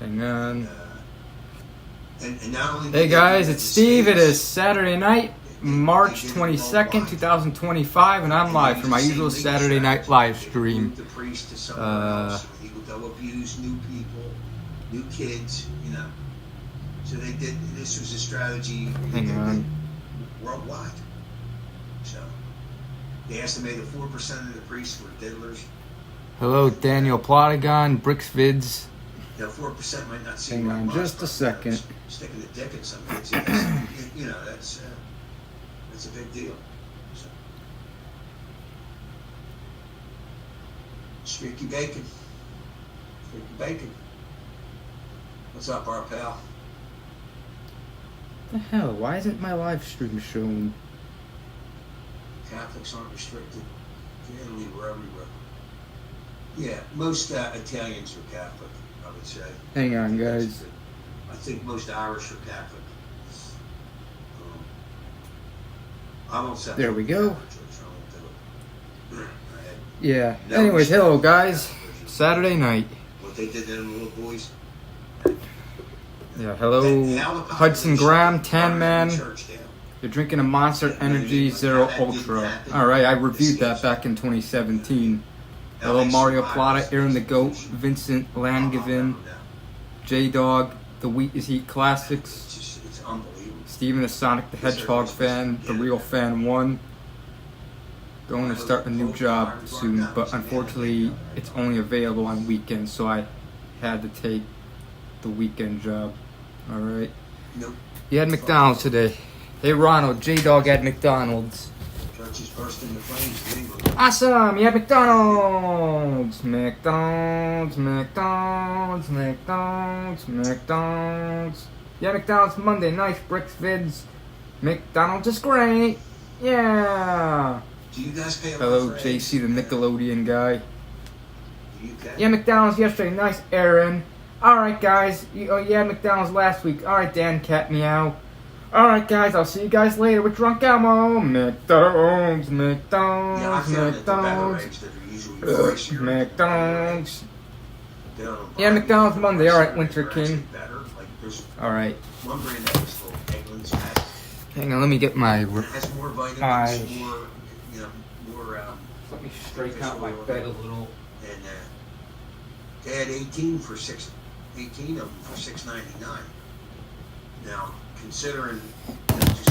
Hang on. And not only Hey guys, it's Steve. It is Saturday night, March 22nd, 2025, and I'm live for my usual Saturday night live stream. They'll abuse new people, new kids, you know. So they did. This was a strategy. Hang on. Worldwide. So they estimated 4% of the priests were diddlers. Hello, Daniel Plotagon, Bricksvids. Now, 4% might not seem like much. Hang on just a second. Sticking a dick in some kids, you know, that's a big deal. So. Streaky bacon. Streaky bacon. What's up, our pal? What the hell? Why isn't my live stream shown? Catholics aren't restricted. Italy, we're everywhere. Yeah, most Italians are Catholic, I would say. Hang on, guys. I think most Irish are Catholic. I won't say. There we go. Yeah. Anyways, hello, guys. Saturday night. What they did to them little boys. Yeah, hello, Hudson Graham, Tan Man. You're drinking a Monster Energy Zero Ultra. Alright, I reviewed that back in 2017. Hello, Mario Plata, Aaron the Goat, Vincent Langevin, J-Dog, The Wheat is Heat Classics, Steven the Sonic the Hedgehog fan, The Real Fan 1. Going to start a new job soon, but unfortunately it's only available on weekends, so I had to take the weekend job. Alright. Nope. You had McDonald's today. Hey Ronald, J-Dog had McDonald's. Awesome! You had McDonald's! McDonald's, McDonald's, McDonald's, McDonald's. Yeah, McDonald's Monday, nice bricks vids. McDonald's is great! Yeah! Do you guys pay hello, JC, the Nickelodeon guy. UK? Yeah, McDonald's yesterday, nice Aaron. Alright guys, yeah, McDonald's last week. Alright, Dan Cat Meow. Alright guys, I'll see you guys later with Drunk Elmo. McDonald's, McDonald's, McDonald's, McDonald's. Yeah, McDonald's Monday. Alright, Winter King. Alright. Hang on, let me get my eyes. Let me straighten out my bed a little. And they had 18 of them for $6.99. Now, considering just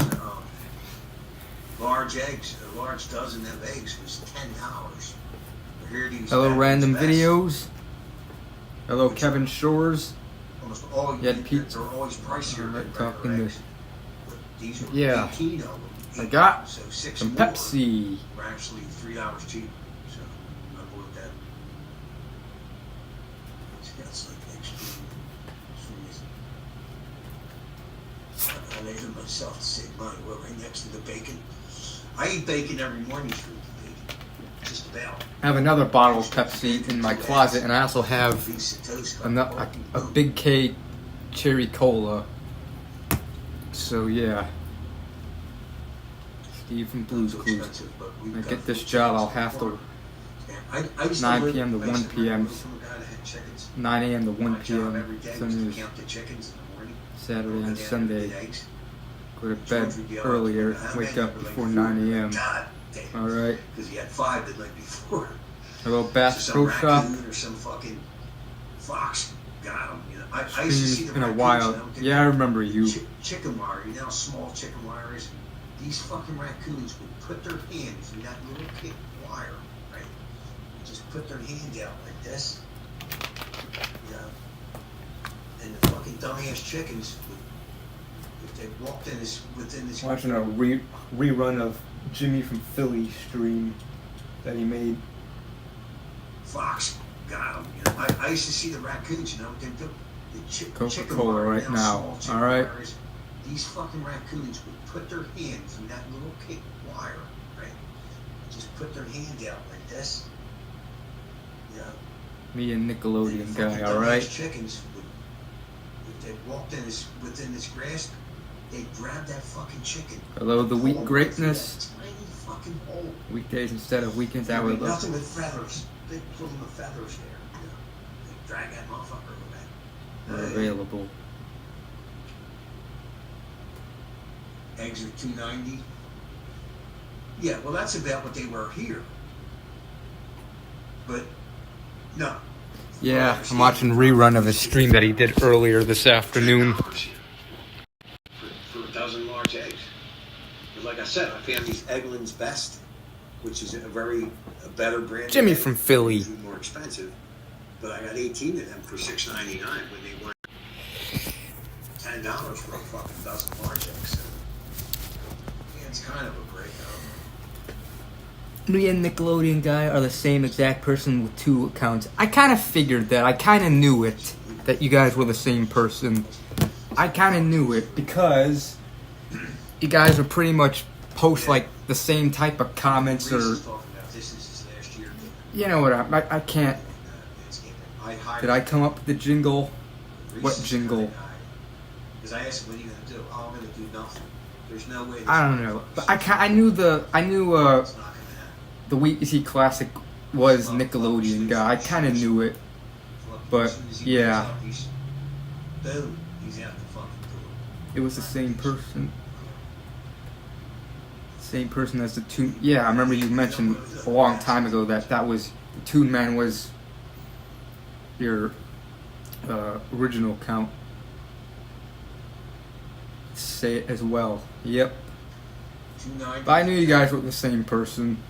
large eggs, a large dozen of eggs was $10. Hello, random videos. Hello, Kevin Shores. Almost all you had pizza. They're always pricier than talking eggs. These are yeah. 18 of them. I got so six some more Pepsi. were actually $3 cheap. So I bought that. That's like extra. I made it myself to save money. Well, right next to the bacon. I eat bacon every morning for the bacon. Just about. I have another bottle of Pepsi in my closet, and I also have a Big K Cherry Cola. So yeah. Steve from Blues Clues. When I get this job, I'll have to 9 p.m. to 1 p.m. 9 a.m. to 1 p.m. Sundays, Saturday and Sunday. Go to bed earlier, wake up before 9 a.m. Alright. Because you had 5 the night before. Hello, Bass Pro Shop. Or some fucking fox got them. You know, I used to see the in a while. Yeah, I remember you. Chicken wire. You know how small chicken wire is? These fucking raccoons would put their hands in that little kid wire, right? And just put their hand out like this. You know? And the fucking dumbass chickens would, if they walked in within this. Watching a rerun of Jimmy from Philly stream that he made. Fox got them. You know, I used to see the raccoons. You know, Coca-Cola right now. All right. These fucking raccoons would put their hands in that little kid wire, right? Just put their hand out like this. Yeah. Me and Nickelodeon guy, all right. Chickens would, if they walked within this grasp, they'd grab that fucking chicken. Hello, the wheat greatness. Tiny fucking hole. Weekdays instead of weekends. I would love. Nothing but feathers. Big plume of feathers there. You know? They drag that motherfucker away. are available. Eggs are $2.90. Yeah, well, that's about what they were here. But no. Yeah, I'm watching a rerun of a stream that he did earlier this afternoon. For a dozen large eggs. But like I said, I found these Eggland's Best, which is a better brand. Jimmy from Philly. Usually more expensive, but I got 18 of them for $6.99 when they weren't $10 for a fucking dozen large eggs. So, yeah, it's kind of a break. Me and Nickelodeon guy are the same exact person with 2 accounts. I kind of figured that. I kind of knew it, that you guys were the same person. I kind of knew it because you guys are pretty much post like the same type of comments or... You know what, I can't... Did I come up with the jingle? What jingle? Because I asked him, what are you going to do? Oh, I'm going to do nothing. There's no way... I don't know. But I knew the Weezy Classic was Nickelodeon guy. I kind of knew it. But, yeah. It was the same person. Same person as the Toon... Yeah, I remember you mentioned a long time ago that was... The Toon Man was your original account. Say it as well. Yep. But I knew you guys were the same person.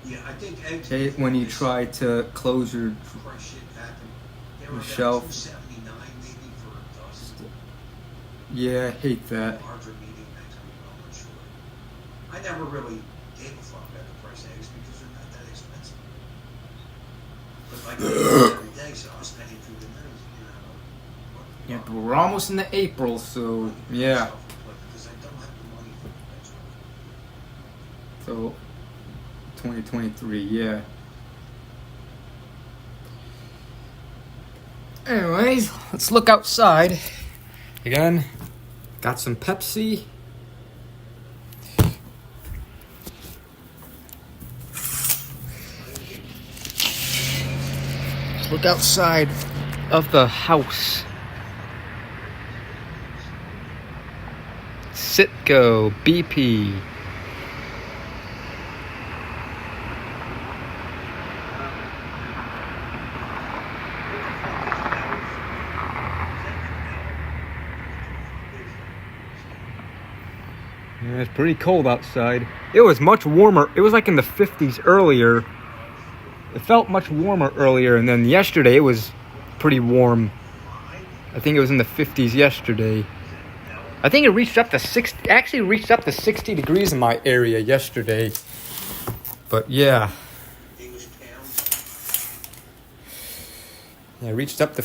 Yeah, I think hate when you try to close your shelf. Yeah, I hate that. I never really gave a fuck about the price of eggs because they're not that expensive. But like every day, so I was paying through the nose, you know. Yeah, but we're almost into April, so yeah. Because I don't have the money for the So 2023, yeah. Anyways, let's look outside. Again, got some Pepsi. Let's look outside of the house. Citgo BP. Yeah, it's pretty cold outside. It was much warmer. It was like in the 50s earlier. It felt much warmer earlier, and then yesterday it was pretty warm. I think it was in the 50s yesterday. I think it reached up to 60. Actually, reached up to 60 degrees in my area yesterday. But yeah, it reached up to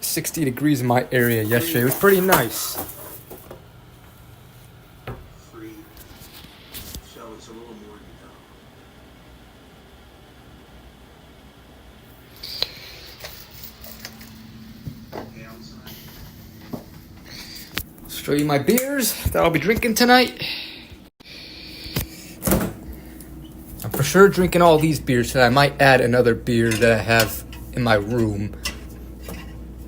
60 degrees in my area yesterday. It was pretty nice. Show you my beers that I'll be drinking tonight. I'm for sure drinking all these beers tonight. I might add another beer that I have in my room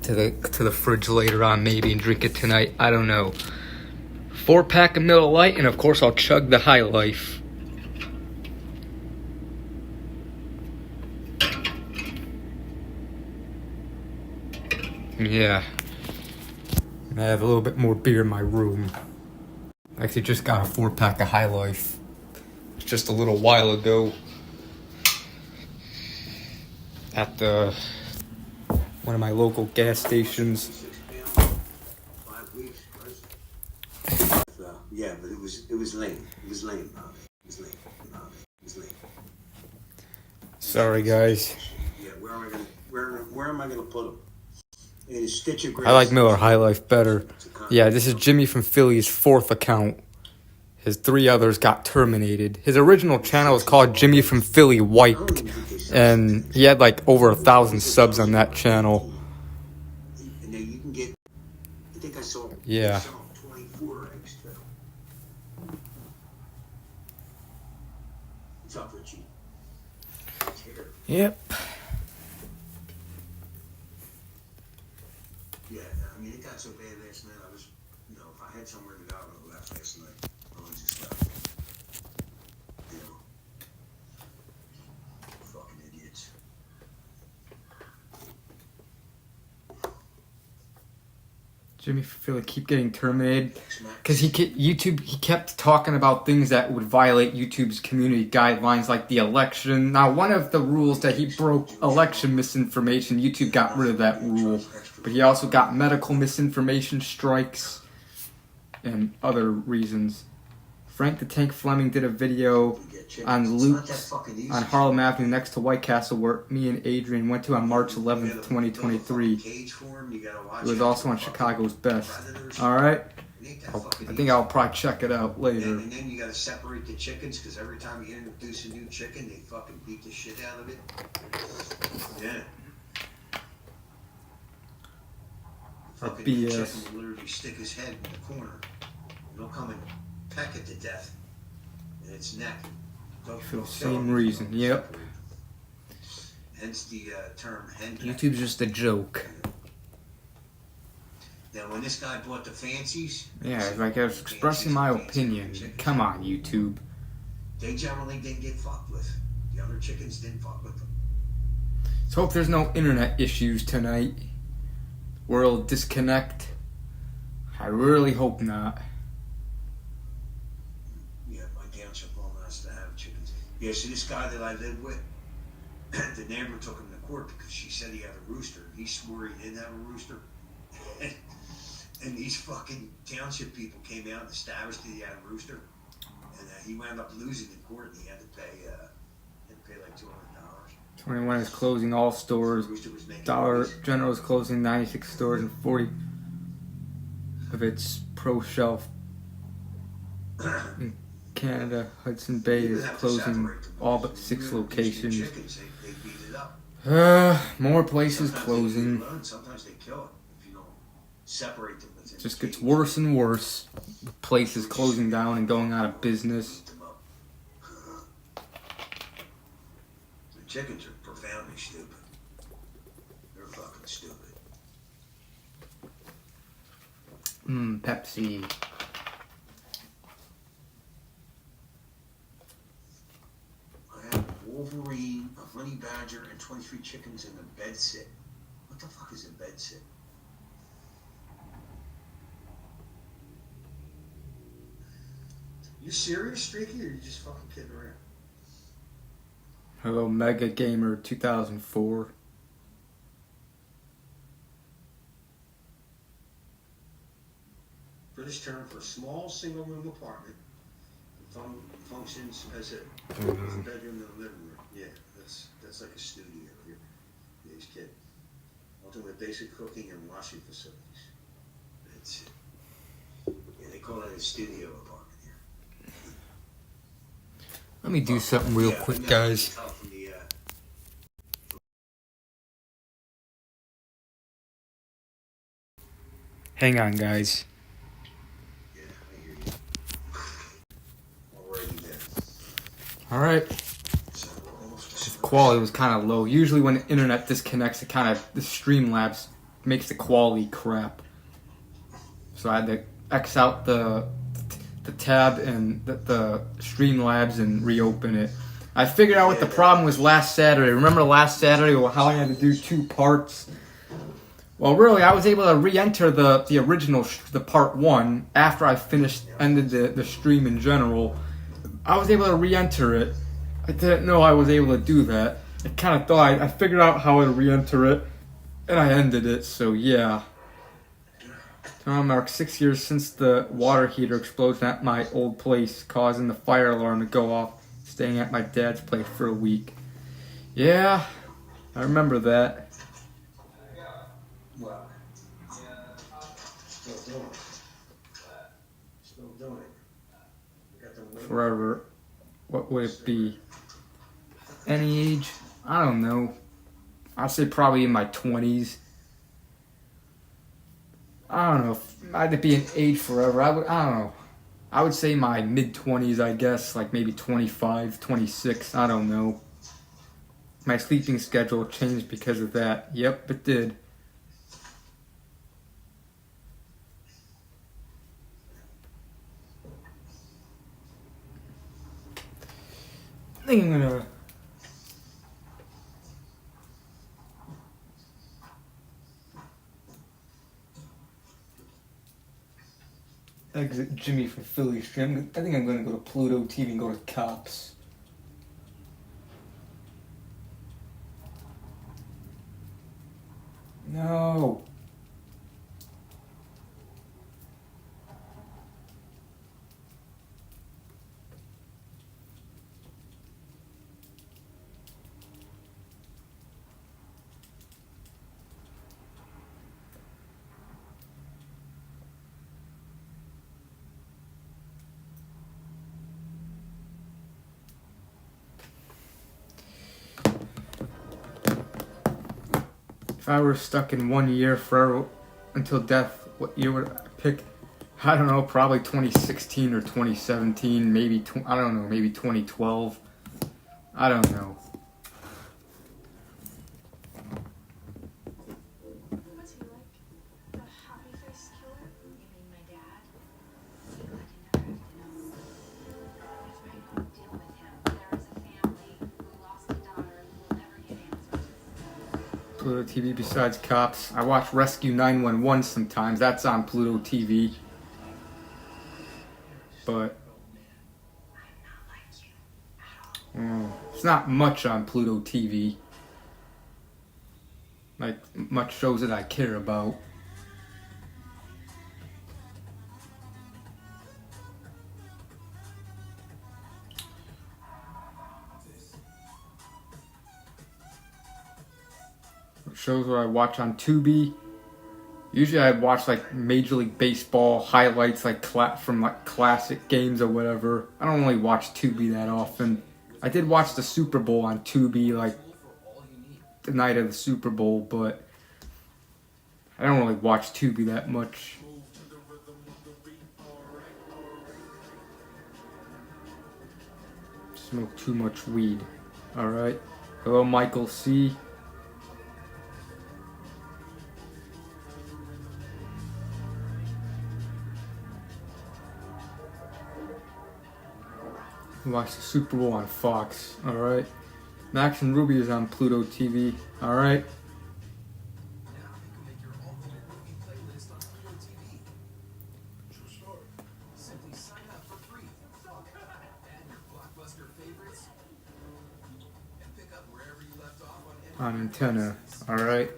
to the fridge later on, maybe, and drink it tonight. I don't know. 4-pack of Miller Lite, and of course I'll chug the High Life. Yeah. I have a little bit more beer in my room. I actually just got a 4-pack of High Life just a little while ago at one of my local gas stations. Yeah, but it was lame. It was lame, Bobby. It was lame. It was lame. Sorry, guys. Yeah, where am I gonna put them? I like Miller High Life better. Yeah, this is Jimmy from Philly's 4th account. His 3 others got terminated. His original channel was called Jimmy from Philly Wiped, and he had like over 1,000 subs on that channel. Yeah. Yep. Yeah, I mean, it got so bad last night. I was, if I had somewhere to go, I would have left last night. I would just left. Fucking idiots. Jimmy Philly keep getting terminated because YouTube he kept talking about things that would violate YouTube's community guidelines, like the election. Now, one of the rules that he broke, election misinformation, YouTube got rid of that rule, but he also got medical misinformation strikes and other reasons. Frank the Tank Fleming did a video on Luke's on Harlem Avenue next to White Castle, where me and Adrian went to on March 11th, 2023. It was also on Chicago's Best. Alright? I think I'll probably check it out later. And then you gotta separate the chickens, because every time you introduce a new chicken, they fucking beat the shit out of it. Yeah. Fucking BS. chicken will literally stick his head in the corner. They'll come and peck it to death in its neck. For the same reason, yep. Hence the term hen. YouTube's just a joke. Now, when this guy bought the fancies, yeah, like I was expressing my opinion. Come on, YouTube. They generally didn't get fucked with. The other chickens didn't fuck with them. Let's hope there's no internet issues tonight. World disconnect. I really hope not. Yeah, my township all has to have chickens. Yeah, so this guy that I lived with, the neighbor took him to court because she said he had a rooster. He swore he didn't have a rooster. And these fucking township people came out and established that he had a rooster. And he wound up losing in court, and he had to pay like $200. 21 is closing all stores. Dollar General is closing 96 stores and 40 of its pro shelf. In Canada, Hudson Bay is closing all but 6 locations. More places closing. Sometimes they kill it if you don't separate them. It just gets worse and worse. Places closing down and going out of business. The chickens are profoundly stupid. They're fucking stupid. Pepsi. I have a Wolverine, a honey badger, and 23 chickens in the bed sit. What the fuck is a bed sit? You serious, Streaky, or you just fucking kidding around? Hello, Mega Gamer 2004. British term for a small single-room apartment. Functions as a bedroom and a living room. Yeah, that's like a studio here. Yeah, he's kidding. Ultimately, basic cooking and washing facilities. That's it. Yeah, they call it a studio apartment here. Let me do something real quick, guys. Hang on, guys. Yeah, I hear you. Alrighty then. Alright. The quality was kind of low. Usually when the internet disconnects, the Streamlabs makes the quality crap. So I had to X out the tab and the Streamlabs and reopen it. I figured out what the problem was last Saturday. Remember last Saturday how I had to do 2 parts? Well, really, I was able to re-enter the original, the part 1, after I ended the stream in general. I was able to re-enter it. I didn't know I was able to do that. I kind of thought I figured out how to re-enter it, and I ended it, so yeah. Tomorrow marks 6 years since the water heater explosion at my old place, causing the fire alarm to go off, staying at my dad's place for a week. Yeah, I remember that. Well, still doing it. Still doing it. Forever. What would it be? Any age? I don't know. I'd say probably in my 20s. I don't know. If I'd be an age forever. I don't know. I would say my mid-20s, I guess. Like maybe 25, 26. I don't know. My sleeping schedule changed because of that. Yep, it did. think I'm gonna exit Jimmy from Philly stream. I think I'm gonna go to Pluto TV and go to Cops. No. If I were stuck in 1 year forever until death, what year would I pick? I don't know, probably 2016 or 2017, maybe, I don't know, maybe 2012. I don't know. What's he like? The happy-faced killer? You mean my dad? He like you never have to know. That's why I don't deal with him. There is a family who lost a daughter who will never get answers. Pluto TV besides Cops. I watch Rescue 911 sometimes. That's on Pluto TV. But it's not much on Pluto TV. Like, much shows that I care about. Shows what I watch on Tubi. Usually I watch like Major League Baseball highlights, like from like classic games or whatever. I don't really watch Tubi that often. I did watch the Super Bowl on Tubi, like the night of the Super Bowl, but I don't really watch Tubi that much. Smoke too much weed. Alright. Hello, Michael C. Watch the Super Bowl on Fox. Alright. Max and Ruby is on Pluto TV. Alright. On antenna. Alright.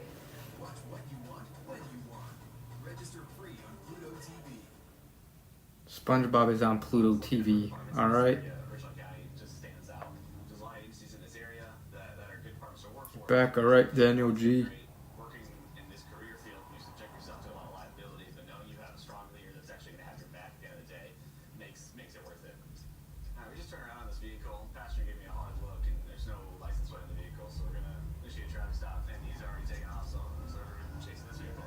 SpongeBob is on Pluto TV. Alright. Back, alright, Daniel G. Working in this career field, you subject yourself to a lot of liability, but knowing you have a strong leader that's actually going to have your back at the end of the day makes it worth it. We just turned around on this vehicle. Passenger gave me a hard look, and there's no license plate on the vehicle, so we're going to initiate a traffic stop, and he's already taken off, so we're chasing this vehicle.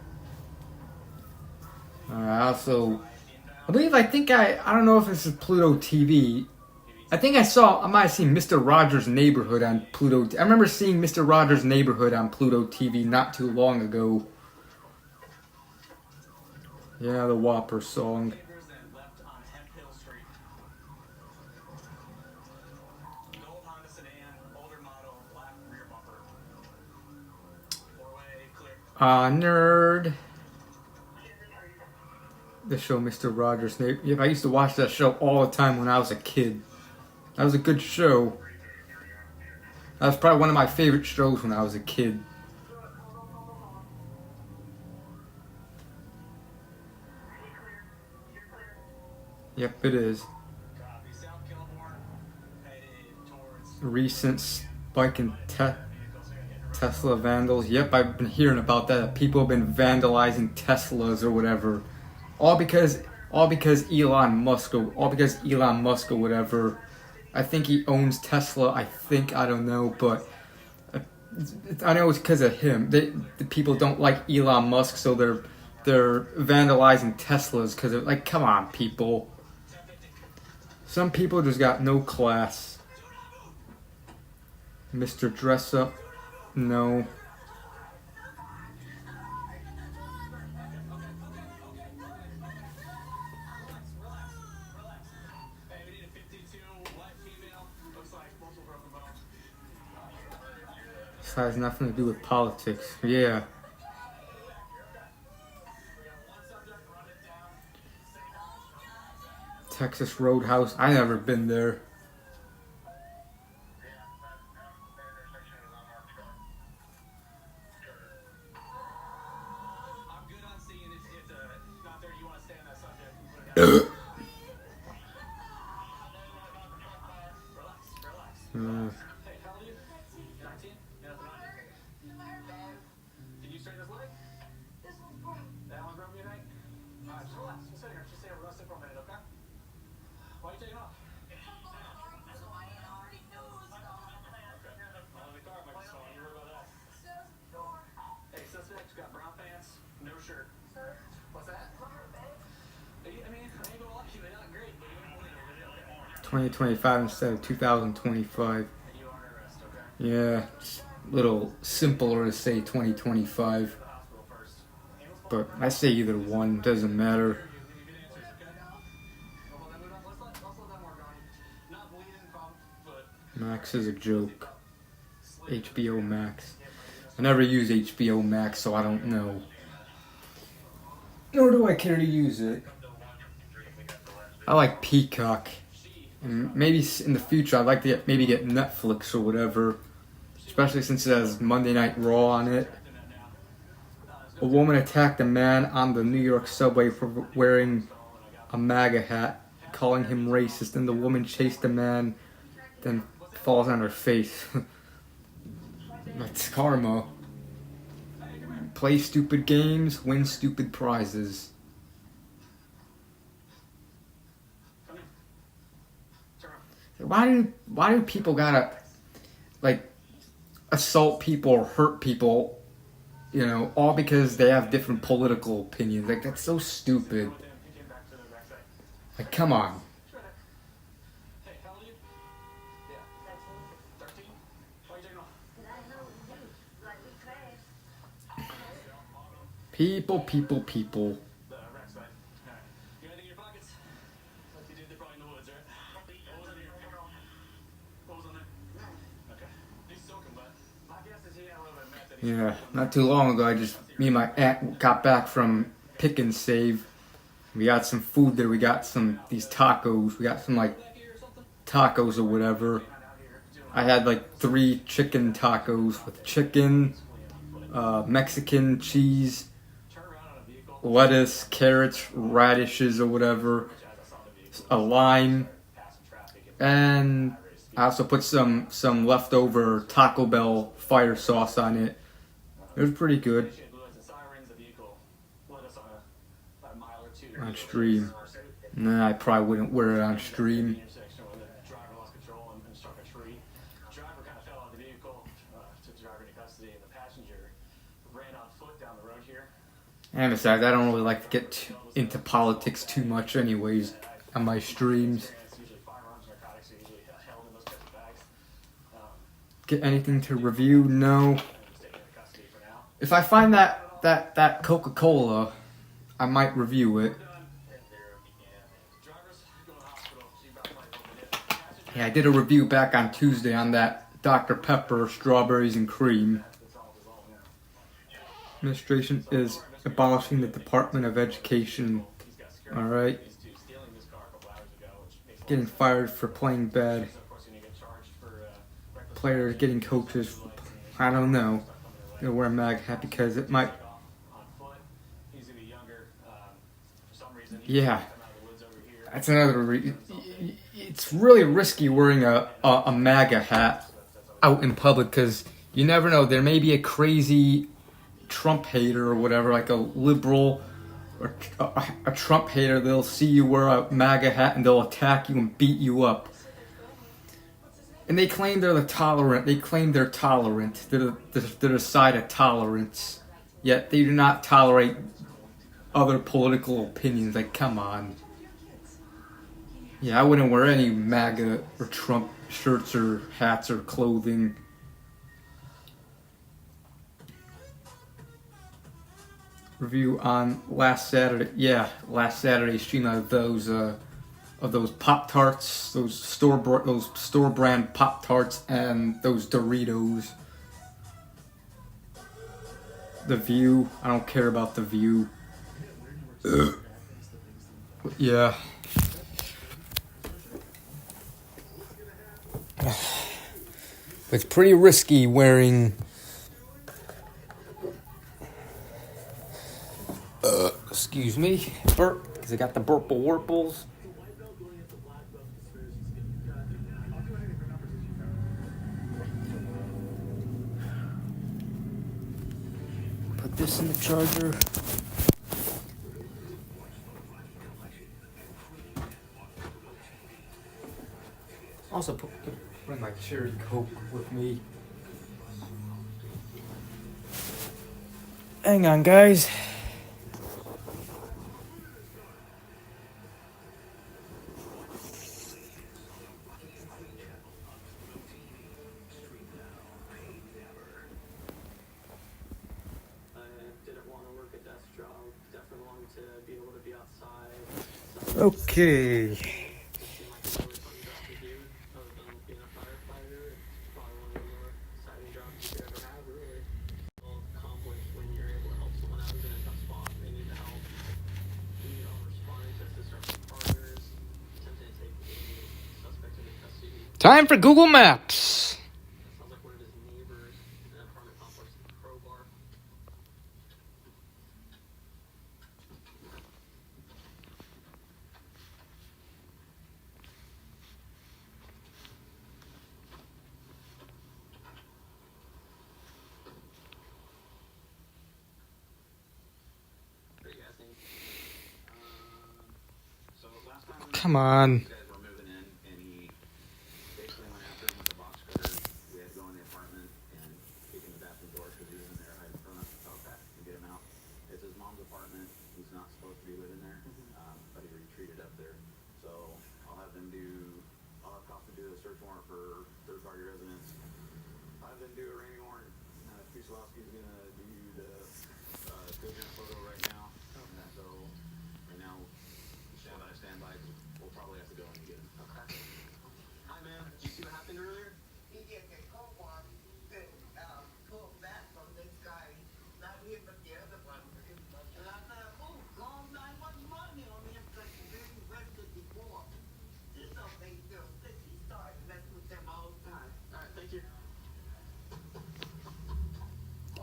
Alright, also, I don't know if this is Pluto TV. I think I might have seen Mr. Rogers' Neighborhood on Pluto. I remember seeing Mr. Rogers' Neighborhood on Pluto TV not too long ago. Yeah, the Whopper song. Nerd. The show Mr. Rogers' Neighborhood. Yep, I used to watch that show all the time when I was a kid. That was a good show. That was probably one of my favorite shows when I was a kid. Yep, it is. Recent spike in Tesla vandals. Yep, I've been hearing about that. People have been vandalizing Teslas or whatever. All because Elon Musk or whatever. I think he owns Tesla. I don't know, but I know it's because of him. The people don't like Elon Musk, so they're vandalizing Teslas because like, come on, people. Some people just got no class. Mr. Dress Up, no. This has nothing to do with politics. Yeah. Texas Roadhouse. I never been there. I'm good on seeing if not there, you want to stay on that subject and put it out. Relax. Hey, how old are you? 19? You're nothing on it? Can you straighten this leg? This one's broke. That one's broken your neck? Alright, just relax. Just sit here. Just sit here. We're gonna sit for a minute, okay? Why are you taking off? Okay. All in the car, Mike. So you worry about that. Hey, suspect got brown pants, no shirt. What's that? I mean, I ain't gonna lie to you. They look great, but you ain't believe it. 2025 instead of 2025. You are under arrest, okay? Yeah, it's a little simpler to say 2025. Hospital first. But I say either one, doesn't matter. Max is a joke. HBO Max. I never use HBO Max, so I don't know. Nor do I care to use it. I like Peacock. And maybe in the future I'd like to maybe get Netflix or whatever. Especially since it has Monday Night Raw on it. A woman attacked a man on the New York subway for wearing a MAGA hat, calling him racist, and the woman chased the man, then falls on her face. That's karma. Play stupid games, win stupid prizes. Why do people gotta like assault people or hurt people? You know, all because they have different political opinions. Like, that's so stupid. Like, come on. Hey, how old are you? Yeah. 13? Why are you taking off? People. The rack side. Alright. You got anything in your pockets? Like you did, they're probably in the woods, right? What was in here? What was on there? Okay. He's soaking wet. My guess is he had a little bit of meth that he Yeah, not too long ago, me and my aunt got back from Pick and Save. We got some food there. We got these tacos. We got some like tacos or whatever. I had like 3 chicken tacos with chicken, Mexican cheese, lettuce, carrots, radishes or whatever, a lime, and I also put some leftover Taco Bell fire sauce on it. It was pretty good. On stream. Nah, I probably wouldn't wear it on stream. And besides, I don't really like to get into politics too much anyways on my streams. Get anything to review? No. If I find that Coca-Cola, I might review it. Yeah, I did a review back on Tuesday on that Dr. Pepper strawberries and cream. Administration is abolishing the Department of Education. Alright. Getting fired for playing bad. Players getting coaches. I don't know. Gonna wear a MAG hat because it might. Yeah. That's another reason. It's really risky wearing a MAGA hat out in public because you never know. There may be a crazy Trump hater or whatever, like a liberal or a Trump hater. They'll see you wear a MAGA hat and they'll attack you and beat you up. And they claim they're the tolerant. They claim they're tolerant. They're the side of tolerance. Yet they do not tolerate other political opinions. Like, come on. Yeah, I wouldn't wear any MAGA or Trump shirts or hats or clothing. Review on last Saturday's stream of those Pop-Tarts, those store brand Pop-Tarts, and those Doritos. The view. I don't care about the view. Yeah. It's pretty risky wearing... excuse me. Burp. Because I got the burple warples. Put this in the charger. Also, bring my cherry Coke with me. Hang on, guys. Okay. Time for Google Maps. Come on.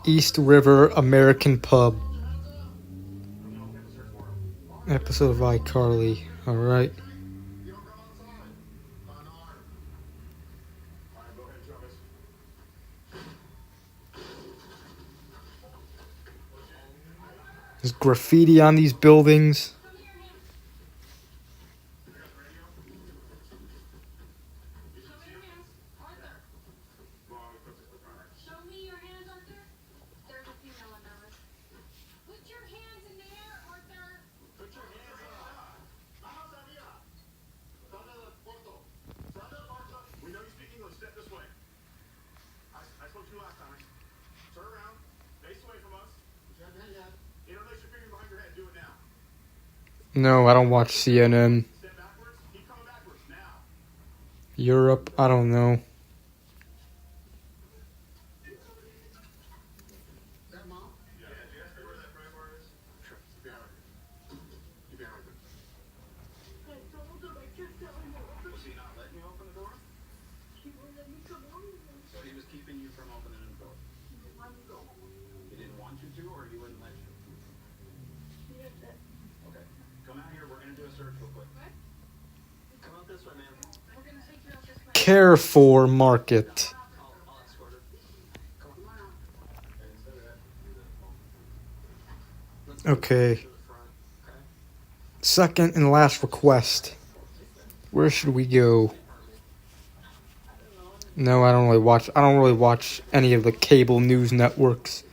East River American Pub. Episode of iCarly. Alright. There's graffiti on these buildings. No, I don't watch CNN. Europe, I don't know. Carrefour Market. Okay. Second and last request. Where should we go? No, I don't really watch any of the cable news networks.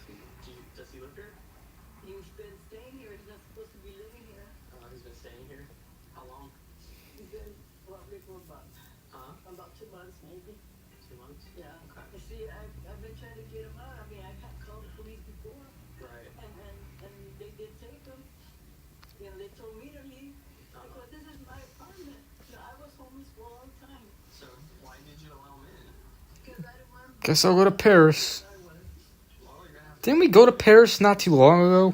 Guess I'll go to Paris. Didn't we go to Paris not too long ago?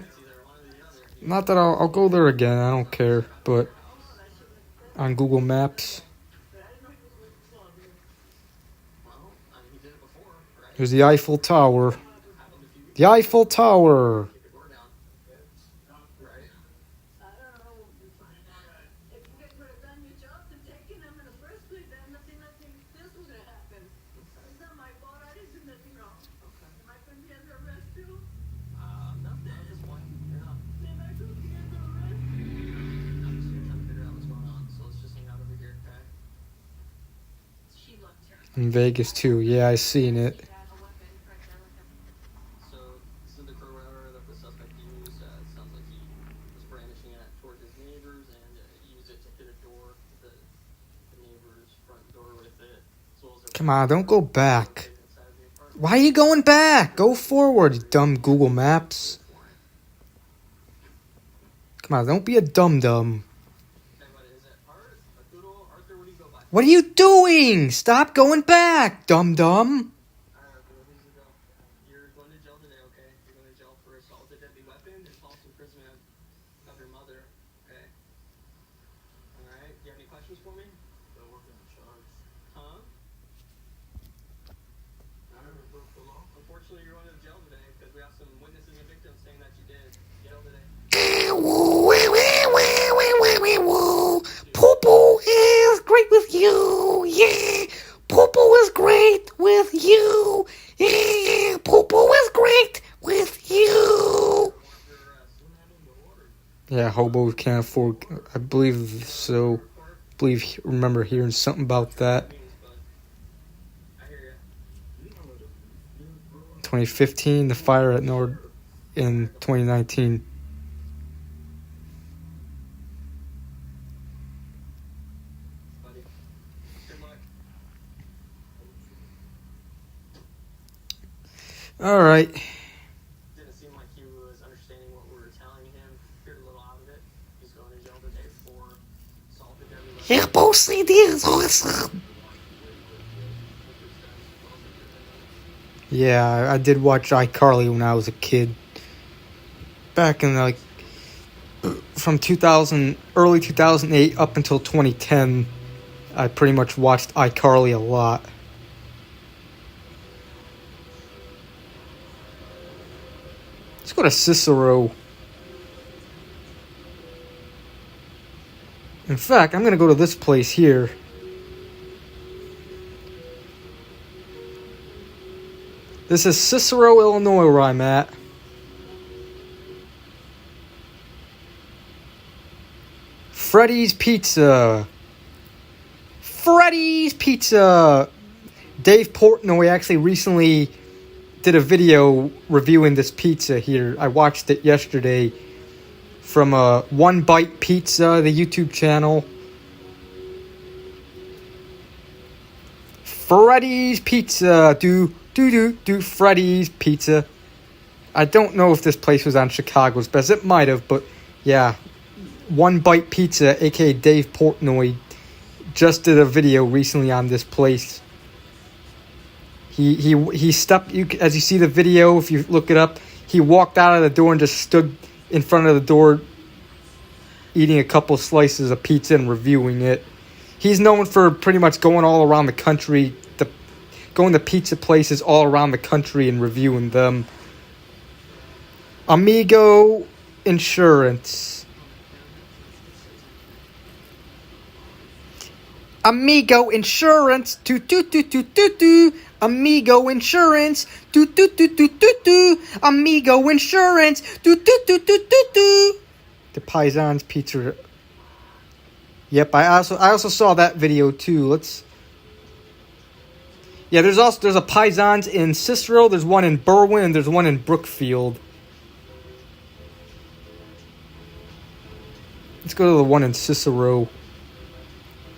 Not that I'll go there again. I don't care. But on Google Maps, there's the Eiffel Tower. The Eiffel Tower. In Vegas too. Yeah, I seen it. So, this is the corolla that the suspect used. It sounds like he was brandishing it toward his neighbors and used it to hit a door, the neighbor's front door with it. As well as Come on, don't go back. Why are you going back? Go forward, you dumb Google Maps. Come on, don't be a dum-dum. What are you doing? Stop going back, dum-dum. You're going to jail today, okay? You're going to jail for assault with a deadly weapon and false imprisonment of your mother, okay? Alright, do you have any questions for me? Don't work on the charge. Huh? I never broke the law. Unfortunately, you're going to jail today because we have some witnesses and victims saying that you did. Jail today. Poo-poo is great with you, yeah. Poo-poo is great with you, yeah. Poo-poo is great with you. Yeah, hobos can't afford. I believe so. Remember hearing something about that. 2015, the fire at Nord in 2019. All right. Didn't seem like he was understanding what we were telling him. Appeared a little out of it. He's going to jail today for assault with deadly weapon. Your posting is awesome. Yeah, I did watch iCarly when I was a kid. Back in like from early 2008 up until 2010, I pretty much watched iCarly a lot. Let's go to Cicero. In fact, I'm going to go to this place here. This is Cicero, Illinois, where I'm at. Freddy's Pizza. Freddy's Pizza. Dave Portnoy actually recently did a video reviewing this pizza here. I watched it yesterday from One Bite Pizza, the YouTube channel. Freddy's Pizza. Do Freddy's Pizza. I don't know if this place was on Chicago's Best. It might have, but yeah. One Bite Pizza, aka Dave Portnoy, just did a video recently on this place. He stepped, as you see the video, if you look it up, he walked out of the door and just stood in front of the door eating a couple slices of pizza and reviewing it. He's known for pretty much going all around the country, going to pizza places all around the country and reviewing them. Amigo Insurance. Amigo Insurance. Amigo Insurance. Amigo Insurance. The Paisan's Pizza. Yep, I also saw that video too. Yeah, there's a Paisan's in Cicero, there's one in Berwyn, and there's one in Brookfield. Let's go to the one in Cicero,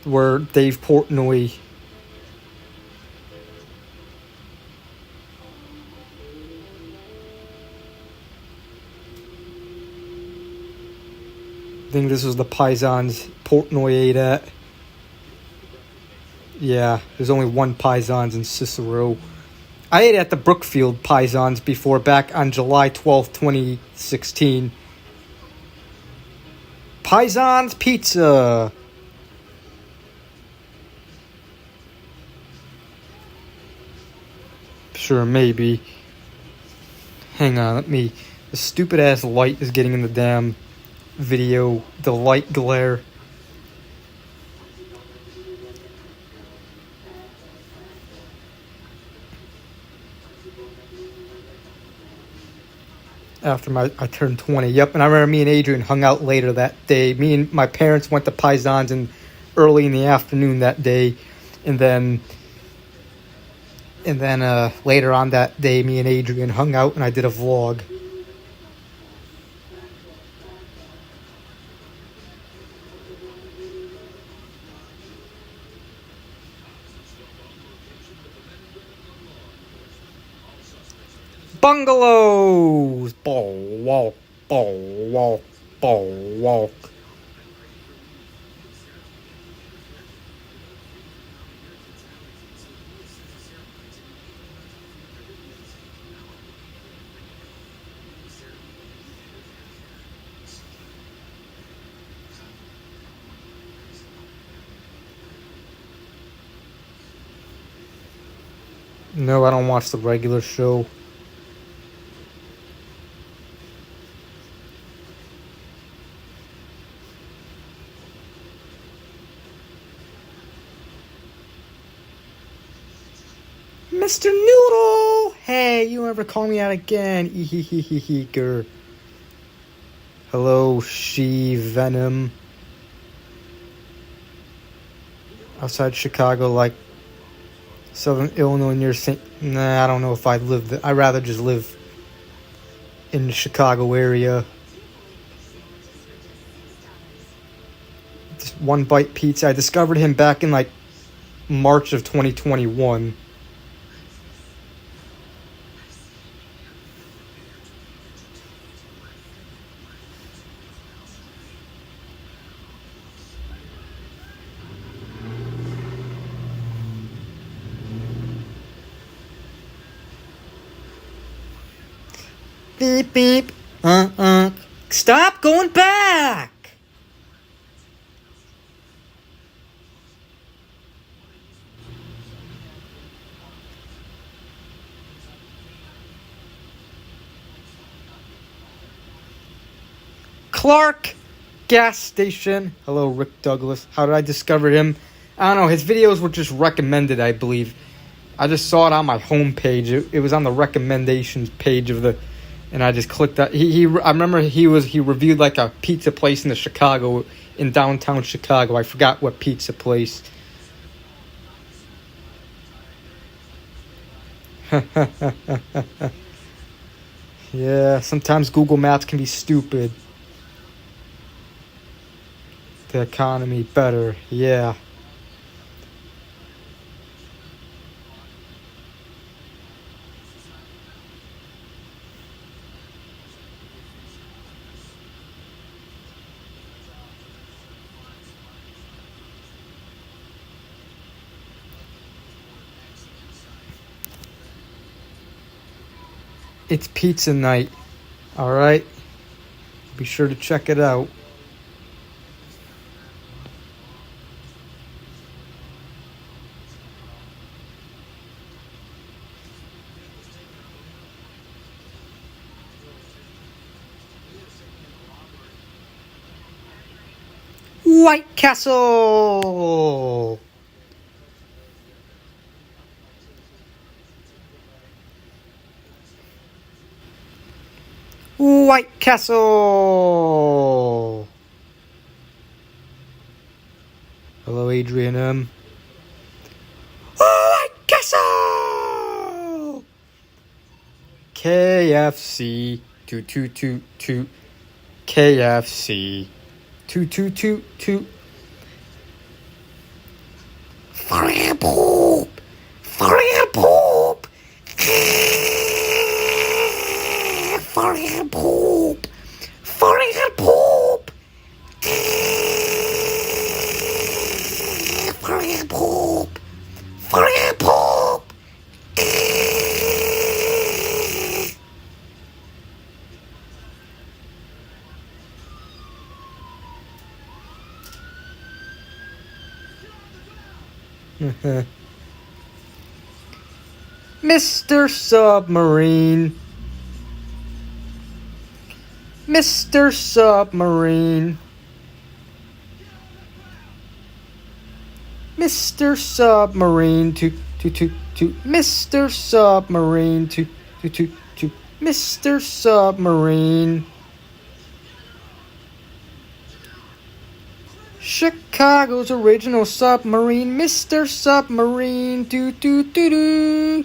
where Dave Portnoy. I think this was the Paisan's Portnoy ate at. Yeah, there's only one Paisan's in Cicero. I ate at the Brookfield Pisons before, back on July 12th, 2016. Pisons Pizza. Sure, maybe. Hang on, the stupid ass light is getting in the damn video. The light glare. After I turned 20. Yep, and I remember me and Adrian hung out later that day. Me and my parents went to Pisons early in the afternoon that day. And then later on that day, me and Adrian hung out and I did a vlog. Bungalows! Ball walk, ball walk, ball walk. No, I don't watch the regular show. Mr. Noodle! Hey, you ever call me out again? Eheheheheker. Hello, She-Venom. Outside Chicago, like Southern Illinois near St. Nah, I don't know if I'd live there. I'd rather just live in the Chicago area. Just One Bite Pizza. I discovered him back in like March of 2021. Beep, beep. Stop going back! Clark gas station. Hello, Rick Douglas. How did I discover him? I don't know. His videos were just recommended, I believe. I just saw it on my homepage. It was on the recommendations page of the, and I just clicked that. I remember he reviewed like a pizza place in downtown Chicago. I forgot what pizza place. Yeah, sometimes Google Maps can be stupid. The economy better, yeah. It's pizza night. Alright? Be sure to check it out. White Castle! White Castle! Hello, Adrian M. White Castle! KFC 2222 KFC 2222 Fire poop! Fire poop! Fire poop! Fire poop! Fire poop! Fire poop! Mr. Submarine. Mr. Submarine. Mr. Submarine. To Mr. Submarine. To Mr. Submarine. Chicago's original submarine, Mr. Submarine. Do do do do.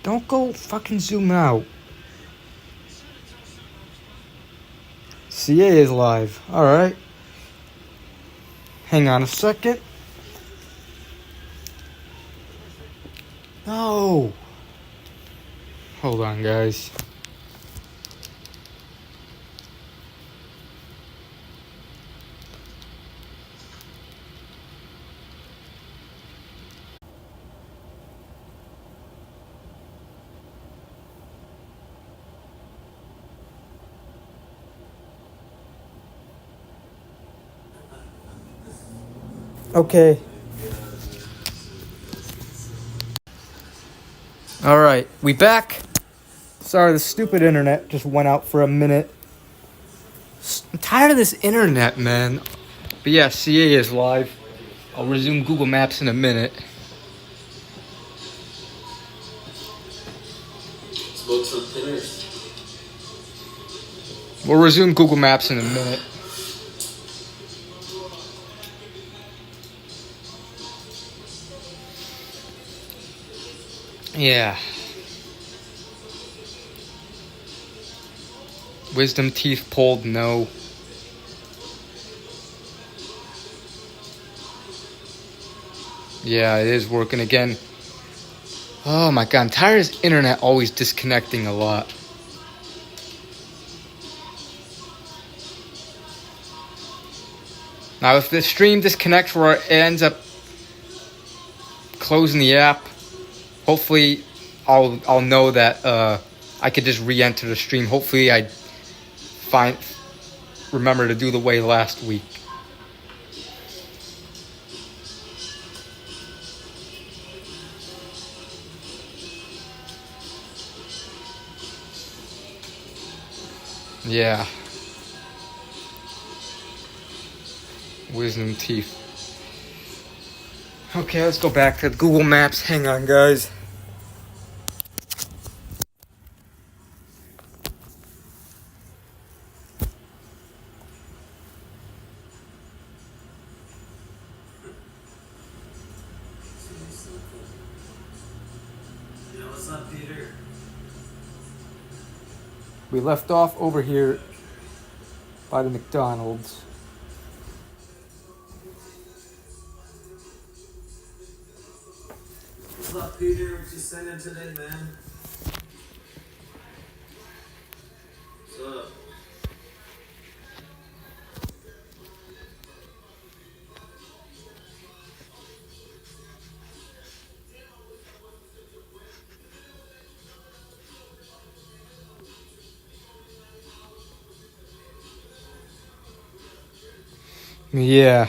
Don't go fucking zoom out. CA is live. Alright. Hang on a second. No. Hold on, guys. Okay. Alright, we back. Sorry, the stupid internet just went out for a minute. I'm tired of this internet, man. But yeah, CA is live. I'll resume Google Maps in a minute. Smoke some thinners. We'll resume Google Maps in a minute. Yeah. Wisdom teeth pulled, no. Yeah, it is working again. Oh my god, I'm tired of this internet always disconnecting a lot. Now if the stream disconnects where it ends up closing the app, hopefully I'll know that I could just re-enter the stream. Hopefully I remember to do the way last week. Yeah. Wisdom teeth. Okay, let's go back to Google Maps. Hang on, guys. Yeah, what's up, Peter? We left off over here by the McDonald's. What's up, Peter? What you sending today, man? What's up? Yeah.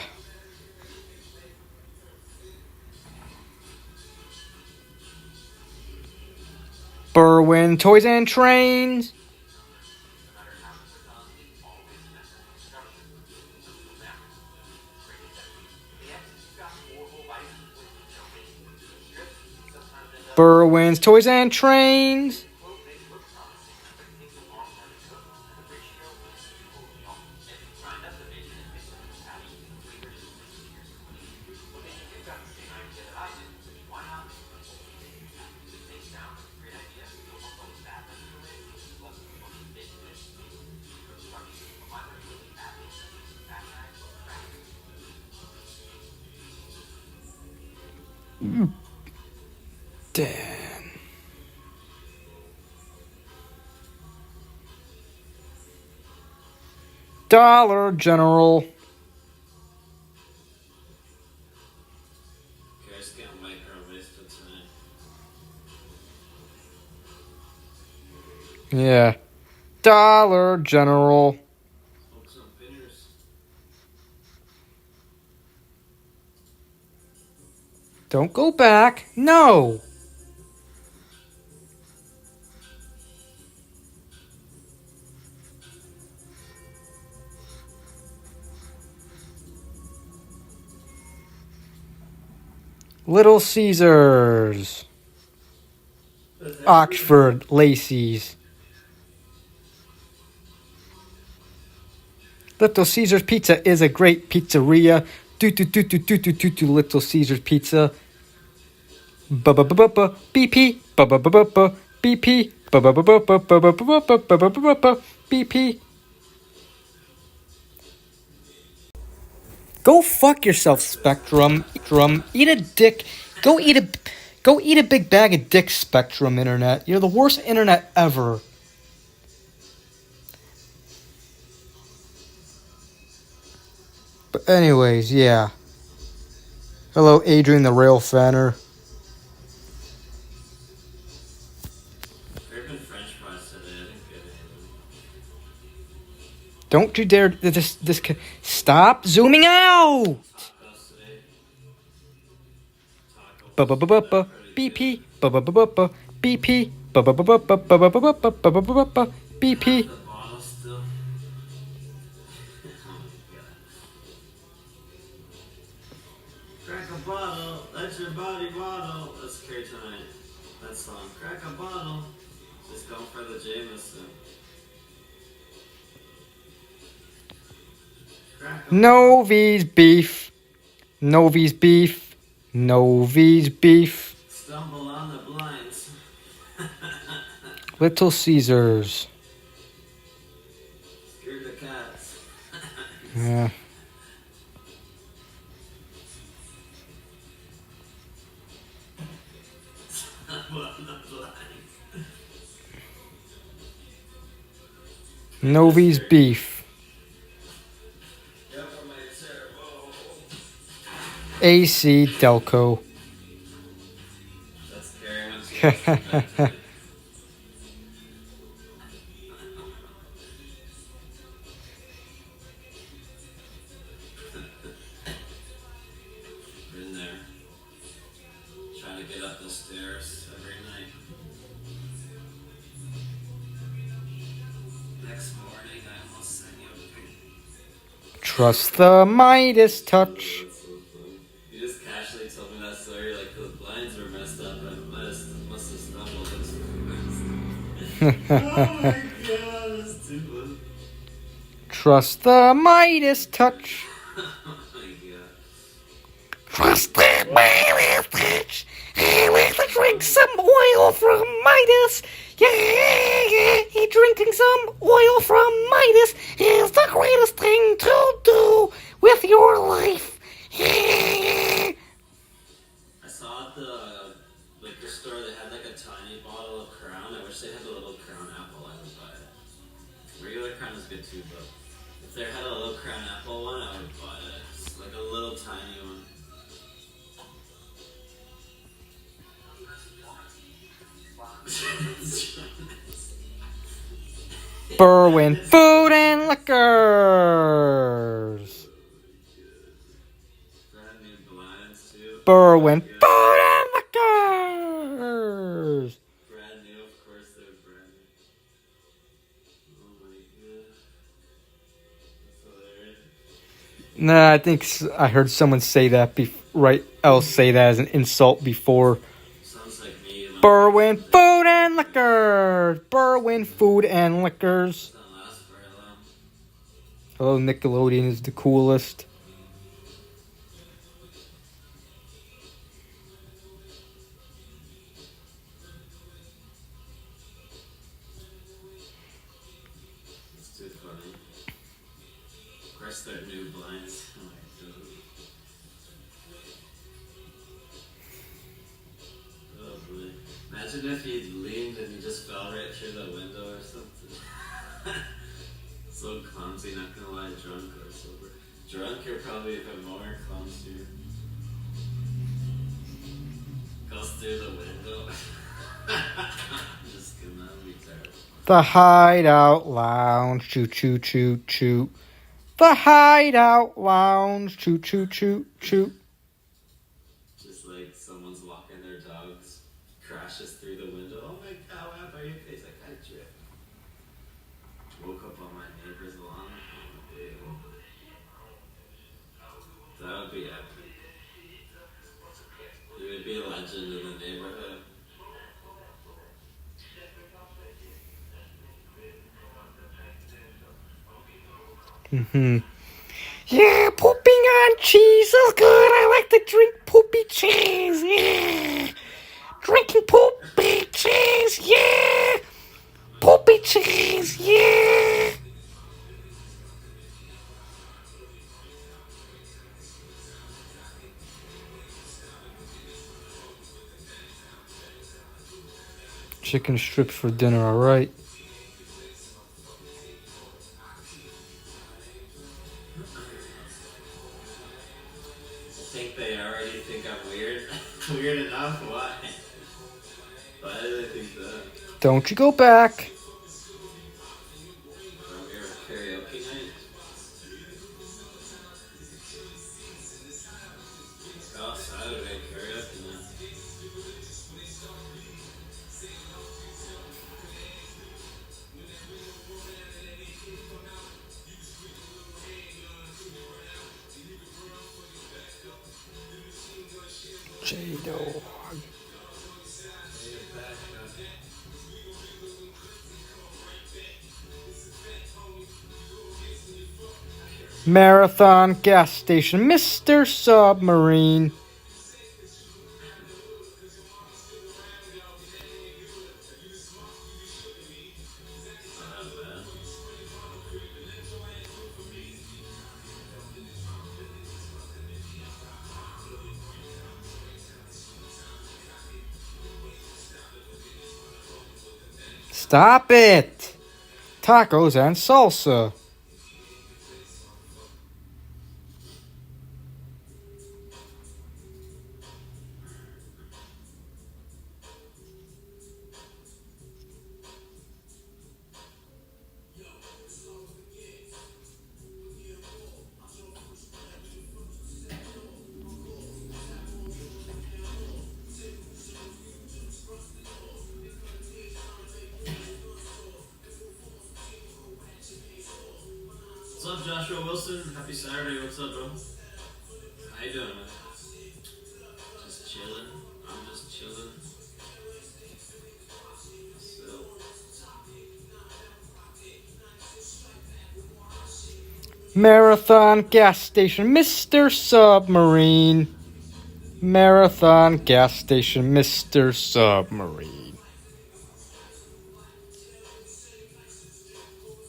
Berwyn Toys and Trains. Berwyn's Toys and Trains. Damn. Dollar General. Okay, I just can't make her waste of tonight. Yeah. Dollar General. Smoke some pinners. Don't go back. No. Little Caesars. Oxford Lacey's. Little Caesars Pizza is a great pizzeria. Do Little Caesars Pizza. BP. BP. BP. Go fuck yourself, Spectrum. Eat a dick. Go eat a big bag of dicks, Spectrum Internet. You're the worst internet ever. But anyways, yeah. Hello, Adrian the Rail Fanner. There have been French fries today. I didn't get any. Don't you dare stop zooming out. Tacos today. Taco. BP. BP. BP. The bottle still. Oh my god. Crack a bottle. Let your body bottle. Let's carry tonight. That song. Crack a bottle. Just going for the Jameson. Novi's beef. Novi's beef. Novi's beef. Stumble on the blinds. Little Caesars. Scared the cats. Yeah. Stumble on the blinds. Novi's beef. Yep, I might say, whoa. AC Delco. That's scary. Been there. Trying to get up the stairs every night. Next morning, I almost sent you a pic. Trust the Midas touch. That's so funny. You just casually told me that story like the blinds were messed up. I must have stumbled into it. Oh my god, that's too funny. Trust the Midas touch. Oh my god. Trust the Midas touch. I want to drink some oil from Midas. Yeah, drinking some oil from Midas is the greatest thing to do with your life. I saw at the liquor store they had like a tiny bottle of Crown. I wish they had a little Crown apple. I would buy it. Regular Crown is good too, but if they had a little Crown apple one, I would buy it. It's like a little tiny one. Berwyn Food and Liquors. Brand new blinds too. Berwyn Yeah. Food and Liquors. Brand new, of course they're brand new. Oh my god. That's hilarious. Nah, I think I heard someone say that say that as an insult before. Sounds like me. Berwyn Food and Liquors. Berwyn Food and Liquors. Doesn't last very long. Hello, Nickelodeon is the coolest. It's too funny. Of course they're new blinds. Oh my god. Oh boy. Imagine if he leaned and he just fell right through the window or something. So clumsy, not gonna lie, drunk or sober. Drunk, you're probably even more clumsier. Goes through the window. Just kidding, that would be terrible. The Hideout Lounge. Choo choo choo choo. The Hideout Lounge. Choo choo choo choo. Just like someone's walking their dogs, crashes through the window. Oh my god, what happened? Your face, I got drip. Woke up on my neighbor's lawn. Oh, ew. That would be epic. You would be a legend in the neighborhood. Yeah, pooping on cheese is good. I like to drink poopy cheese. Yeah. Drinking poopy cheese. Yeah. Poopy cheese. Yeah. Chicken strips for dinner, alright. Think they already think I'm weird? Weird enough? Why? Why do they think that? Don't you go back. From your karaoke night? Oh, Saturday karaoke night. Jado. Marathon gas station, Mr. Submarine. Stop it! Tacos and salsa. What's up, Joshua Wilson? Happy Saturday. What's up, bro? How you doing, man? Just chilling. I'm just chilling. So, Marathon gas station, Mr. Submarine. Marathon gas station, Mr. Submarine.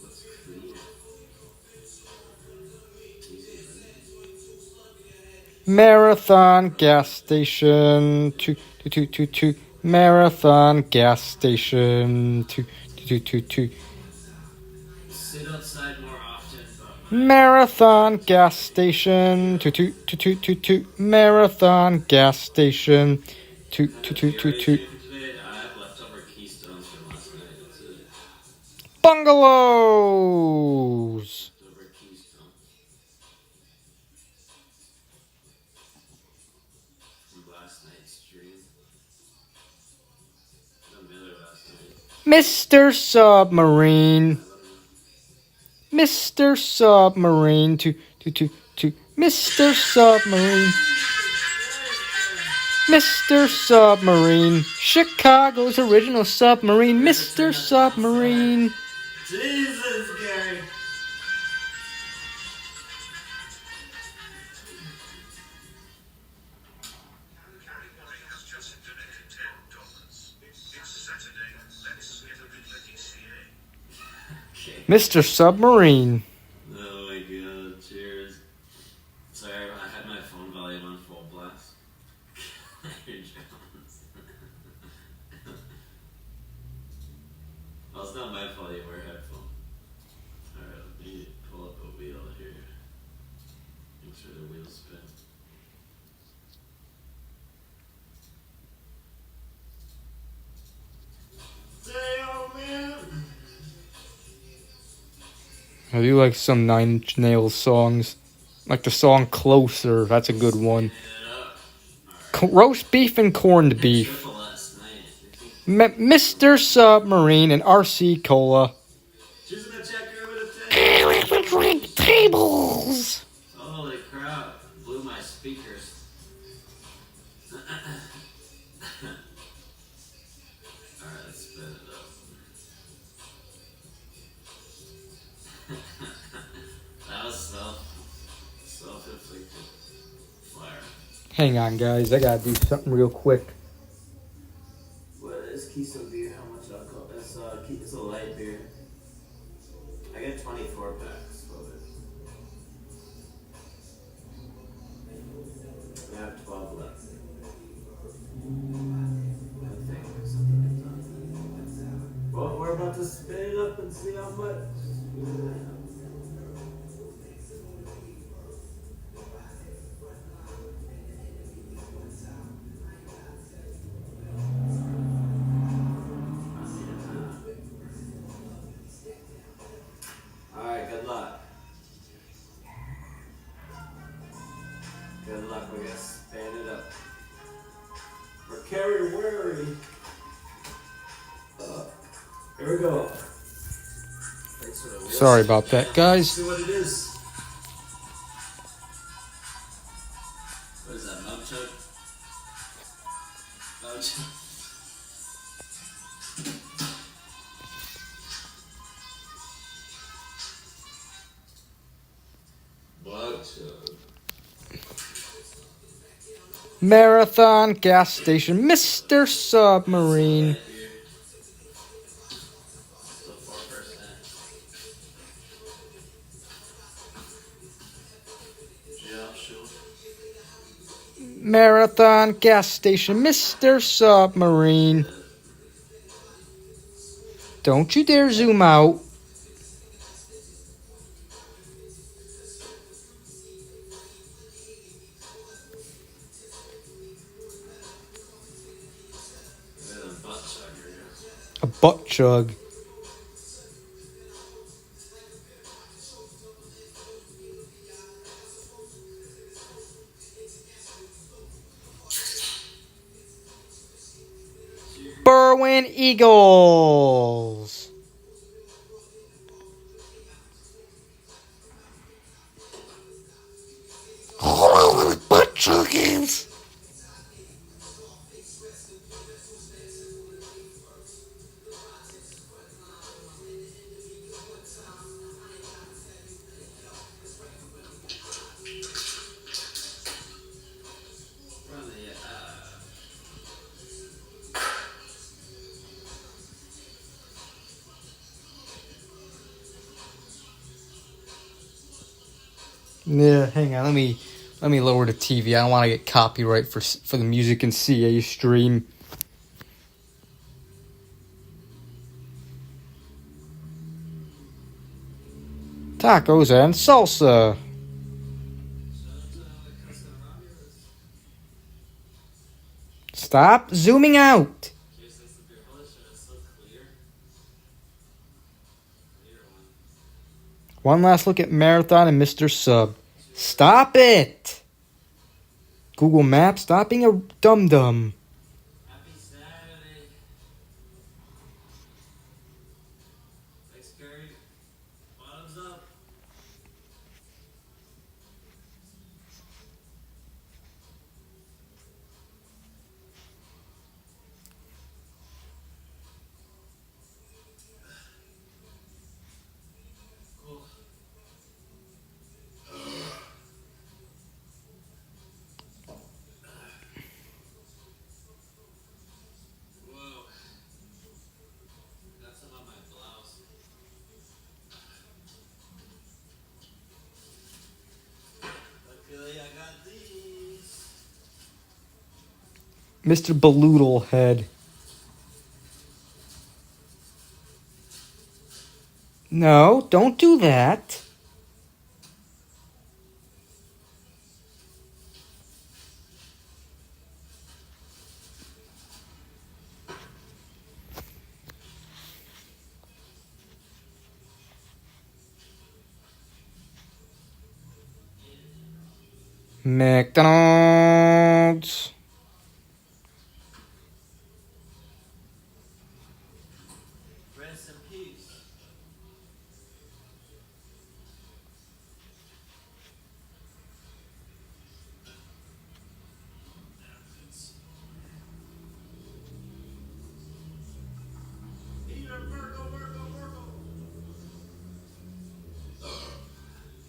what's clear? Marathon gas station, two. Marathon gas station, two. Sit outside more often, but Marathon gas station, two. Marathon gas station, two. today, I have leftover Keystones from last night. That's it. Bungalows. Leftover Keystone from last night's stream. No Miller last night. Mr. Submarine. Mr. Submarine, two. Mr. Submarine. Mr. Submarine. Chicago's original submarine, Mr. Submarine. Jesus, Gary. Has just donated $10. It's Saturday. Let's get a bit ready, CA. Okay. Mr. Submarine. Oh my god, cheers. Sorry, I had my phone volume on full blast. You're Jones. Well, it's not my fault you wear headphones. Alright, let me pull up a wheel here. Make sure the wheels spin. Say, oh man! I do like some Nine Inch Nails songs. Like the song Closer, that's a good one. Roast beef and corned beef. Mr. Submarine and RC Cola. Drink tables. Holy crap. Blew my speakers. Alright, let's spin it up. That was self-inflicted fire. Hang on, guys. I gotta do something real quick. What is Keystone beer? How much alcohol? It's a light beer. I get 24 packs of it. I have 12 left. I think something like that. Well, we're about to spin it up and see how much. Alright, good luck. Good luck, we gotta span it up. We're carry worry. Here we go. Thanks for the list. Sorry about that, guys. See what it is. What is that, mug chug? Mug chug. Mug chug. Marathon gas station, Mr. Submarine. Still 4%. Yeah, sure. Marathon gas station, Mr. Submarine. Don't you dare zoom out. There's a butt chug here. A butt chug. Berwyn Eagles. Butt chuggins. Run the, Yeah, hang on. Let me lower the TV. I don't want to get copyright for the music and CA stream. Tacos and salsa. Stop zooming out. One last look at Marathon and Mr. Sub. Stop it! Google Maps, stop being a dum-dum. Happy Saturday. Thanks, Gary. Bottoms up. Whoa. Got some on my blouse. Luckily, I got these. Mr. Baloodle Head. No, don't do that. McDonald's. Rest in peace.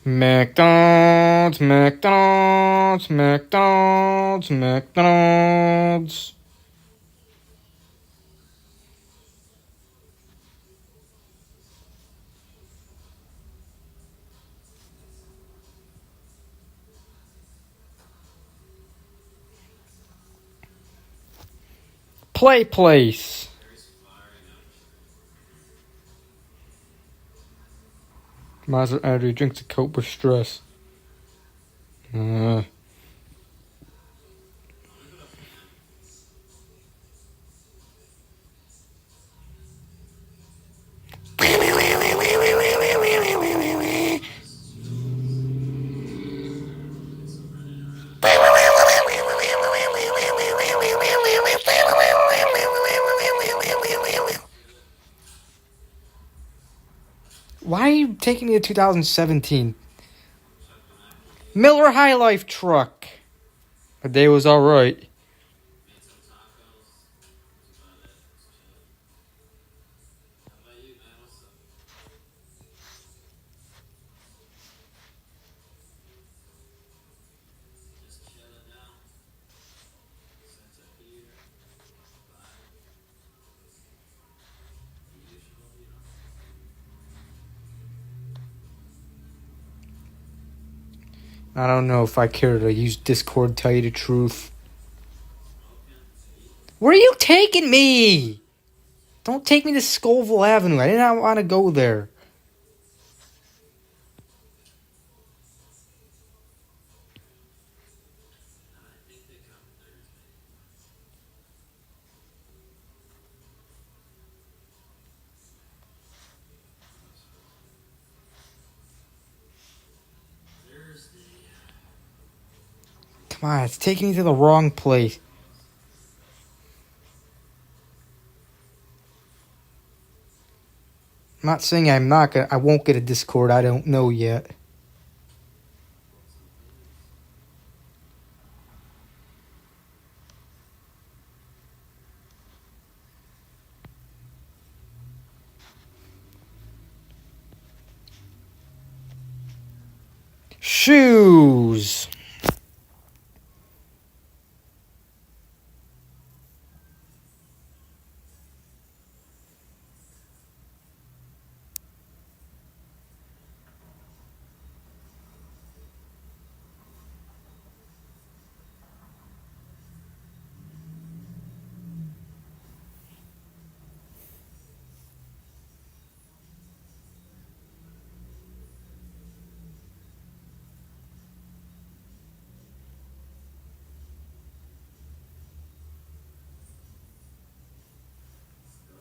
McDonald's, McDonald's, McDonald's, McDonald's. Play place. Monster energy drinks to cope with stress. Why are you taking me to 2017? Miller High Life truck. The day was alright. Made some tacos. That's about it. How about you, man? What's up? Just chilling now. Sent a beer. Vibe. The usual, you know. I don't know if I care to use Discord, tell you the truth. Where are you taking me? Don't take me to Scoville Avenue. I did not want to go there. I think they come Thursday. Thursday. Come on, it's taking me to the wrong place. I'm not saying I won't get a Discord. I don't know yet. Shoes.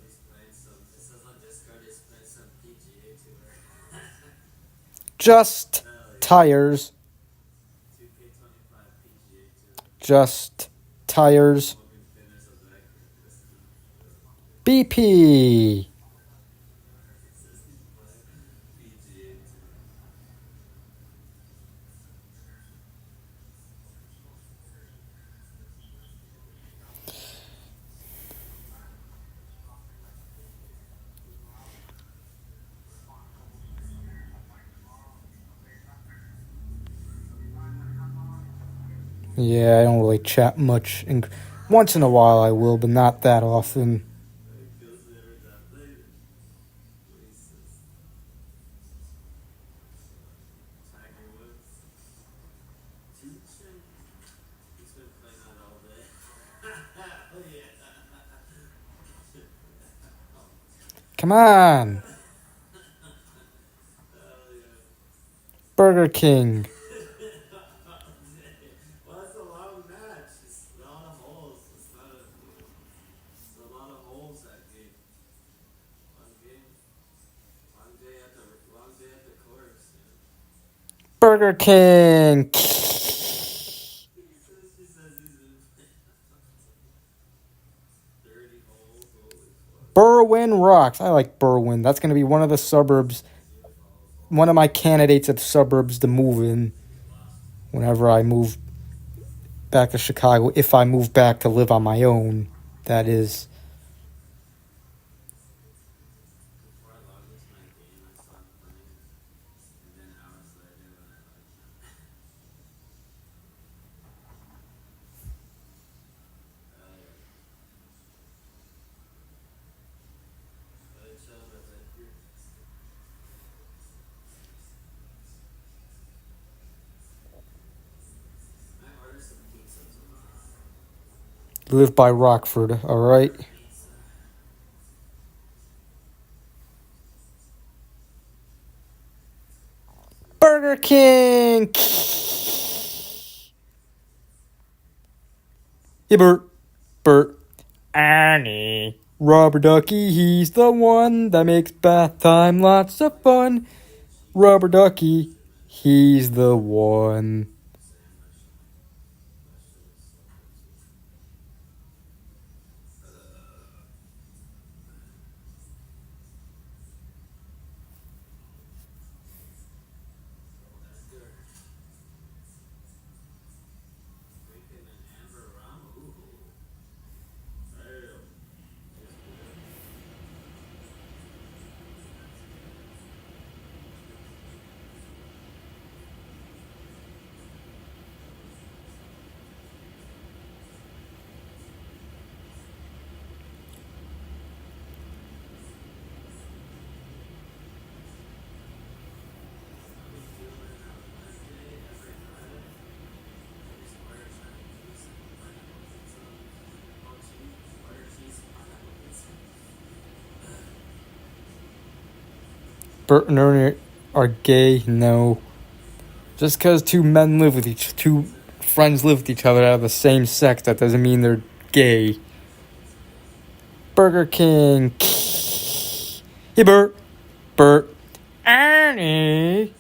He's playing some. It says on Discord he's playing some PGA tour. Just tires. 2K25 PGA tour. Just tires. Hoping Guinness of record this time. BP. It says he's playing PGA tour. Yeah, I don't really chat much. And once in a while I will, but not that often. It goes there that later. Racist. Tiger Woods. Tucson. He's been playing that all day. Oh yeah. Come on. Oh yeah. Burger King. Well, it's a long match. It's a lot of holes. It's not a, it's a lot of holes that game. One game. Long day at the course. Yeah. Burger King. Berwyn rocks. I like Berwyn. That's going to be one of the suburbs, one of my candidates of suburbs to move in whenever I move back to Chicago. If I move back to live on my own, that is. Before I logged into my game, I stopped playing, and then hours later when I logged in, really chill with it. I ordered some pizza tomorrow. Live by Rockford, alright? Pizza. Burger King! Yeah, Bert. Annie. Rubber Ducky, he's the one that makes bath time lots of fun. Rubber Ducky, he's the one. Drinking an amber rum. Ooh. Damn. Bert and Ernie are gay? No. Just because two friends live with each other out of the same sex, that doesn't mean they're gay. Burger King. Hey, Bert. Annie.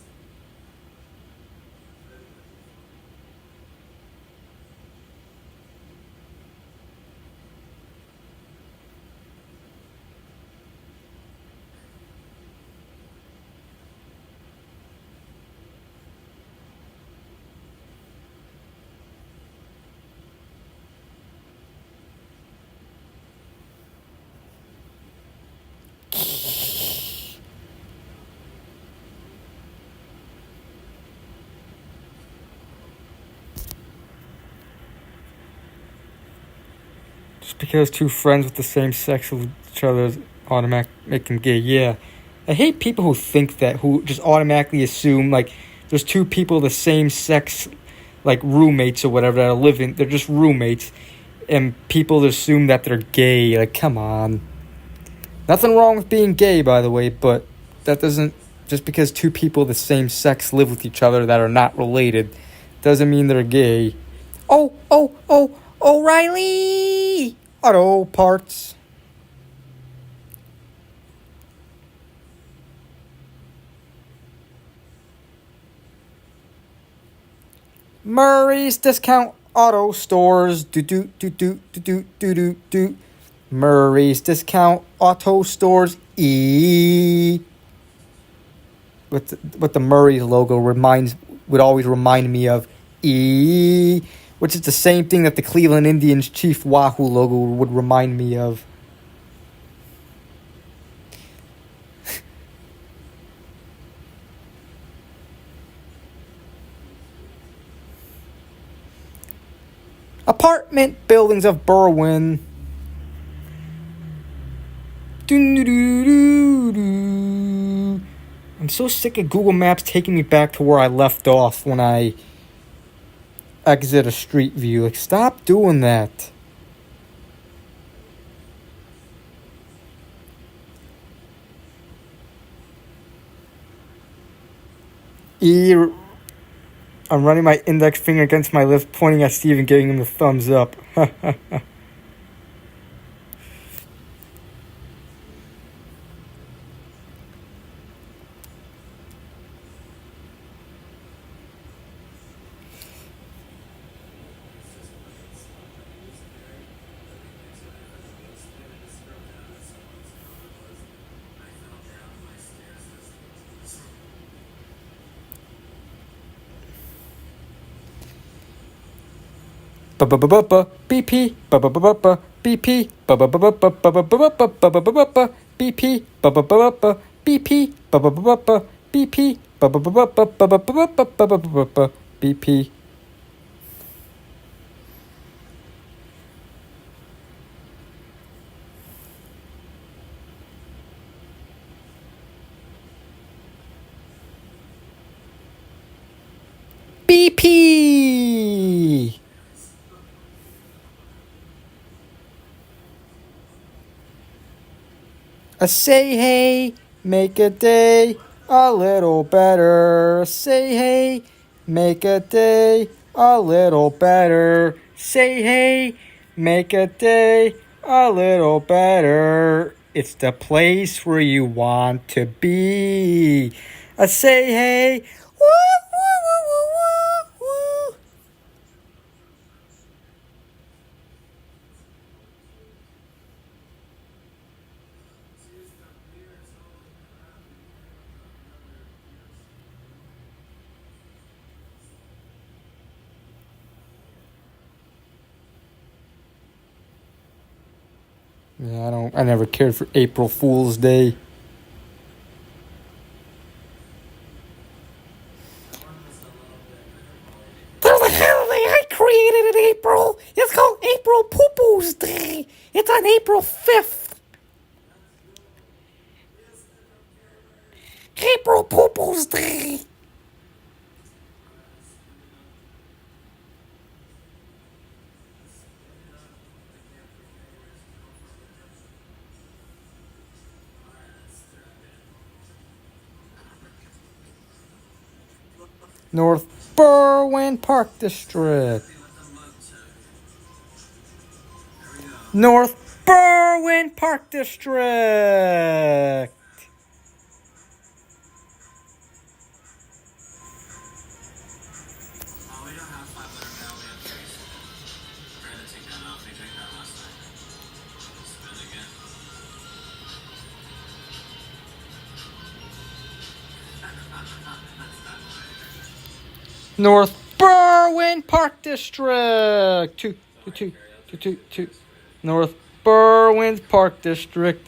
Just because two friends with the same sex with each other automatic make them gay. Yeah. I hate people who think that, who just automatically assume, like, there's two people of the same sex, like roommates or whatever, that are living, they're just roommates, and people assume that they're gay. Like, come on. Nothing wrong with being gay, by the way, but that doesn't, just because two people of the same sex live with each other that are not related, doesn't mean they're gay. Oh, O'Reilly! Auto parts. Murray's Discount Auto Stores. Do. Murray's Discount Auto Stores. What the Murray's logo would always remind me of. Which is the same thing that the Cleveland Indians Chief Wahoo logo would remind me of. Apartment buildings of Berwyn. I'm so sick of Google Maps taking me back to where I left off when I exit a street view. Like, stop doing that. I'm running my index finger against my lips, pointing at Steve and giving him the thumbs up. BP BP BP BP BP. BP. I say hey, make a day a little better. Say hey, make a day a little better. Say hey, make a day a little better. It's the place where you want to be. I say hey, woo, woo, woo, woo, woo, woo. Yeah, I never cared for April Fool's Day. There's a holiday I created in April. It's called April Poo-Poo's Day. It's on April 5th. April Poo-Poo's Day. North Berwyn Park District. North Berwyn Park District. North Berwyn Park District. Two. North Berwyn Park District.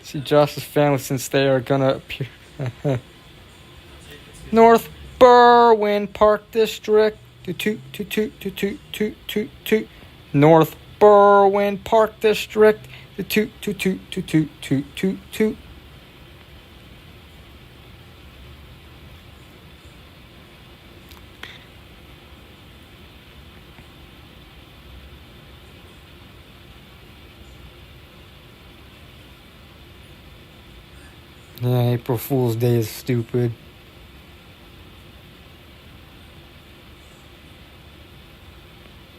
See Josh's family since they are gonna appear. North Berwyn Park District. Two. North Berwyn Park District. Two. Yeah, April Fool's Day is stupid.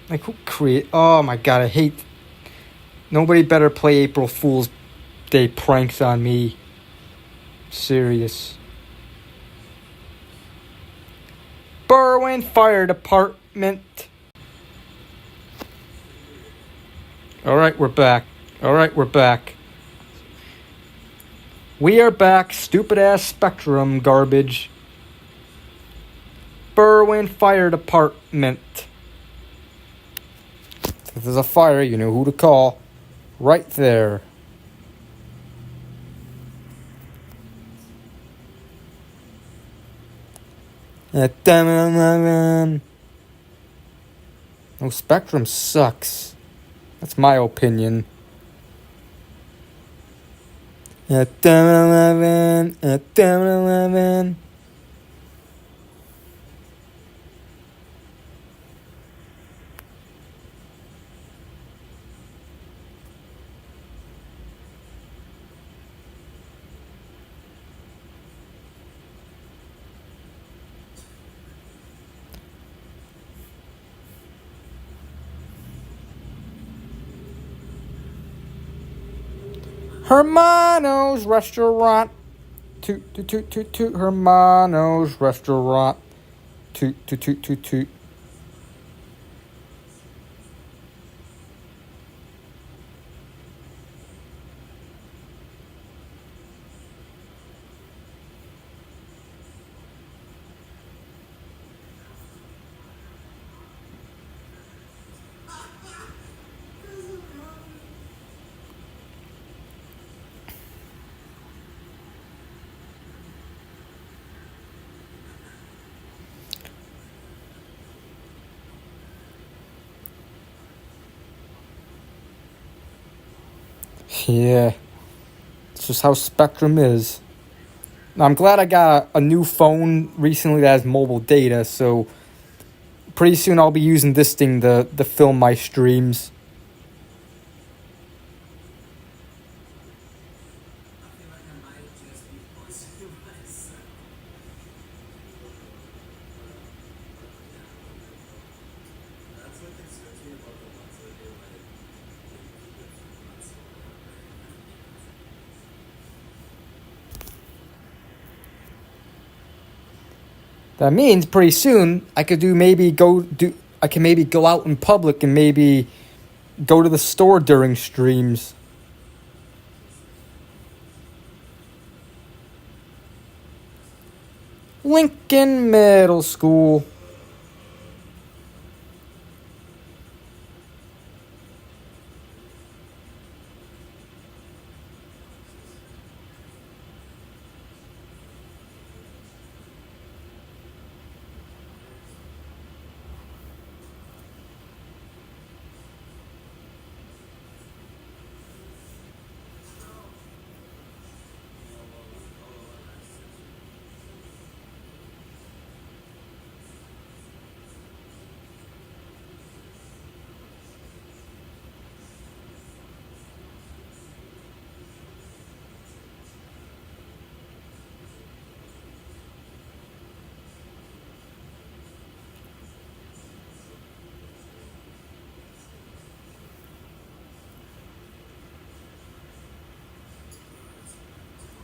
Like, who create? Oh my god, I hate. Nobody better play April Fool's Day pranks on me. Serious. Berwyn Fire Department. Alright, we're back. We are back, stupid ass Spectrum garbage. Berwyn Fire Department. If there's a fire, you know who to call. Right there. No, Spectrum sucks. That's my opinion. At 11. Hermano's Restaurant. Toot. Hermano's Restaurant. Toot. Yeah. It's just how Spectrum is. Now, I'm glad I got a new phone recently that has mobile data, so pretty soon I'll be using this thing to film my streams. I feel like I might just be poisoning myself. That's what concerns me about the ones that they like keep it for months or whatever. That means pretty soon I could I can maybe go out in public and maybe go to the store during streams. Lincoln Middle School.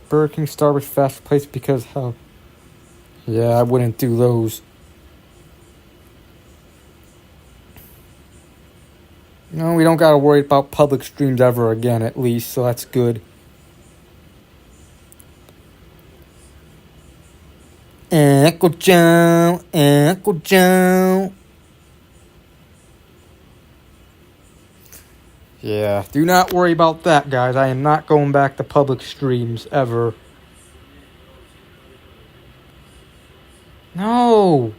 Burger King, Starbucks, fast place because how? Yeah, I wouldn't do those. No, we don't gotta worry about public streams ever again, at least, so that's good. Uncle Joe, Uncle Joe. Yeah, do not worry about that, guys. I am not going back to public streams ever. No.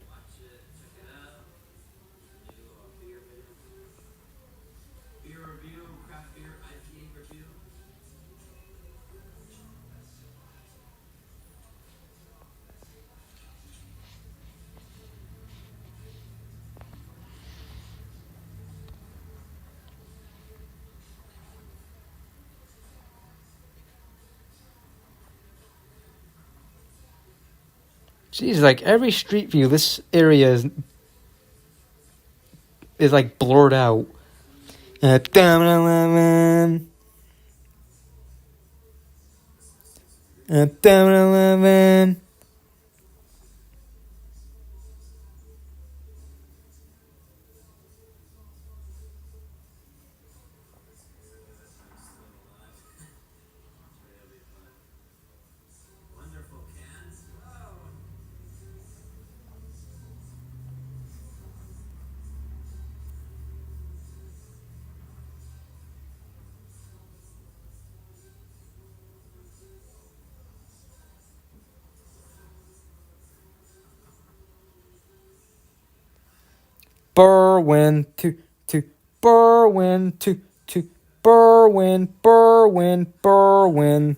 Watch it, check it out. Beer review, craft beer, IPA review. Jeez, like every street view, this area is like blurred out. 7-Eleven. 7-Eleven. Wonderful cans. Whoa. Berwyn, to Berwyn, to Berwyn, Berwyn, Berwyn.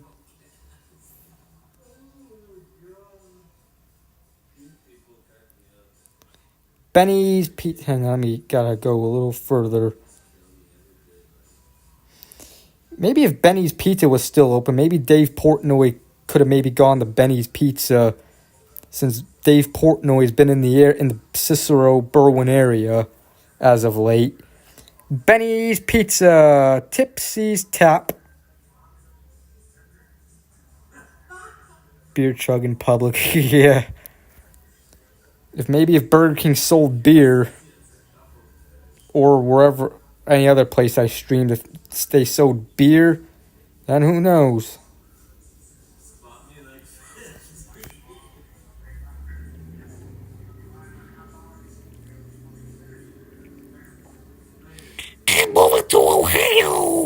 Benny's Pizza. Hang on, gotta go a little further. Maybe if Benny's Pizza was still open, maybe Dave Portnoy could have maybe gone to Benny's Pizza, since Dave Portnoy has been in the Cicero Berwyn area as of late. Benny's Pizza, Tipsy's Tap. Beer chug in public. Yeah. If Burger King sold beer, or wherever, any other place I streamed, if they sold beer, then who knows? Spot me like I'm over to Ohio.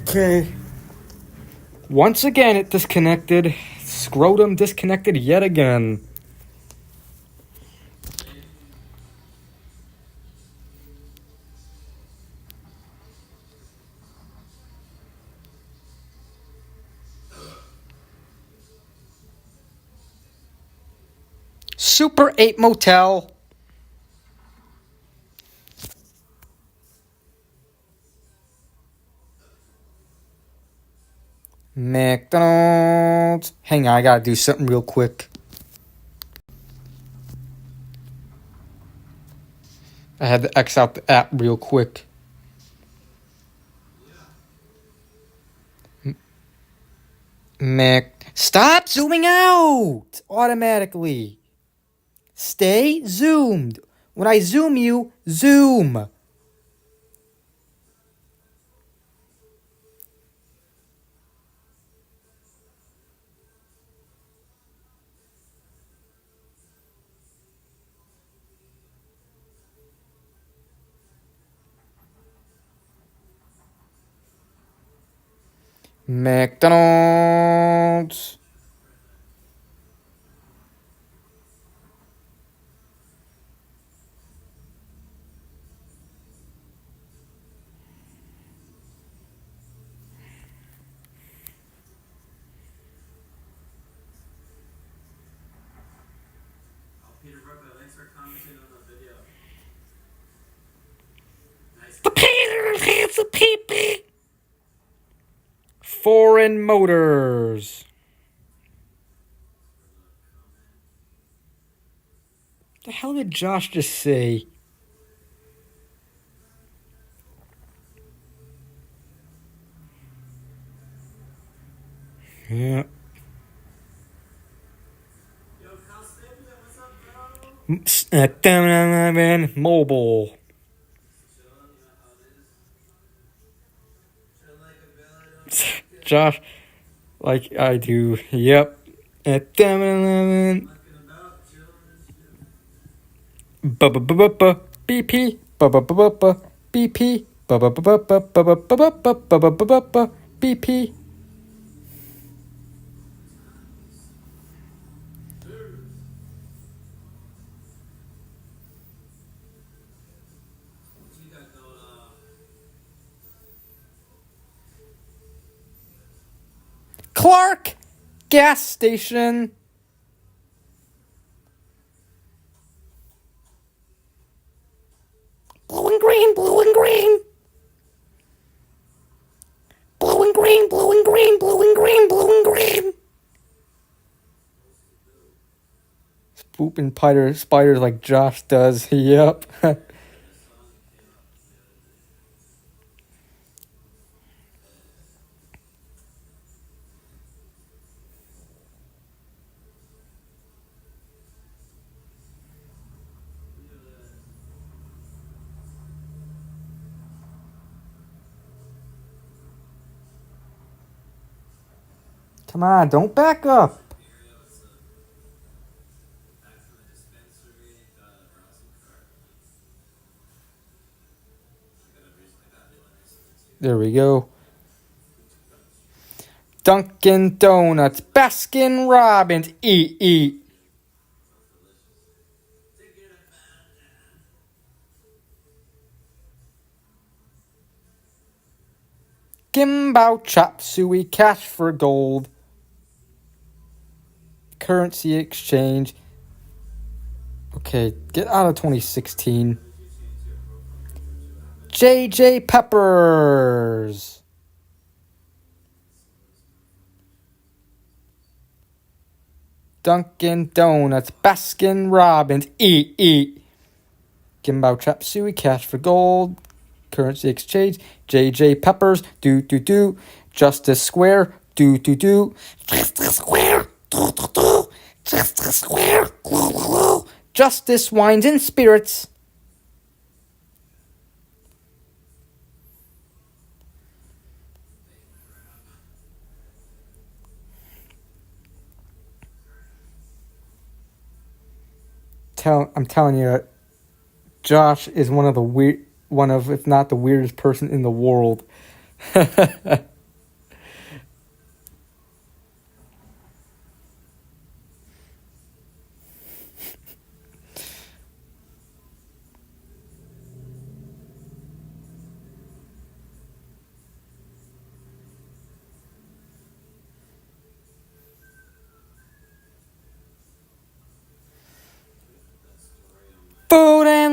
Okay. Once again, it disconnected. Scrotum disconnected yet again. Super 8 Motel. McDonald's. Hang on, I gotta do something real quick. I had to X out the app real quick. Stop zooming out automatically. Stay zoomed. When I zoom you, zoom. McDonald's. Peter Brooklyn, thanks for commenting on the video. Nice. The Peter has a pee-pee. Foreign Motors. The hell did Josh just say? Yeah. Yo, Kyle Stapleton, what's up, bro? Mobile. Chillin', you know how it is. Chillin' like a villain. Josh, like I do. Yep. At 7-Eleven. Fucking about, chillin' and shit. BP. BP. BP. What you got going on? Clark gas station. Blue and green, blue and green. Blue and green, blue and green, blue and green, blue and green. Swooping spiders like Josh does. Yep. Come on, don't back up. There we go. Dunkin' Donuts, Baskin Robbins, eat. Gimbal chop suey, cash for gold. Currency exchange. Okay, get out of 2016. J.J. Peppers. Dunkin' Donuts, Baskin Robbins, eat. Gimbal chop suey, cash for gold. Currency exchange. J.J. Peppers, do. Justice Square, do. Justice Square, do. Justice Square, Justice Wines and Spirits. I'm telling you, Josh is one of, if not the weirdest person in the world.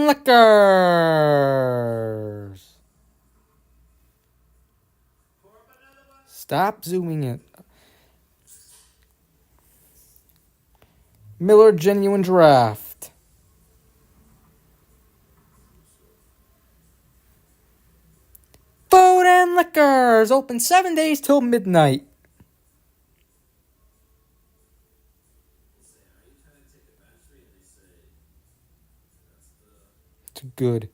and liquors. Stop zooming in. Miller Genuine Draft. Food and liquors. Open 7 days till midnight. Too good.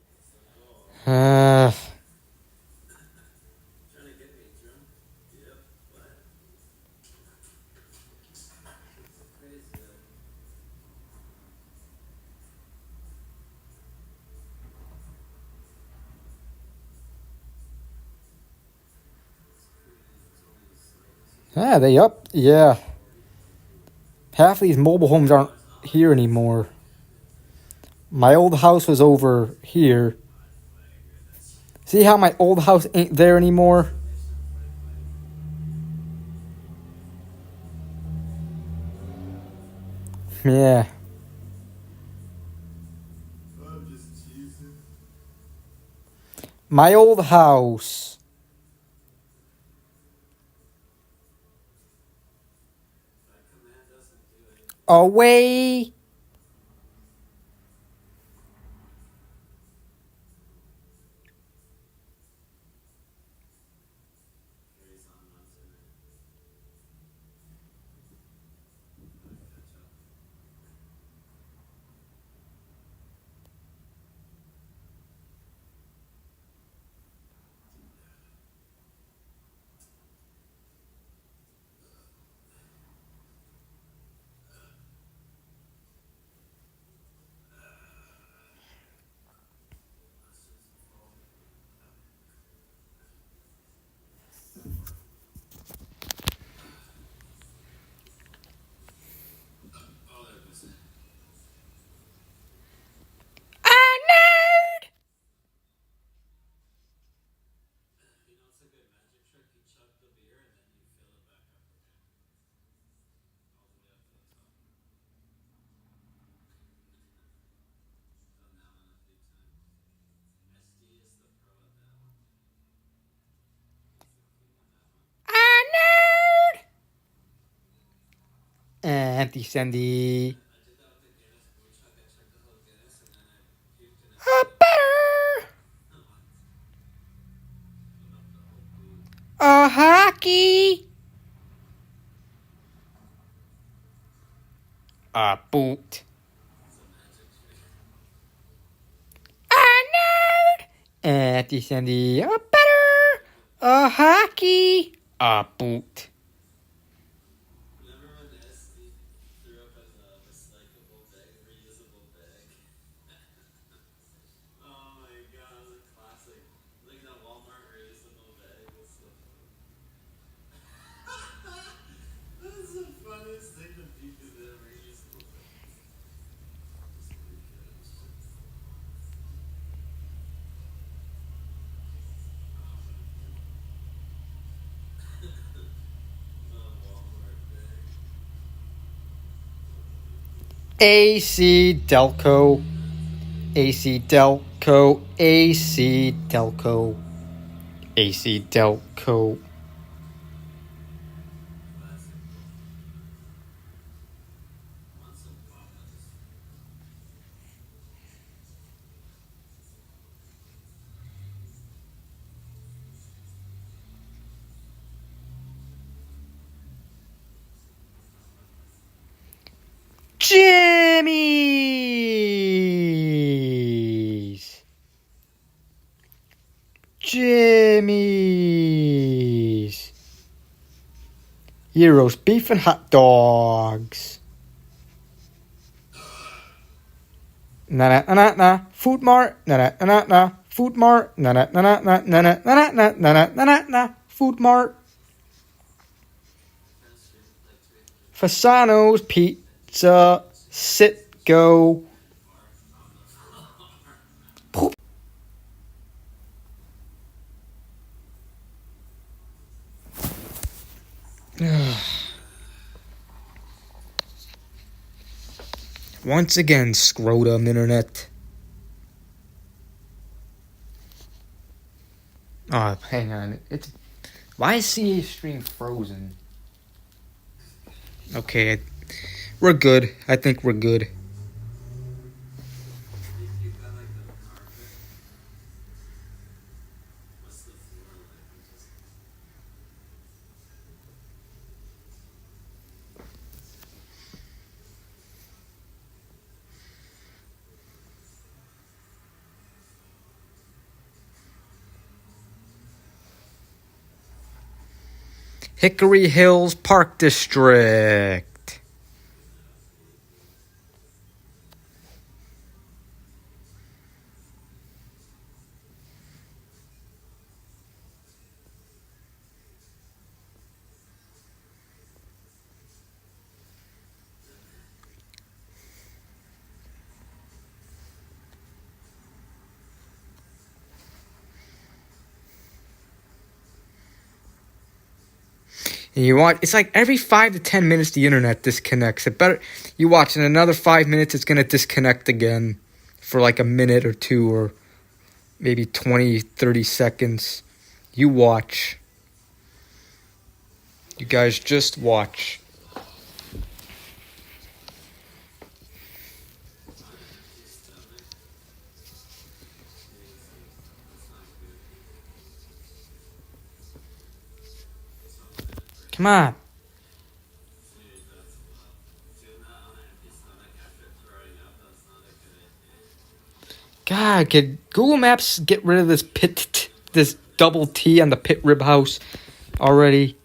They up? Yeah. Half of these mobile homes aren't here anymore. My old house was over here. See how my old house ain't there anymore? Yeah. My old house. Away. Empty Sandy. A better. A hockey. A boot. A nerd. Empty Sandy. A better. A hockey. A boot. Remember when SD threw up as a recyclable bag, reusable bag? Oh my god, that's a classic. Like in a Walmart reusable bag. That's so funny. That's the funniest thing that people do, reusable bags. Just ridiculous. Walmart bag. AC Delco. AC Delco. AC Delco. AC Delco. Jimmy's. Jimmy's. Gyros, beef and hot dogs. Na na na na. Food Mart. Na na na na. Food Mart. Na na na na na na na na na na na na. Food Mart. Fasano's Pizza. Sit go. Once again, scrotum internet. Oh, hang on. It's why is CA stream frozen? Okay, we're good. I think we're good. You got like the carpet. What's the floor like? Hickory Hills Park District. And you watch, it's like every 5 to 10 minutes the internet disconnects. It better, you watch in another 5 minutes it's going to disconnect again for like a minute or two or maybe 20, 30 seconds. You watch. You guys just watch. Come on. God, could Google Maps get rid of this this double T on the pit rib house already?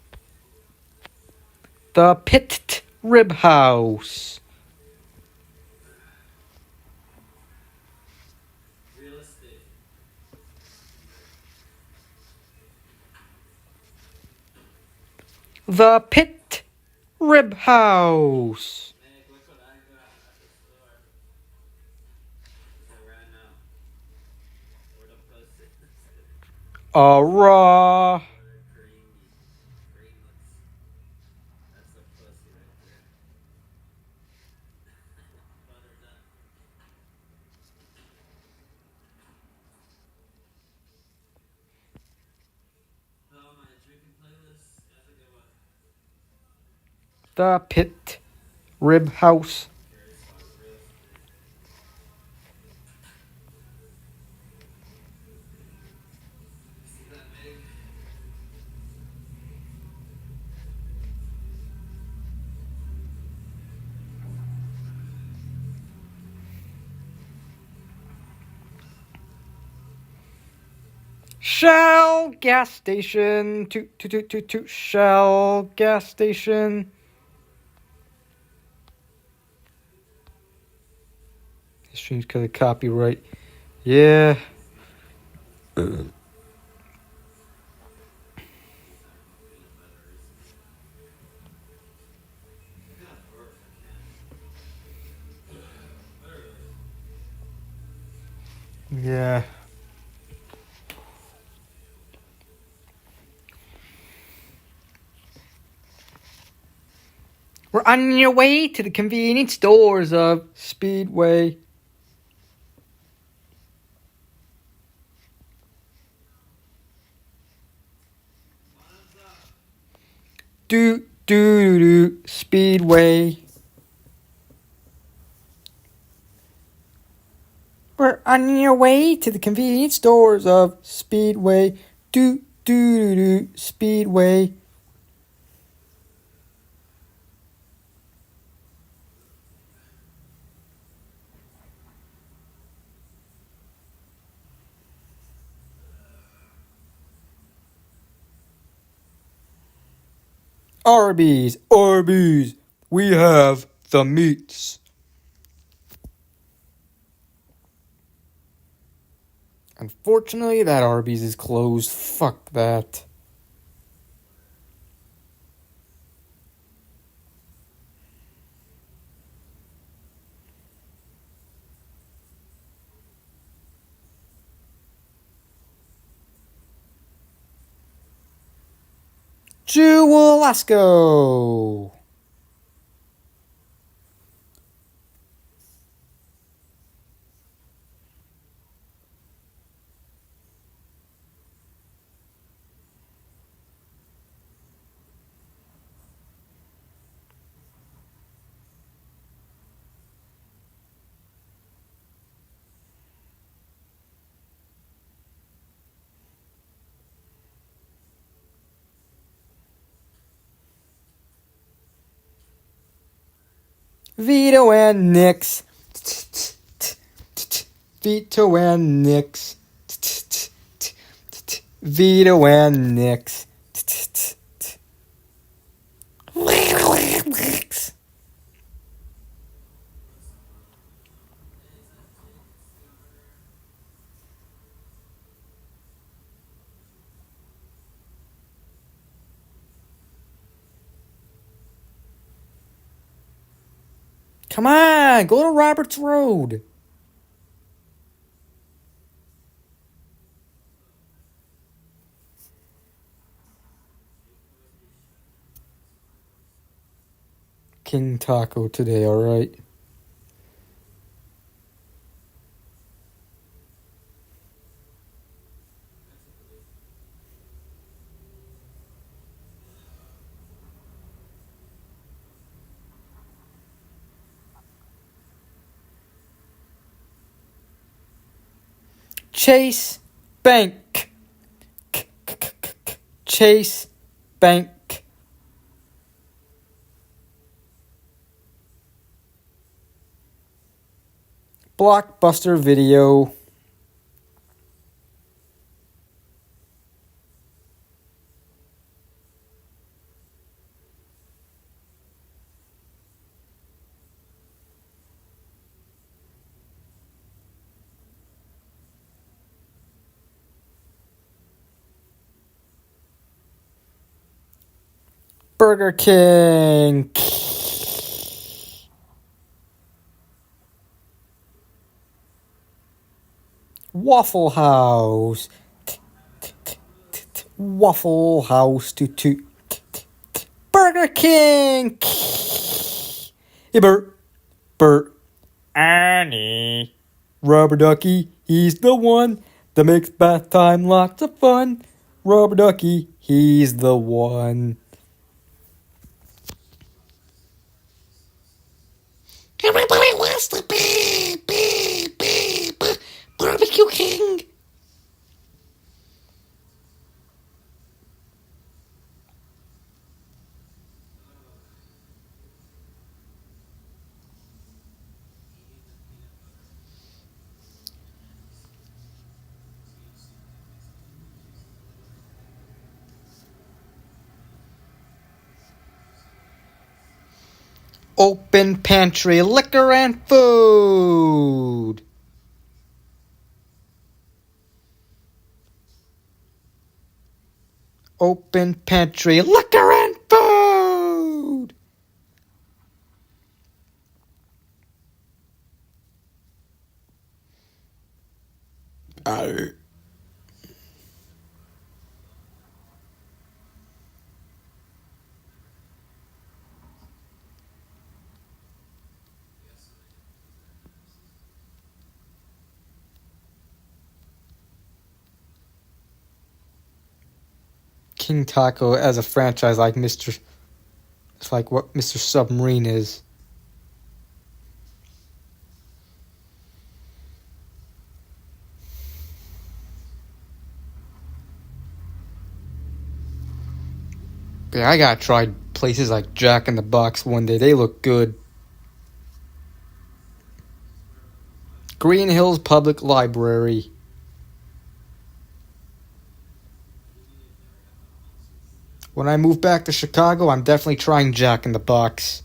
The pit rib house. Real estate. The pit rib house. Hey, look what I got at the store. Okay, right now. Where the pussy? Raw. Creamy. Creamless. That's the pussy right there. Buttered up. Oh, my drinking playlist. I forget what. The pit rib house. Carries on real estate. See that, Meg? Shell gas station. Toot. Shell gas station. This stream's because of copyright. Yeah. Yeah. We're on your way to the convenience stores of Speedway. Do Speedway. We're on your way to the convenience stores of Speedway. Do Speedway. Arby's. We have the meats. Unfortunately, that Arby's is closed. Fuck that. Jewel-Lasco. Vito and Nix. Vito and Nix. Vito and Nix. Come on, go to Roberts Road. King Taco today, alright? Chase Bank. Chase Bank. Blockbuster Video. Burger King. Waffle House. Waffle House. Toot toot. Burger King. Hey, Bert. Annie. Rubber Ducky, he's the one that makes bath time lots of fun. Rubber Ducky, he's the one. Everybody wants to be Barbecue King. Open pantry, liquor and food. Open pantry, liquor and food. King Taco as a franchise like Mr. It's like what Mr. Submarine is. Yeah, I gotta try places like Jack in the Box one day. They look good. Green Hills Public Library. When I move back to Chicago, I'm definitely trying Jack in the Box.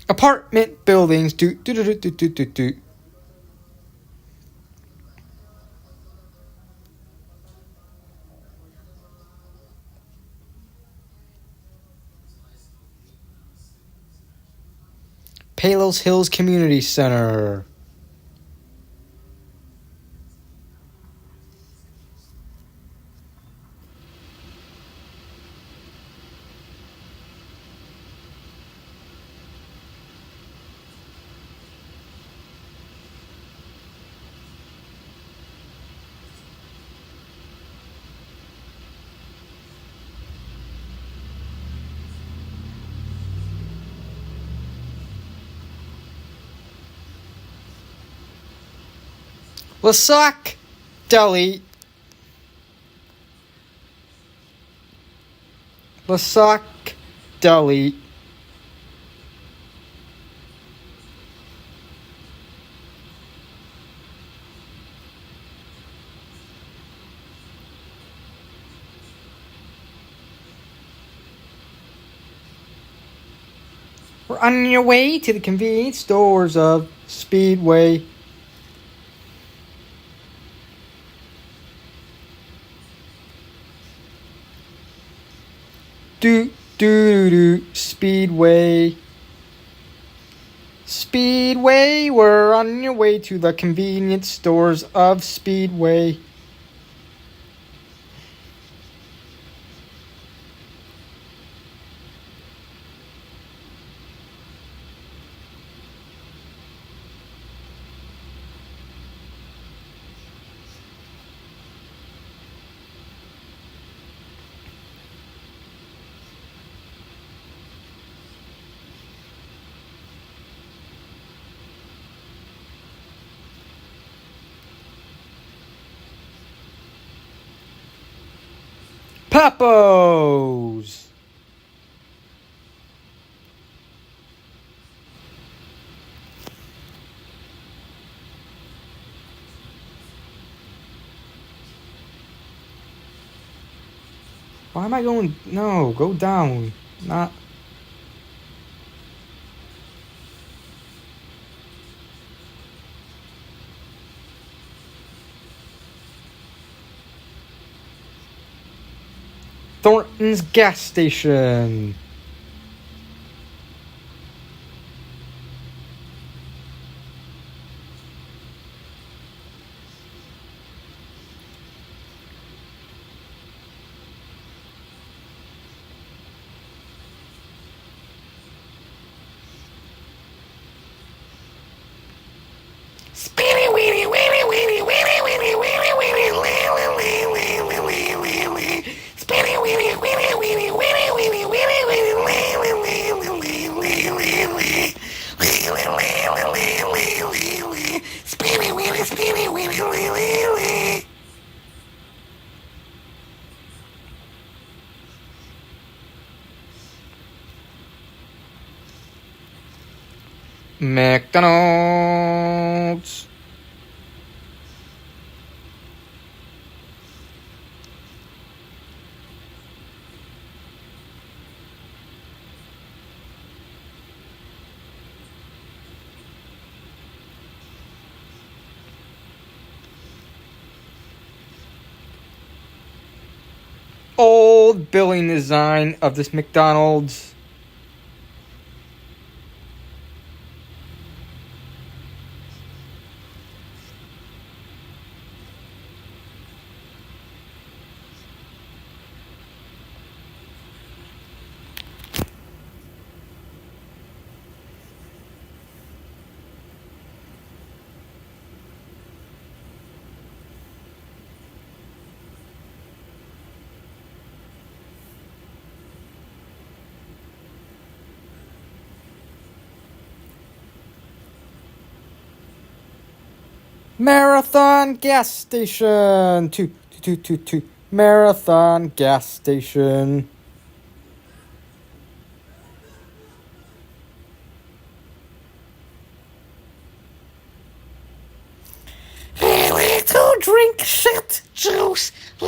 Apartment buildings. Do. Palos Hills Community Center. Lasac, delete. Lasac, delete. We're on your way to the convenience stores of Speedway. Speedway. Speedway, we're on your way to the convenience stores of Speedway. Papo's. Why am I going? No, go down. Not. Thornton's gas station. McDonald's. Old building design of this McDonald's. Marathon gas station. Two. Marathon gas station. To drink shit juice. I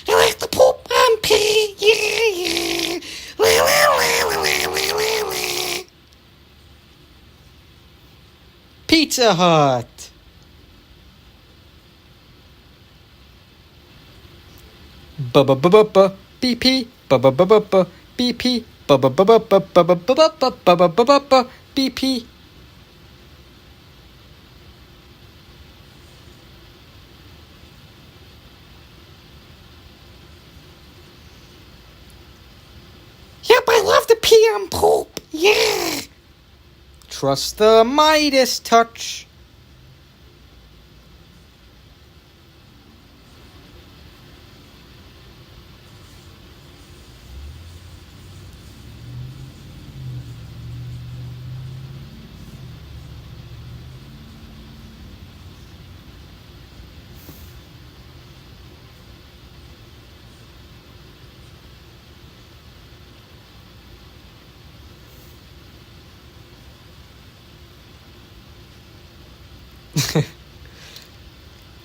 like the poop and pee. Yeah. Pizza Hut. BP. BP. BP. Yep, I love the pee and poop. Yeah. Trust the Midas touch.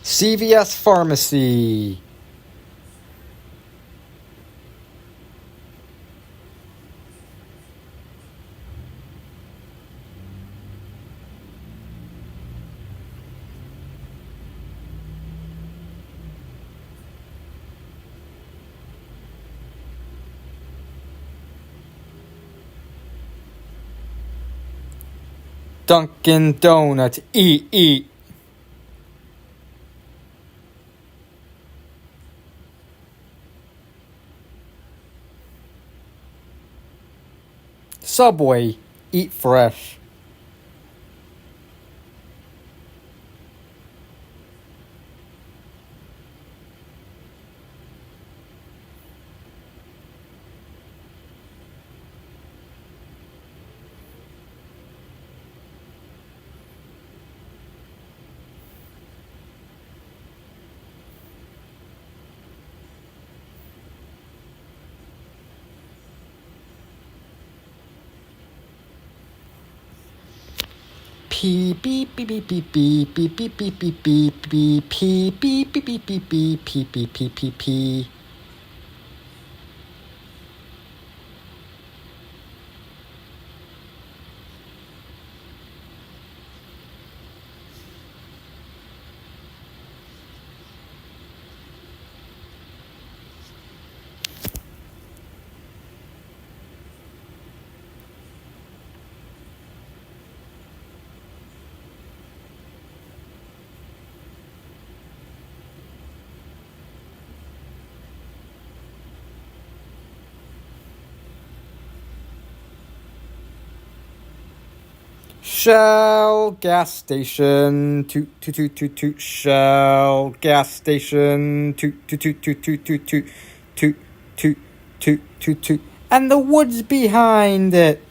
CVS Pharmacy. Dunkin' Donuts. Eat. Subway. Eat fresh. P beep beep beep beep beep beep beep beep beep beep beep P beep beep beep beep beep P P P P P. Shell gas station. Toot toot toot toot toot. Shell gas station. Toot toot toot toot toot toot toot toot toot toot toot toot. And the woods behind it.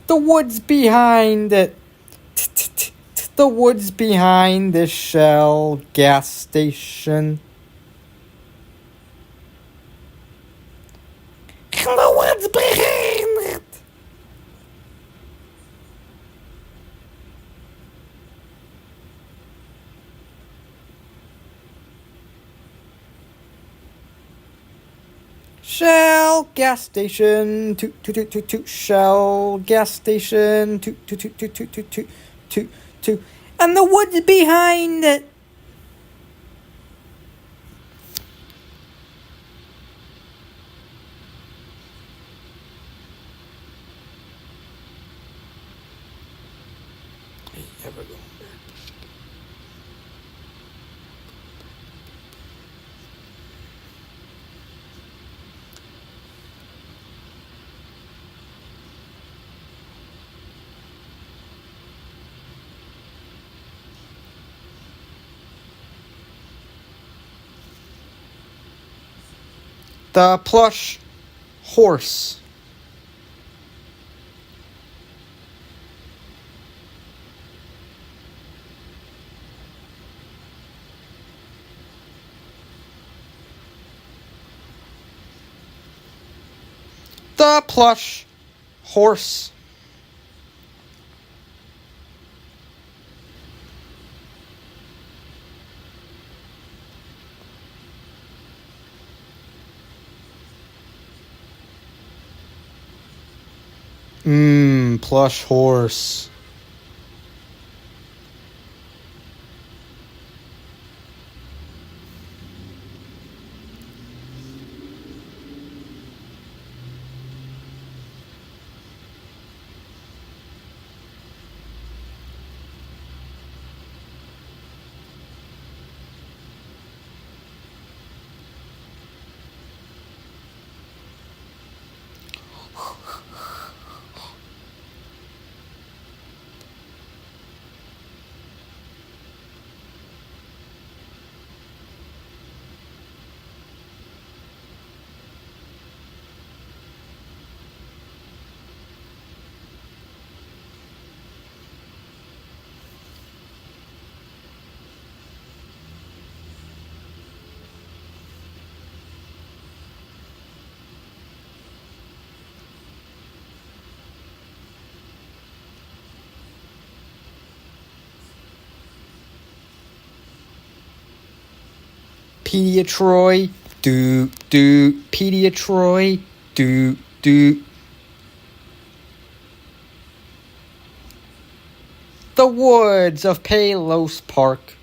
The woods behind it. The woods behind this Shell gas station. And the woods behind it. Shell gas station, toot toot toot toot toot. Shell gas station, toot toot toot toot toot toot toot toot toot. And the woods behind it. The plush horse. The plush horse. Plush horse. Pediatroy, Pediatroy, do. The woods of Palos Park.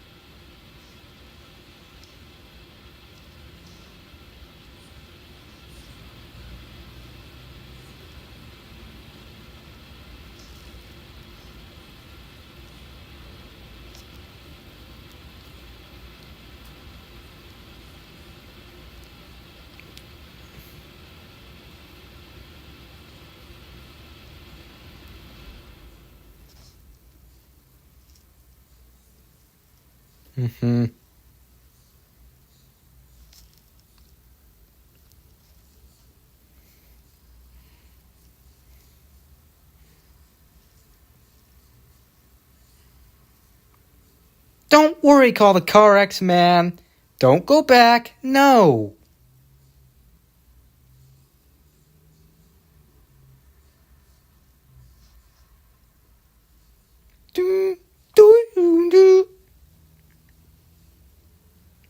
Don't worry, call the car X-Man. Don't go back. No.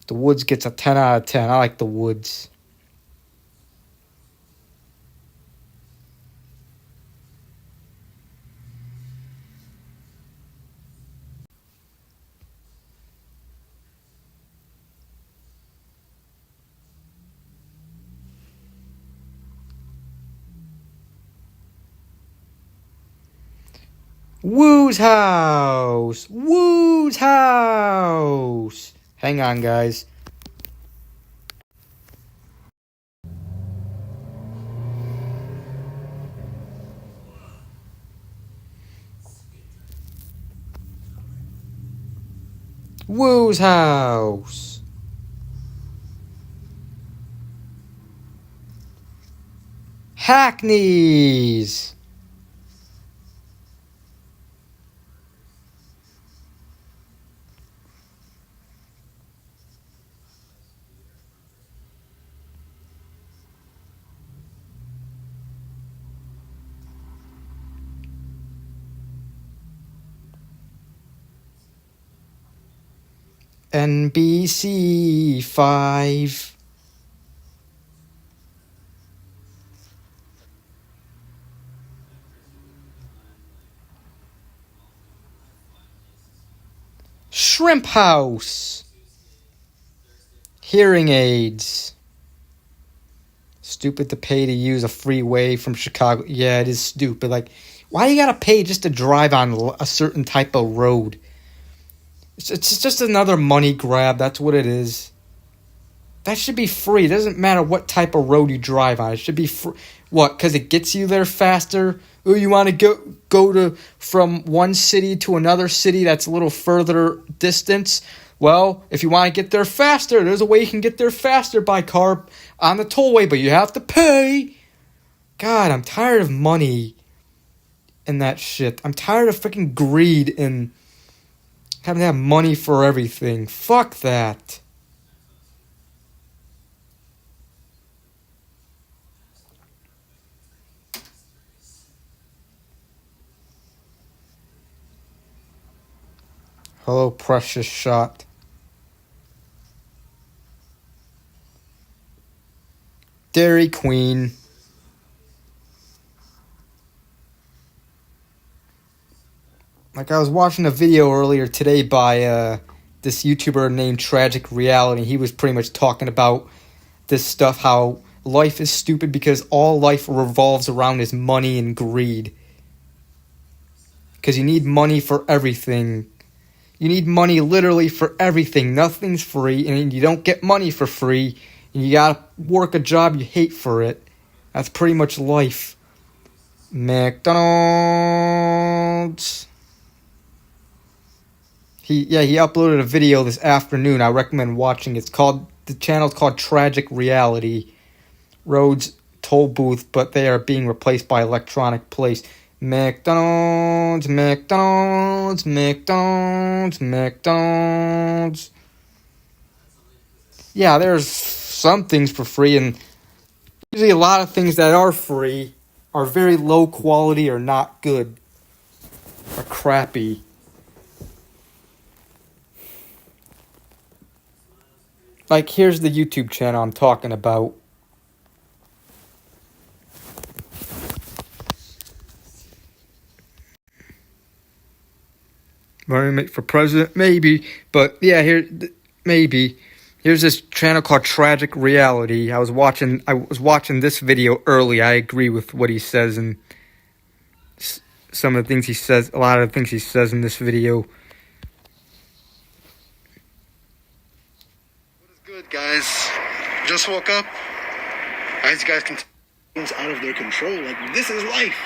The Woods gets a 10 out of 10. I like The Woods. Woo's house. Woo's house. Hang on, guys. Woo's house. Hackneys. NBC 5. Shrimp House. Hearing aids. Stupid to pay to use a freeway from Chicago. Yeah, it is stupid. Like, why do you gotta pay just to drive on a certain type of road? It's just another money grab. That's what it is. That should be free. It doesn't matter what type of road you drive on. It should be free. What? Because it gets you there faster? Oh, you want to go from one city to another city that's a little further distance? Well, if you want to get there faster, there's a way you can get there faster by car on the tollway, but you have to pay. God, I'm tired of money and that shit. I'm tired of freaking greed and having to have money for everything. Fuck that. Hello, precious shot. Dairy Queen. Like, I was watching a video earlier today by this YouTuber named Tragic Reality. He was pretty much talking about this stuff, how life is stupid because all life revolves around is money and greed. Because you need money for everything. You need money literally for everything. Nothing's free, and you don't get money for free. And you gotta work a job you hate for it. That's pretty much life. McDonald's. He uploaded a video this afternoon. I recommend watching. The channel's called Tragic Reality. Roads, toll booth, but they are being replaced by electronic place. McDonald's. Yeah, there's some things for free, and usually a lot of things that are free are very low quality or not good. Or crappy. Like, here's the YouTube channel I'm talking about. Running for president? Maybe. But, yeah, maybe. Here's this channel called Tragic Reality. I was watching this video early. I agree with what he says and some of the things he says. A lot of the things he says in this video. What is good, guys? Just woke up. As you guys can tell, things out of their control. Like, this is life.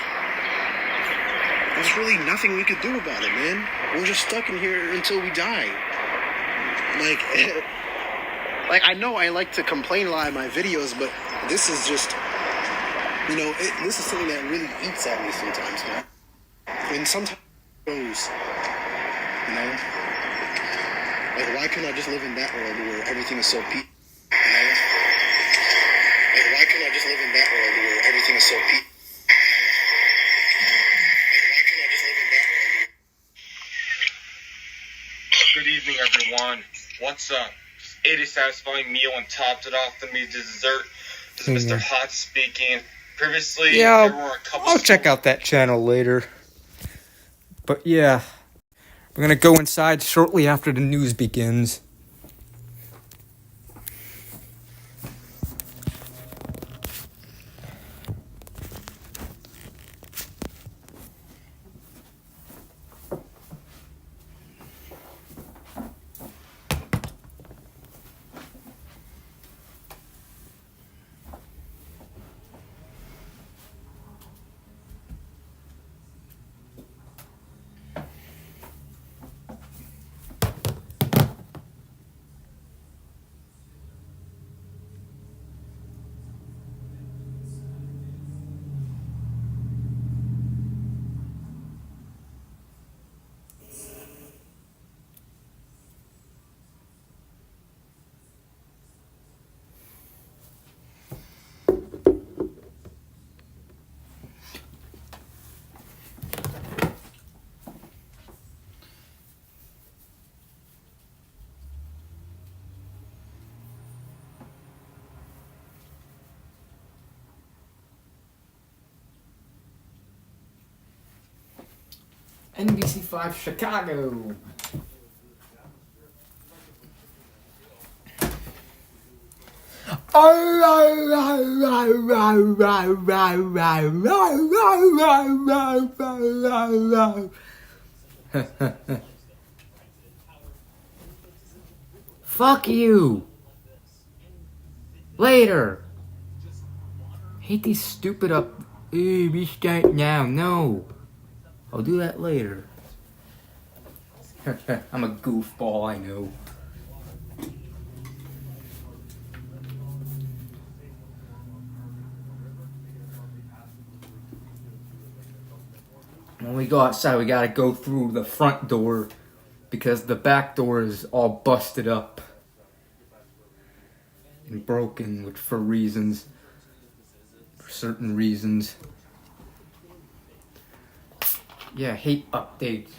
There's really nothing we could do about it, man. We're just stuck in here until we die. Like I know I like to complain a lot in my videos, but this is just, this is something that really eats at me sometimes, man. And sometimes it goes, like, why couldn't I just live in that world where everything is so peaceful? Like, why couldn't I just live in that world where everything is so peaceful? Good evening, everyone. What's up? Just ate a satisfying meal and topped it off with me dessert. This is Mr. Hot speaking. Previously, yeah, there were a couple. I'll check out that channel later. But yeah, we're gonna go inside shortly after the news begins. NBC5 Chicago. Fuck you. Later. Hate these stupid we start now. No. I'll do that later. I'm a goofball, I know. When we go outside, we gotta go through the front door because the back door is all busted up and broken, for certain reasons. Yeah, hate updates.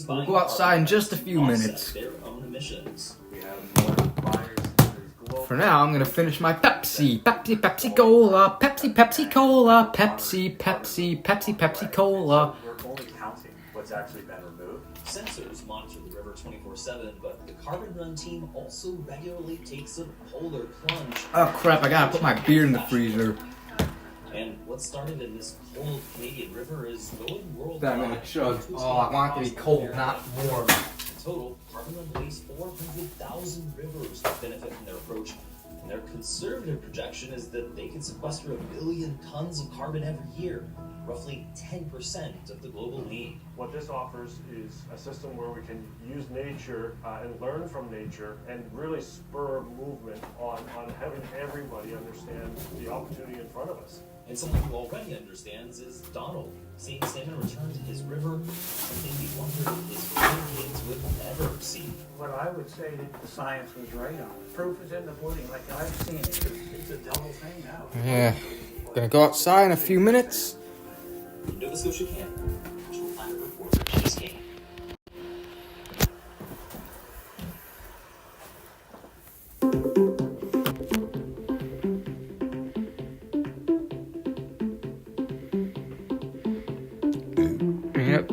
We'll go outside in just a few minutes. For now, I'm gonna finish my Pepsi. Pepsi Cola. Pepsi Cola. Pepsi Cola. We're only counting what's actually been removed. Sensors monitor the river 24/7, but the Carbon Run team also regularly takes a polar plunge. Oh crap, I gotta put my beer in the freezer. And what started in this cold Canadian river is going worldwide. That I'm gonna chug. Oh, I want it to be cold, not warm. In total, Carbon Run believes 400,000 rivers benefit from their approach. And their conservative projection is that they can sequester 1 billion tons of carbon every year, roughly 10% of the global need. What this offers is a system where we can use nature and learn from nature and really spur movement on having everybody understand the opportunity in front of us. And someone who already understands is Donald. Seeing salmon return to his river, something he wondered if his grandkids would ever see. What I would say that the science was right on. Proof is in the pudding, like I've seen it. It's a double thing now. Yeah. Gonna go outside in a few minutes. Nova Scotia, Canada. National Climate Reporter Chase King. Yep.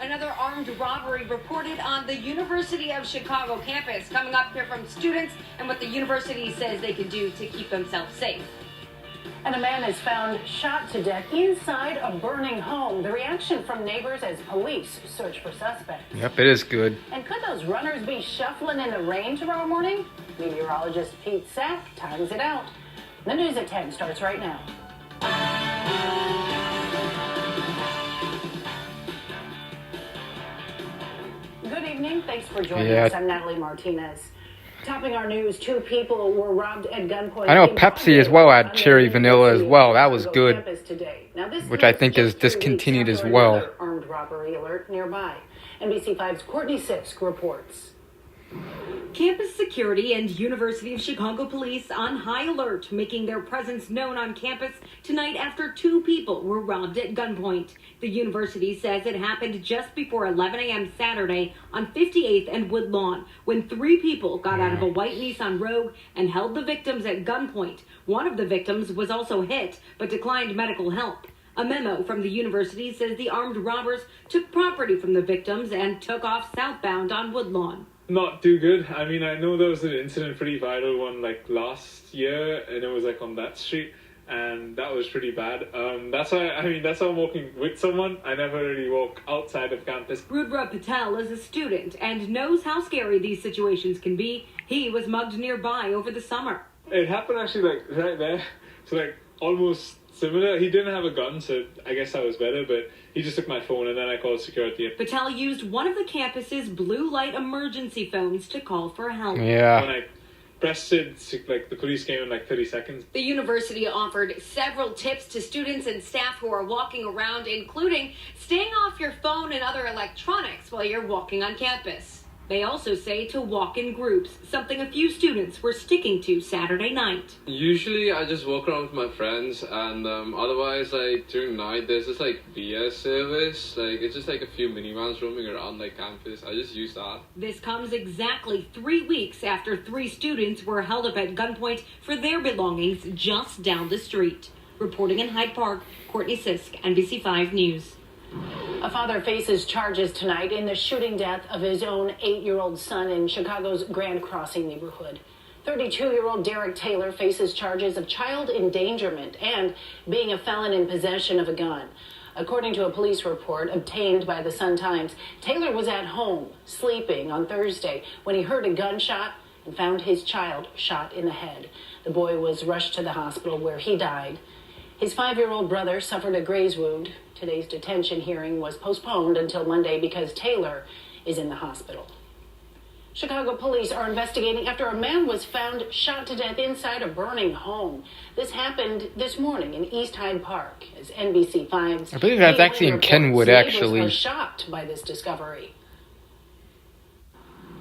Another armed robbery reported on the University of Chicago campus. Coming up here from students and what the university says they can do to keep themselves safe. And a man is found shot to death inside a burning home. The reaction from neighbors as police search for suspects. Yep, it is good. And could those runners be shuffling in the rain tomorrow morning? Meteorologist Pete Sack times it out. The news at 10 starts right now. Good evening. Thanks for joining us. I'm Natalie Martinez. Topping our news, 2 people were robbed at gunpoint. I know Pepsi as well had cherry vanilla as well. That was good. Which I think is discontinued as well. Armed robbery alert nearby. NBC5's Courtney Sisk reports. Campus security and University of Chicago police on high alert, making their presence known on campus tonight after 2 people were robbed at gunpoint. The university says it happened just before 11 a.m. Saturday on 58th and Woodlawn, when 3 people got out of a white Nissan Rogue and held the victims at gunpoint. One of the victims was also hit, but declined medical help. A memo from the university says the armed robbers took property from the victims and took off southbound on Woodlawn. Not too good. I mean, I know there was an incident, pretty viral one, like last year, and it was like on that street, and that was pretty bad. That's why I'm walking with someone. I never really walk outside of campus. Rudra Patel is a student and knows how scary these situations can be. He was mugged nearby over the summer. It happened actually like right there, so like almost similar. He didn't have a gun, so I guess that was better, but he just took my phone and then I called security. Patel used one of the campus's blue light emergency phones to call for help. Yeah. When I pressed it, like the police came in like 30 seconds. The university offered several tips to students and staff who are walking around, including staying off your phone and other electronics while you're walking on campus. They also say to walk in groups, something a few students were sticking to Saturday night. Usually I just walk around with my friends, and otherwise, like, during night, there's this, like, BS service. Like, it's just, like, a few minivans roaming around, like, campus. I just use that. This comes exactly 3 weeks after 3 students were held up at gunpoint for their belongings just down the street. Reporting in Hyde Park, Courtney Sisk, NBC5 News. A father faces charges tonight in the shooting death of his own 8-year-old son in Chicago's Grand Crossing neighborhood. 32-year-old Derek Taylor faces charges of child endangerment and being a felon in possession of a gun. According to a police report obtained by the Sun-Times, Taylor was at home sleeping on Thursday when he heard a gunshot and found his child shot in the head. The boy was rushed to the hospital where he died. His 5-year-old brother suffered a graze wound. Today's detention hearing was postponed until Monday because Taylor is in the hospital. Chicago police are investigating after a man was found shot to death inside a burning home. This happened this morning in East Hyde Park, as NBC5's... I believe that's actually in Kenwood, actually. Neighbors are shocked by this discovery.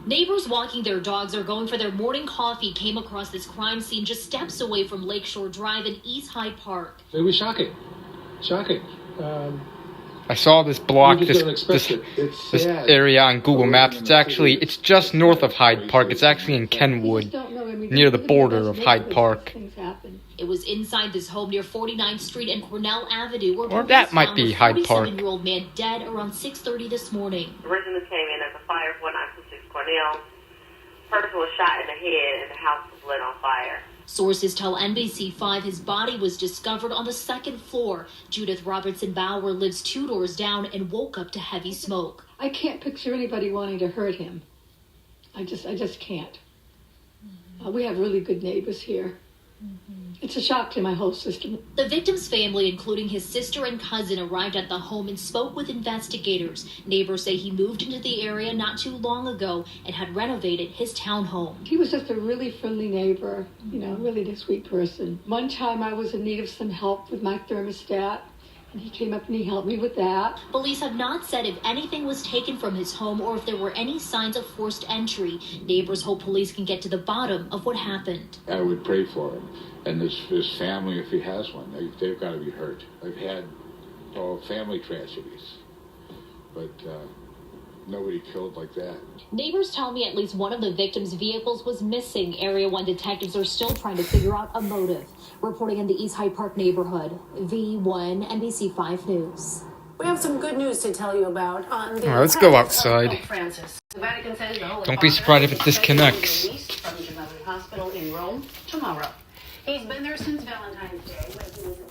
Neighbors walking their dogs or going for their morning coffee came across this crime scene just steps away from Lakeshore Drive in East Hyde Park. It was shocking. Shocking. I saw this block, this area on Google Maps. It's just north of Hyde Park. It's actually in Kenwood, near the border of Hyde Park. It was inside this home near 49th Street and Cornell Avenue, where or that might be Hyde Park. A 47-year-old man dead around 6:30 this morning. The residents came in as a fire 4926 Cornell. Person was shot in the head and the house was lit on fire. Sources tell NBC5 his body was discovered on the 2nd floor. Judith Robertson Bauer lives 2 doors down and woke up to heavy smoke. I can't picture anybody wanting to hurt him. I just can't. We have really good neighbors here. It's a shock to my whole system. The victim's family, including his sister and cousin, arrived at the home and spoke with investigators. Neighbors say he moved into the area not too long ago and had renovated his townhome. He was just a really friendly neighbor, really a sweet person. One time I was in need of some help with my thermostat. And he came up and he helped me with that. Police have not said if anything was taken from his home or if there were any signs of forced entry. Neighbors hope police can get to the bottom of what happened. I would pray for him. And his family, if he has one, they've got to be hurt. I've had family tragedies, but nobody killed like that. Neighbors tell me at least one of the victims' vehicles was missing. Area 1 detectives are still trying to figure out a motive. Reporting in the East Hyde Park neighborhood, V1 NBC5 News. We have some good news to tell you about on the. All right, let's go outside. Pope Francis. The Vatican says the Holy Don't be Father surprised if it is expected to be disconnects. released from Gemelli Hospital in Rome tomorrow. He's been there since Valentine's Day when he was admitted.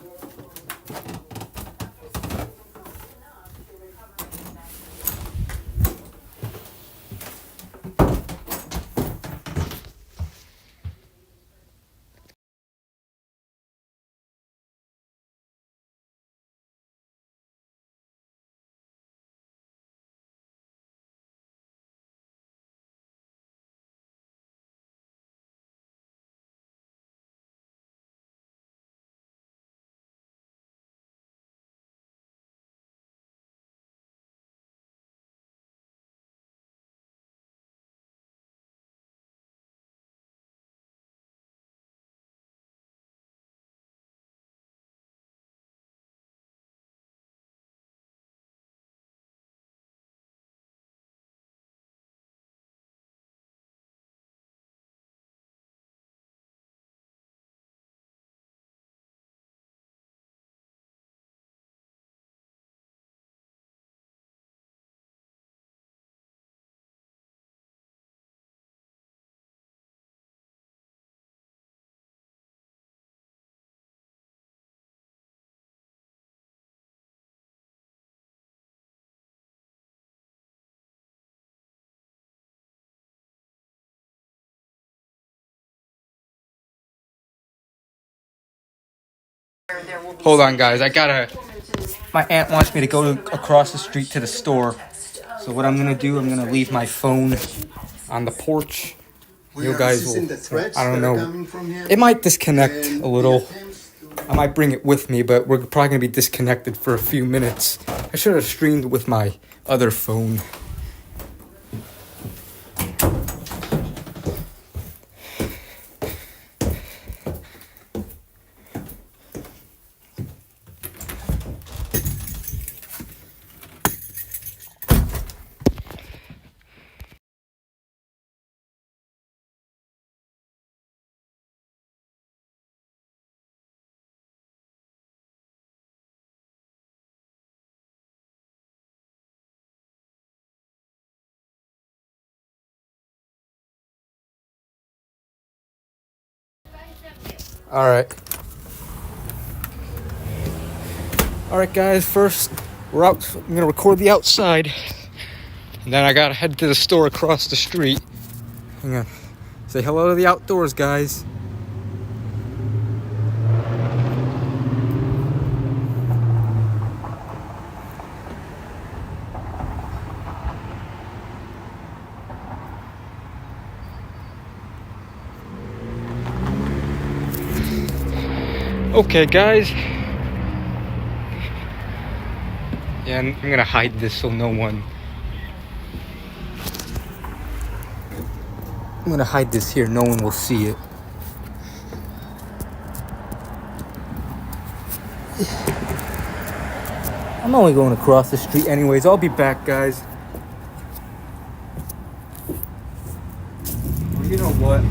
Hold on, guys. My aunt wants me to go across the street to the store. So what I'm gonna do, I'm gonna leave my phone on the porch. You guys will. I don't know. It might disconnect a little. I might bring it with me, but we're probably gonna be disconnected for a few minutes. I should have streamed with my other phone. Alright, guys, first we're out. I'm gonna record the outside, and then I gotta head to the store across the street. I'm gonna say hello to the outdoors, guys. Okay, guys. Yeah, I'm gonna hide this so no one. I'm gonna hide this here, no one will see it. I'm only going across the street anyways. I'll be back, guys. Well, you know what?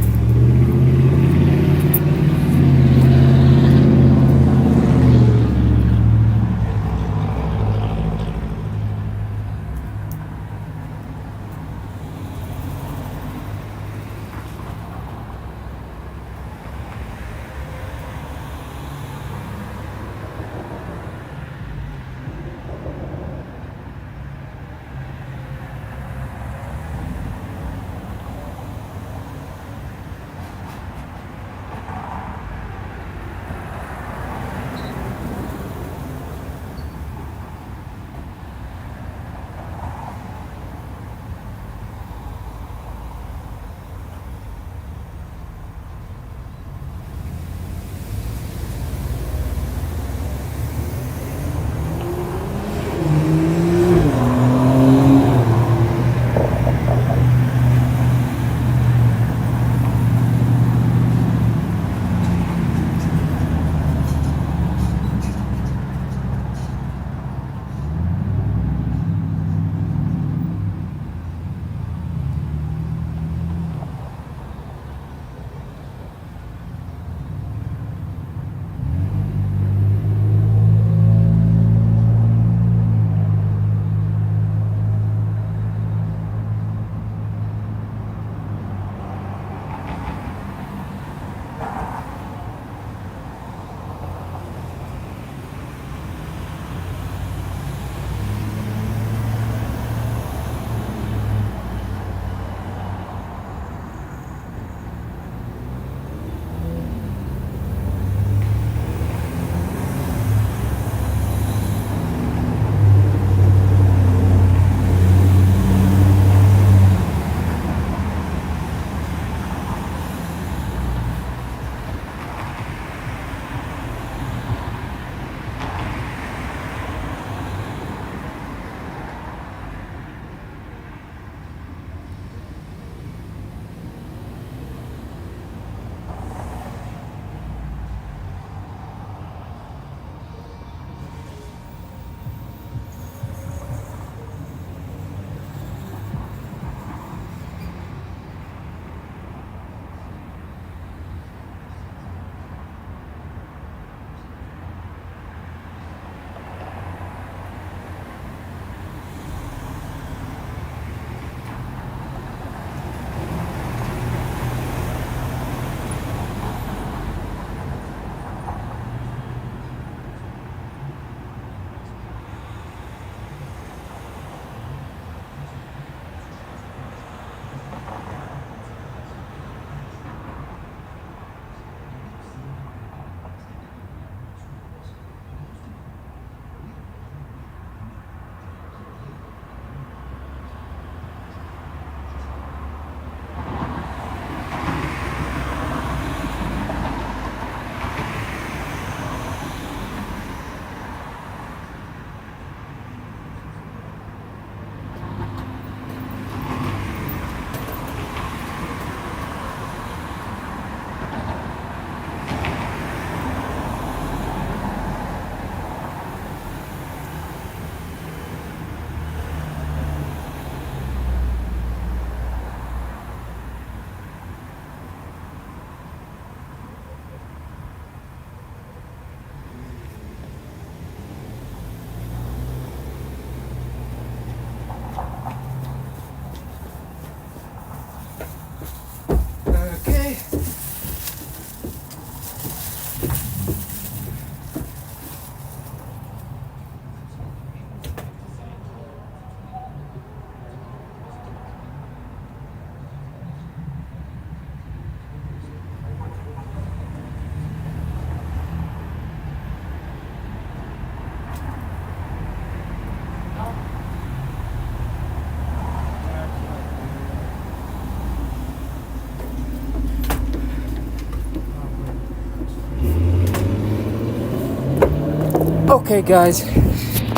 Okay, guys.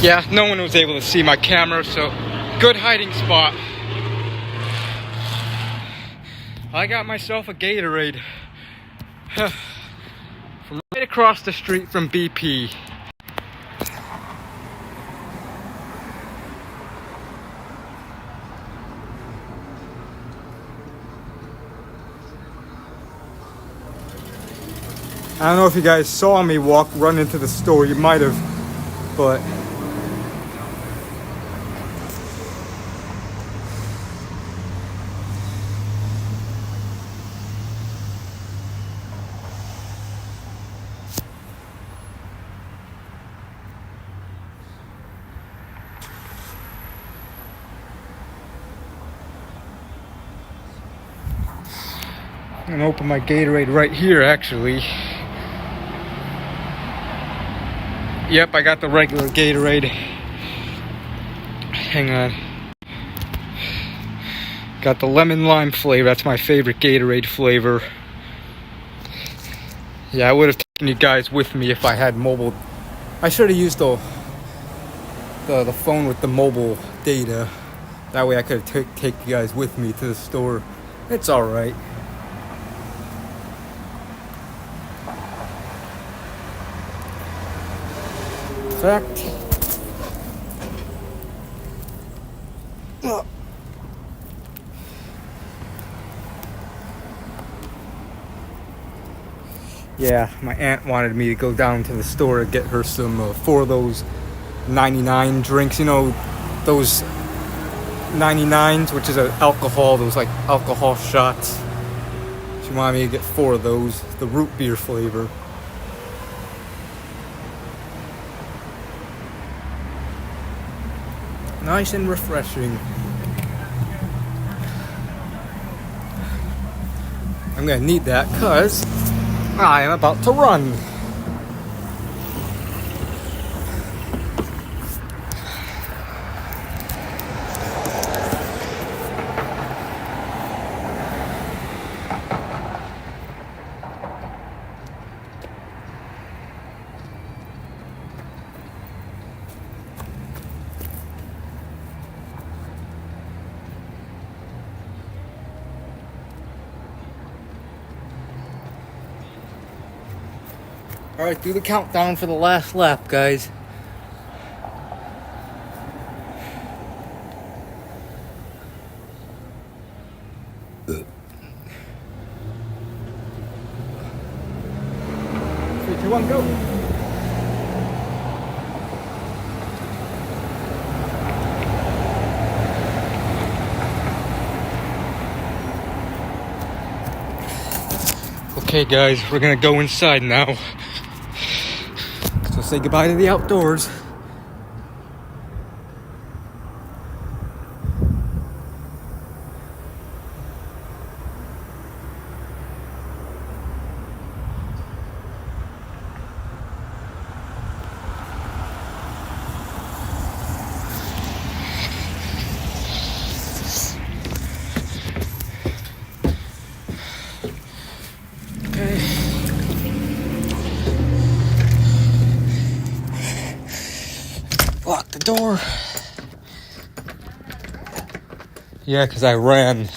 Yeah, no one was able to see my camera, so good hiding spot. I got myself a Gatorade from right across the street from BP. I don't know if you guys saw me run into the store. You might have, but I'm gonna open my Gatorade right here, actually. Yep, I got the regular Gatorade. Hang on. Got the lemon lime flavor. That's my favorite Gatorade flavor. Yeah, I would have taken you guys with me if I had mobile. I should have used the phone with the mobile data. That way I could have take you guys with me to the store. It's all right. Fact. Yeah, my aunt wanted me to go down to the store and get her some 4 of those 99 drinks. You know, those 99s, which is alcohol, those like alcohol shots. She wanted me to get 4 of those, the root beer flavor. Nice and refreshing. I'm gonna need that because I am about to run. Alright, do the countdown for the last lap, guys. Three, 2, 1, go! Okay, guys, we're gonna go inside now. So say goodbye to the outdoors. Lock the door. Yeah, because I ran.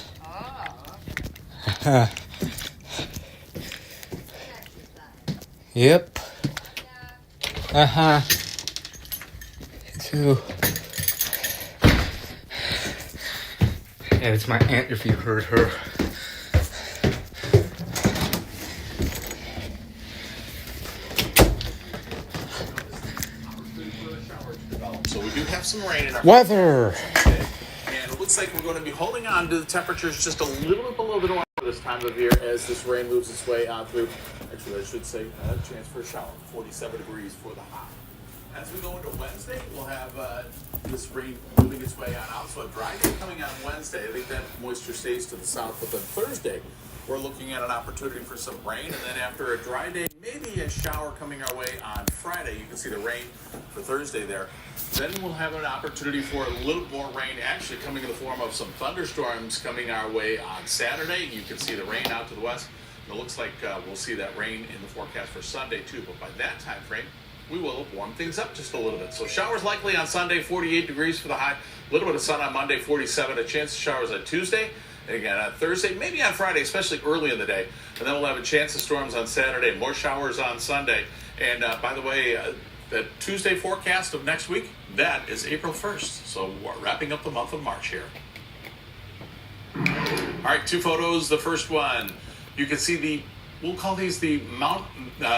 Yep. So, yeah, it's my aunt if you heard her. So we do have some rain in our weather. Okay. And it looks like we're going to be holding on to the temperatures just a little bit below the normal this time of year as this rain moves its way on through. Actually, I should say a chance for a shower. 47 degrees for the high. As we go into Wednesday, we'll have this rain moving its way on out. So a dry day coming on Wednesday. I think that moisture stays to the south. But then Thursday, we're looking at an opportunity for some rain. And then after a dry day, maybe a shower coming our way on Friday. You can see the rain for Thursday there. Then we'll have an opportunity for a little more rain actually coming in the form of some thunderstorms coming our way on Saturday. You can see the rain out to the west. It looks like we'll see that rain in the forecast for Sunday too. But by that time frame, we will warm things up just a little bit. So showers likely on Sunday, 48 degrees for the high. A little bit of sun on Monday, 47. A chance of showers on Tuesday. And again on Thursday, maybe on Friday, especially early in the day. And then we'll have a chance of storms on Saturday. More showers on Sunday. And by the way, the Tuesday forecast of next week, that is April 1st. So we're wrapping up the month of March here. All right, 2 photos. The first one, you can see we'll call these the Mount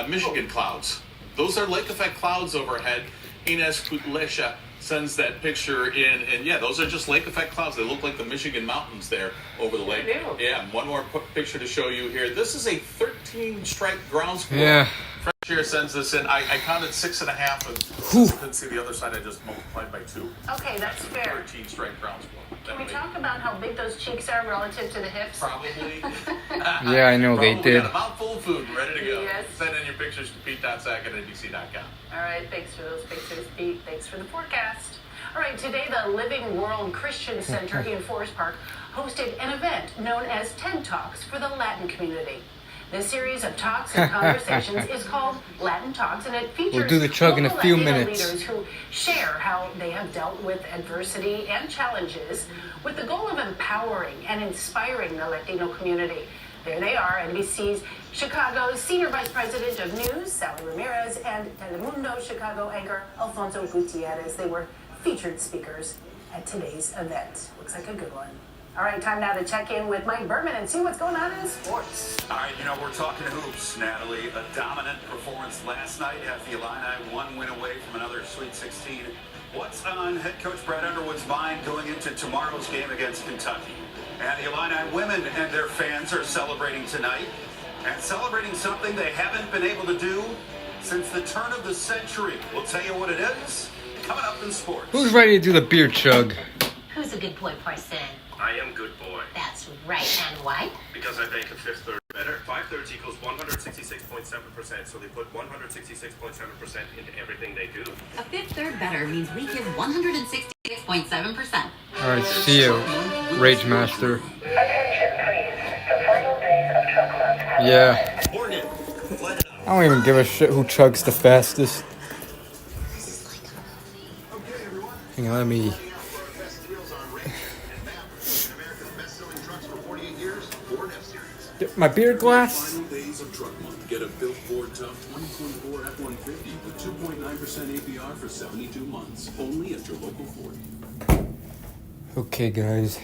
Michigan clouds. Those are lake effect clouds overhead. Ines Kutlesha sends that picture in, and yeah, those are just lake effect clouds. They look like the Michigan mountains there over the lake. Yeah, one more picture to show you here. This is a 13-striped ground squirrel. Yeah. Fresh Air sends this in. I counted 6.5, and since I couldn't see the other side, I just multiplied by 2. Okay, that's fair. 13-striped ground squirrel. Can we talk about how big those cheeks are relative to the hips? Probably. Yeah, I know they did. Got a mouthful of food and ready to go. Yes. Send in your pictures to pete.sack@nbc.com. All right, thanks for those pictures, Pete. Thanks for the forecast. All right, today the Living World Christian Center in Forest Park hosted an event known as TED Talks for the Latin community. This series of talks and conversations is called Latin Talks, and it features We'll do the chug in a local few Latino minutes. leaders who share how they have dealt with adversity and challenges with the goal of empowering and inspiring the Latino community. There they are, NBC's Chicago's Senior Vice President of News, Sally Ramirez, and Telemundo Chicago anchor Alfonso Gutierrez. They were featured speakers at today's event. Looks like a good one. All right, time now to check in with Mike Berman and see what's going on in sports. All right, we're talking hoops, Natalie. A dominant performance last night at the Illini, 1 win away from another Sweet 16. What's on head coach Brad Underwood's mind going into tomorrow's game against Kentucky? And the Illini women and their fans are celebrating tonight, and celebrating something they haven't been able to do since the turn of the century. We'll tell you what it is coming up in sports. Who's ready to do the beer chug? Who's a good boy, Parson? I am good boy. That's right. And why? Because I bake a fifth third better. 5/3 equals 166.7%, so they put 166.7% into everything they do. A fifth third better means we give 166.7%. All right, see you, Rage Master. Yeah. I don't even give a shit who chugs the fastest. Hang on, let me. Get my beer glass. Final days of Truck Month. Get a Built Ford Tough 2024 F-150 with 2.9% APR for 72 months. Only at your local Ford. Okay, guys.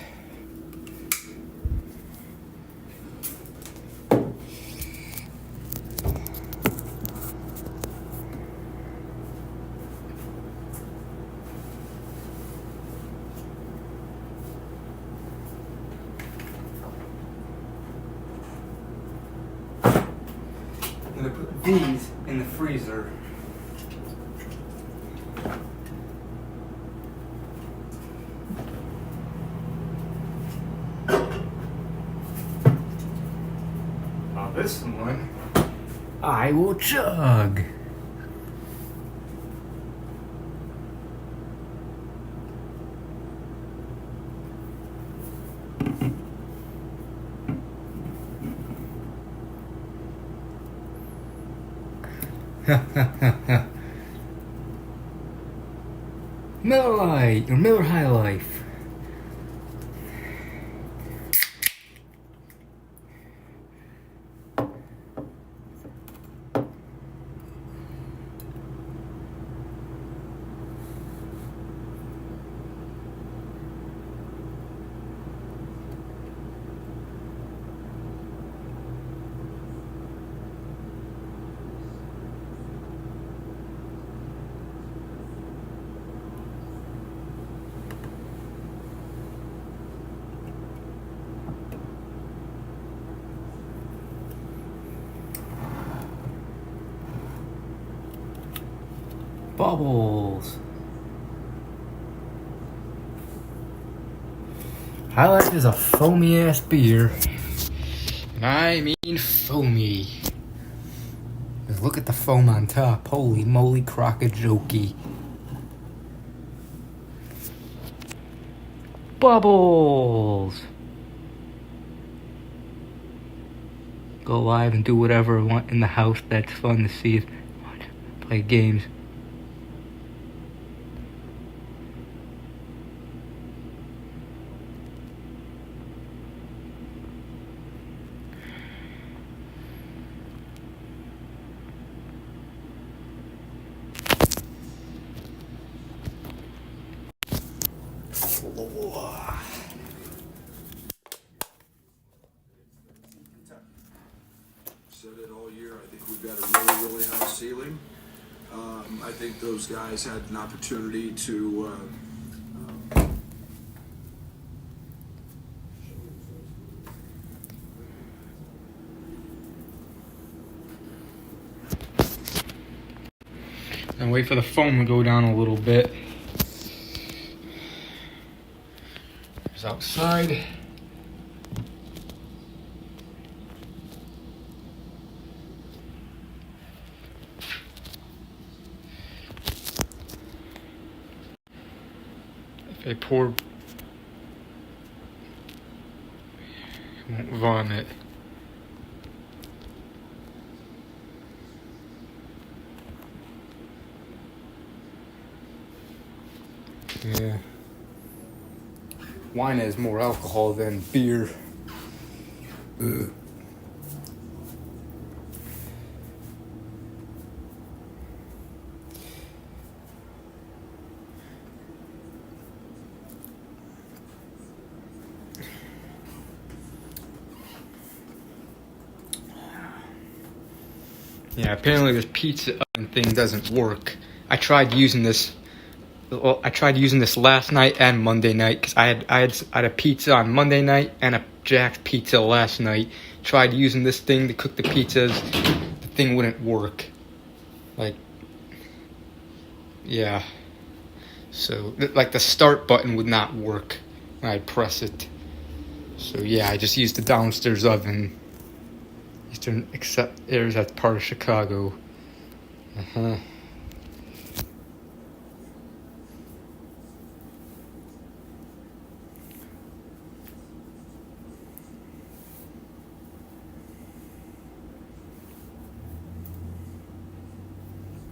I'm gonna put these in the freezer. Now this one, I will chug. Miller Lite or Miller High Life. Bubbles. High Life is a foamy ass beer. And I mean foamy. Just look at the foam on top. Holy moly crock-a-jokey. Bubbles. Go live and do whatever I want in the house that's fun to see. Watch, play games. Said it all year. I think we've got a really, really high ceiling. I think those guys had an opportunity to and wait for the foam to go down a little bit. It's outside. If I pour, I won't vomit. Yeah. Wine has more alcohol than beer. Ugh. Yeah, apparently this pizza oven thing doesn't work. I tried using this. Well, I tried using this last night and Monday night because I had a pizza on Monday night and a Jack's pizza last night. Tried using this thing to cook the pizzas. The thing wouldn't work. Like, yeah. So, like the start button would not work when I press it. So yeah, I just used the downstairs oven. Eastern except airs that's part of Chicago.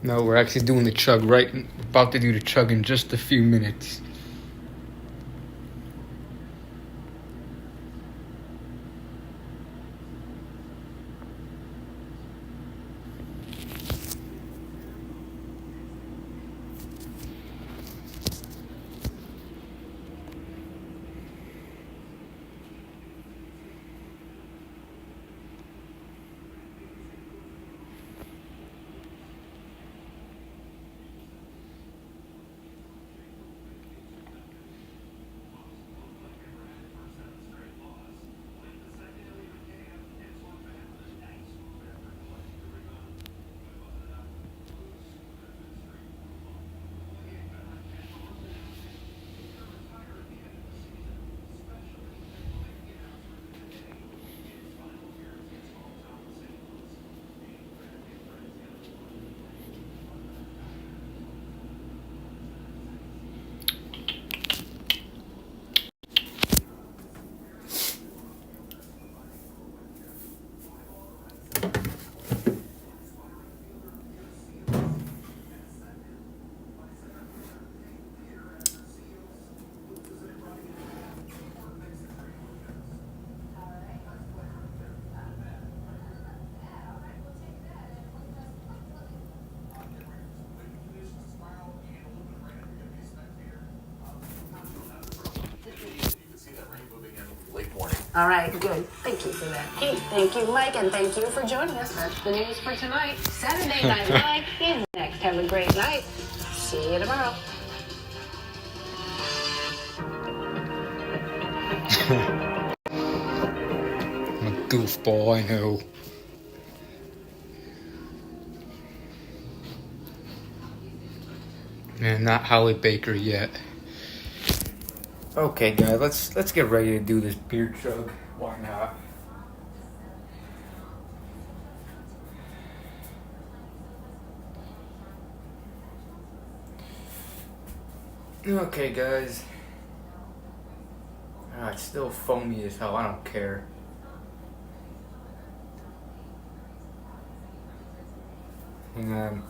No, we're actually doing the chug right. About to do the chug in just a few minutes. All right, good. Thank you for that, Kate. Thank you, Mike, and thank you for joining us. That's the news for tonight. Saturday Night Live is next. Have a great night. See you tomorrow. I'm a goofball, I know. Man, not Holly Baker yet. Okay, guys, let's get ready to do this beer chug. Why not? Okay, guys. It's still foamy as hell. I don't care. Hang on.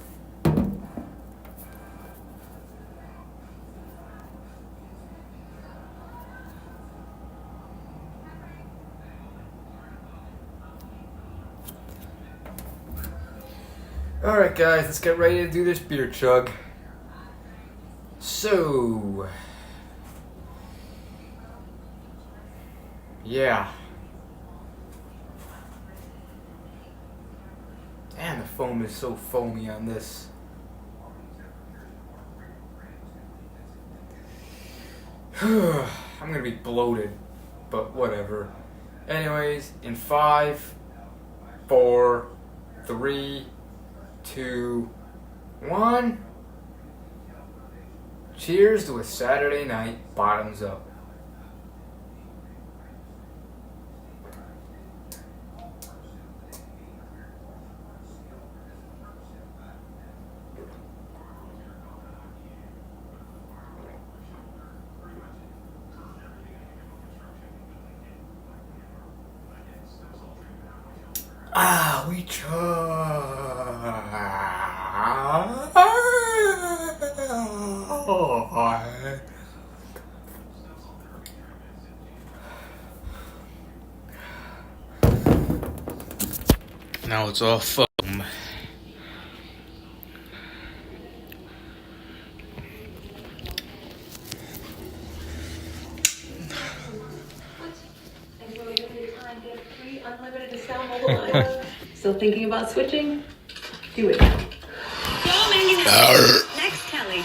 Alright guys, let's get ready to do this beer chug. So, Yeah. Damn, the foam is so foamy on this. I'm gonna be bloated, but whatever. Anyways, in 5, 4, 3, 2, 1. Cheers to a Saturday night bottoms up. Ah, we try. Now it's all foam. Still thinking about switching? Do it now. Next, Kelly.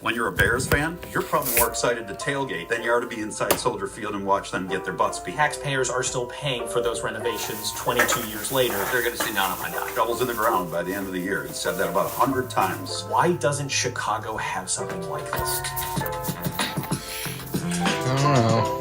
When you're a Bears fan, you're probably more excited to tailgate than you are to be inside Soldier Field and watch them get their butts beat. Taxpayers are still paying for those renovations 22 years later. They're going to sit down on my dime. Shovels in the ground by the end of the year. He said that about 100 times. Why doesn't Chicago have something like this? I don't know.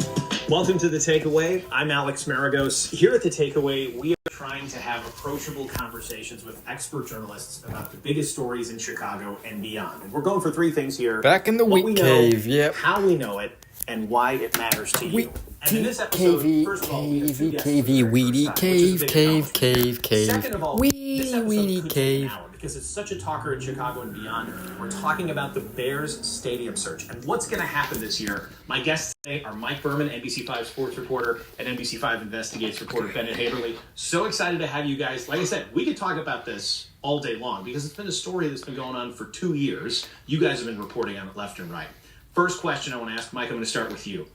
Welcome to The Takeaway. I'm Alex Maragos. Here at The Takeaway, we are trying to have approachable conversations with expert journalists about the biggest stories in Chicago and beyond. And we're going for 3 things here. Back in the what wheat we know, cave, yep. how we know it, and why it matters to you. And in this episode, first of all, we have 2 guests cavey, weedy, which is a big cave. Second of all, this episode weedy, could take cave. an hour because it's such a talker in Chicago and beyond. We're talking about the Bears stadium search and what's going to happen this year. My guests today are Mike Berman, NBC5 sports reporter, and NBC5 Investigates reporter Bennett Haberly. So excited to have you guys. Like I said, we could talk about this all day long because it's been a story that's been going on for 2 years. You guys have been reporting on it left and right. First question I want to ask, Mike, I'm going to start with you.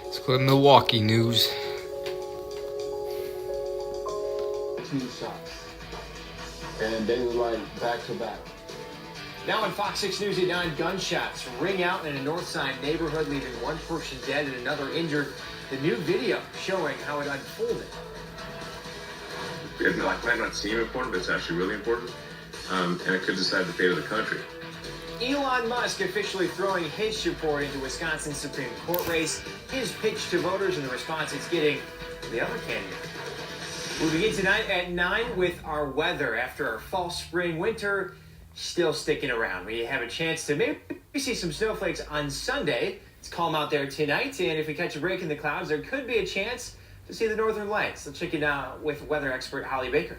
Let's go to Milwaukee news. 2 shots. And they were like back to back. Now on Fox 6 News at 9, gunshots ring out in a north side neighborhood, leaving 1 person dead and another injured. The new video showing how it unfolded. It might not seem important, but it's actually really important. And it could decide the fate of the country. Elon Musk officially throwing his support into Wisconsin's Supreme Court race. His pitch to voters and the response it's getting from the other candidate. We'll begin tonight at 9 with our weather after our fall, spring, winter still sticking around. We have a chance to maybe see some snowflakes on Sunday. It's calm out there tonight, and if we catch a break in the clouds, there could be a chance to see the northern lights. Let's check it out with weather expert Holly Baker.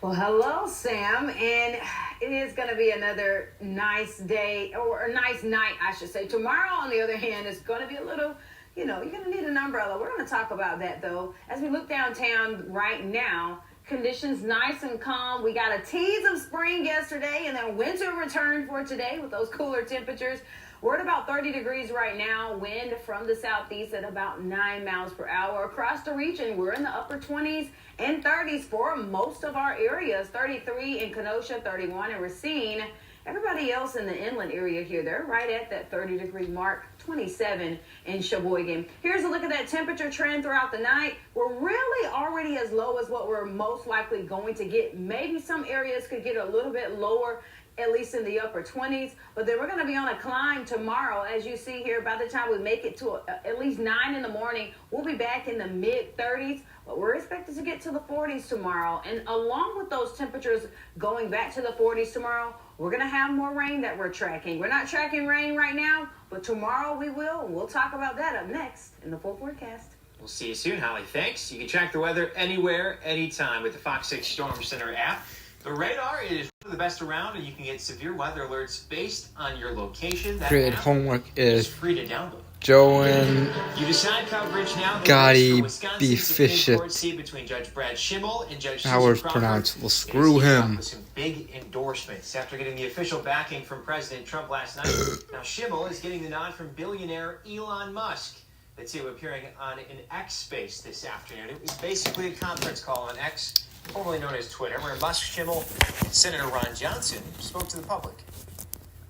Well, hello, Sam, and it is going to be another nice day, or a nice night, I should say. Tomorrow, on the other hand, is going to be a little, you're going to need an umbrella. We're going to talk about that, though. As we look downtown right now, conditions nice and calm. We got a tease of spring yesterday, and then winter returned for today with those cooler temperatures. We're at about 30 degrees right now. Wind from the southeast at about 9 miles per hour. Across the region, we're in the upper 20s and 30s for most of our areas. 33 in Kenosha, 31 in Racine. Everybody else in the inland area here, they're right at that 30-degree mark. 27 in Sheboygan. Here's a look at that temperature trend throughout the night. We're really already as low as what we're most likely going to get. Maybe some areas could get a little bit lower, at least in the upper 20s, but then we're going to be on a climb tomorrow. As you see here, by the time we make it to at least 9 in the morning, we'll be back in the mid 30s, but we're expected to get to the 40s tomorrow. And along with those temperatures going back to the 40s tomorrow, we're going to have more rain that we're tracking. We're not tracking rain right now, but tomorrow we will. And we'll talk about that up next in the full forecast. We'll see you soon, Holly. Thanks. You can track the weather anywhere, anytime with the Fox 6 Storm Center app. The radar is one of the best around, and you can get severe weather alerts based on your location. That Great app homework is is free to download. Joan You decide coverage now. Gotti Wisconsin be Supreme Fishit. Court seat between Judge Brad Schimmel and Judge Susan How it's Crawford pronounced. Well, is screw heating up him. with some big endorsements after getting the official backing from President Trump last night. Now Schimmel is getting the nod from billionaire Elon Musk. Let's see him appearing on an X Space this afternoon. It was basically a conference call on X, formerly known as Twitter, where Musk, Schimmel, and Senator Ron Johnson spoke to the public.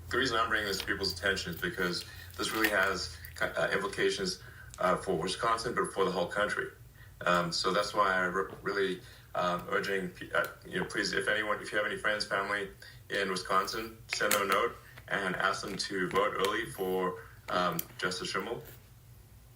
The reason I'm bringing this to people's attention is because this really has implications for Wisconsin, but for the whole country. So that's why I'm really urging, please, if you have any friends, family in Wisconsin, send them a note and ask them to vote early for Justice Schimmel.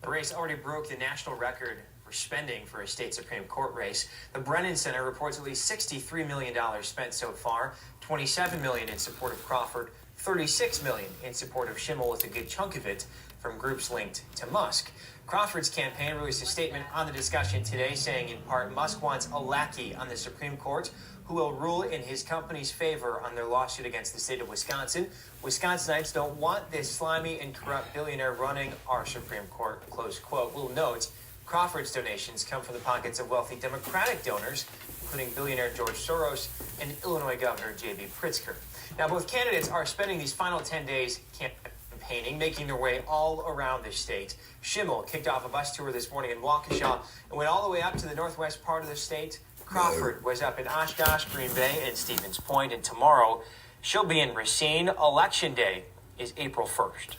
The race already broke the national record for spending for a state Supreme Court race. The Brennan Center reports at least $63 million spent so far, $27 million in support of Crawford, $36 million in support of Schimmel, with a good chunk of it from groups linked to Musk. Crawford's campaign released a statement on the discussion today, saying in part, Musk wants a lackey on the Supreme Court who will rule in his company's favor on their lawsuit against the state of Wisconsin. Wisconsinites don't want this slimy and corrupt billionaire running our Supreme Court, close quote. We'll note, Crawford's donations come from the pockets of wealthy Democratic donors, including billionaire George Soros and Illinois Governor J.B. Pritzker. Now, both candidates are spending these final 10 days campaigning, making their way all around the state. Schimmel kicked off a bus tour this morning in Waukesha and went all the way up to the northwest part of the state. Crawford was up in Oshkosh, Green Bay, and Stevens Point, and tomorrow she'll be in Racine. Election Day is April 1st.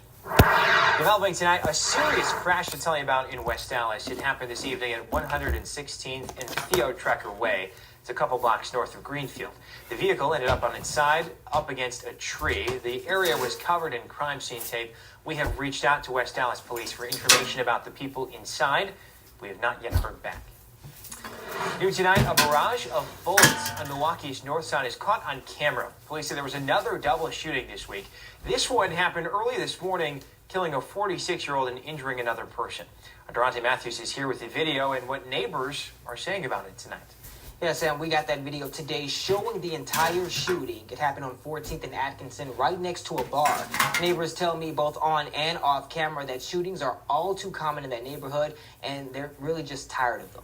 Developing tonight, a serious crash to tell you about in West Dallas. It happened this evening at 116th and Theo Trekker Way. It's a couple blocks north of Greenfield. The vehicle ended up on its side, up against a tree. The area was covered in crime scene tape. We have reached out to West Dallas Police for information about the people inside. We have not yet heard back. New tonight, a barrage of bullets on Milwaukee's north side is caught on camera. Police say there was another double shooting this week. This one happened early this morning, killing a 46-year-old and injuring another person. Durante Matthews is here with the video and what neighbors are saying about it tonight. Yeah, Sam, we got that video today showing the entire shooting. It happened on 14th and Atkinson, right next to a bar. Neighbors tell me both on and off camera that shootings are all too common in that neighborhood, and they're really just tired of them.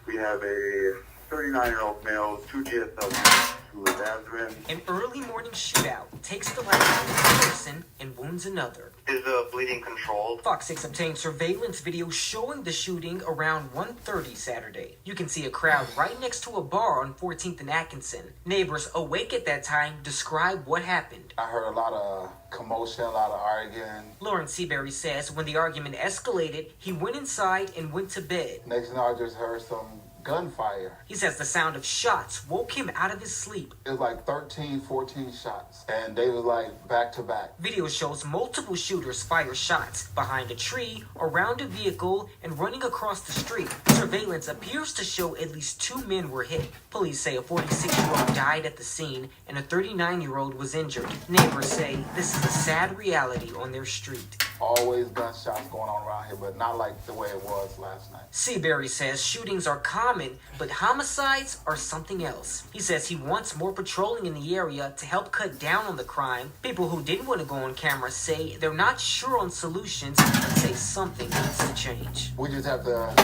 We have a 39-year-old male, 2 GSLs, who is Azrin. An early morning shootout takes the life of one person and wounds another. Is the bleeding controlled? Fox 6 obtained surveillance video showing the shooting around 1:30 Saturday. You can see a crowd right next to a bar on 14th and Atkinson. Neighbors awake at that time describe what happened. I heard a lot of commotion, a lot of arguing. Lawrence Seabury says when the argument escalated, he went inside and went to bed. Next thing I just heard some gunfire. He says the sound of shots woke him out of his sleep. It was like 13, 14 shots, and they was like back to back. Video shows multiple shooters fire shots behind a tree, around a vehicle, and running across the street. Surveillance appears to show at least 2 men were hit. Police say a 46-year-old died at the scene and a 39-year-old was injured. Neighbors say this is a sad reality on their street. Always gunshots going on around here, but not like the way it was last night. Seabury says shootings are common, but homicides are something else. He says he wants more patrolling in the area to help cut down on the crime. People who didn't want to go on camera say they're not sure on solutions and say something needs to change. We just have to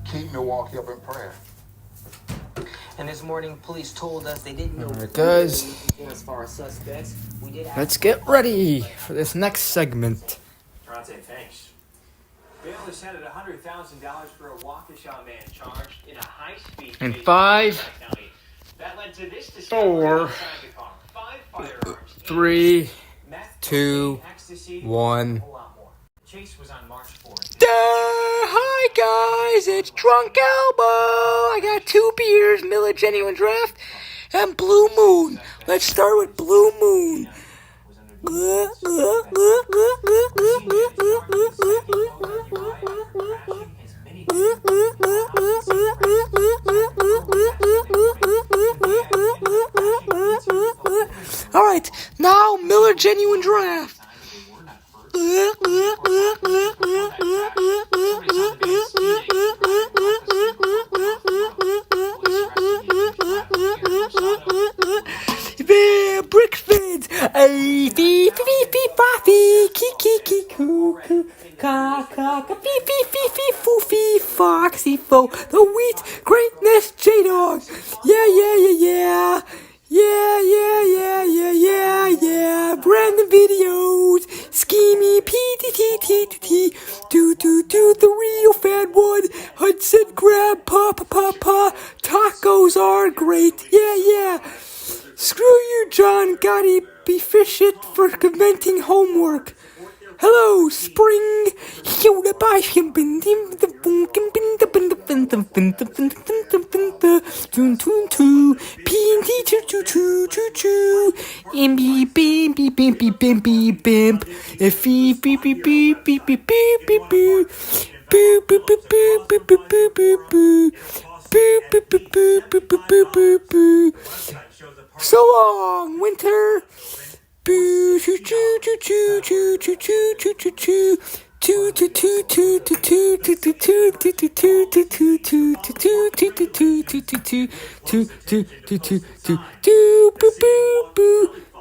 keep Milwaukee up in prayer. And this morning, police told us they didn't know Alright, guys. as far as suspects. We did Let's get ready for this next segment. Durante, thanks. Bail is set at $100,000 for a Waukesha man charged in a high-speed In chase 5, that led to this 4, inside the car. 5 firearms, 3, meth, 2, ecstasy, 1. a lot more. The chase was on March 4th. Hi guys, it's Drunk Elmo. I got 2 beers, Miller Genuine Draft, and Blue Moon. Let's start with Blue Moon. All right, now Miller Genuine Draft. Brick feds. Beep, beep, beep, beep, key, key, key, coo, coo. Ka-ka-ka, fee-fee-fee-fee, foo-fee, foxy-fo, the wheat greatness J-Dog. Yeah. Yeah. Brandon videos, schemy, P-T-T-T-T-T, do, the real fat one, Hudson grab, pa. Tacos are great, yeah. Screw you, John Gotti, be fishit for commenting homework. Hello, spring. So long, winter. Boo choo choo choo choo choo choo choo choo choo choo.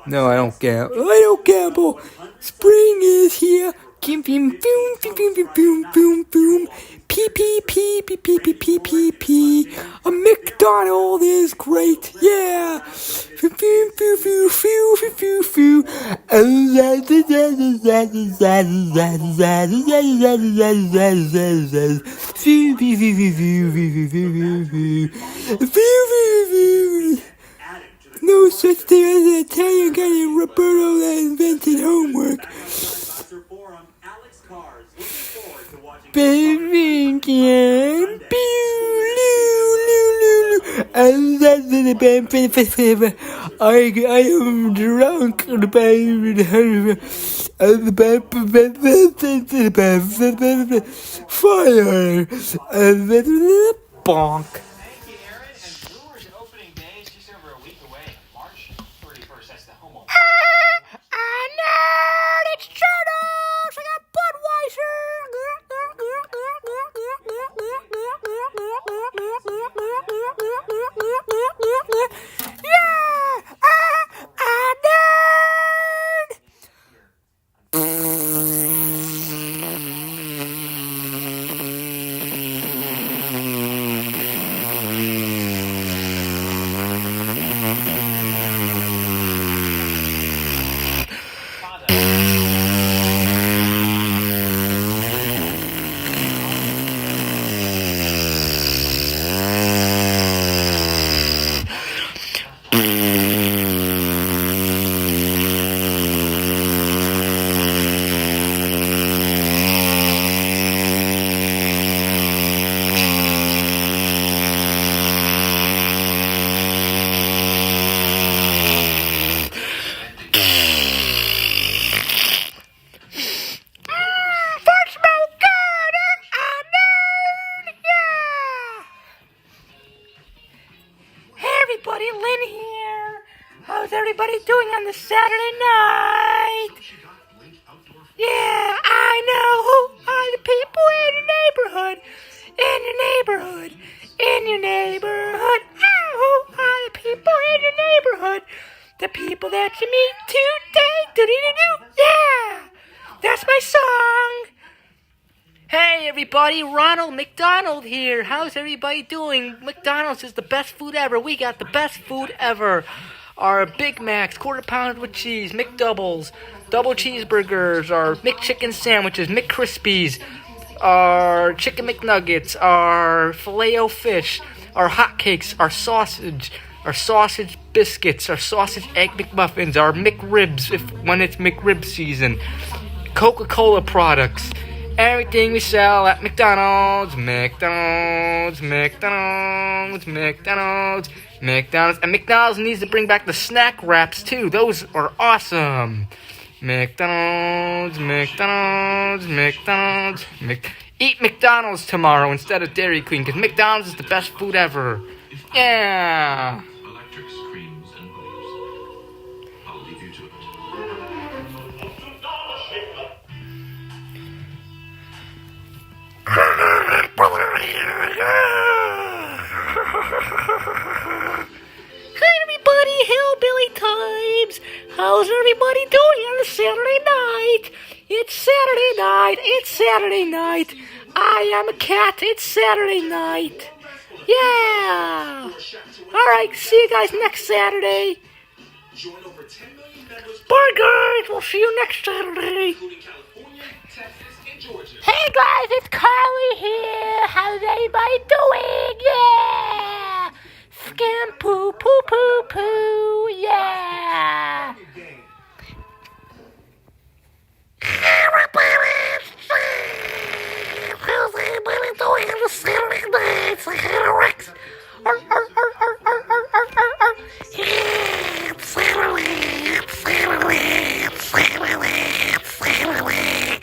No, I don't gamble. Spring is here. Boom. P. A McDonald is great. Yeah. No such thing as an Italian guy named Roberto that invented homework. Baby can I am drunk fire bonk. It's Turtles! I got Budweiser! Yeah! I nerd! Everybody, Lynn here. How's everybody doing on this Saturday night? Yeah, I know who are the people in your neighborhood. Who are the people in your neighborhood? The people that you meet today. Do-do-do-do. Yeah, that's my song. Hey everybody, Ronald McDonald here. How's everybody doing? McDonald's is the best food ever. We got the best food ever. Our Big Macs, quarter pounder with cheese, McDoubles, double cheeseburgers, our McChicken sandwiches, McCrispies, our chicken McNuggets, our Filet-O-Fish, our hotcakes, our sausage biscuits, our sausage egg McMuffins, our McRibs when it's McRib season, Coca-Cola products. Everything we sell at McDonald's. And McDonald's needs to bring back the snack wraps too. Those are awesome. McDonald's. Eat McDonald's tomorrow instead of Dairy Queen, because McDonald's is the best food ever. Yeah. Electrics, creams, and butters. I'll leave you to it. Hi everybody, Hillbilly time. streams. How's everybody doing on a Saturday night? It's Saturday night. It's Saturday night. I am a cat. It's Saturday night. Yeah. All right. See you guys next Saturday. Bye, guys. We'll see you next Saturday. Hey, guys. It's Carly here. How's everybody doing? Yeah. Skin poo poo poo poo. Yeah. How's everybody doing on the Saturday night? It's like Rex. It's Saturday. It's Saturday. It's Saturday. It's Saturday.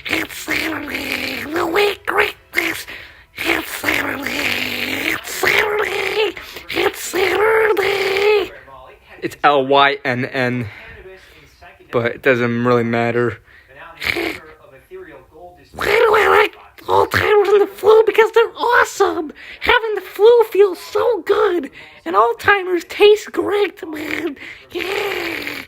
It's Saturday. The week greatness. It's Saturday. It's Saturday. It's Saturday. It's LYNN, but it doesn't really matter. Why do I like All-Timers and the Flu? Because they're awesome. Having the flu feels so good, and All-Timers taste great, man. Yeah.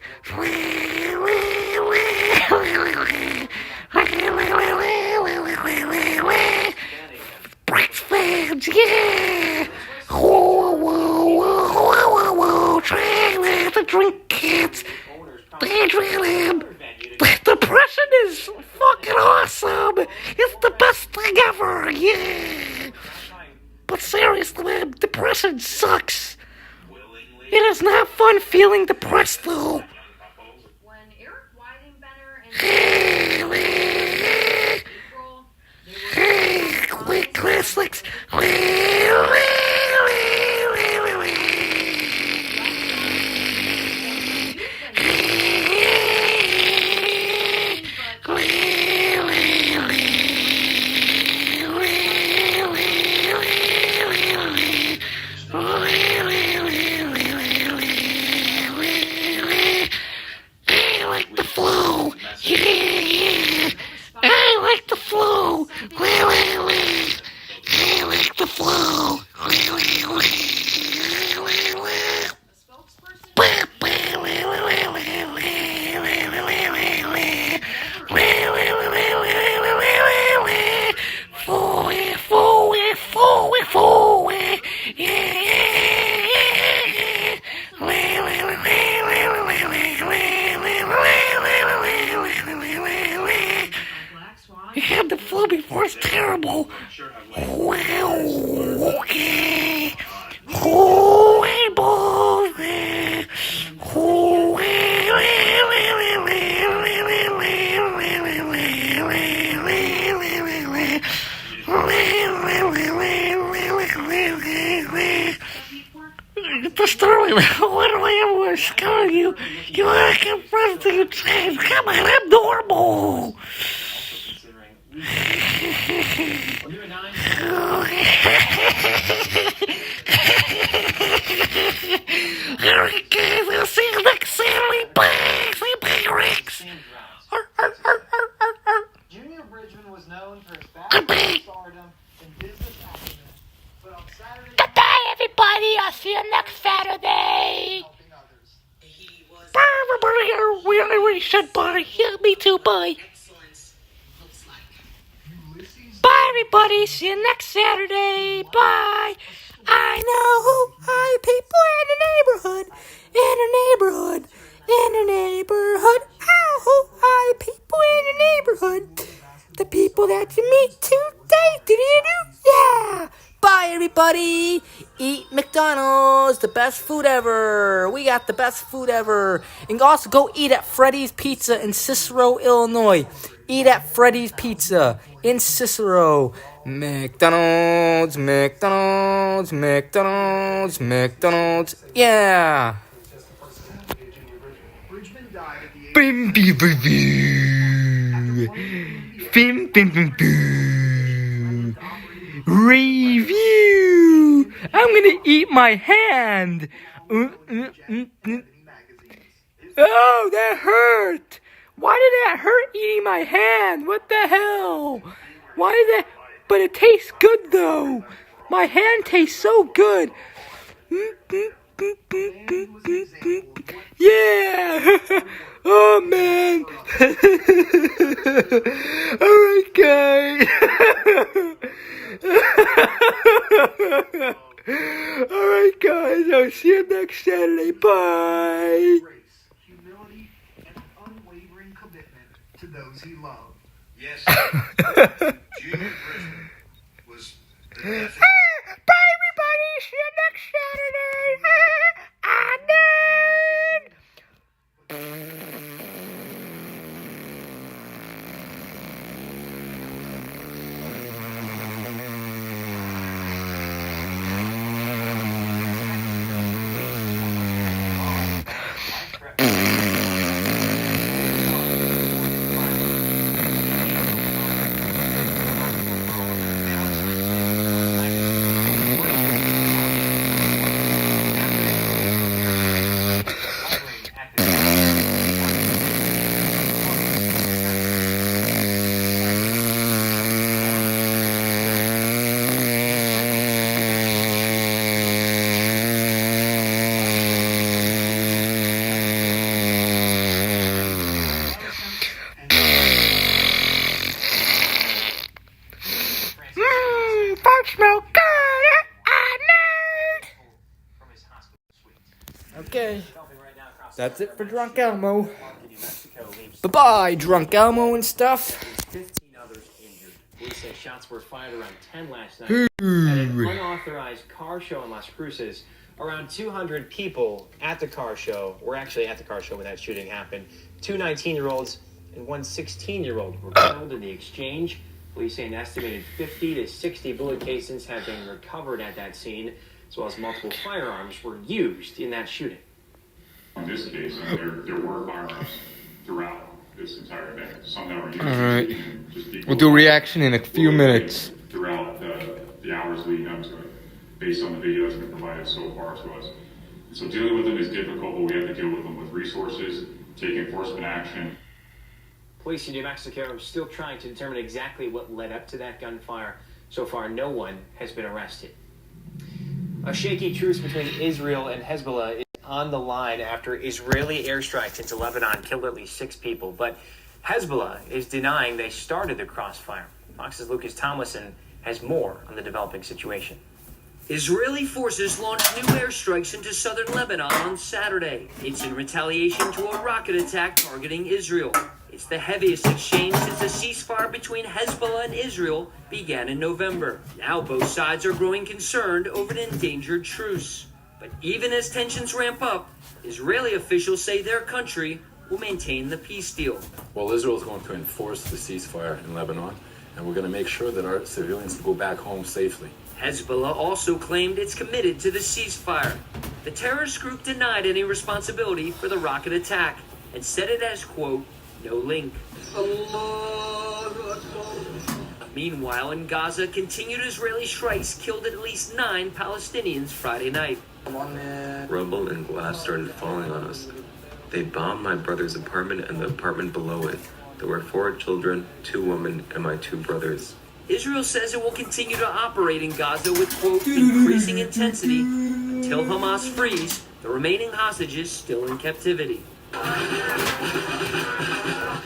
Bratz fans, yeah. Whoa, whoa, whoa, whoa, whoa, whoa. Try to drink cats. Daydream. Depression is fucking awesome. It's the best thing ever. Yeah. But seriously, man, depression sucks. It is not fun feeling depressed, though. Quick classics. You had the flu before, it's terrible. Wow, okay. Holy balls. The story, what do I ever want to scar you? You want to confront the change? Come on, I'm normal. Alright guys, I'll see you next Saturday. Bye. See you, bye, Rex. Junior Bridgman was known for his basketball stardom and business acumen, but on Saturday... Goodbye, everybody. I'll see you next Saturday. Bye, everybody. We already said bye. Yeah, me too. Bye. Bye, everybody. See you next Saturday. Bye. I know who I people in the neighborhood. In the neighborhood. In the neighborhood. I who I people in the neighborhood. The people that you meet today. Do-do-do. Yeah. Bye, everybody. Eat McDonald's, the best food ever. We got the best food ever. And also go eat at Freddy's Pizza in Cicero, Illinois. Eat at Freddy's Pizza in Cicero. McDonald's, McDonald's, McDonald's, McDonald's. Yeah. Bim, bim, bim, bim. Bim, bim, bim, bim. Review. I'm gonna eat my hand. Oh, that hurt. Why did that hurt eating my hand? What the hell? Why did that? But it tastes good though. My hand tastes so good. Yeah! Oh man! Alright, guys! Alright, guys, I'll see you next Saturday. Bye! Humility and unwavering commitment to those he loved. Yes, Junior Bridgman was the definite. Bye, everybody! See you next Saturday! I Folks smell good! Okay, that's it for Drunk Elmo. Bye-bye, Drunk Elmo and stuff. 15 others injured. Police say shots were fired around 10 last night at an unauthorized car show in Las Cruces. Around 200 people at the car show were actually at the car show when that shooting happened. 2 19-year-olds and 1 16-year-old were killed in the exchange. Police say an estimated 50 to 60 bullet casings have been recovered at that scene, as well as multiple firearms were used in that shooting. In this case, there were firearms throughout this entire event. Some that were used. All right. We'll do a reaction in a few minutes. Throughout the hours leading up to it, based on the video that's been provided so far to us. So dealing with them is difficult, but we have to deal with them with resources, take enforcement action. Police in New Mexico are still trying to determine exactly what led up to that gunfire. So far, no one has been arrested. A shaky truce between Israel and Hezbollah is on the line after Israeli airstrikes into Lebanon killed at least 6 people. But Hezbollah is denying they started the crossfire. Fox's Lucas Tomlinson has more on the developing situation. Israeli forces launched new airstrikes into southern Lebanon on Saturday. It's in retaliation to a rocket attack targeting Israel. It's the heaviest exchange since the ceasefire between Hezbollah and Israel began in November. Now both sides are growing concerned over an endangered truce. But even as tensions ramp up, Israeli officials say their country will maintain the peace deal. Well, Israel is going to enforce the ceasefire in Lebanon, and we're going to make sure that our civilians go back home safely. Hezbollah also claimed it's committed to the ceasefire. The terrorist group denied any responsibility for the rocket attack and said it as, quote, no link. Meanwhile, in Gaza, continued Israeli strikes killed at least 9 Palestinians Friday night. Rubble and glass started falling on us. They bombed my brother's apartment and the apartment below it. There were 4 children, 2 women, and my 2 brothers. Israel says it will continue to operate in Gaza with, quote, increasing intensity until Hamas frees the remaining hostages still in captivity.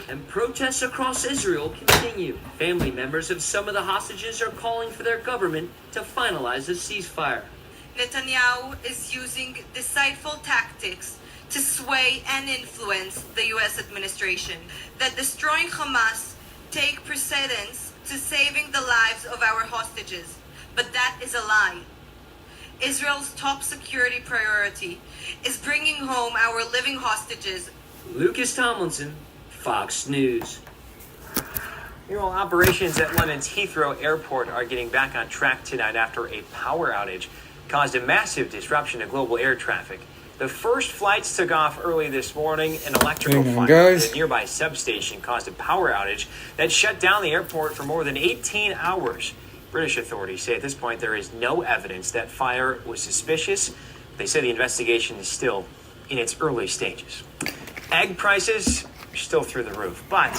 And protests across Israel continue. Family members of some of the hostages are calling for their government to finalize a ceasefire. Netanyahu is using deceitful tactics to sway and influence the U.S. administration, that destroying Hamas take precedence to saving the lives of our hostages. But that is a lie. Israel's top security priority is bringing home our living hostages. Lucas Tomlinson, Fox News. Meanwhile, operations at London's Heathrow Airport are getting back on track tonight after a power outage caused a massive disruption to global air traffic. The first flights took off early this morning. An electrical fire at a nearby substation caused a power outage that shut down the airport for more than 18 hours. British authorities say at this point there is no evidence that fire was suspicious. They say the investigation is still in its early stages. Egg prices are still through the roof, but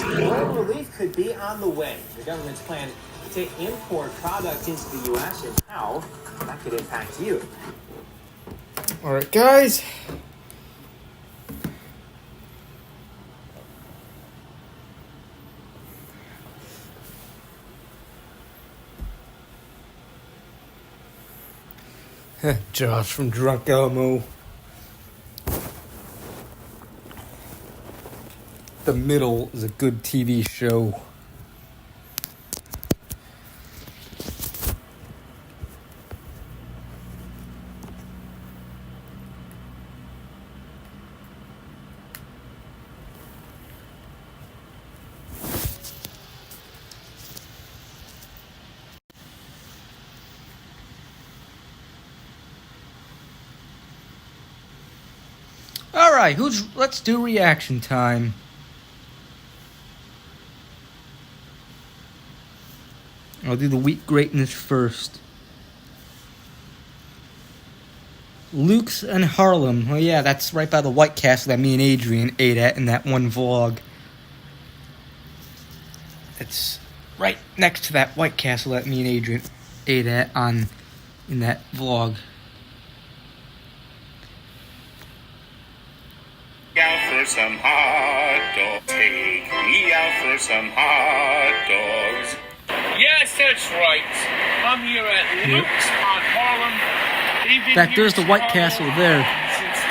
relief could be on the way. The government's plan to import product into the U.S. and how that could impact you. Alright, guys. Josh from Drunk Elmo. The Middle is a good TV show. Alright, let's do reaction time. I'll do the week greatness first. Luke's and Harlem. Oh yeah, that's right by the White Castle that me and Adrian ate at in that one vlog. It's right next to that White Castle that me and Adrian ate at in that vlog. Out for some hot dogs. Take me out for some hot dogs. Yes, that's right. I'm here at Luke's on Harlem. In fact, there's the White Castle there. Since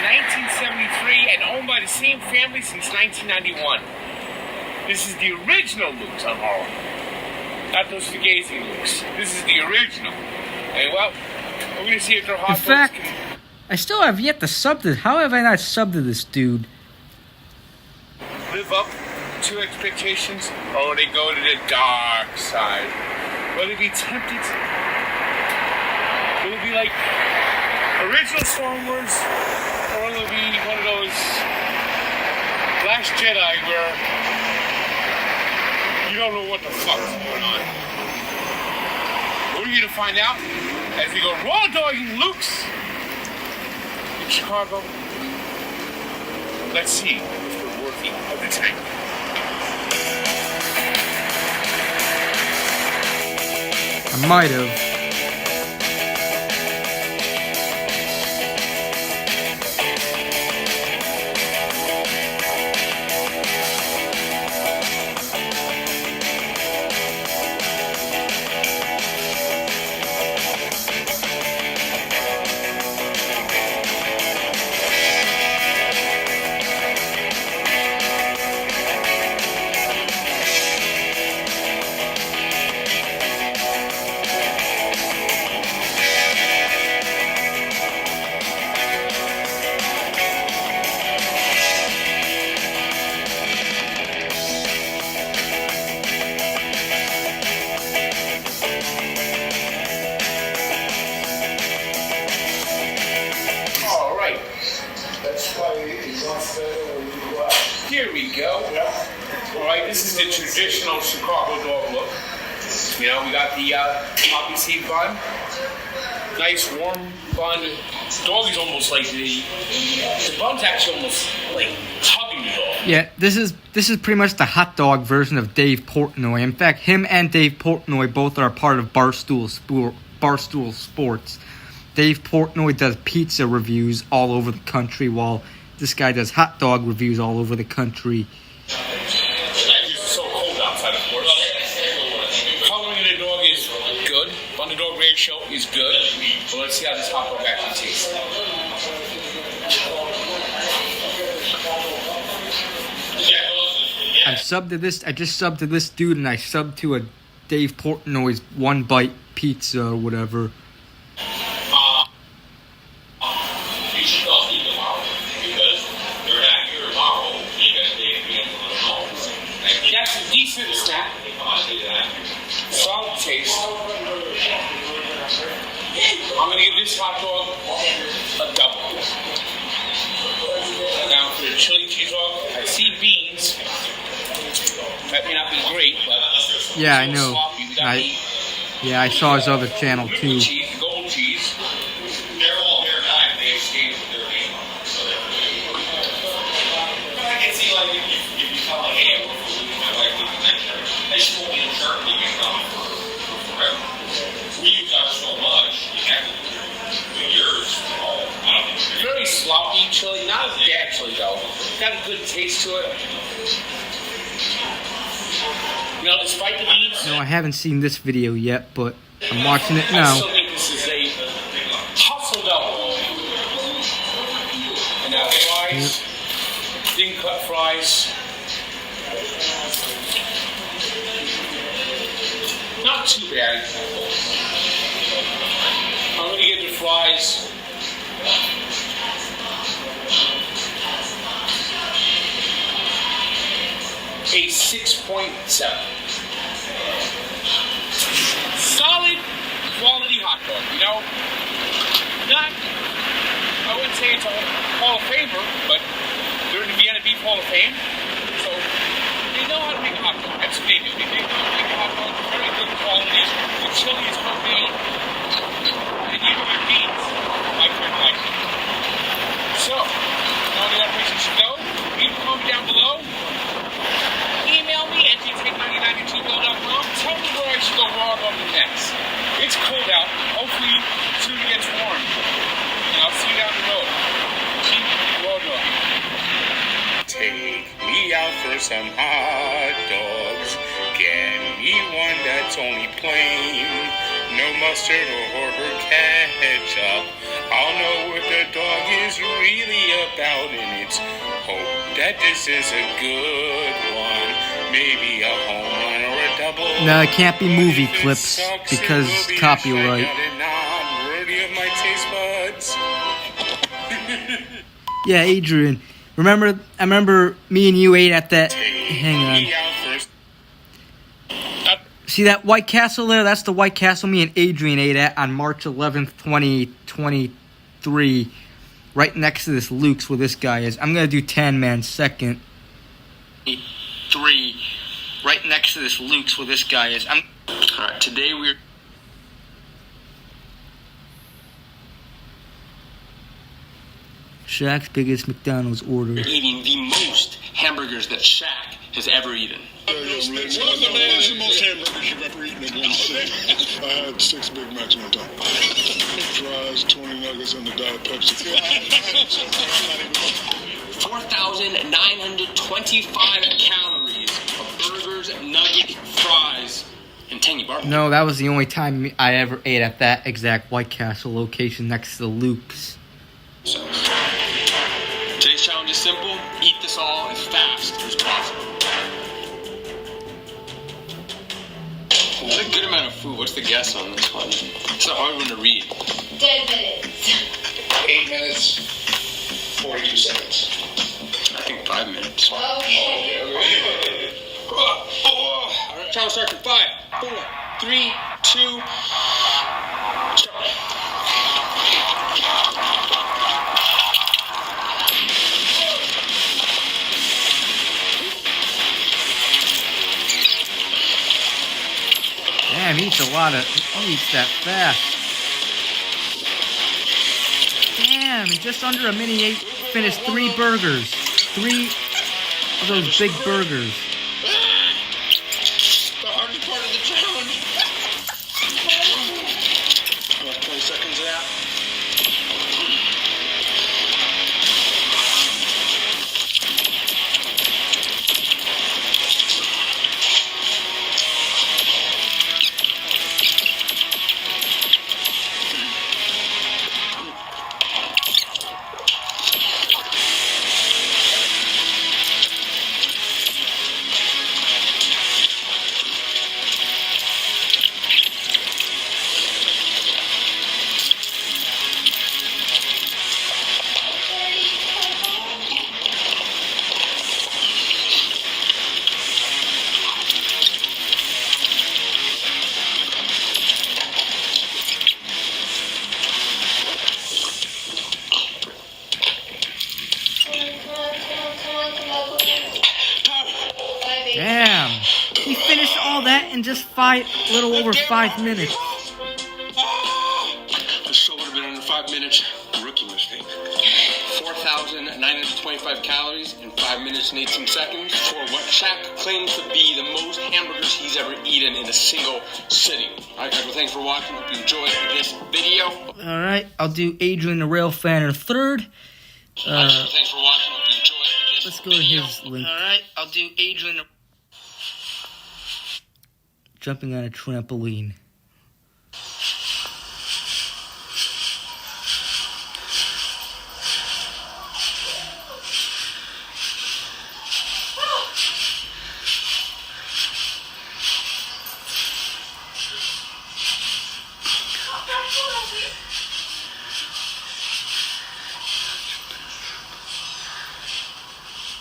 1973 and owned by the same family since 1991. This is the original Luke's on Harlem. Not those fugazi Luke's. This is the original. Hey, well, we're going to see if they're hot dogs. In fact, I still have yet to sub to. How have I not subbed to this dude? Live up to expectations, or they go to the dark side. Will they be tempted? Will it be like original Star Wars, or will it be one of those Last Jedi where you don't know what the fuck's going on? We're going to find out as we go raw dogging Luke's in Chicago. Let's see if we're worthy of the tank. I might have. Here we go. All right, this is the traditional Chicago dog look. You know, we got the poppy seed bun. Nice warm bun. The dog is almost like the bun's actually almost like hugging the dog. Yeah, this is pretty much the hot dog version of Dave Portnoy. In fact, him and Dave Portnoy both are part of Barstool Sports. Dave Portnoy does pizza reviews all over the country, while this guy does hot dog reviews all over the country. It's so cold outside, of course. Coloring of the dog is good. On the dog ratio is good. So let's see how this hot dog actually tastes. I just subbed to this dude, and I subbed to a Dave Portnoy's One Bite Pizza or whatever. That's a decent snack. Solid taste. I'm going to give this hot dog a double. Now for the chili cheese dog, I see beans. That may not be great, but yeah, I know. I saw his other channel too. cheese, gold cheese. They're all there now. They escaped with their name on it. So I can see like if you tell like, hey, my wife was they should only insert me for forever. We use ours so much, you have to do yours. I don't think not actually though. Got a good taste to it. You know, despite the beans. No, I haven't seen this video yet, but I'm watching it I now. still think this is a hustle double. And now fries, thin cut fries. Not too bad. I'm gonna get the fries. A 6.7. Solid quality hot dog, you know? Not, I wouldn't say it's a Hall of Famer, but they're in the Vienna Beef Hall of Fame. So they know how to make a hot dog. That's what they do. They know how to make a hot dog. Very good quality. The chili is homemade. And even their beans, I quite like it. So, you know the other place you should go? Leave a comment down below. Email me at gtake99@gmail.com. Tell me where I should go raw dog next. It's cold out. Hopefully soon it gets warm. And I'll see you down the road. Keep raw dog. Take me out for some hot dogs. Get me one that's only plain. No mustard or ketchup. I'll know what the dog is really about, and it's hope that this is a good one. Maybe a home run or a double. No, it can't be movie clips because copyright. Worthy of my taste buds. Yeah, Adrian. I remember me and you ate at that. Hang on. See that White Castle there? That's the White Castle me and Adrian ate at on March 11th, 2023. Right next to this Luke's where this guy is. I'm going to do 10 man second. 3. Right next to this Luke's where this guy is. Alright, today we're... Shaq's biggest McDonald's order. You're eating the most hamburgers that Shaq has ever eaten. What's the most hamburgers you've ever eaten in one sitting? I had 6 Big Macs one time. Fries, 20 nuggets, and the Diet Pepsi. 4,925 calories of burgers, nuggets, fries, and tangy barbecue. No, that was the only time I ever ate at that exact White Castle location next to Luke's. Today's challenge is simple. Eat this all as fast as possible. That's a good amount of food. What's the guess on this one? It's a hard one to read. 10 minutes. 8 minutes, 42 seconds. I think 5 minutes. Okay. All right, challenge starts in 5, 4, 3, 2, start. Damn, he eats a lot of... He eats that fast. Damn, in just under a minute, he finished 3 burgers. 3 of those big burgers. The hardest part of the challenge. 20 seconds of that. Damn. He finished all that in just little over 5 minutes. This show would have been under 5 minutes. Rookie mistake. 4,925 calories in 5 minutes and 18 seconds for what Shaq claims to be the most hamburgers he's ever eaten in a single sitting. Alright guys, well thanks for watching. Hope you enjoyed this video. Alright, I'll do Adrian the Rail Fan in third. Thanks for watching. Hope you enjoyed. Let's go to his link. Alright, I'll do Adrian. Jumping on a trampoline.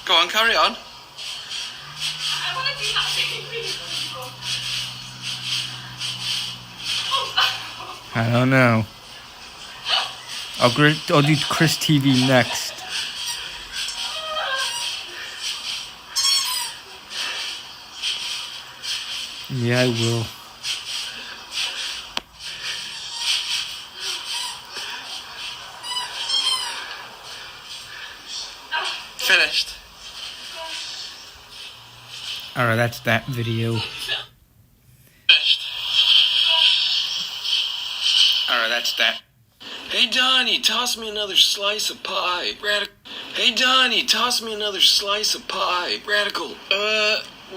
Go on, carry on. I want to do that. I don't know. I'll do Chris TV next. Yeah, I will. Finished. Alright, that's that video. Alright, that's that. Hey Donnie, toss me another slice of pie. Hey Donnie, toss me another slice of pie. Radical.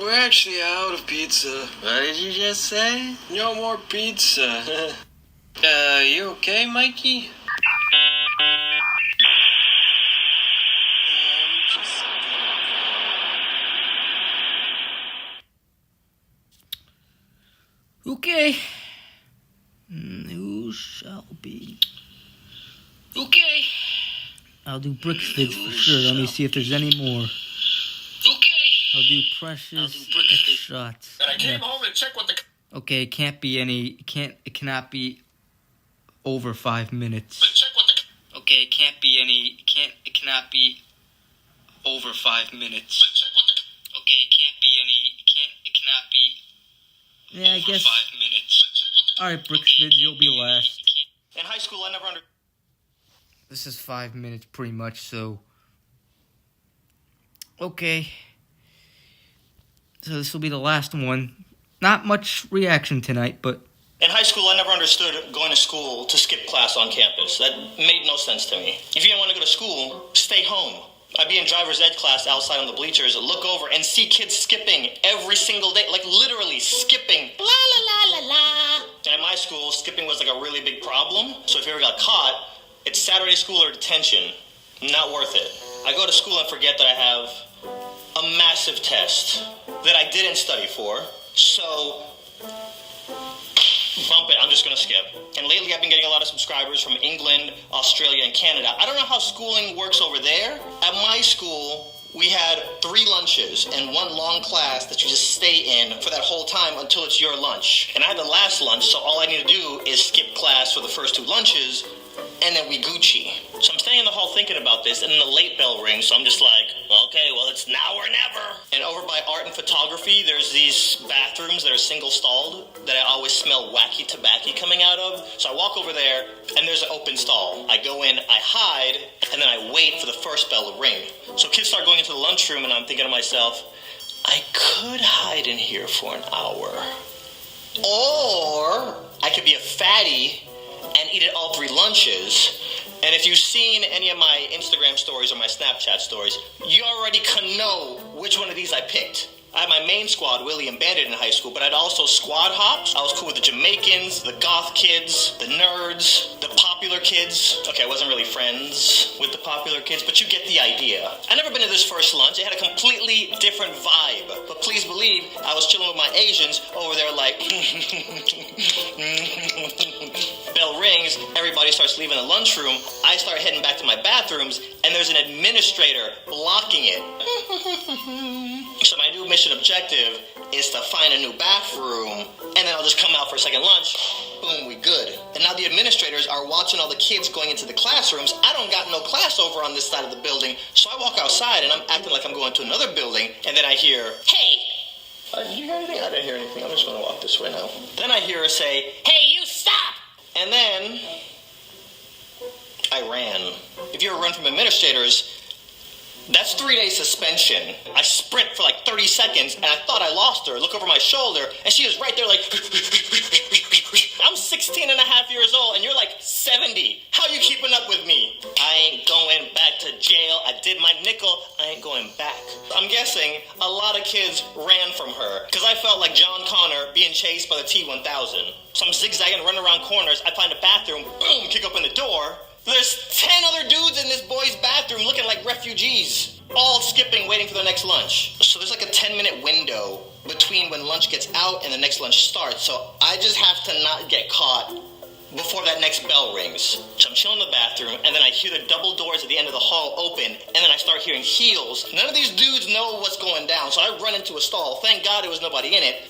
We're actually out of pizza. What did you just say? No more pizza. You okay, Mikey? Okay. Who shall be? Okay. I'll do Bricks vids for sure. Let me see if there's any more. Okay. I'll do Precious X shots. And I came home and checked what the... Okay, it can't be any. It cannot be over 5 minutes. Okay, it can't be any. It cannot be over 5 minutes. Okay, it can't be any. It cannot be. Yeah, I guess. 5 minutes. Alright, Bricks vids, you'll be last. In high school, I never understood. This is 5 minutes pretty much, so. Okay. So this will be the last one. Not much reaction tonight, but. In high school, I never understood going to school to skip class on campus. That made no sense to me. If you didn't want to go to school, stay home. I'd be in driver's ed class outside on the bleachers, look over and see kids skipping every single day, like literally skipping. La la la la la. And at my school, skipping was like a really big problem. So if you ever got caught, it's Saturday school or detention. Not worth it. I go to school and forget that I have a massive test that I didn't study for. So bump it, I'm just going to skip. And lately I've been getting a lot of subscribers from England, Australia, and Canada. I don't know how schooling works over there. At my school, we had 3 lunches and 1 long class that you just stay in for that whole time until it's your lunch. And I had the last lunch, so all I need to do is skip class for the first 2 lunches, and then we Gucci. So I'm staying in the hall thinking about this, and then the late bell rings, so I'm just like, okay, well, it's now or never. And over by art and photography, there's these bathrooms that are single-stalled that I always smell wacky tobacco coming out of. So I walk over there, and there's an open stall. I go in, I hide, and then I wait for the first bell to ring. So kids start going into the lunchroom, and I'm thinking to myself, I could hide in here for an hour. Or I could be a fatty and eat at all 3 lunches. And if you've seen any of my Instagram stories or my Snapchat stories, you already can know which one of these I picked. I had my main squad, Willie and Bandit, in high school, but I'd also squad hops. I was cool with the Jamaicans, the goth kids, the nerds, the popular kids. Okay, I wasn't really friends with the popular kids, but you get the idea. I'd never been to this first lunch. It had a completely different vibe. But please believe, I was chilling with my Asians over there like... Bell rings, everybody starts leaving the lunchroom. I start heading back to my bathrooms, and there's an administrator blocking it. So my new mission objective is to find a new bathroom, and then I'll just come out for a second lunch. Boom, we good. And now the administrators are watching all the kids going into the classrooms. I don't got no class over on this side of the building, so I walk outside, and I'm acting like I'm going to another building, and then I hear, hey! Did you hear anything? I didn't hear anything. I'm just going to walk this way now. Then I hear her say, hey, you stop! And then I ran. If you ever run from administrators, that's 3-day suspension. I sprint for like 30 seconds, and I thought I lost her. Look over my shoulder, and she was right there like... I'm 16 and a half years old, and you're like 70. How you keeping up with me? I ain't going back to jail. I did my nickel. I ain't going back. I'm guessing a lot of kids ran from her, because I felt like John Connor being chased by the T-1000. So I'm zigzagging, running around corners. I find a bathroom, boom, kick open the door. There's 10 other dudes in this boy's bathroom looking like refugees, all skipping, waiting for their next lunch. So there's like a 10-minute window between when lunch gets out and the next lunch starts. So I just have to not get caught before that next bell rings. So I'm chilling in the bathroom, and then I hear the double doors at the end of the hall open, and then I start hearing heels. None of these dudes know what's going down, so I run into a stall. Thank God there was nobody in it.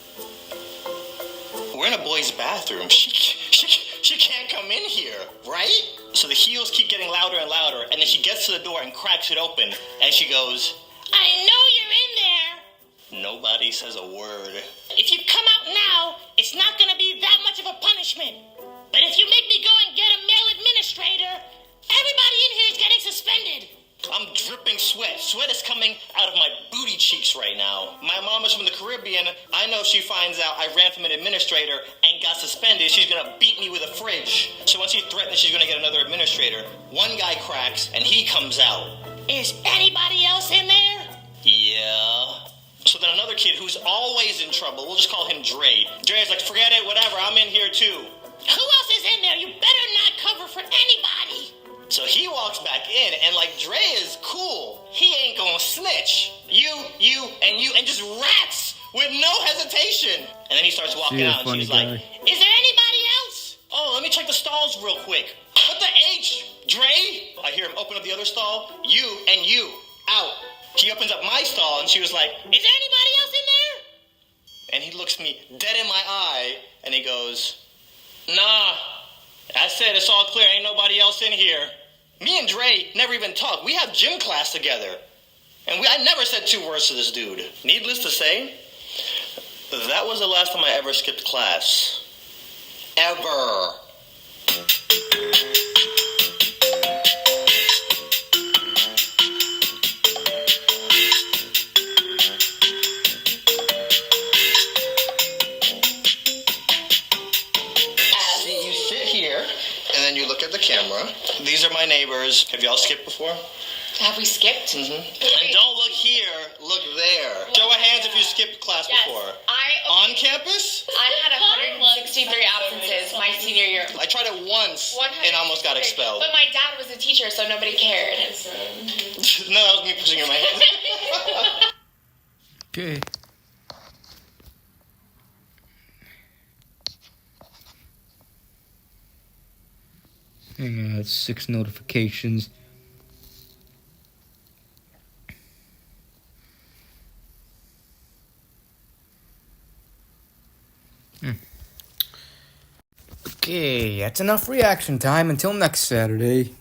We're in a boy's bathroom. She can't come in here, right? So the heels keep getting louder and louder, and then she gets to the door and cracks it open, and she goes, I know you're in there. Nobody says a word. If you come out now, it's not going to be that much of a punishment. But if you make me go and get a male administrator, everybody in here is getting suspended. I'm dripping sweat. Sweat is coming out of my booty cheeks right now. My mom is from the Caribbean. I know if she finds out I ran from an administrator and got suspended, she's going to beat me with a fridge. So once she threatens she's going to get another administrator, one guy cracks and he comes out. Is anybody else in there? Yeah. So then another kid who's always in trouble, we'll just call him Dre. Dre's like, forget it, whatever, I'm in here too. Who else is in there? You better not cover for anybody. So he walks back in, and like Dre is cool. He ain't gonna snitch. You, and just rats with no hesitation. And then he starts walking out, and she's like, is there anybody else? Oh, let me check the stalls real quick. What the H, Dre? I hear him open up the other stall. You, out. He opens up my stall, and she was like, is there anybody else in there? And he looks me dead in my eye, and he goes, nah, I said it's all clear, ain't nobody else in here. Me and Dre never even talked. We have gym class together. And I never said 2 words to this dude. Needless to say, that was the last time I ever skipped class. Ever. You look at the camera. These are my neighbors. Have y'all skipped before? Have we skipped? Mm-hmm. And don't look here, look there. Show of hands if you skipped class before. On campus? I had 163 absences my senior year. I tried it once and almost got expelled. But my dad was a teacher, so nobody cared. No, that was me pushing in my hand. Okay. Hang on, 6 notifications. Okay, that's enough reaction time. Until next Saturday.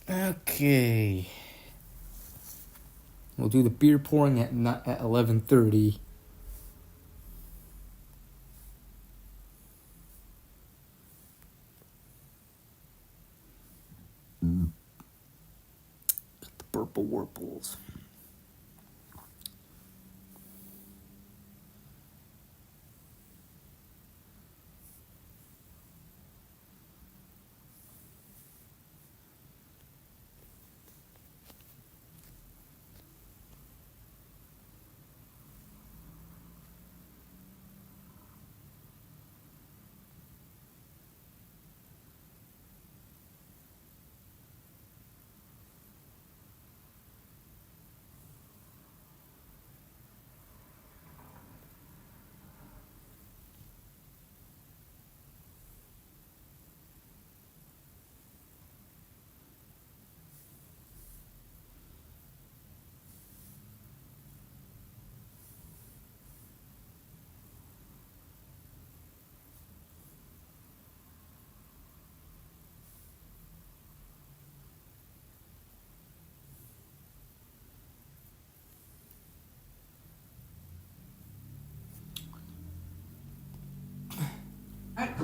Okay. We'll do the beer pouring at 11:30. The purple whirlpools.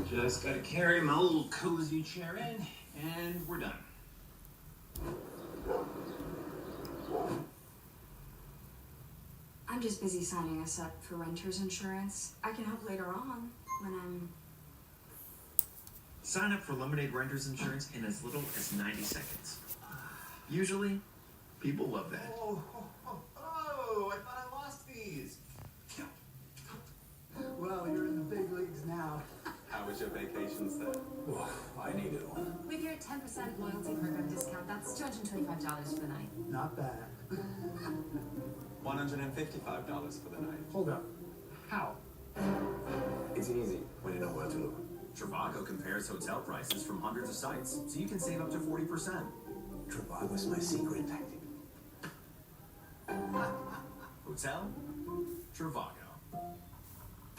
Just gotta carry my little cozy chair in, and we're done. I'm just busy signing us up for renter's insurance. I can help later on when I'm... Sign up for Lemonade Renter's Insurance in as little as 90 seconds. Usually, people love that. Oh, I thought I lost these. Well, you're in the big leagues now. How was your vacation stay? Oh, I needed one. With your 10% loyalty program discount, that's $225 for the night. Not bad. $155 for the night. Hold up. How? It's easy when you know where to look. Trivago compares hotel prices from hundreds of sites, so you can save up to 40%. Trivago's my secret tactic. Hotel Trivago.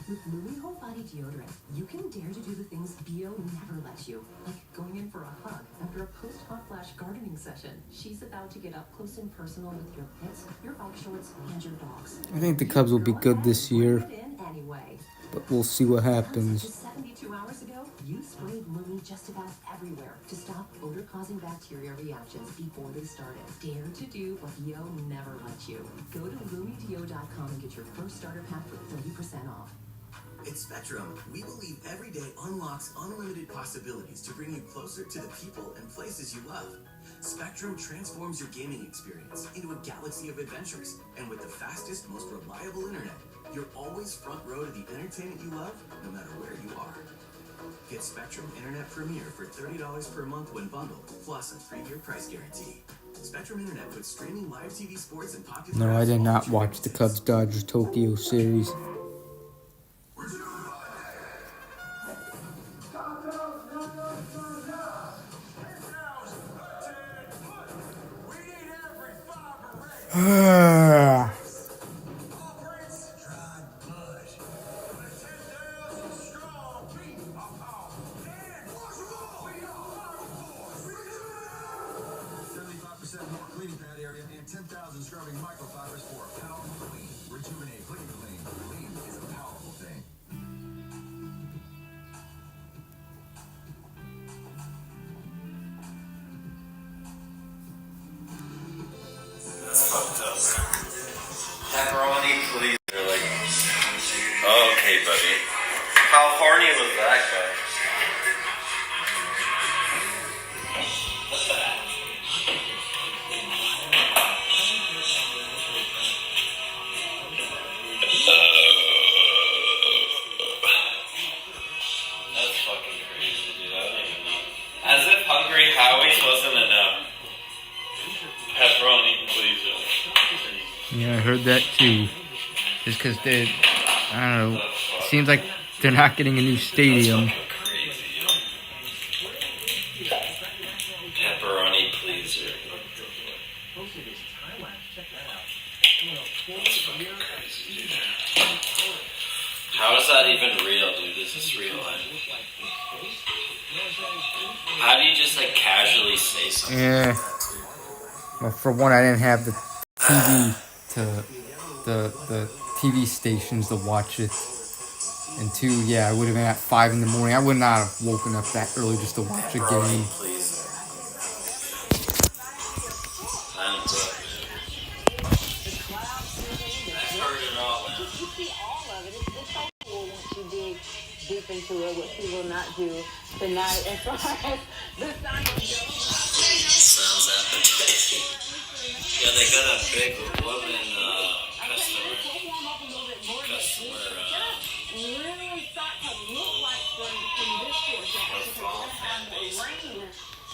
With Louis Whole Body Deodorant, you can dare to do the things BO never lets you, like going in for a hug after a post-hot flash gardening session. She's about to get up close and personal with your pets, your bike shorts, and your dogs. I think the Cubs will be good this year, Anyway, but we'll see what happens. just 72 hours ago, you sprayed Lumi just about everywhere to stop odor-causing bacteria reactions before they started. Dare to do what BO never lets you. Go to LumiDeo.com and get your first starter pack for 30% off. At Spectrum, we believe every day unlocks unlimited possibilities to bring you closer to the people and places you love. Spectrum transforms your gaming experience into a galaxy of adventures. And with the fastest, most reliable internet, you're always front row to the entertainment you love, no matter where you are. Get Spectrum Internet Premier for $30 per month when bundled, plus a 3-year price guarantee. Spectrum Internet puts streaming live TV sports and popular... No, I did not watch the Cubs Dodgers Tokyo series. Pepperoni, please. They're like, okay, buddy. How horny was that guy? That's fucking crazy, dude. I don't even know. As if Hungry Howie's wasn't enough. Pepperoni, please. Yeah, I heard that too. Just because they, I don't know, it seems like they're not getting a new stadium. Pepperoni, please. How is that even real, dude? Is this real life? How do you just like casually say something? Yeah. Well, for one, I didn't have the TV to the TV stations to watch it, and two, yeah, I would have been at 5 in the morning. I would not have woken up that early just to watch a game. Deep into it, what he will not do tonight as far as the Sounds appetizing. Yeah, they got a big woman customer. really start to look like from this course. Rain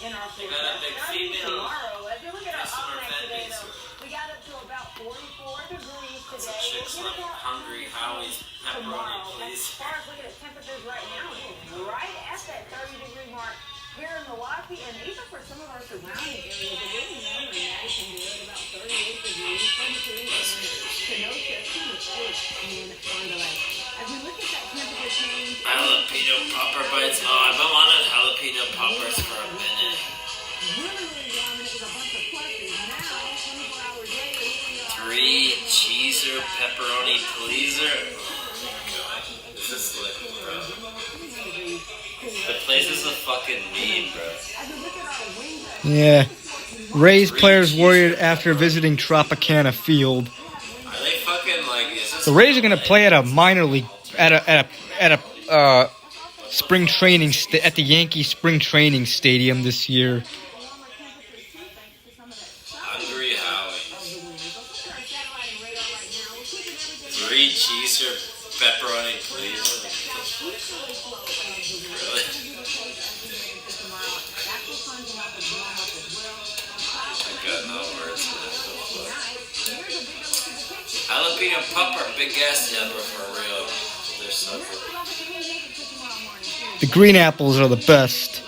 in our They got a big female tomorrow. If you look at our customer almanac fan today, base. though, we got up to about 44 degrees Lots of today. chicks like Hungry Howie's pepperoni, please. As far as looking at temperatures right now, we're right at that 30-degree mark here in Milwaukee, and even for some of our surrounding areas, it is warmer in Madison, we're at about 38 degrees, 22 in Kenosha, 28 in Fond du Lac. As we look at that temperature change, Jalapeno popper bites. Oh, I've been wanting jalapeno poppers for a minute. really warm, and it was a bunch of pluses. Now, 24 hours later, here we are. 3 cheeser pepperoni pleaser. Oh my god. This is lit, bro. The place is a fucking meme, bro. Yeah. Rays players worried after visiting Tropicana Field. Are they fucking The Rays are going to play at a minor league, at a spring training at the Yankee spring training stadium this year. Hungry Howie. 3 cheese or pepperoni, please. Really? I got no words for this. Jalapeno pepper, big ass yabber for real. They're so good. The green apples are the best.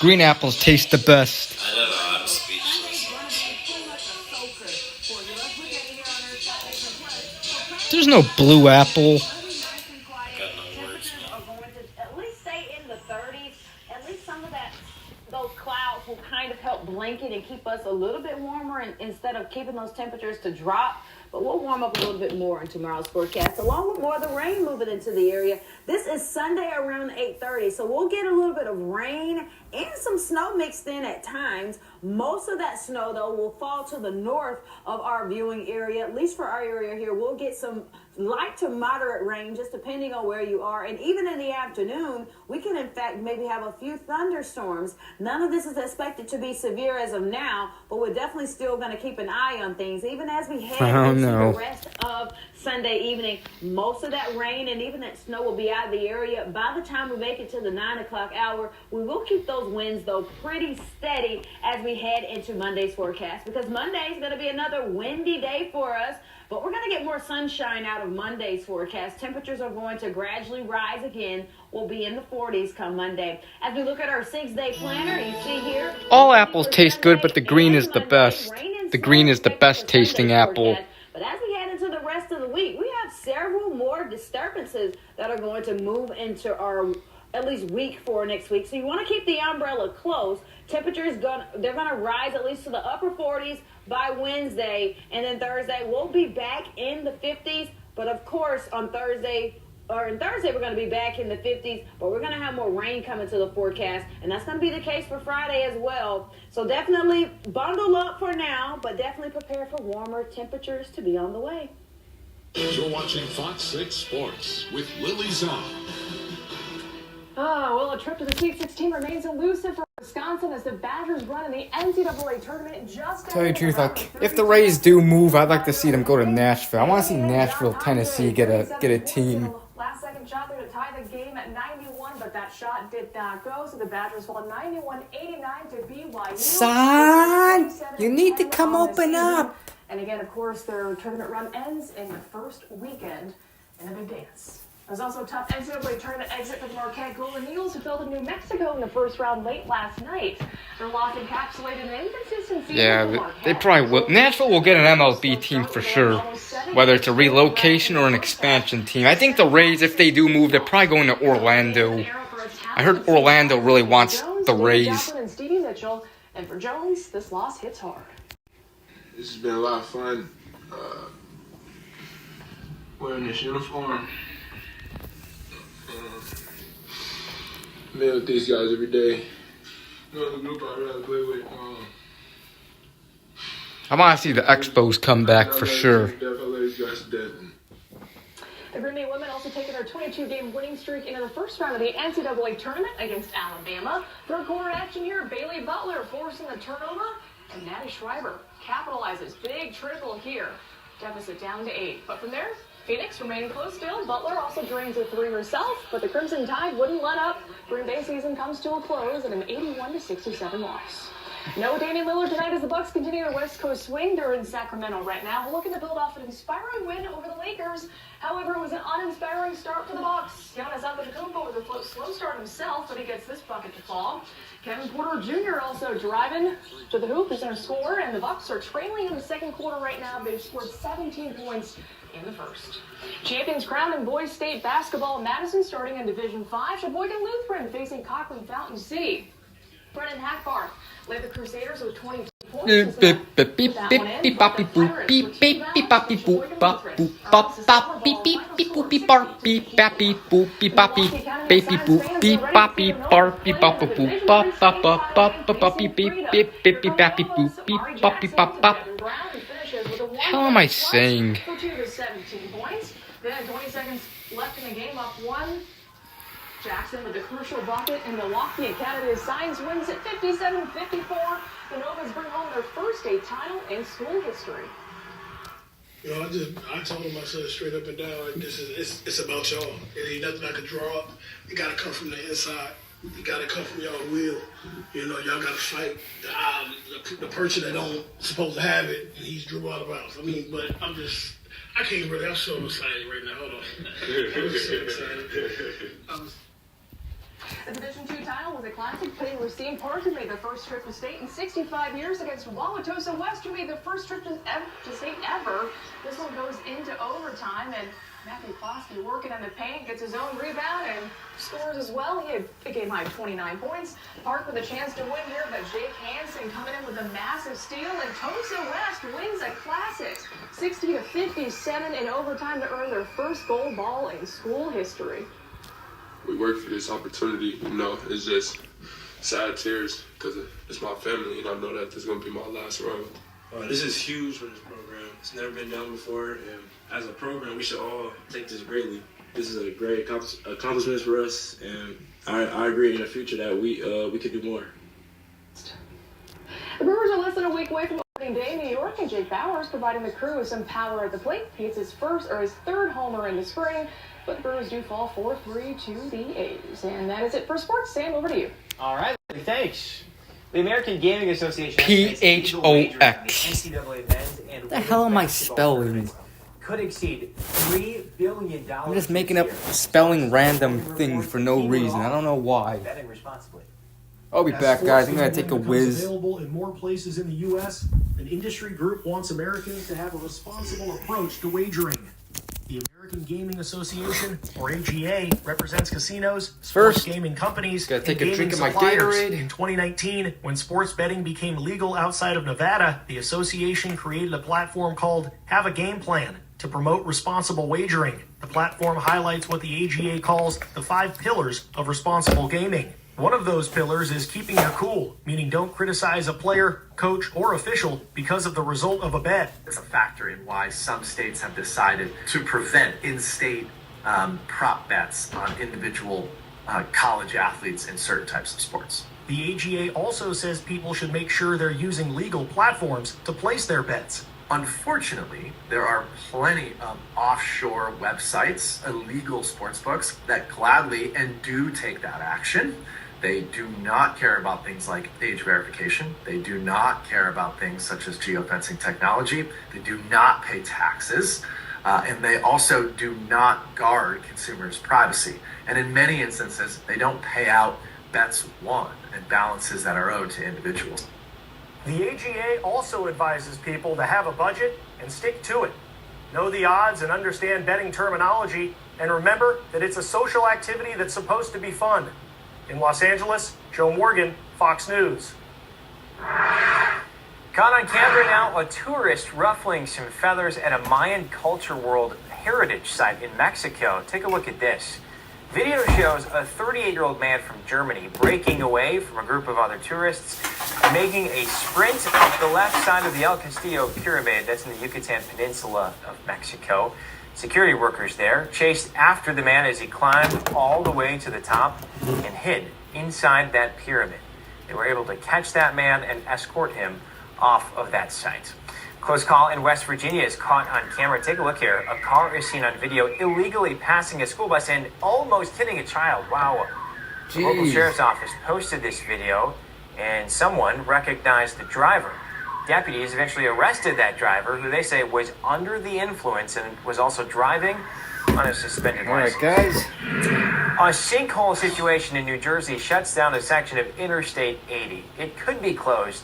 Green apples taste the best. I don't know, I'm speechless. There's no blue apple. At least stay in the 30s. At least some of those clouds will kind of help blanket and keep us a little bit warmer instead of keeping those temperatures to drop. But we'll warm up a little bit more in tomorrow's forecast, along with more of the rain moving into the area. This is Sunday around 8:30, so we'll get a little bit of rain and some snow mixed in at times. Most of that snow, though, will fall to the north of our viewing area. At least for our area here, we'll get some light to moderate rain, just depending on where you are. And even in the afternoon, we can, in fact, maybe have a few thunderstorms. None of this is expected to be severe as of now, but we're definitely still going to keep an eye on things, even as we head into the rest of Sunday evening. Most of that rain and even that snow will be out of the area. By the time we make it to the 9 o'clock hour, we will keep those winds, though, pretty steady as we head into Monday's forecast, because Monday is going to be another windy day for us. But we're going to get more sunshine out of Monday's forecast. Temperatures are going to gradually rise again. We'll be in the 40s come Monday. As we look at our 6-day planner, you see here, all apples taste good, but the green is the best. The green is the best tasting apple. But as we head into the rest of the week, we have several more disturbances that are going to move into our at least week 4 next week. So you want to keep the umbrella close. Temperatures they're going to rise at least to the upper 40s by Wednesday, and then Thursday we'll be back in the 50s. But of course on Thursday we're going to be back in the 50s, but we're going to have more rain coming to the forecast, and that's going to be the case for Friday as well. So definitely bundle up for now, but definitely prepare for warmer temperatures to be on the way. You're watching Fox 6 Sports with Lily Zahn. Oh, well, a trip to the Sweet 16 remains elusive for Wisconsin as the Badgers run in the NCAA tournament just... Tell you the truth, if the Rays do move, I'd like to see them go to Nashville. I want to see Nashville, Tennessee get a team. Last-second shot there to tie the game at 91, but that shot did not go, so the Badgers fall 91-89 to BYU. Son, you need to come open up. And again, of course, their tournament run ends in the first weekend in a big dance. There's also a tough NCAA tournament exit for the Marquette Golden Eagles, who fell to New Mexico in the first round late last night. Their loss encapsulated an inconsistency. Yeah, they probably will. Nashville will get an MLB team for sure, whether it's a relocation or an expansion team. I think the Rays, if they do move, they're probably going to Orlando. I heard Orlando really wants the Rays. And Stevie Mitchell, and for Jones, this loss hits hard. This has been a lot of fun wearing this uniform. Being with these guys every day. You know, the group I really play with. I want to see the Expos come back for sure. The Green Bay women also taking their 22-game winning streak into the first round of the NCAA tournament against Alabama. Third quarter action here, Bailey Butler forcing the turnover, and Maddie Schreiber capitalizes. Big triple here. Deficit down to 8. But from there, Phoenix remaining close still. Butler also drains a 3 herself, but the Crimson Tide wouldn't let up. Green Bay season comes to a close at an 81-67 loss. No Damian Lillard tonight as the Bucks continue their West Coast swing. They're in Sacramento right now, looking to build off an inspiring win over the Lakers. However, it was an uninspiring start for the Bucks. Giannis Antetokounmpo with a slow start himself, but he gets this bucket to fall. Kevin Porter Jr. also driving to the hoop. He's going to score, and the Bucks are trailing in the second quarter right now. They've scored 17 points in the first. Champions crowned in boys state basketball. Madison starting in Division 5. Sheboygan Lutheran facing Cochran Fountain City. Brennan Hackbar led the Crusaders with 22 points. hell am I saying? For 2 to 17 points. Then 20 seconds left in the game, up 1. Jackson with a crucial bucket, and Milwaukee and Canada's Science wins at 57-54. The Novas bring home their first state title in school history. You know, I told him, I said straight up and down, like, it's about y'all. It ain't nothing I can draw up. It got to come from the inside. It got to come from y'all will. You know, y'all got to fight the person that don't supposed to have it, and he's drew out of bounds. I mean, but I'm so excited right now. Hold on. I'm so excited. The Division II title was a classic, pitting Racine Park, who made their first trip to state in 65 years, against Wauwatosa West, who made their first trip to state ever. This one goes into overtime, and Matthew Klosky working in the paint, gets his own rebound, and scores as well. He had a game-high 29 points. Park with a chance to win here, but Jake Hansen coming in with a massive steal, and Tosa West wins a classic 60-57 in overtime to earn their first gold ball in school history. We work for this opportunity, you know. It's just sad tears because it's my family, and I know that this is going to be my last run. This is huge for this program. It's never been done before, and as a program, we should all take this greatly. This is a great accomplishment for us, and I agree in the future that we could do more. The Brewers are less than a week away from opening day in New York, and Jake Bauers providing the crew with some power at the plate. He hits his third homer in the spring, but the Brewers do fall 4-3 to the A's. And that is it for sports. Sam, over to you. All right, thanks. The American Gaming Association PHOX. The hell am I spelling? Could exceed $3 billion. I'm just making up spelling random things for no reason. I don't know why. Betting responsibly. I'll be back, guys. I'm going to take a whiz. Available in more places in the U.S., an industry group wants Americans to have a responsible approach to wagering. The American Gaming Association, or AGA, represents casinos, sports gaming companies, and gaming suppliers. In 2019, when sports betting became legal outside of Nevada, the association created a platform called Have a Game Plan to promote responsible wagering. The platform highlights what the AGA calls the 5 pillars of responsible gaming. One of those pillars is keeping your cool, meaning don't criticize a player, coach, or official because of the result of a bet. It's a factor in why some states have decided to prevent in-state prop bets on individual college athletes in certain types of sports. The AGA also says people should make sure they're using legal platforms to place their bets. Unfortunately, there are plenty of offshore websites, illegal sportsbooks, that gladly and do take that action. They do not care about things like age verification. They do not care about things such as geofencing technology. They do not pay taxes. And they also do not guard consumers' privacy. And in many instances, they don't pay out bets won and balances that are owed to individuals. The AGA also advises people to have a budget and stick to it. Know the odds and understand betting terminology, and remember that it's a social activity that's supposed to be fun. In Los Angeles, Joe Morgan, Fox News. Caught on camera now, a tourist ruffling some feathers at a Mayan Culture World heritage site in Mexico. Take a look at this. Video shows a 38-year-old man from Germany breaking away from a group of other tourists, making a sprint up the left side of the El Castillo pyramid that's in the Yucatan Peninsula of Mexico. Security workers there chased after the man as he climbed all the way to the top and hid inside that pyramid. They were able to catch that man and escort him off of that site. Close call in West Virginia is caught on camera. Take a look here. A car is seen on video illegally passing a school bus and almost hitting a child. Wow. The local sheriff's office posted this video, and someone recognized the driver. Deputies eventually arrested that driver, who they say was under the influence and was also driving on a suspended license. All right, guys. A sinkhole situation in New Jersey shuts down a section of Interstate 80. It could be closed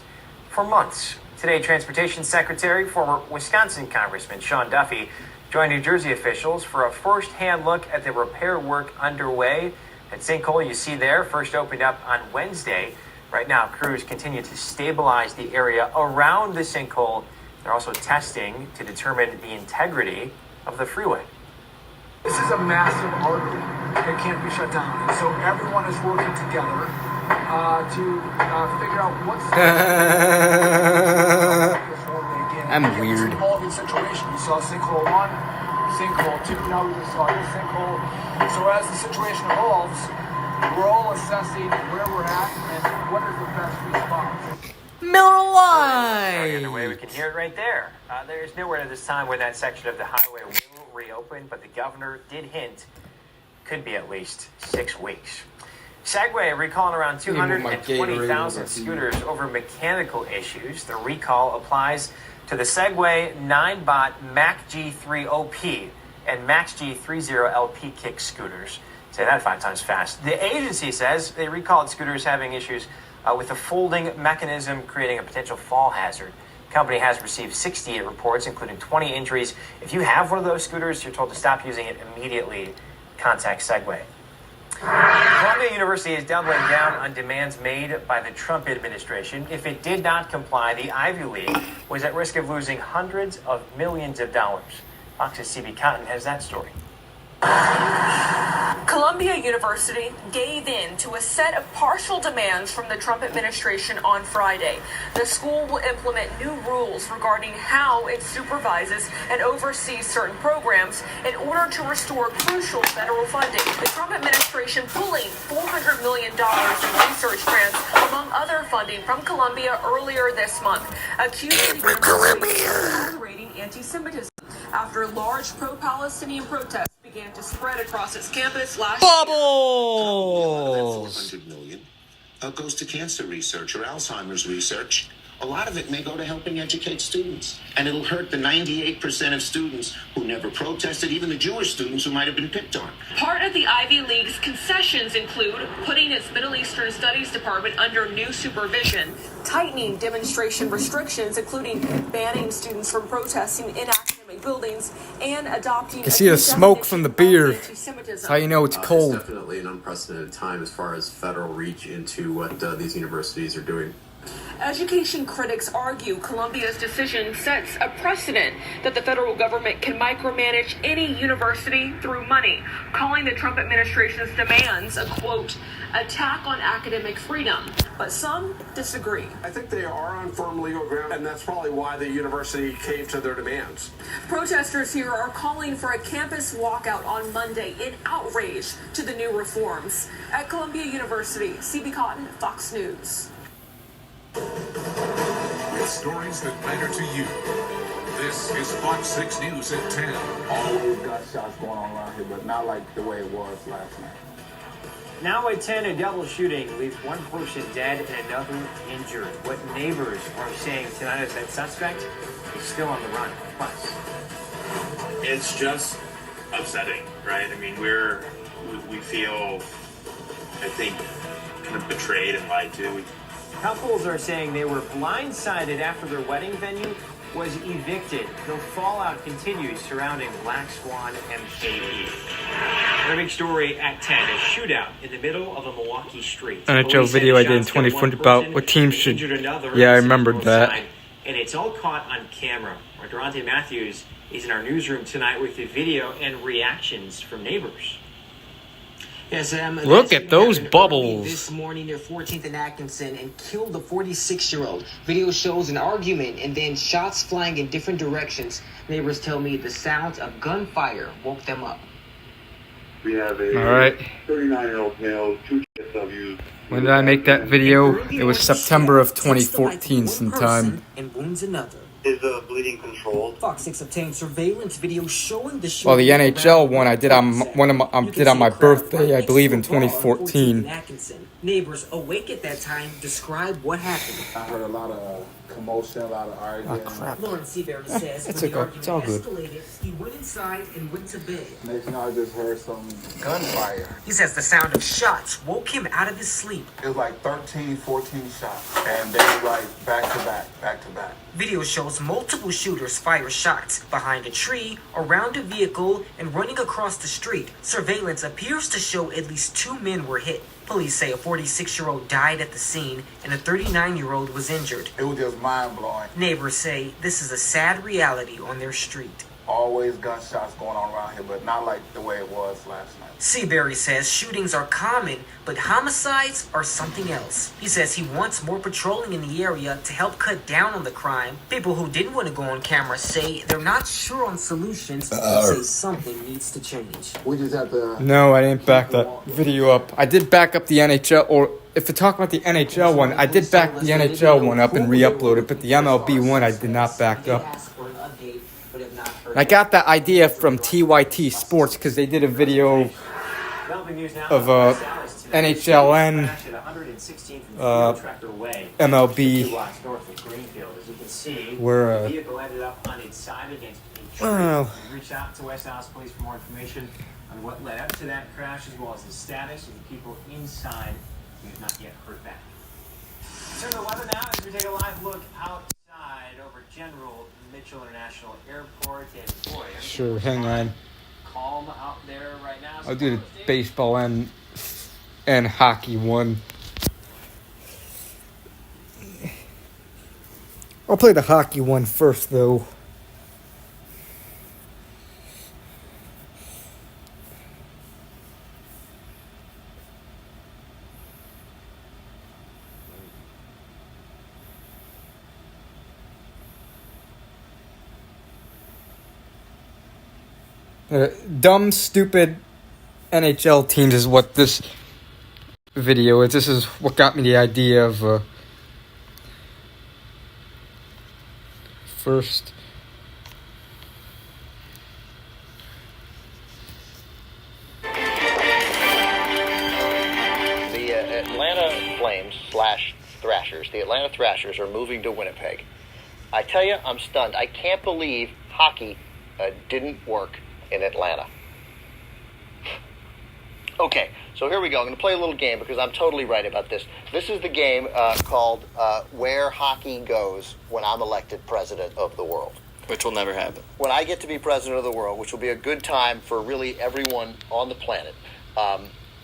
for months. Today, Transportation Secretary, former Wisconsin Congressman Sean Duffy, joined New Jersey officials for a first-hand look at the repair work underway. That sinkhole you see there first opened up on Wednesday. Right now, crews continue to stabilize the area around the sinkhole. They're also testing to determine the integrity of the freeway. This is a massive artery. It can't be shut down. And so everyone is working together to figure out what's... I'm weird. evolving situation. We saw sinkhole 1, sinkhole 2, now we just saw this sinkhole. So as the situation evolves, we're all assessing where we're at and what is the best response. Miller Lite! Underway, we can hear it right there. There's nowhere at this time where that section of the highway will reopen, but the governor did hint could be at least 6 weeks. Segway recalling around 220,000 scooters over mechanical issues. The recall applies to the Segway 9-bot Mac G3OP and Max G30LP kick scooters. Say that 5 times fast. The agency says they recalled scooters having issues with the folding mechanism, creating a potential fall hazard. The company has received 68 reports, including 20 injuries. If you have one of those scooters, you're told to stop using it immediately. Contact Segway. Columbia University is doubling down on demands made by the Trump administration. If it did not comply, the Ivy League was at risk of losing hundreds of millions of dollars. Fox's CB Cotton has that story. Columbia University gave in to a set of partial demands from the Trump administration on Friday. The school will implement new rules regarding how it supervises and oversees certain programs in order to restore crucial federal funding. The Trump administration pulling $400 million in research grants, among other funding from Columbia earlier this month, accusing the university of tolerating anti-Semitism after large pro-Palestinian protests began to spread across its campus last Bubbles! $400 million goes to cancer research or Alzheimer's research. A lot of it may go to helping educate students. And it'll hurt the 98% of students who never protested, even the Jewish students who might have been picked on. Part of the Ivy League's concessions include putting its Middle Eastern Studies department under new supervision, tightening demonstration restrictions, including banning students from protesting in academic buildings, and adopting... You can see the smoke from the beer. That's how you know it's cold. It's definitely an unprecedented time as far as federal reach into what these universities are doing. Education critics argue Columbia's decision sets a precedent that the federal government can micromanage any university through money, calling the Trump administration's demands a, quote, attack on academic freedom. But some disagree. I think they are on firm legal ground, and that's probably why the university caved to their demands. Protesters here are calling for a campus walkout on Monday in outrage to the new reforms. At Columbia University, CB Cotton, Fox News. With stories that matter to you. This is Fox 6 News at 10. Always gunshots going on around here, but not like the way it was last night. Now at 10, a double shooting leaves one person dead and another injured. What neighbors are saying tonight is that suspect is still on the run. Plus, it's just upsetting, right? I mean, we feel, I think, kind of betrayed and lied to. Couples are saying they were blindsided after their wedding venue was evicted. The fallout continues surrounding Black Swan MKE. A big story at 10, a shootout in the middle of a Milwaukee street. NHL video I did in 2020 about what teams should... Yeah, I remembered that. And it's all caught on camera. Our Durante Matthews is in our newsroom tonight with the video and reactions from neighbors. Yes, look at those bubbles. This morning near 14th and Atkinson and killed the 46-year-old. Video shows an argument and then shots flying in different directions. Neighbors tell me the sounds of gunfire woke them up. We have a 39-year-old male, 2 TSWs. When did I make that video? It was September of 2014 sometime. And wounds another. Is bleeding controlled? Fox 6 obtained surveillance video showing the well, the NHL one I did on my birthday, I believe, in 2014. Neighbors awake at that time describe what happened. I heard a lot of commotion, a lot of arguing. Oh, crap. Lawrence Seabury says It's when the okay. It's all argument good. escalated, he went inside and went to bed. Next thing I just heard some gunfire. He says the sound of shots woke him out of his sleep. It was like 13, 14 shots, and they were like back to back, back to back. Video shows multiple shooters fire shots behind a tree, around a vehicle, and running across the street. Surveillance appears to show at least 2 men were hit. Police say a 46-year-old died at the scene and a 39-year-old was injured. It was just mind-blowing. Neighbors say this is a sad reality on their street. always gunshots going on around here, but not like the way it was last night. Seabury says shootings are common, but homicides are something else. He says he wants more patrolling in the area to help cut down on the crime. People who didn't want to go on camera say they're not sure on solutions, but say something needs to change. We just have to... No, I didn't back that video up. I did back up the NHL, or if we talk about the NHL one, I did back the NHL one up and re-upload it, but the MLB one I did not back up. I got that idea from TYT Sports because they did a video of NHLN, MLB, where reach out to West Dallas Police for more information on what led up to that crash, as well as the status of the people inside who have not yet heard back. Turn to the weather now as we take a live look outside over General Mitchell International Airport. And boy, sure, hang on. Calm out there right now. I'll do the baseball and hockey one. I'll play the hockey one first, though. Dumb, stupid NHL teams is what this video is. This is what got me the idea of first. The Atlanta Flames / Thrashers, the Atlanta Thrashers are moving to Winnipeg. I tell you, I'm stunned. I can't believe hockey didn't work in Atlanta. Okay, so here we go. I'm going to play a little game because I'm totally right about this. This is the game called Where Hockey Goes When I'm Elected President of the World. Which will never happen. When I get to be president of the world, which will be a good time for really everyone on the planet,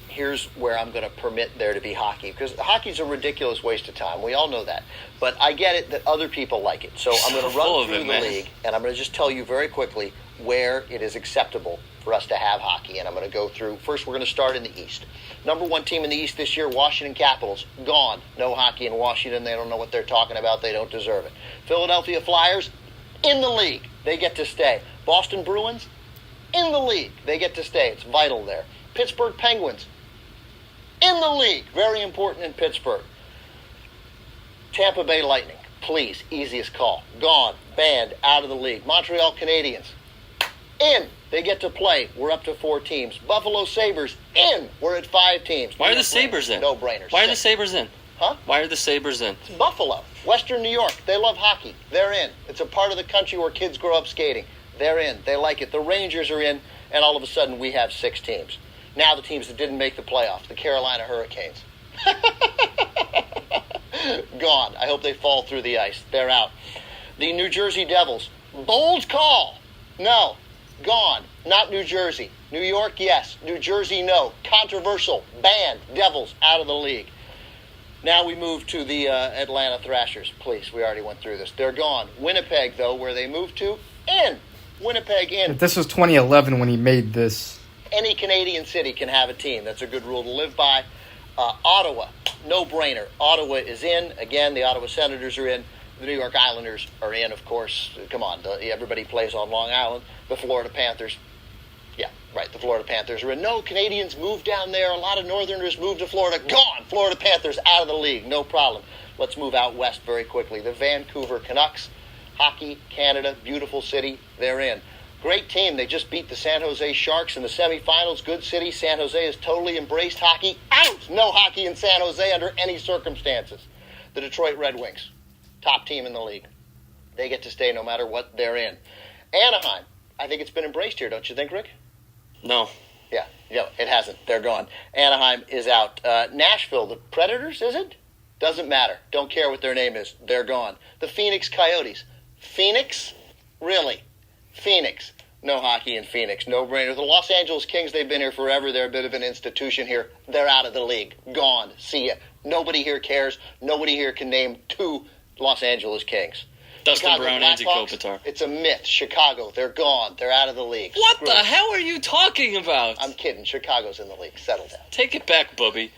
here's where I'm going to permit there to be hockey. Because hockey's a ridiculous waste of time. We all know that. But I get it that other people like it. So I'm going to run through the league, and I'm going to just tell you very quickly where it is acceptable for us to have hockey. And I'm going to go through. First, we're going to start in the East. Number one team in the East this year, Washington Capitals. Gone. No hockey in Washington. They don't know what they're talking about. They don't deserve it. Philadelphia Flyers, in the league. They get to stay. Boston Bruins, in the league. They get to stay. It's vital there. Pittsburgh Penguins, in the league. Very important in Pittsburgh. Tampa Bay Lightning, please, easiest call. Gone, banned, out of the league. Montreal Canadiens, in. They get to play. We're up to 4 teams. Buffalo Sabres, in. We're at 5 teams. Why are the Sabres in? No-brainers. Why are the Sabres in? Huh? Why are the Sabres in? It's Buffalo. Western New York. They love hockey. They're in. It's a part of the country where kids grow up skating. They're in. They like it. The Rangers are in, and all of a sudden we have 6 teams. Now the teams that didn't make the playoffs, the Carolina Hurricanes. Gone. I hope they fall through the ice. They're out. The New Jersey Devils. Bold call. No. Gone. Not New Jersey. New York, yes. New Jersey, no. Controversial. Banned. Devils out of the league. Now we move to the Atlanta Thrashers. Please, we already went through this. They're gone. Winnipeg, though, where they moved to, in. Winnipeg, in. This was 2011 when he made this. Any Canadian city can have a team. That's a good rule to live by. Ottawa, no-brainer. Ottawa is in. Again, the Ottawa Senators are in. The New York Islanders are in, of course. Come on, everybody plays on Long Island. The Florida Panthers. Yeah, right, the Florida Panthers are in. No, Canadians moved down there. A lot of Northerners moved to Florida. Gone! Florida Panthers out of the league. No problem. Let's move out west very quickly. The Vancouver Canucks. Hockey, Canada, beautiful city. They're in. Great team. They just beat the San Jose Sharks in the semifinals. Good city. San Jose has totally embraced hockey. Out! No hockey in San Jose under any circumstances. The Detroit Red Wings. Top team in the league. They get to stay no matter what they're in. Anaheim. I think it's been embraced here, don't you think, Rick? No. Yeah, it hasn't. They're gone. Anaheim is out. Nashville, the Predators, is it? Doesn't matter. Don't care what their name is. They're gone. The Phoenix Coyotes. Phoenix? Really? Phoenix. No hockey in Phoenix. No-brainer. The Los Angeles Kings, they've been here forever. They're a bit of an institution here. They're out of the league. Gone. See ya. Nobody here cares. Nobody here can name 2 Los Angeles Kings. Dustin Chicago Brown, Angie Blackhawks, Kopitar. It's a myth. Chicago, they're gone. They're out of the league. What Screw the it. hell are you talking about? I'm kidding. Chicago's in the league. Settle down. Take it back, Bubby.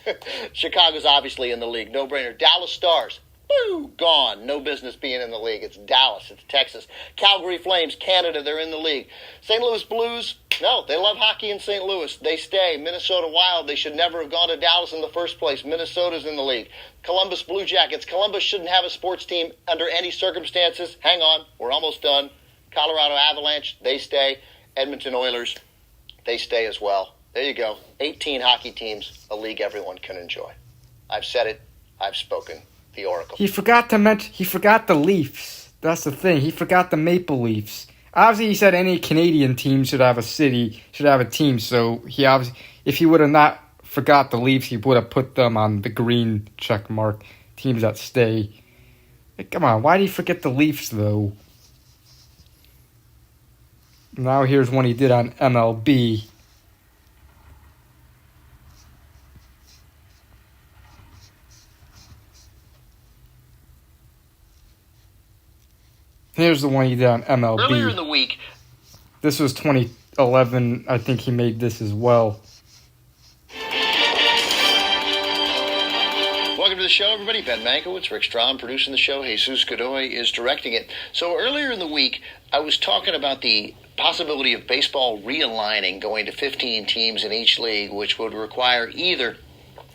Chicago's obviously in the league. No brainer. Dallas Stars. Boo! Gone. No business being in the league. It's Dallas. It's Texas. Calgary Flames, Canada, they're in the league. St. Louis Blues, no, they love hockey in St. Louis. They stay. Minnesota Wild, they should never have gone to Dallas in the first place. Minnesota's in the league. Columbus Blue Jackets, Columbus shouldn't have a sports team under any circumstances. Hang on, we're almost done. Colorado Avalanche, they stay. Edmonton Oilers, they stay as well. There you go. 18 hockey teams, a league everyone can enjoy. I've said it. I've spoken. The Oracle. He forgot to mention. He forgot the Leafs. That's the thing. He forgot the Maple Leafs. Obviously, he said any Canadian team should have a team. So he obviously, if he would have not forgot the Leafs, he would have put them on the green check mark. Teams that stay. Like, come on, why did he forget the Leafs though? Now here's one he did on MLB. Here's the one he did on MLB. Earlier in the week. This was 2011. I think he made this as well. Welcome to the show, everybody. Ben Mankiewicz, Rick Strom producing the show. Jesus Godoy is directing it. So earlier in the week, I was talking about the possibility of baseball realigning, going to 15 teams in each league, which would require either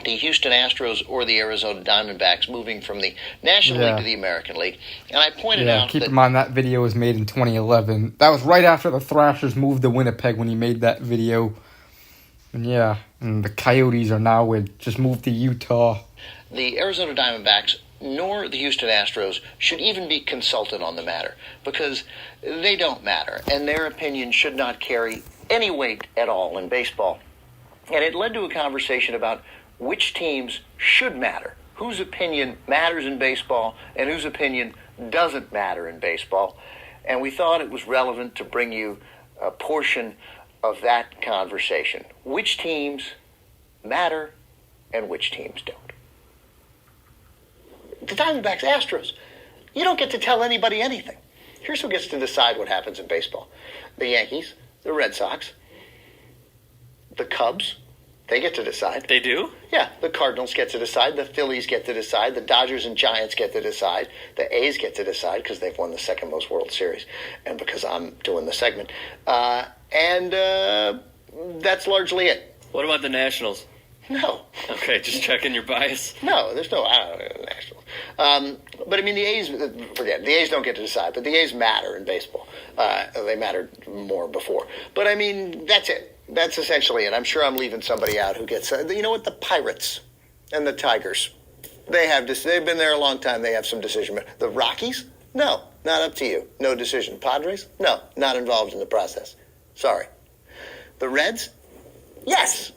the Houston Astros or the Arizona Diamondbacks moving from the National League to the American League. And I pointed out keep that... in mind that video was made in 2011. That was right after the Thrashers moved to Winnipeg when he made that video. And and the Coyotes are now just moved to Utah. The Arizona Diamondbacks nor the Houston Astros should even be consulted on the matter because they don't matter, and their opinion should not carry any weight at all in baseball. And it led to a conversation about which teams should matter, whose opinion matters in baseball, and whose opinion doesn't matter in baseball. And we thought it was relevant to bring you a portion of that conversation. Which teams matter and which teams don't. The Diamondbacks, Astros. You don't get to tell anybody anything. Here's who gets to decide what happens in baseball. The Yankees, the Red Sox, the Cubs. They get to decide. They do? Yeah, the Cardinals get to decide. The Phillies get to decide. The Dodgers and Giants get to decide. The A's get to decide because they've won the second most World Series and because I'm doing the segment. And that's largely it. What about the Nationals? No. Okay, just checking your bias. No, there's no Nationals. But I mean, the A's, forget, the A's don't get to decide, but the A's matter in baseball. They mattered more before. But I mean, that's it. That's essentially it. I'm sure I'm leaving somebody out who gets, you know what, the Pirates and the Tigers. They've been there a long time. They have some decision. The Rockies? No, not up to you. No decision. Padres? No, not involved in the process. Sorry. The Reds? Yes.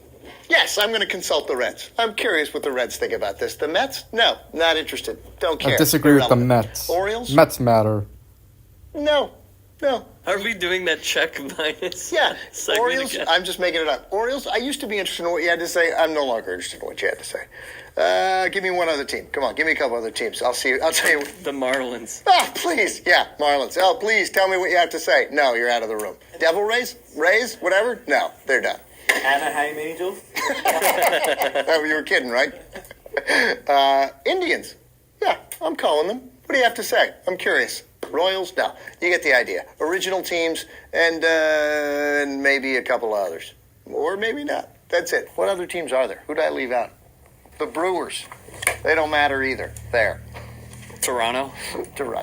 Yes, I'm going to consult the Reds. I'm curious what the Reds think about this. The Mets? No, not interested. Don't care. I disagree with the Mets. Orioles? Mets matter. No. Are we doing that check minus? Yeah. Orioles. Again? I'm just making it up. Orioles, I used to be interested in what you had to say. I'm no longer interested in what you had to say. Give me one other team. Come on, give me a couple other teams. I'll tell you. The Marlins. Oh, please. Yeah, Marlins. Oh, please tell me what you have to say. No, you're out of the room. Devil Rays? Rays? Whatever? No, they're done. Anaheim Angels? Oh, you were kidding, right? Indians. Yeah, I'm calling them. What do you have to say? I'm curious. Royals? No. You get the idea. Original teams and maybe a couple of others. Or maybe not. That's it. What other teams are there? Who did I leave out? The Brewers. They don't matter either. There. Toronto?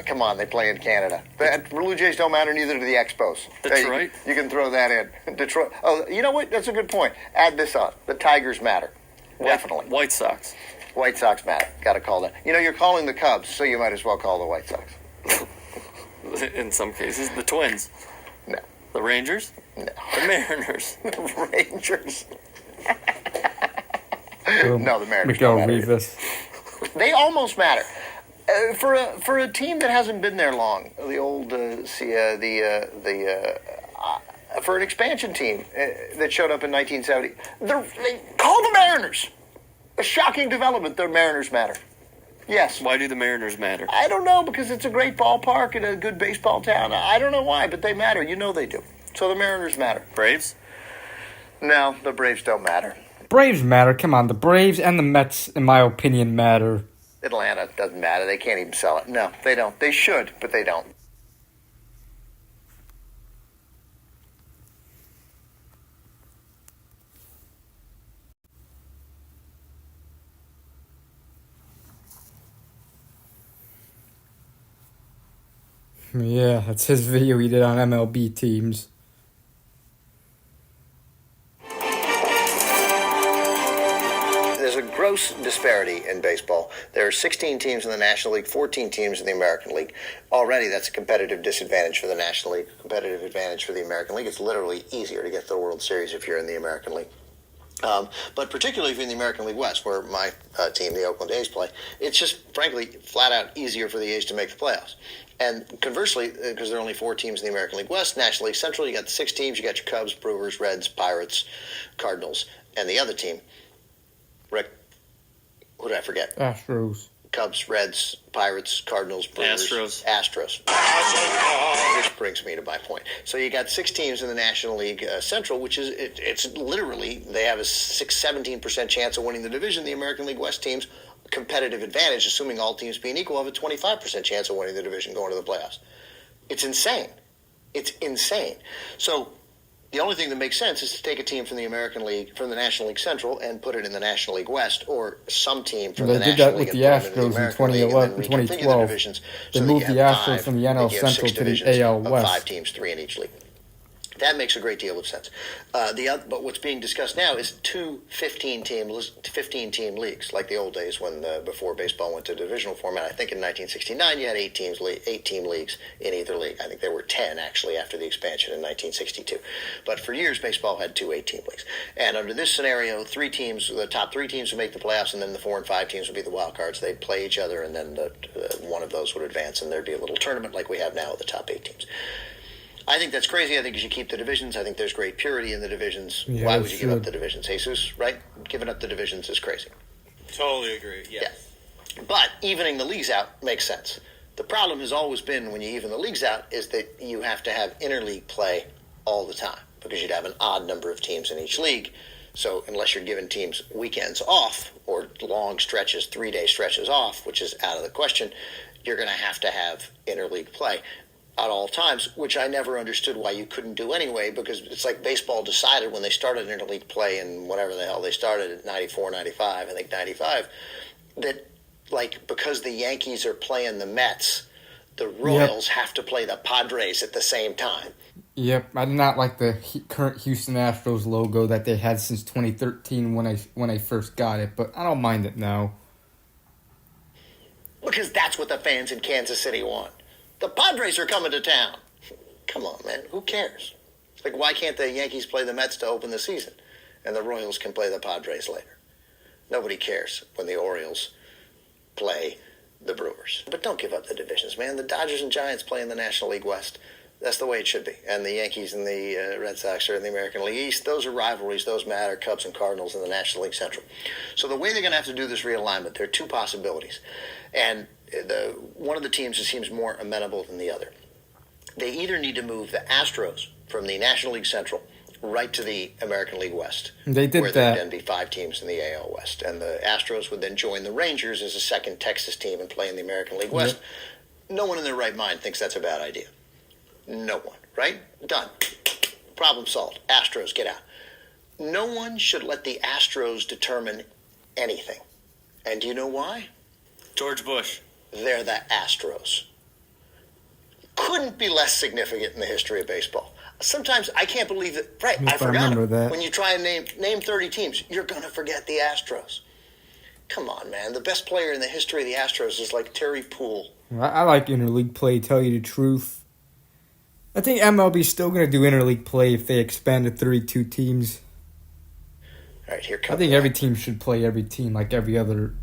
Come on, they play in Canada. The Blue Jays don't matter, neither do the Expos. Detroit? You can throw that in. Detroit. Oh, you know what? That's a good point. Add this on. The Tigers matter. Definitely. White Sox. White Sox matter. Got to call that. You know, you're calling the Cubs, so you might as well call the White Sox. In some cases. The Twins. No. The Rangers? No. The Mariners. The Rangers. No, the Mariners Miguel don't matter. Rivas. They almost matter. For a team that hasn't been there long, the old for an expansion team that showed up in 1970, they call the Mariners. A shocking development. The Mariners matter. Yes. Why do the Mariners matter? I don't know, because it's a great ballpark and a good baseball town. I don't know why, but they matter. You know they do. So the Mariners matter. Braves? No, the Braves don't matter. Braves matter. Come on, the Braves and the Mets, in my opinion, matter. Atlanta doesn't matter. They can't even sell it. No, they don't. They should, but they don't. Yeah, that's his video he did on MLB teams. There's a gross disparity in baseball. There are 16 teams in the National League, 14 teams in the American League. Already, that's a competitive disadvantage for the National League, competitive advantage for the American League. It's literally easier to get to the World Series if you're in the American League. But particularly if you're in the American League West, where my team, the Oakland A's, play, it's just, frankly, flat out easier for the A's to make the playoffs. And conversely, because there are only 4 teams in the American League West, National League Central, you got the 6 teams. You got your Cubs, Brewers, Reds, Pirates, Cardinals, and the other team, Rick, who did I forget? Astros. Cubs, Reds, Pirates, Cardinals, Brewers, Astros. Which brings me to my point. So you got 6 teams in the National League Central, which is it's literally they have a 17% chance of winning the division. The American League West teams, competitive advantage, assuming all teams being equal, have a 25% chance of winning the division going to the playoffs. It's insane. It's insane. So the only thing that makes sense is to take a team from the American League, from the National League Central, and put it in the National League West, or some team from the National League. They did that with the Astros in 2012. They moved the Astros from the NL Central to the AL West. 5 teams, 3 in each league. That makes a great deal of sense. But what's being discussed now is 2 15-team leagues, like the old days when before baseball went to divisional format. I think in 1969 you had 8-team leagues in either league. I think there were 10 actually after the expansion in 1962. But for years baseball had 2 8-team leagues. And under this scenario, 3 teams, the top 3 teams would make the playoffs, and then the 4 and 5 teams would be the wild cards. They'd play each other, and then one of those would advance, and there'd be a little tournament like we have now with the top 8 teams. I think that's crazy. I think you should keep the divisions. I think there's great purity in the divisions. Yeah, why would you give up the divisions? Jesus, right? Giving up the divisions is crazy. Totally agree, yeah. But evening the leagues out makes sense. The problem has always been when you even the leagues out is that you have to have interleague play all the time because you'd have an odd number of teams in each league. So unless you're giving teams weekends off or long stretches, 3-day stretches off, which is out of the question, you're going to have interleague play at all times, which I never understood why you couldn't do anyway, because it's like baseball decided when they started interleague play in whatever the hell they started at 94, 95, I think 95, that like because the Yankees are playing the Mets, the Royals have to play the Padres at the same time. Yep, I did not like the current Houston Astros logo that they had since 2013 when I first got it, but I don't mind it now. Because that's what the fans in Kansas City want. The Padres are coming to town. Come on, man. Who cares? Like, why can't the Yankees play the Mets to open the season? And the Royals can play the Padres later. Nobody cares when the Orioles play the Brewers. But don't give up the divisions, man. The Dodgers and Giants play in the National League West. That's the way it should be. And the Yankees and the Red Sox are in the American League East. Those are rivalries. Those matter. Cubs and Cardinals in the National League Central. So the way they're going to have to do this realignment, there are 2 possibilities. And one of the teams seems more amenable than the other. They either need to move the Astros from the National League Central right to the American League West. They did where that. there'd then be 5 teams in the AL West. And the Astros would then join the Rangers as a second Texas team and play in the American League West. Yep. No one in their right mind thinks that's a bad idea. No one, right? Done. Problem solved. Astros, get out. No one should let the Astros determine anything. And do you know why? George Bush. They're the Astros. Couldn't be less significant in the history of baseball. Sometimes I can't believe that. Right, I forgot. That. When you try and name 30 teams, you're going to forget the Astros. Come on, man. The best player in the history of the Astros is like Terry Poole. I like interleague play, tell you the truth. I think MLB's still going to do interleague play if they expand to 32 teams. All right, here comes. I think every team should play every team like every other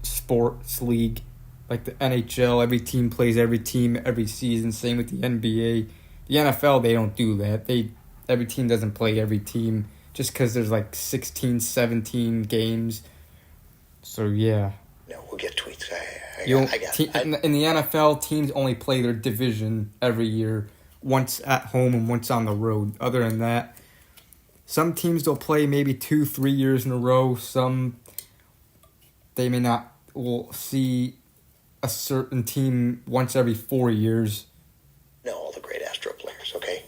sports league. Like the NHL, every team plays every team every season. Same with the NBA. The NFL, they don't do that. Every team doesn't play every team just because there's like 16, 17 games. So, yeah. No, we'll get tweets. I got it. In the NFL, teams only play their division every year, once at home and once on the road. Other than that, some teams will play maybe 2-3 years in a row. Some, they may not, will see a certain team once every 4 years. No, all the great Astro players, okay?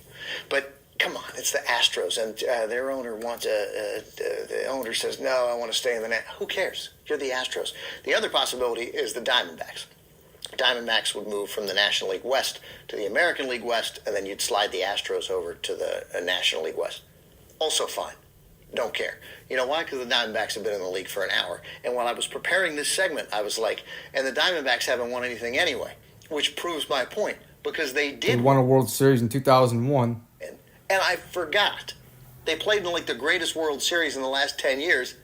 But come on, it's the Astros, and their owner wants the owner says, no, I want to stay in the net. Who cares? You're the Astros. The other possibility is the Diamondbacks. Diamondbacks would move from the National League West to the American League West, and then you'd slide the Astros over to the National League West. Also fine. Don't care. You know why? Because the Diamondbacks have been in the league for an hour. And while I was preparing this segment, I was like, and the Diamondbacks haven't won anything anyway, which proves my point, because they did. They won a World Series in 2001. And I forgot. They played in like the greatest World Series in the last 10 years.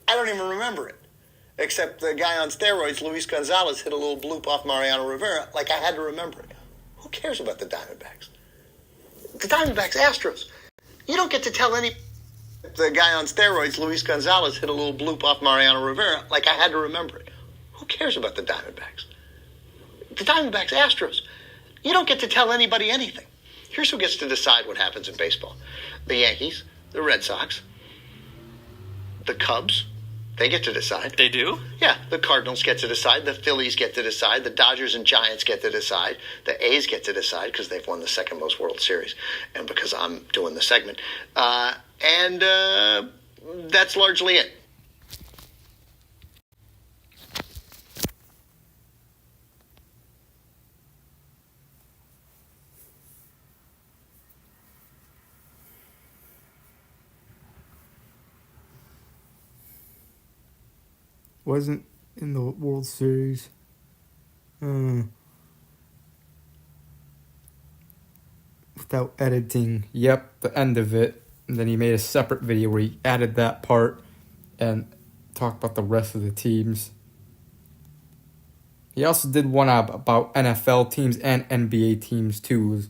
I don't even remember it. Except the guy on steroids, Luis Gonzalez, hit a little bloop off Mariano Rivera. Like I had to remember it. Who cares about the Diamondbacks? The Diamondbacks, Astros. You don't get to tell any... The guy on steroids, Luis Gonzalez, hit a little bloop off Mariano Rivera. Like I had to remember it. Who cares about the Diamondbacks? The Diamondbacks, Astros. You don't get to tell anybody anything. Here's who gets to decide what happens in baseball. The Yankees, the Red Sox, the Cubs, they get to decide. They do? Yeah, the Cardinals get to decide. The Phillies get to decide. The Dodgers and Giants get to decide. The A's get to decide because they've won the second most World Series and because I'm doing the segment. And that's largely it. Wasn't in the World Series. Without editing. Yep, the end of it. And then he made a separate video where he added that part and talked about the rest of the teams. He also did one about NFL teams and NBA teams too.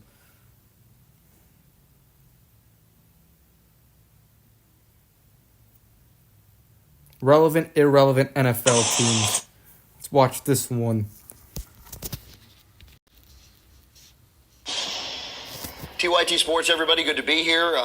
Relevant, irrelevant NFL teams. Let's watch this one. TYT Sports, everybody, good to be here.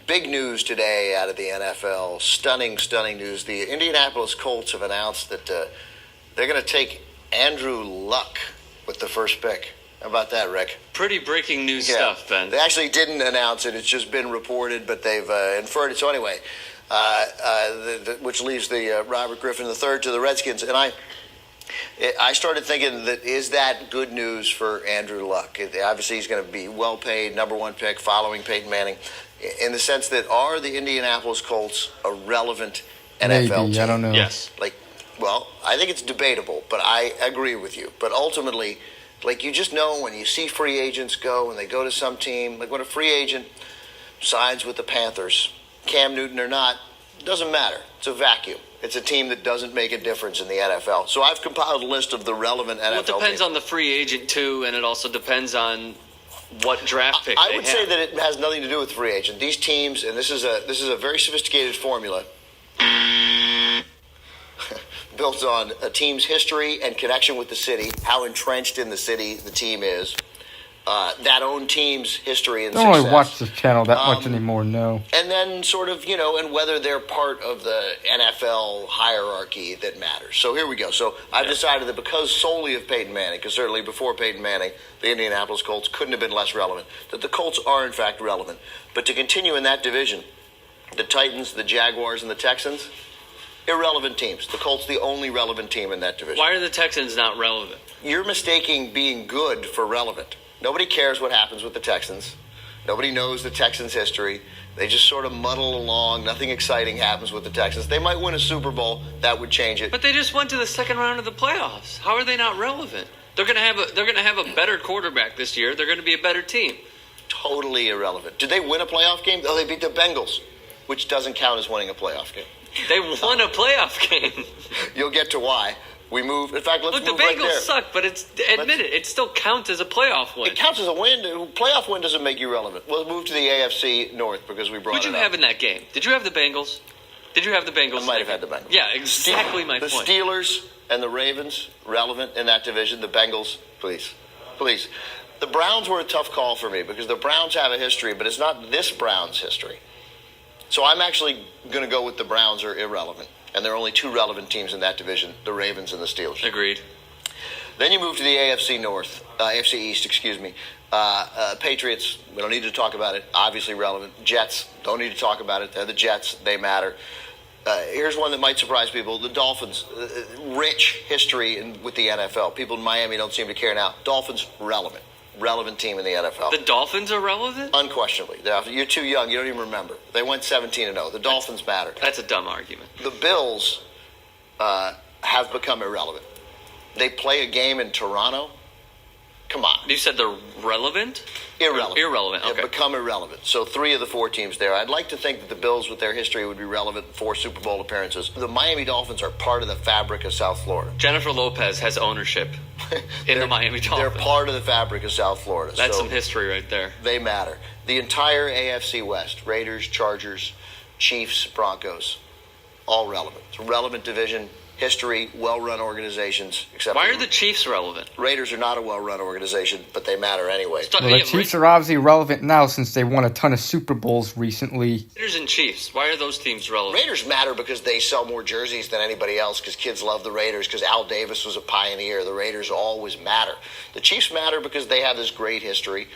Big news today out of the NFL. Stunning news. The Indianapolis Colts have announced that they're going to take Andrew Luck with the first pick. How about that, Rick? Pretty breaking news stuff, Ben. They actually didn't announce it. It's just been reported, but they've inferred it. So anyway, which leaves the Robert Griffin III to the Redskins. And I started thinking that is that good news for Andrew Luck? Obviously, he's going to be well paid, number one pick, following Peyton Manning, in the sense that are the Indianapolis Colts a relevant NFL team? I don't know. Yes. Well, I think it's debatable, but I agree with you. But ultimately, you just know when you see free agents go and they go to some team, like when a free agent signs with the Panthers, Cam Newton or not, doesn't matter. It's a vacuum. It's a team that doesn't make a difference in the NFL. So I've compiled a list of the relevant NFL teams. Well, it depends on the free agent, too, and it also depends on what draft pick I would say that it has nothing to do with free agent. These teams, and this is a very sophisticated formula, built on a team's history and connection with the city, how entrenched in the city the team is, that own team's history and success. I don't really watch this channel that much anymore, no. And then sort of, and whether they're part of the NFL hierarchy that matters. So here we go. So I've decided that because solely of Peyton Manning, because certainly before Peyton Manning, the Indianapolis Colts couldn't have been less relevant, that the Colts are in fact relevant. But to continue in that division, the Titans, the Jaguars, and the Texans, irrelevant teams. The Colts, the only relevant team in that division. Why are the Texans not relevant? You're mistaking being good for relevant. Nobody cares what happens with the Texans. Nobody knows the Texans' history. They just sort of muddle along. Nothing exciting happens with the Texans. They might win a Super Bowl. That would change it. But they just went to the second round of the playoffs. How are they not relevant? They're going to have a better quarterback this year. They're going to be a better team. Totally irrelevant. Did they win a playoff game? Oh, they beat the Bengals, which doesn't count as winning a playoff game. They won a playoff game. You'll get to why. We move. In fact, let's move right there. Look, the Bengals suck, but admit it. It still counts as a playoff win. It counts as a win. Playoff win doesn't make you relevant. We'll move to the AFC North because we brought it up. Who'd you have in that game? Did you have the Bengals? I might have had the Bengals. Yeah, exactly my point. The Steelers, and the Ravens relevant in that division. The Bengals, please. The Browns were a tough call for me because the Browns have a history, but it's not this Browns history. So I'm actually going to go with the Browns are irrelevant. And there are only two relevant teams in that division, the Ravens and the Steelers. Agreed. Then you move to the AFC East, excuse me. Patriots, we don't need to talk about it. Obviously relevant. Jets, don't need to talk about it. They're the Jets. They matter. Here's one that might surprise people. The Dolphins, rich history with the NFL. People in Miami don't seem to care now. Dolphins, relevant. Relevant team in the NFL. The Dolphins are relevant? Unquestionably. You're too young. You don't even remember. They went 17-0. The Dolphins matter. That's a dumb argument. The Bills have become irrelevant. They play a game in Toronto. Come on. You said they're relevant? Irrelevant. Okay. They've become irrelevant. So 3 of the 4 teams there. I'd like to think that the Bills, with their history, would be relevant. 4 Super Bowl appearances. The Miami Dolphins are part of the fabric of South Florida. Jennifer Lopez has ownership in the Miami Dolphins. They're part of the fabric of South Florida. That's so some history right there. They matter. The entire AFC West, Raiders, Chargers, Chiefs, Broncos, all relevant. It's a relevant division. History, well-run organizations. Except why are the Chiefs relevant? Raiders are not a well-run organization, but they matter anyway. Well, the Chiefs are obviously relevant now since they won a ton of Super Bowls recently. Raiders and Chiefs, why are those teams relevant? Raiders matter because they sell more jerseys than anybody else because kids love the Raiders because Al Davis was a pioneer. The Raiders always matter. The Chiefs matter because they have this great history.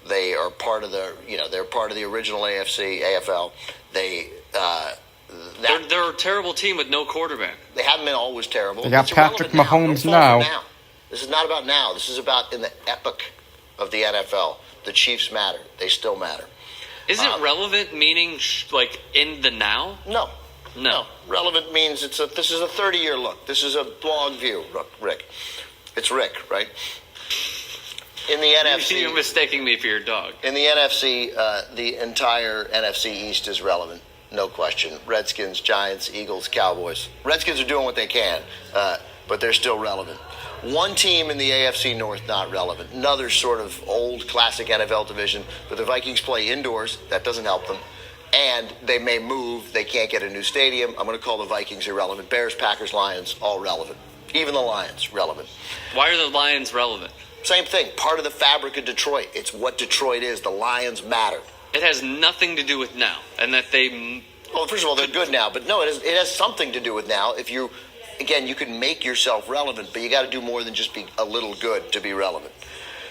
They are part of they're part of the original AFL. They're a terrible team with no quarterback. They haven't been always terrible. They got Patrick Mahomes now. This is not about now. This is about in the epoch of the NFL. The Chiefs matter. They still matter. Isn't relevant meaning like in the now? No. Relevant means this is a 30-year look. This is a long view, Rick. It's Rick, right? In the NFC... You're mistaking me for your dog. In the NFC, the entire NFC East is relevant. No question. Redskins, Giants, Eagles, Cowboys. Redskins are doing what they can, but they're still relevant. One team in the AFC North not relevant. Another sort of old classic NFL division, but the Vikings play indoors. That doesn't help them. And they may move. They can't get a new stadium. I'm going to call the Vikings irrelevant. Bears, Packers, Lions, all relevant. Even the Lions, relevant. Why are the Lions relevant? Same thing. Part of the fabric of Detroit. It's what Detroit is. The Lions matter. It has nothing to do with now, and that they... Well, first of all, they're good now, but no, it has something to do with now. If you can make yourself relevant, but you got to do more than just be a little good to be relevant.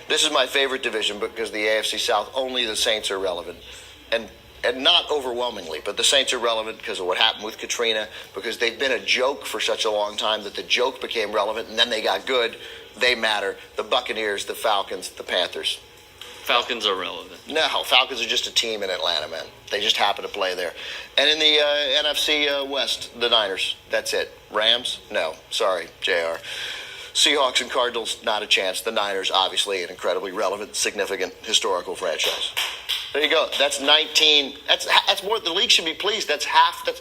This is my favorite division because the AFC South, only the Saints are relevant. And not overwhelmingly, but the Saints are relevant because of what happened with Katrina, because they've been a joke for such a long time that the joke became relevant, and then they got good. They matter. The Buccaneers, the Falcons, the Panthers. Falcons are relevant. No, Falcons are just a team in Atlanta, man. They just happen to play there. And in the NFC West, the Niners. That's it. Rams? No. Sorry, JR. Seahawks and Cardinals, not a chance. The Niners, obviously, an incredibly relevant, significant, historical franchise. There you go. That's 19. That's more. The league should be pleased. That's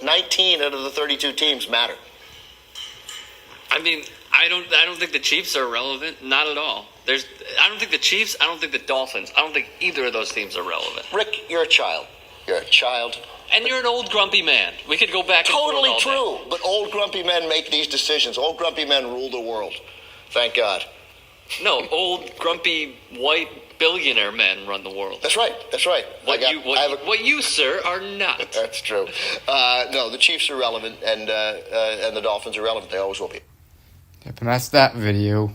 19 out of the 32 teams matter. I mean, I don't think the Chiefs are relevant. Not at all. I don't think the Chiefs. I don't think the Dolphins. I don't think either of those teams are relevant. Rick, you're a child. You're a child. And you're an old grumpy man. We could go back and forth all day. Totally true. But old grumpy men make these decisions. Old grumpy men rule the world. Thank God. No, old grumpy white billionaire men run the world. That's right. What you, sir, are not. That's true. No, the Chiefs are relevant, and the Dolphins are relevant. They always will be. Yep, and that's that video.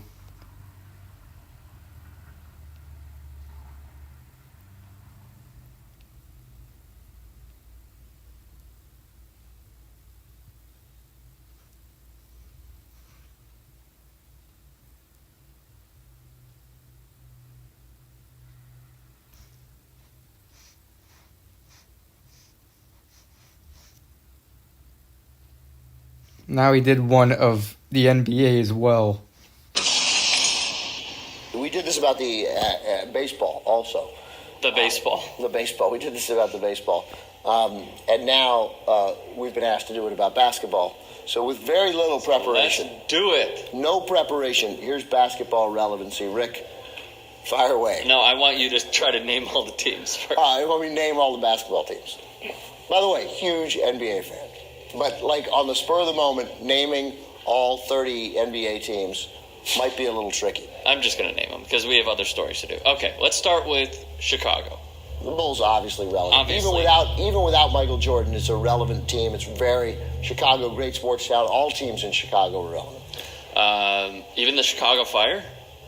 Now he did one of the NBA as well. We did this about the baseball also. The baseball. We did this about the baseball. And now we've been asked to do it about basketball. So with very little preparation. Let's do it. No preparation. Here's basketball relevancy. Rick, fire away. No, I want you to try to name all the teams first. You want me to name all the basketball teams? By the way, huge NBA fan. But like on the spur of the moment, naming all 30 NBA teams might be a little tricky. I'm just going to name them because we have other stories to do. Okay, let's start with Chicago. The Bulls are obviously relevant. Obviously. Even without Michael Jordan, it's a relevant team. It's very Chicago, great sports town. All teams in Chicago are relevant. Even the Chicago Fire,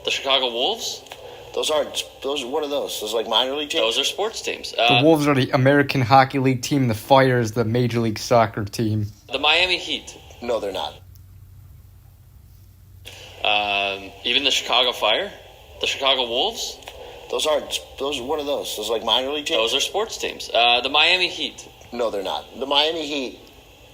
the Chicago Wolves. What are those? Those are like minor league teams? Those are sports teams. The Wolves are the American Hockey League team. The Fire is the Major League Soccer team. The Miami Heat. No, they're not. Even the Chicago Fire, the Chicago Wolves. What are those? Those are like minor league teams? Those are sports teams. The Miami Heat. No, they're not. The Miami Heat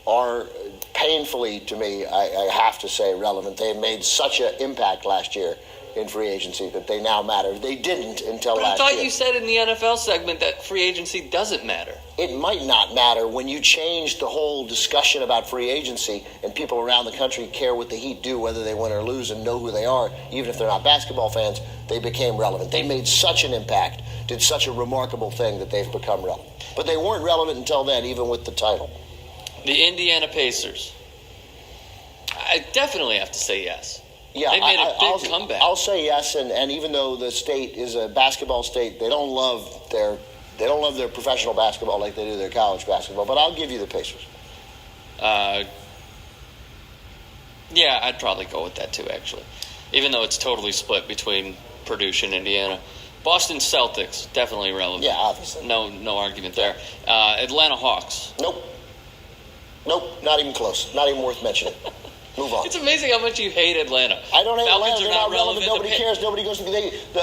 are painfully, to me, I have to say, relevant. They made such an impact last year in free agency that they now matter. They didn't until last year. I thought you said in the NFL segment that free agency doesn't matter. It might not matter when you change the whole discussion about free agency and people around the country care what the Heat do, whether they win or lose, and know who they are, even if they're not basketball fans. They became relevant. They made such an impact, did such a remarkable thing that they've become relevant. But they weren't relevant until then, even with the title. The Indiana Pacers. I definitely have to say yes. Yeah, they made a big comeback. I'll say yes, and even though the state is a basketball state, they don't love their professional basketball like they do their college basketball. But I'll give you the Pacers. Yeah, I'd probably go with that too, actually. Even though it's totally split between Purdue and Indiana. Boston Celtics, definitely relevant. Yeah, obviously. No argument there. Atlanta Hawks. Nope, not even close. Not even worth mentioning. Move on. It's amazing how much you hate Atlanta. I don't hate Falcons Atlanta. They're not relevant. Nobody cares. Nobody goes.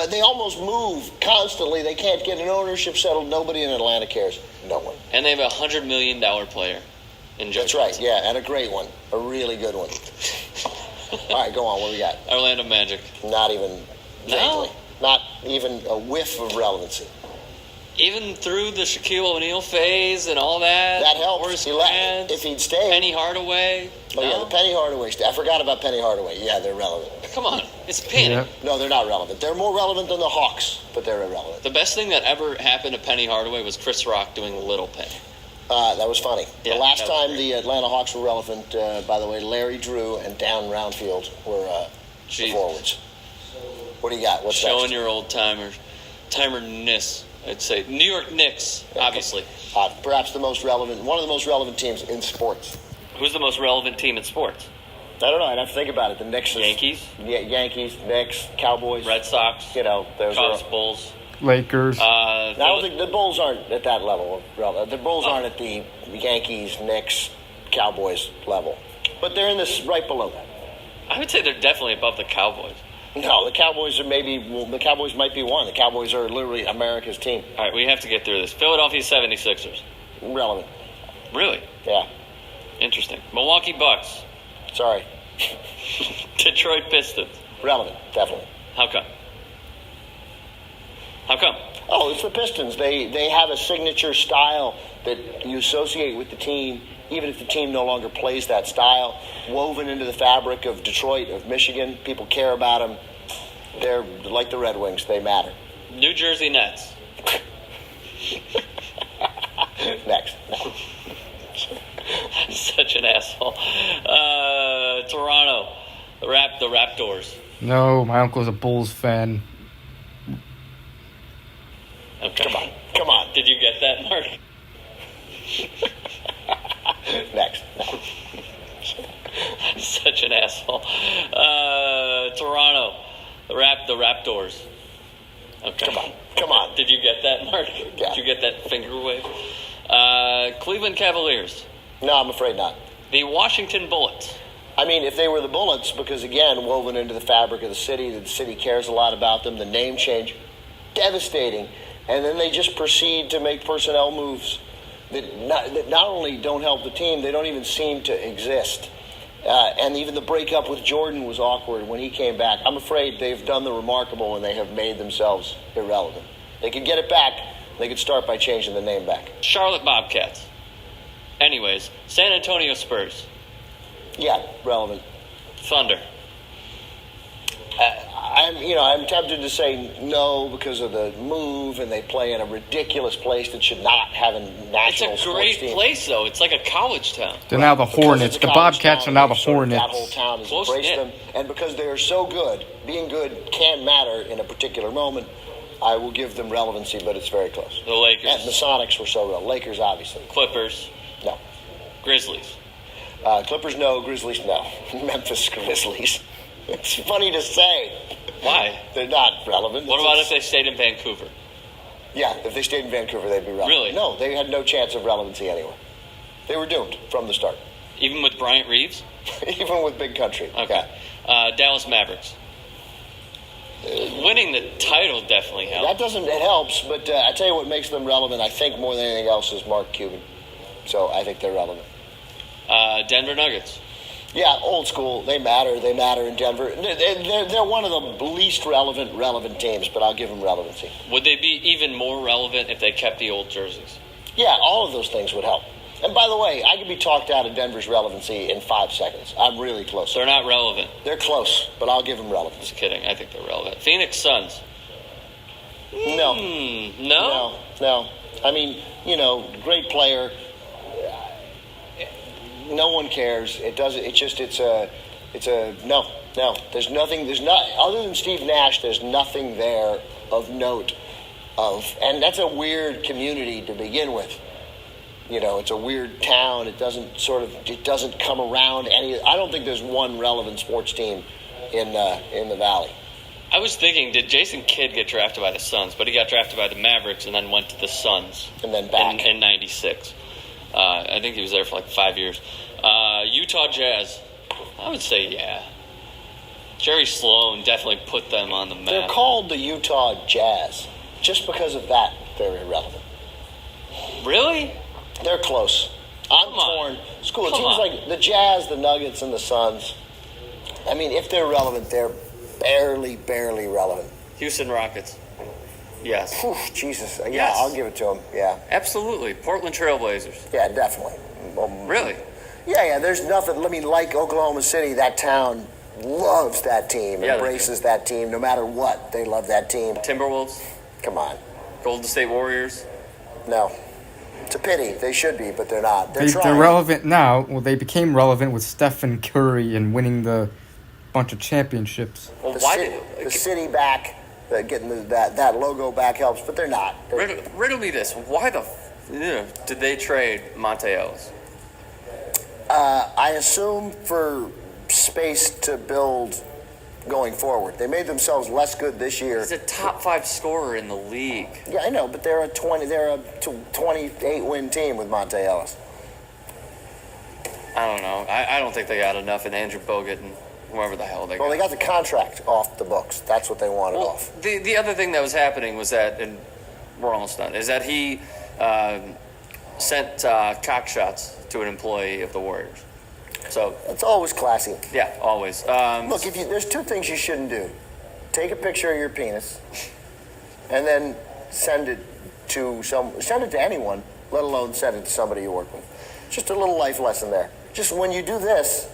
They almost move constantly. They can't get an ownership settled. Nobody in Atlanta cares. No one. And they have $100 million player in Joe That's right. Yeah, and a great one. A really good one. All right, go on. What do we got? Orlando Magic. Not even. No. Not even a whiff of relevancy. Even through the Shaquille O'Neal phase and all that. That helps. If he'd stayed. Penny Hardaway. Oh, yeah, the Penny Hardaway. I forgot about Penny Hardaway. Yeah, they're relevant. Come on. It's Penny. Yeah. No, they're not relevant. They're more relevant than the Hawks, but they're irrelevant. The best thing that ever happened to Penny Hardaway was Chris Rock doing Little Penny. That was funny. Yeah, the last time the Atlanta Hawks were relevant, by the way, Larry Drew and Dan Roundfield were the forwards. What do you got? What's Showing next? your old timer-ness. I'd say New York Knicks, obviously. Perhaps one of the most relevant teams in sports. Who's the most relevant team in sports? I don't know. I'd have to think about it. The Knicks. Yankees? Yankees, Knicks, Cowboys. Red Sox. Those Cubs, are... Bulls. Lakers. I don't think the Bulls aren't at that level. The Bulls aren't at the Yankees, Knicks, Cowboys level. But they're in this right below that. I would say they're definitely above the Cowboys. No, the Cowboys the Cowboys might be one. The Cowboys are literally America's team. All right, we have to get through this. Philadelphia 76ers. Relevant. Really? Yeah. Interesting. Milwaukee Bucks. Sorry. Detroit Pistons. Relevant, definitely. How come? How come? Oh, it's the Pistons. They have a signature style that you associate with the team, even if the team no longer plays that style. Woven into the fabric of Detroit, of Michigan. People care about them. They're like the Red Wings. They matter. New Jersey Nets. Next. Such an asshole. Toronto. The Raptors. No, my uncle's a Bulls fan. Okay. Come on. Did you get that, Mark? Next. Such an asshole. Toronto. The Raptors. Okay. Come on. Did you get that, Mark? Yeah. Did you get that finger wave? Cleveland Cavaliers. No, I'm afraid not. The Washington Bullets. I mean, if they were the Bullets, because, again, woven into the fabric of the city cares a lot about them, the name change, devastating. And then they just proceed to make personnel moves that not only don't help the team, they don't even seem to exist. And even the breakup with Jordan was awkward when he came back. I'm afraid they've done the remarkable and they have made themselves irrelevant. They could get it back. They could start by changing the name back. Charlotte Bobcats. Anyways, San Antonio Spurs. Yeah, relevant. Thunder. I'm tempted to say no because of the move, and they play in a ridiculous place that should not have a national It's a sports great team. place, though. It's like a college town. They're now the Hornets. The Bobcats are now the Hornets. That whole town has embraced them, and because they are so good, being good can matter in a particular moment. I will give them relevancy, but it's very close. The Lakers. And the Sonics were so real. Lakers, obviously. Clippers. No. Grizzlies. Clippers, no. Grizzlies, no. Memphis Grizzlies. It's funny to say. Why? They're not relevant. What about if they stayed in Vancouver? Yeah, if they stayed in Vancouver, they'd be relevant. Really? No, they had no chance of relevancy anyway. They were doomed from the start. Even with Bryant Reeves? Even with Big Country. Okay. Dallas Mavericks. Winning the title definitely helps. It helps, but I tell you what makes them relevant, I think, more than anything else, is Mark Cuban. So I think they're relevant. Denver Nuggets. Yeah, old school. They matter. They matter in Denver. They're one of the least relevant teams, but I'll give them relevancy. Would they be even more relevant if they kept the old jerseys? Yeah, all of those things would help. And by the way, I could be talked out of Denver's relevancy in 5 seconds. I'm really close. They're not relevant. They're close, but I'll give them relevance. Just kidding. I think they're relevant. Phoenix Suns. No. No. I mean, great player. No one cares. It doesn't. It's a no. There's nothing. There's not other than Steve Nash. There's nothing there of note. And that's a weird community to begin with. It's a weird town. It doesn't come around any. I don't think there's one relevant sports team in the Valley. I was thinking, did Jason Kidd get drafted by the Suns? But he got drafted by the Mavericks and then went to the Suns. And then back. In 96. I think he was there for like 5 years. Utah Jazz. I would say yeah. Jerry Sloan definitely put them on the map. They're called the Utah Jazz. Just because of that, they're irrelevant. Really? They're close. I'm torn. School teams like the Jazz, the Nuggets, and the Suns. I mean, if they're relevant, they're barely relevant. Houston Rockets. Yes. Whew, Jesus. Yeah, yes. I'll give it to them. Yeah. Absolutely. Portland Trailblazers. Yeah, definitely. Really? Yeah. There's nothing. I mean, like Oklahoma City, that town loves that team, embraces that team, no matter what. They love that team. Timberwolves. Come on. Golden State Warriors. No. It's a pity. They should be, but they're not. They're relevant now. Well, they became relevant with Stephen Curry and winning the bunch of championships. Well, the city back, getting that logo back helps, but they're not. Riddle me this. Why did they trade Monte Ellis? I assume for space to build going forward. They made themselves less good this year. He's a top 5 scorer in the league. Yeah, I know, but they're a 28 win team with Monte Ellis. I don't know. I don't think they got enough in Andrew Bogut and whoever the hell they got. Well, they got the contract off the books. That's what they wanted off. The other thing that was happening was that, and we're almost done, is that he sent cock shots to an employee of the Warriors. So it's always classy. Yeah, always. Look, there's 2 things you shouldn't do: take a picture of your penis, and then send it to anyone, let alone send it to somebody you work with. Just a little life lesson there. Just when you do this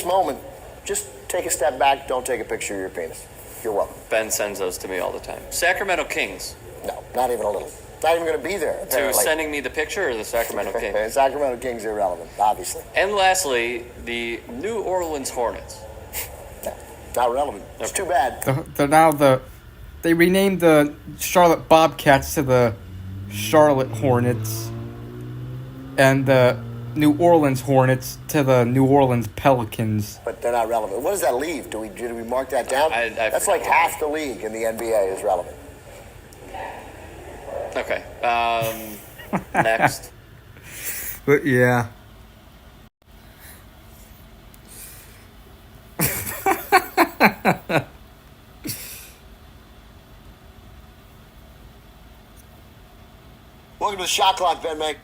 moment, just take a step back. Don't take a picture of your penis. You're welcome. Ben sends those to me all the time. Sacramento Kings. No, not even a little. Not even going to be there. To sending me the picture or the Sacramento Kings? Sacramento Kings are irrelevant, obviously. And lastly, the New Orleans Hornets. No, not relevant. It's too bad. They renamed the Charlotte Bobcats to the Charlotte Hornets, and the New Orleans Hornets to the New Orleans Pelicans. But they're not relevant. What does that leave? Did we mark that down? That's like half the league in the NBA is relevant. Okay. Next. But yeah. Welcome to the Shot Clock. Ben Mac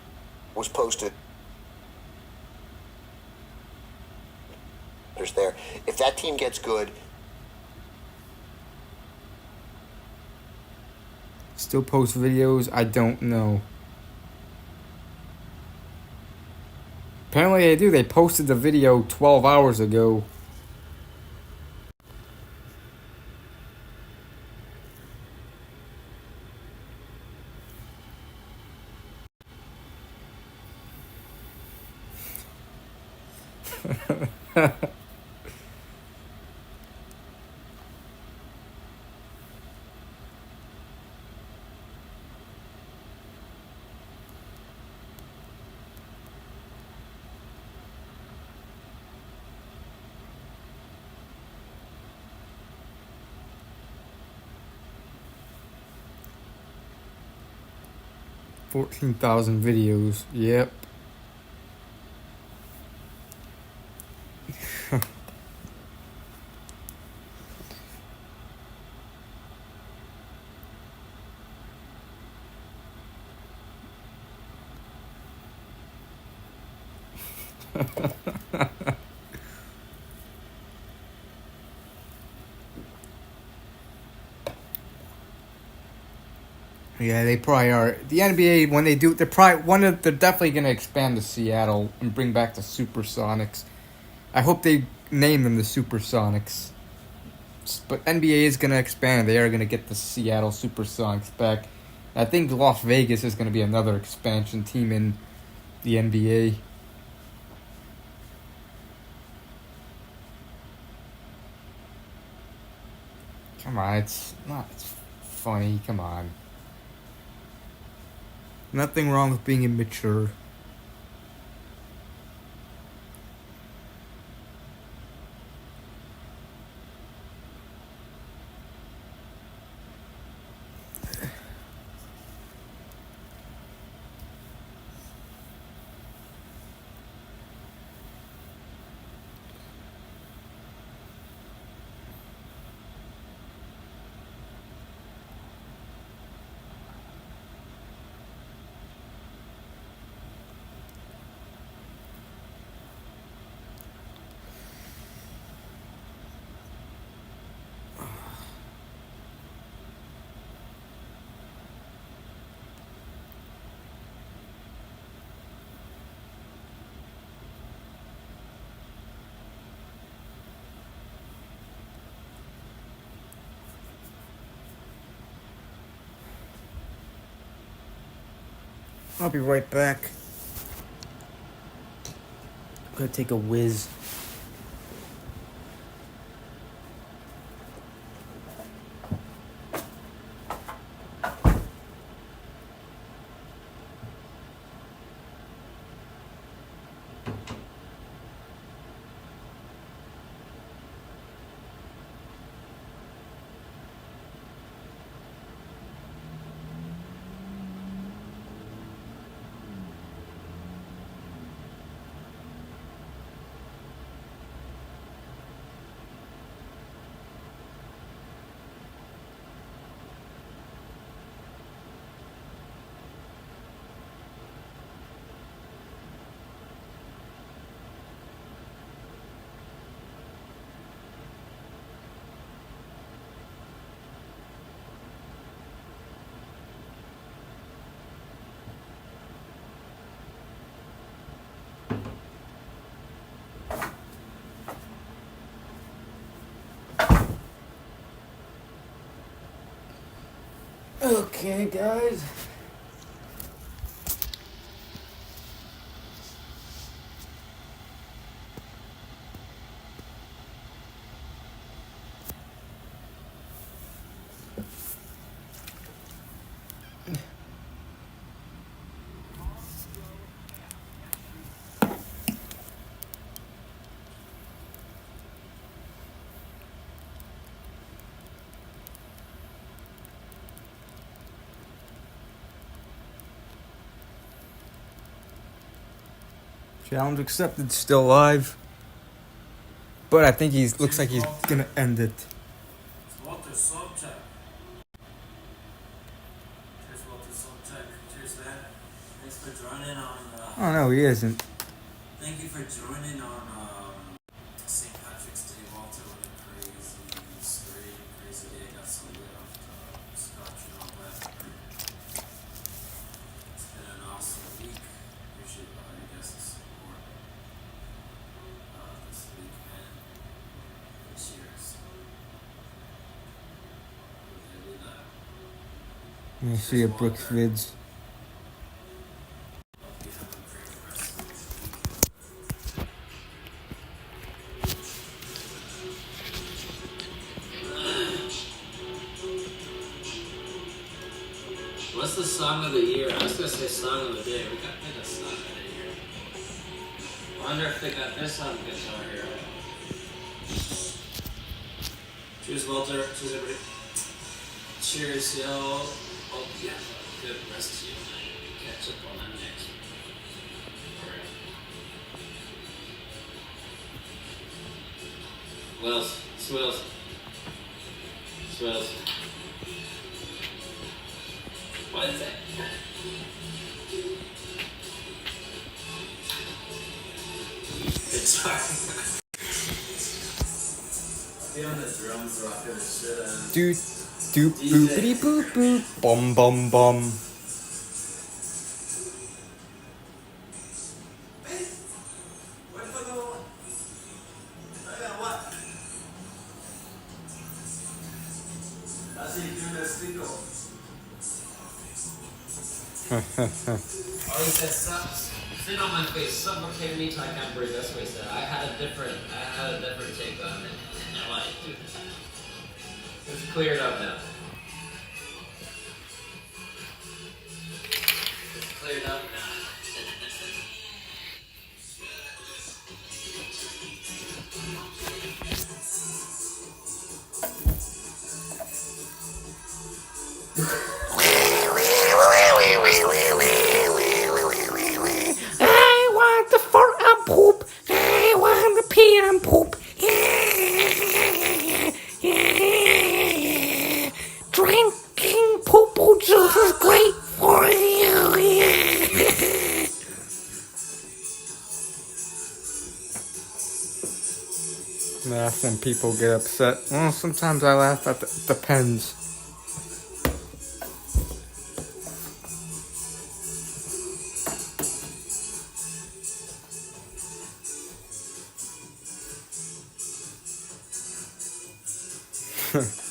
was posted. There. If that team gets good, still post videos, I don't know. Apparently they do. They posted the video 12 hours ago. $14,000 videos. Yep. Yeah, they probably are. The NBA, when they do, they're definitely going to expand to Seattle and bring back the Supersonics. I hope they name them the Supersonics. But NBA is going to expand. They are going to get the Seattle Supersonics back. I think Las Vegas is going to be another expansion team in the NBA. Come on, it's funny. Come on. Nothing wrong with being immature. I'll be right back. I'm gonna take a whiz. Okay, guys. Challenge accepted, still alive. But I think looks like he's gonna end it. Oh no, he isn't. Thank you for joining on St. Patrick's Day, Walter. What a crazy day. Got some lit off scotch and all that. It's been an awesome week. Appreciate all your guys' support this week and this year. So, I see a Brooks vids. What's the song of the year? I was gonna say song of the day. We got a song of the year. I wonder if they got this on Guitar Hero. Cheers, Walter. Cheers, everybody. Cheers, yo. Oh, yeah. Good rest of you tonight. Catch up on that next week. Alright. Wells. Swills. Swills. What is that? Guitar. Be on the drums rocking the shit out of Doot, doop, boopity boop boop, bum bum bum. Oh, he said, sit on my face, suffocate me till I can't breathe. That's what he said. I had a different take on it. I like it. It's cleared up now. It's cleared up now. I want to fart and poop. I want to pee and poop. Drinking poo-poo juice is great for you. Laugh when people get upset. Well, sometimes I laugh at the depends.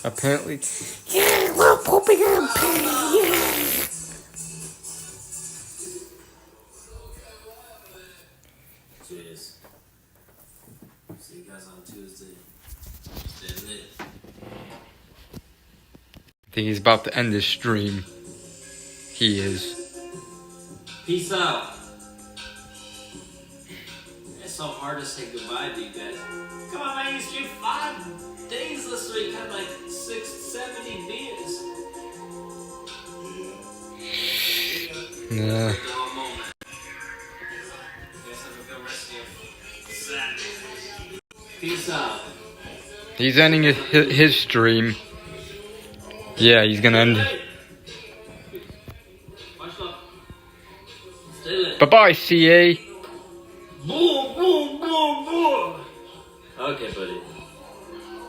Apparently. Yeah, we're pooping and peeing. Yeah. Cheers. See you guys on Tuesday. Stay lit. I think he's about to end this stream. He is. Peace out. It's so hard to say goodbye to you guys. Come on, man, you streamed 5 days this week. Had like 70 beers. Yeah. Peace out. He's ending his stream. Yeah, he's gonna end. Bye-bye, CA. Boom, boom, boom, boom. Okay, buddy.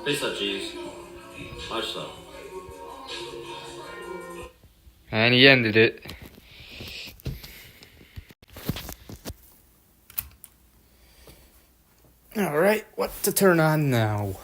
Peace out, G's. Much love. And he ended it. Alright, what to turn on now?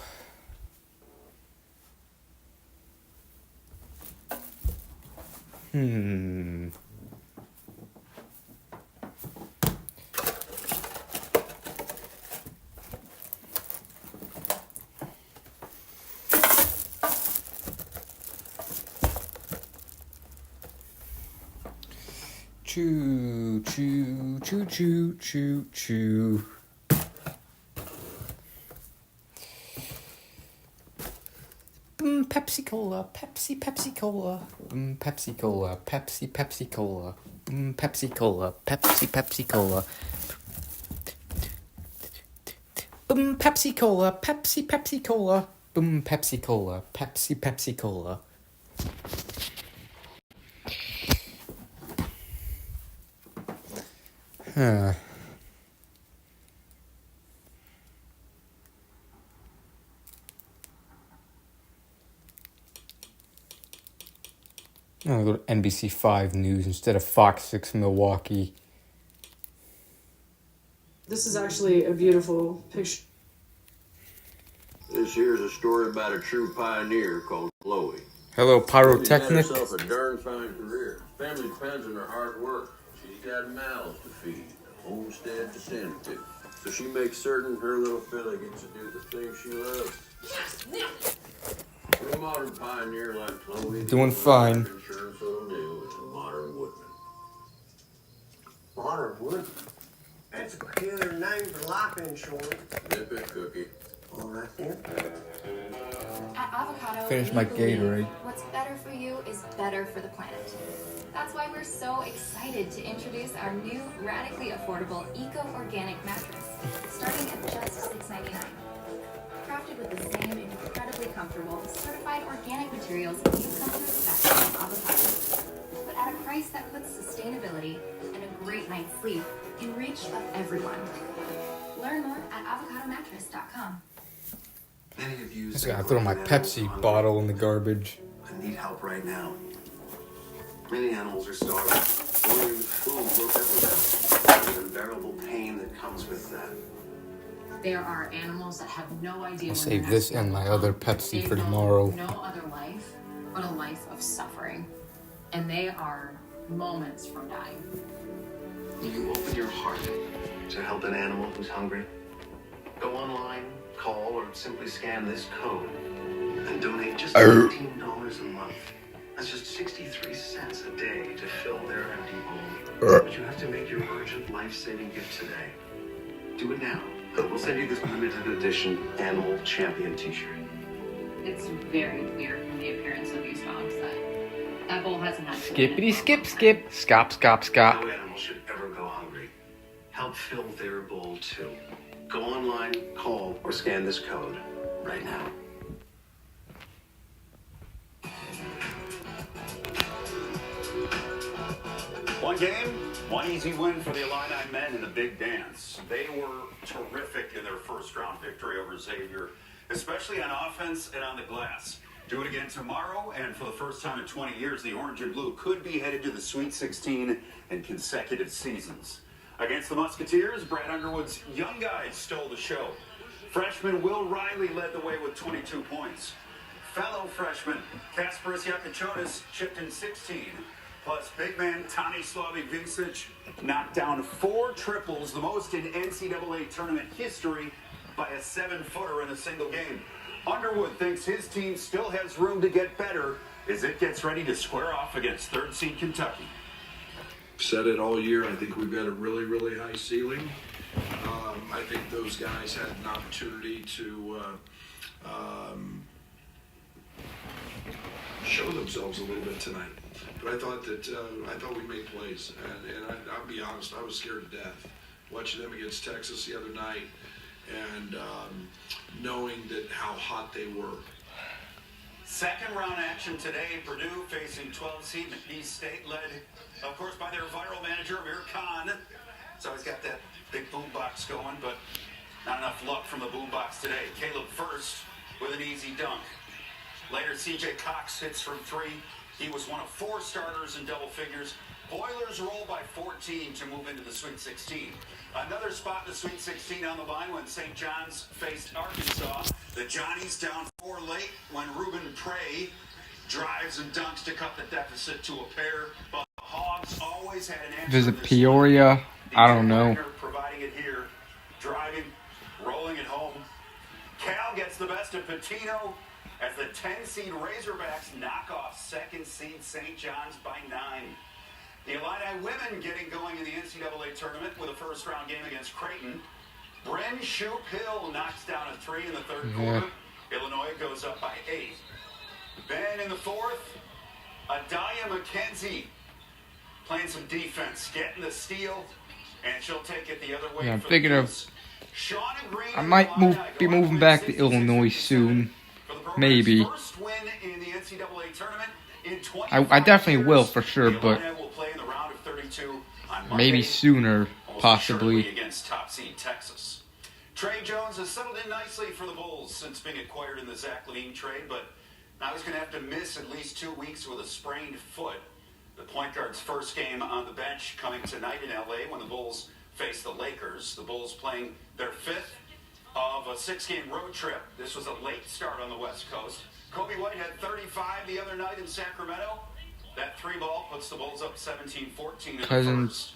Choo, choo, choo, choo, choo, choo. Pepsi Cola, Pepsi, Pepsi Cola. Pepsi Cola, Pepsi, Pepsi Cola. Pepsi Cola, Pepsi, Pepsi Cola. Pepsi Cola, Pepsi, Pepsi Cola. Pepsi Cola, Pepsi, Pepsi Cola. Huh. I'm gonna go to NBC 5 News instead of Fox 6 Milwaukee. This is actually a beautiful picture. This here's a story about a true pioneer called Chloe. Hello, Pyrotechnic. She's had herself a darn fine career. Family depends on her hard work. She's got mouths to feed, a homestead to tend to. So she makes certain her little fella gets to do the things she loves. For a modern pioneer like Chloe, Doing fine. insurance will do is a Honor would. That's a peculiar name for life insurance. Nip it, Cookie. All right then. At Avocado, Finish we my believe Gatorade. what's better for you is better for the planet. That's why we're so excited to introduce our new radically affordable eco-organic mattress, starting at just $6.99. Crafted with the same incredibly comfortable, certified organic materials you've come to expect from Avocado, but at a price that puts sustainability and a great night's sleep in reach of everyone. Learn more at avocadomattress.com. Many of you I gotta throw my Pepsi bottle in the garbage. I need help right now. Many animals are starving. Ordering food will ever the unbearable pain that comes with that. There are animals that have no idea. I'll save this and my other Pepsi for tomorrow. No other life but a life of suffering. And they are moments from dying. Will you open your heart to help an animal who's hungry? Go online, call, or simply scan this code and donate just $15 a month. That's just 63 cents a day to fill their empty bowl. But you have to make your urgent life-saving gift today. Do it now. We'll send you this limited edition Animal Champion t-shirt. It's very clear from the appearance of these dogs that bowl hasn't had. Skippity skip skip. Scop scop scop. No animal should ever go hungry. Help fill their bowl too. Go online, call, or scan this code right now. One game, one easy win for the Illini men in the big dance. They were terrific in their first-round victory over Xavier, especially on offense and on the glass. Do it again tomorrow, and for the first time in 20 years, the Orange and Blue could be headed to the Sweet 16 in consecutive seasons. Against the Musketeers, Brad Underwood's young guys stole the show. Freshman Will Riley led the way with 22 points. Fellow freshman Kasparis Yakachonis chipped in 16. Plus, big man Tommy Slavic-Vincic knocked down 4 triples, the most in NCAA tournament history, by a 7-footer in a single game. Underwood thinks his team still has room to get better as it gets ready to square off against third-seed Kentucky. Said it all year. I think we've got a really, really high ceiling. I think those guys had an opportunity to show themselves a little bit tonight. But I thought we made plays, and I'll be honest, I was scared to death watching them against Texas the other night, and knowing that how hot they were. Second round action today, Purdue facing 12-seed East State, led, of course, by their viral manager, Amir Khan. So he's got that big boombox going, but not enough luck from the boombox today. Caleb First with an easy dunk. Later, C.J. Cox hits from 3. He was one of 4 starters in double figures. Boilers roll by 14 to move into the Sweet 16. Another spot in the Sweet 16 on the line when St. John's faced Arkansas. The Johnnies down 4 late when Ruben Prey drives and dunks to cut the deficit to a pair. But the Hogs always had an answer. Visit Peoria. I don't know. Providing it here, driving, rolling it home. Cal gets the best of Patino as the 10-seed Razorbacks knock off second-seed St. John's by 9. The Illini women getting going in the NCAA tournament with a first-round game against Creighton. Bryn Shoop Hill knocks down a 3 in the third quarter. Illinois goes up by 8. Then in the fourth, Adaya McKenzie playing some defense, getting the steal, and she'll take it the other way. Yeah, I'm thinking of. I might be moving back to Illinois soon. Maybe. I definitely will for sure, but maybe sooner, possibly. Against top seed Texas. Trey Jones has settled in nicely for the Bulls since being acquired in the Zach LaVine trade, but now he's going to have to miss at least 2 weeks with a sprained foot. The point guard's first game on the bench coming tonight in LA when the Bulls face the Lakers. The Bulls playing their 5th of a 6-game road trip. This was a late start on the West Coast. Kobe White had 35 the other night in Sacramento. That 3-ball puts the Bulls up 17-14. Cousins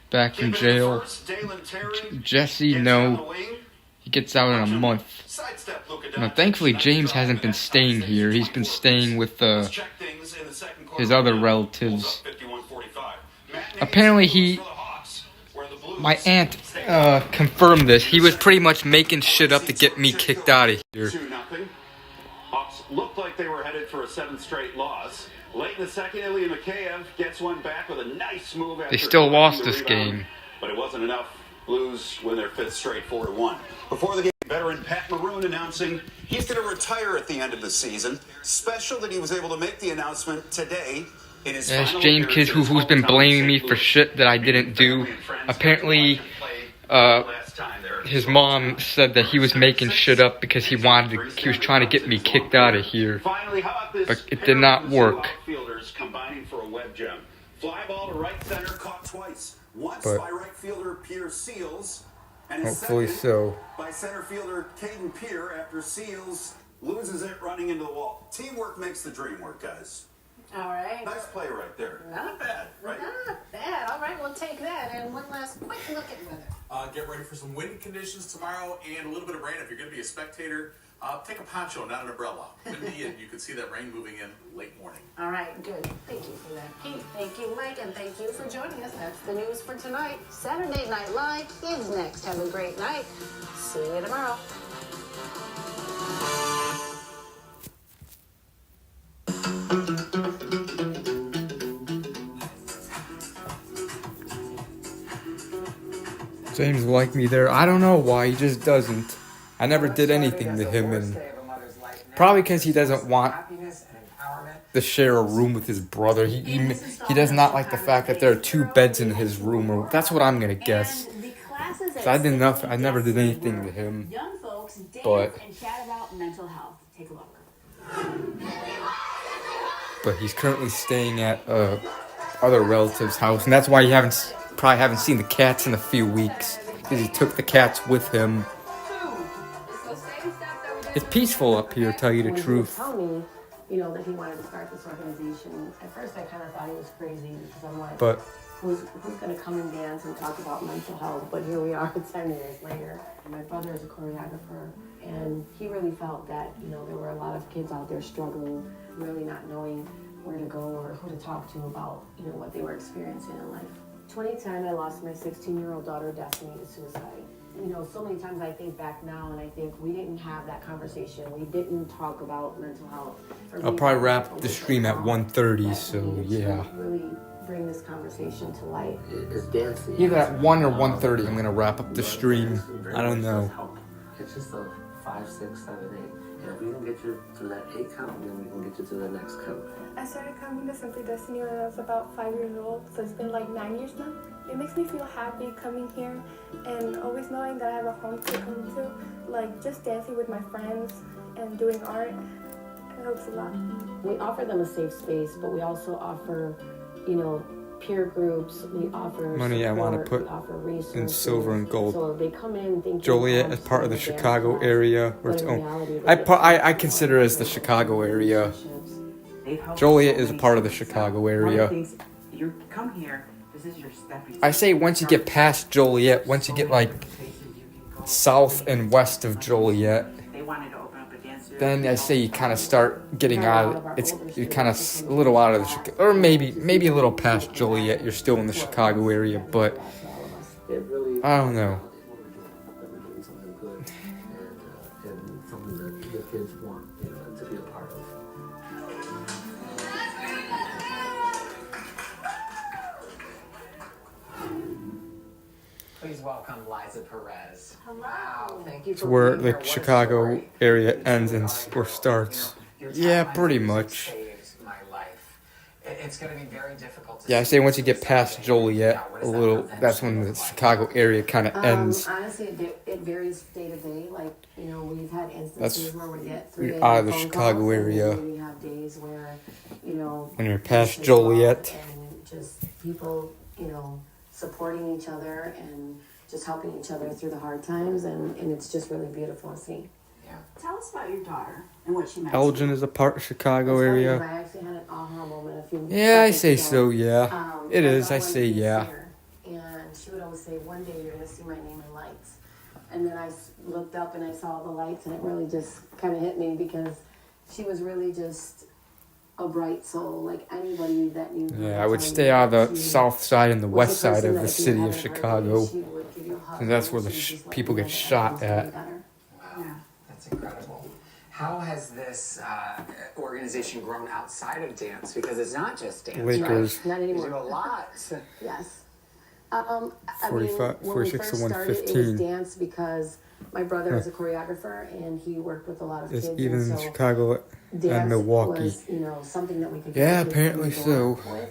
back in jail. Jesse, no. He gets out in a month. Now, thankfully, James hasn't been staying here. He's been staying with his other relatives. Apparently, My aunt confirmed this. He was pretty much making shit up to get me kicked out of here. 2-0. Hawks looked like they were headed for a 7th straight loss. Late in the second, Ilya Mikheyev gets one back with a nice move. They still lost this game. But it wasn't enough. Blues win their 5th straight 4-1. Before the game, veteran Pat Maroon announcing he's going to retire at the end of the season. Special that he was able to make the announcement today. There's James Kidd who's been blaming me for shit that I didn't do. Apparently, his mom said that he was making shit up because he was trying to get me kicked out of here. But it did not work. Combining for a web gem. Fly ball to right center, caught twice. Once by right fielder Pierre Seals, and hopefully so. By center fielder Caden Pierre after Seals loses it running into the wall. Teamwork makes the dream work, guys. All right. Nice play right there. Not bad, right? Not bad. All right, we'll take that. And one last quick look at weather. Get ready for some windy conditions tomorrow and a little bit of rain. If you're going to be a spectator, take a poncho, not an umbrella. Windy, and you can see that rain moving in late morning. All right, good. Thank you for that, Pete. Thank you, Mike, and thank you for joining us. That's the news for tonight. Saturday Night Live is next. Have a great night. See you tomorrow. James liked me there. I don't know why, he just doesn't. I never did anything to him, and probably because he doesn't want to share a room with his brother. He does not like the fact that there are 2 beds in his room, or that's what I'm gonna guess. So I never did anything to him. But he's currently staying at other relatives' house, and that's why you probably haven't seen the cats in a few weeks, because he took the cats with him. It's peaceful up here, tell you the truth. Tell me, that he wanted to start this organization. At first, I kind of thought he was crazy because I'm like, but who's going to come and dance and talk about mental health? But here we are 10 years later. My brother is a choreographer, and he really felt that, there were a lot of kids out there struggling, really not knowing where to go or who to talk to about, what they were experiencing in life. 2010, I lost my 16-year-old daughter, Destiny, to suicide. So many times I think back now and I think we didn't have that conversation. We didn't talk about mental health. I'll probably wrap the stream at 1:30, so yeah. Really bring this conversation to light. It's dancing. Either at 1 or 1:30, I'm gonna wrap up the stream. I don't know. It's just a 5, 6, 7, 8. And if we can get you through that 8 count, then we can get you to the next code. I started coming to Simply Destiny when I was about 5 years old, so it's been like 9 years now. It makes me feel happy coming here and always knowing that I have a home to come to, like just dancing with my friends and doing art. It helps a lot. We offer them a safe space, but we also offer, peer groups. We offer money support, I want to put in silver and gold. So they come in thinking Joliet is part of the Chicago area, or its own. I consider it as the Chicago area. Joliet is a part of the Chicago area. You come here. This is your stepping stone. I say once you get past Joliet, once you get like south and west of Joliet, then I say you kind of start getting out of you're kind of a little out of the Chicago, or maybe a little past Joliet. You're still in the Chicago area, but I don't know. And something that the kids want, to be a part of. Please welcome Liza Perez. Wow, thank you for It's where being here. the What a Chicago story. area ends and or starts. Yeah, pretty much. Saves my life. It's going to be very difficult to Yeah, I say once you get past Joliet a little, that's when the Chicago area kind of ends. Honestly, it varies day to day. Like, we've had instances That's where we get 3 you're out of the Chicago calls, area. and we have days where, When you're past Joliet. and just people, supporting each other and just helping each other through the hard times, and it's just really beautiful to see. Yeah. Tell us about your daughter and what she meant. Elgin is a part of Chicago I area. actually had an aha moment a few Yeah, I seconds say ago. so, yeah. It is, I say yeah. And she would always say, one day you're going to see my name in lights. And then I looked up and I saw the lights, and it really just kind of hit me because she was really just a bright soul, like anybody that knew her. Yeah, I would stay on the south side and the west side of the city of Chicago. And that's where the people get shot at. Wow, that's incredible. How has this organization grown outside of dance? Because it's not just dance, Lakers. right? Not anymore. You do a lot. Yes. I mean, 45, when 46 we to first started, it 115. was dance because my brother is a choreographer and he worked with a lot of It's kids. even and in so Chicago and dance Milwaukee. was, something that we could Yeah, get apparently kids in the door so. with.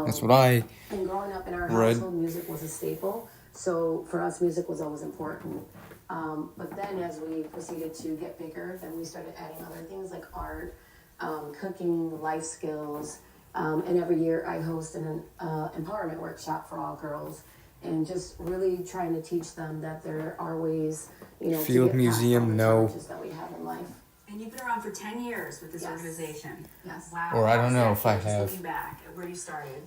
That's what I And growing up in our read. household, music was a staple. So for us, music was always important. But then as we proceeded to get bigger, then we started adding other things like art, cooking, life skills. And every year I host an empowerment workshop for all girls. And just really trying to teach them that there are ways, Field to get museum, past all the no. challenges that we have in life. And you've been around for 10 years with this organization. Yes. Wow. Or I don't know How's if that I feel, just have. Looking back at where you started.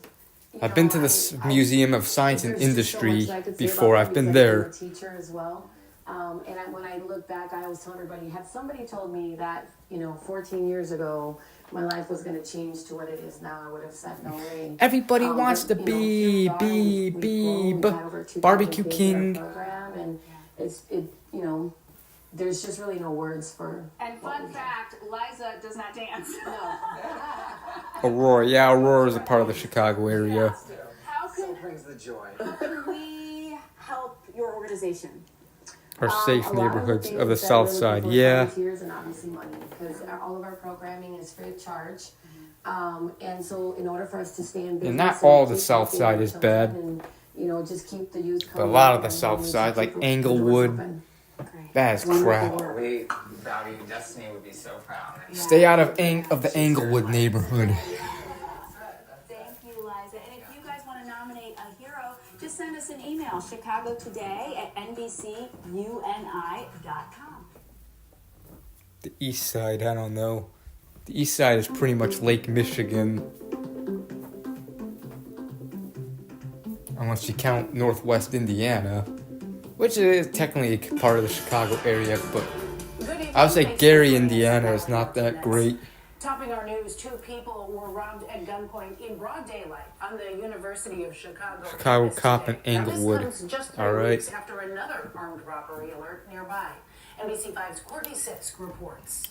I've been to the Museum of Science and There's just so much Industry that I could say before. about I've that been because there. I'm a teacher as well. When I look back, I always tell everybody, had somebody told me that, 14 years ago, my life was going to change to what it is now, I would have said no way. Everybody wants to be barbecue king. Program, and there's just really no words for. And fun fact, Liza does not dance. Aurora, yeah, Aurora is a part of the Chicago area. How brings the joy. How can we help your organization? Or safe A lot neighborhoods things of the that south we're side, looking for yeah. volunteers and obviously money, because all of our programming is free of charge. And so in order for us to stay in business, And not all the south side is bad. And, just keep the youth But a coming lot out of the and south we side, keep like the doors Englewood, open. that is crap. We value Destiny would be so proud. Stay out of the Englewood neighborhood. Thank you, Liza. And if you guys want to nominate a hero, just send us an email, chicagotoday@nbcuni.com. The east side, I don't know. The east side is pretty much Lake Michigan. Unless you count Northwest Indiana, which is technically part of the Chicago area, but I would say Gary, Indiana is not that great. Topping our news, 2 people were robbed at gunpoint in broad daylight on the University of Chicago. Chicago cop in Englewood. Now, this comes just 3 All weeks right. after another armed robbery alert nearby. NBC5's Courtney Sisk reports.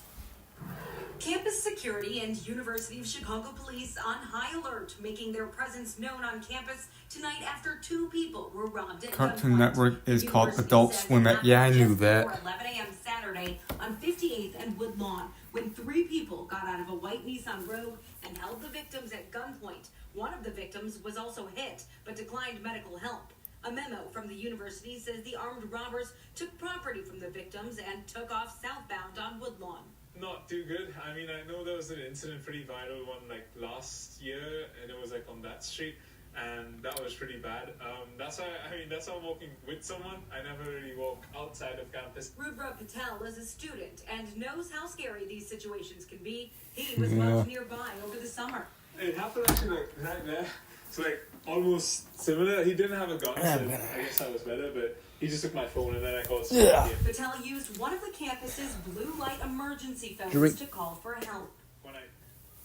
Campus security and University of Chicago police on high alert, making their presence known on campus tonight after 2 people were robbed at Cartoon gunpoint. Network is The called university Adult says Swim. it Yeah, I knew happened that. just before 11 a.m. Saturday on 58th and Woodlawn when 3 people got out of a white Nissan Rogue and held the victims at gunpoint. One of the victims was also hit but declined medical help. A memo from the university says the armed robbers took property from the victims and took off southbound on Woodlawn. Not too good. I mean, I know there was an incident, pretty viral one, like last year, and it was like on that street, and that was pretty bad. That's why I'm walking with someone. I never really walk outside of campus. Rudra Patel is a student and knows how scary these situations can be. He was Yeah. much nearby over the summer. It happened actually like right there. It's like almost similar. He didn't have a gun, so I guess I was better, but he just took my phone and then I called security. Patel used one of the campus's blue light emergency phones Drink. to call for help. When I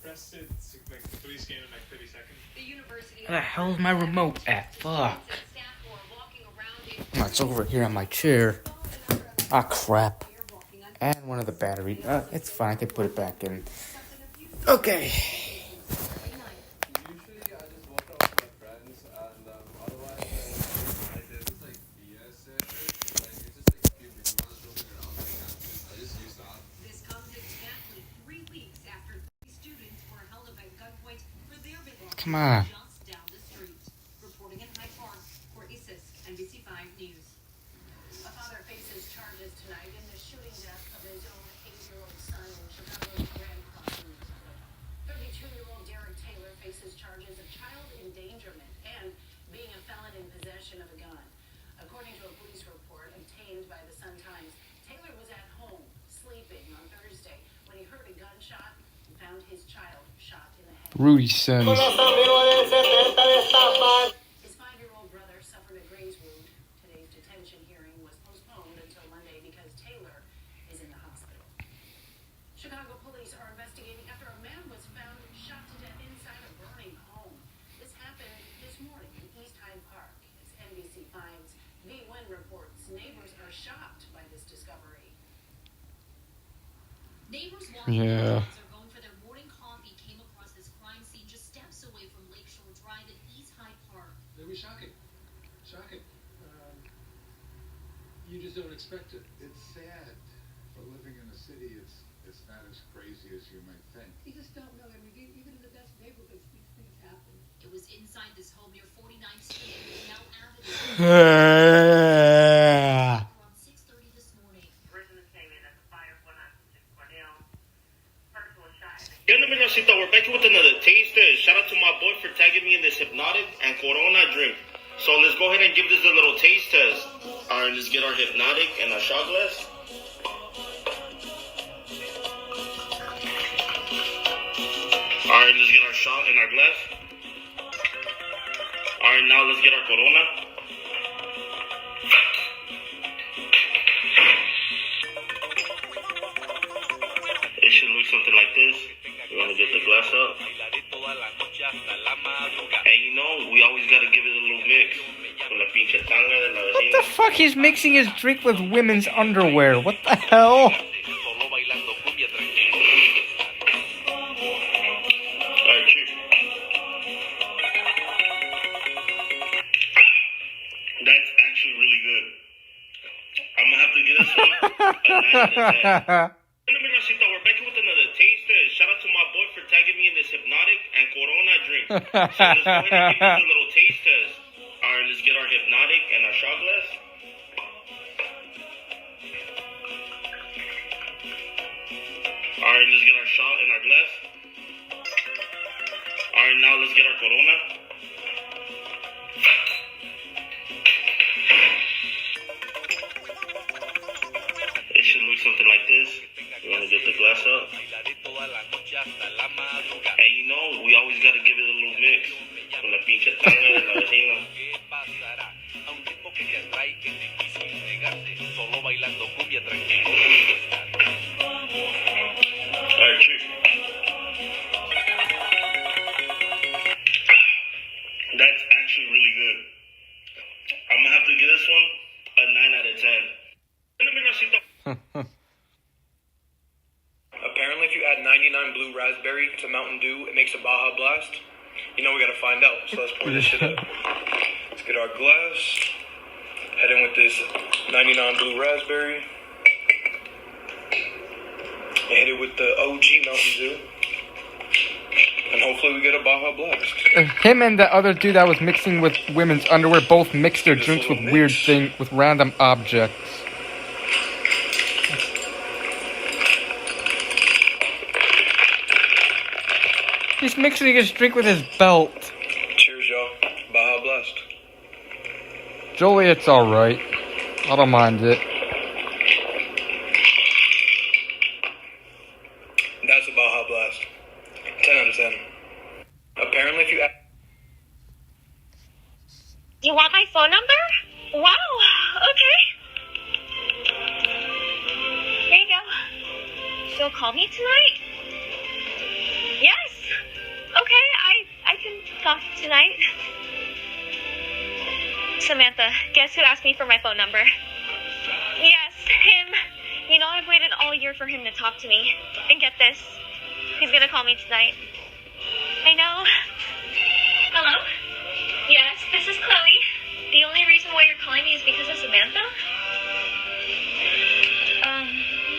pressed it, like the police came in like 30 seconds. The university Where the hell's my remote at? Fuck. Oh, it's over here on my chair. Ah, crap. And one of the batteries. It's fine. I can put it back in. Okay. This comes exactly 3 weeks after 3 students were held up at gunpoint for their belongings Come on. just down the street. Reporting in Hyde Park, Courtney Sisk, NBC5 News. A father faces charges tonight in the shooting death of his own 8-year-old son in Chicago's Grand Crossing neighborhood. 32-year-old Derek Taylor faces charges of child endangerment and being a felon in possession of a gun. According to a police report obtained by the Sun-Times, Taylor was at home sleeping on Thursday when he heard a gunshot and found his child shot in the head. Rudy's son. His 5-year-old brother suffered a graze wound. Today's detention hearing was postponed until Monday because Taylor is in the hospital. Chicago police Police are investigating after a man was found shot to death inside a burning home. This happened this morning in East Hyde Park. As NBC5's V. Wynn reports, neighbors are shocked by this discovery. Neighbors walking Yeah. dogs are going for their morning coffee came across this crime scene just steps away from Lakeshore Drive in East Hyde Park. It was shocking. Shocking. You just don't expect it. It's sad, but living in a city, it's not as crazy as you might think. You just don't know. I mean, even in the best neighborhoods, these things happen. It was inside this home near 49th Street and Mel Avenue. Around 6:30 this morning. Residents came in as a fire went on to Cornell. Person was shot. Yo, mi Rosita, we're back with another taster. Shout out to my boy for tagging me in this Hypnotic and Corona drink. So let's go ahead and give this a little taste test. Alright, let's get our Hypnotic and our shot glass. Alright, let's get our shot and our glass. Alright, now let's get our Corona. It should look something like this. We're gonna get the glass up. And you know, we always gotta give it a little mix. Con la pinche tanga de la What vecina. the fuck? He's mixing his drink with women's underwear. What the hell? Alright, cheers. That's actually really good. I'm gonna have to give this one a 9 out of 10. Rosita, we're back with another taster. Shout out to my boy for tagging me in this Hypnotic and Corona drink. So let's go ahead and give this a little taste test. Alright, let's get our Hypnotic and our shot glass. Alright, let's get our shot and our glass. Alright, now let's get our Corona. It should look something like this. We're gonna get the glass up. And you know, we always gotta give it a little mix. Con la pinche tanga de la vecina. Alright, cheers. That's actually really good. I'm gonna have to give this one a 9 out of 10. Apparently, if you add 99 blue raspberry to Mountain Dew, it makes a Baja Blast. You know we gotta find out, so let's pour this shit up. Let's get our glass. Head in with this 99 blue raspberry. And hit it with the OG Mountain Dew. And hopefully we get a Baja Blast. Him and the other dude that was mixing with women's underwear both mixed their drinks with weird thing with random objects. He's mixing his drink with his belt. Cheers, y'all. Baja Blast. Jolie, it's alright. I don't mind it. That's a Baja Blast. 10 out of 10. Apparently, if you add... You want my phone number? Wow, okay. Here you go. You'll call me tonight? Yes. Okay, I can talk tonight. Samantha, guess who asked me for my phone number? Yes, him. You know, I've waited all year for him to talk to me. And get this, he's gonna call me tonight. I know. Hello? Yes, this is Chloe. The only reason why you're calling me is because of Samantha?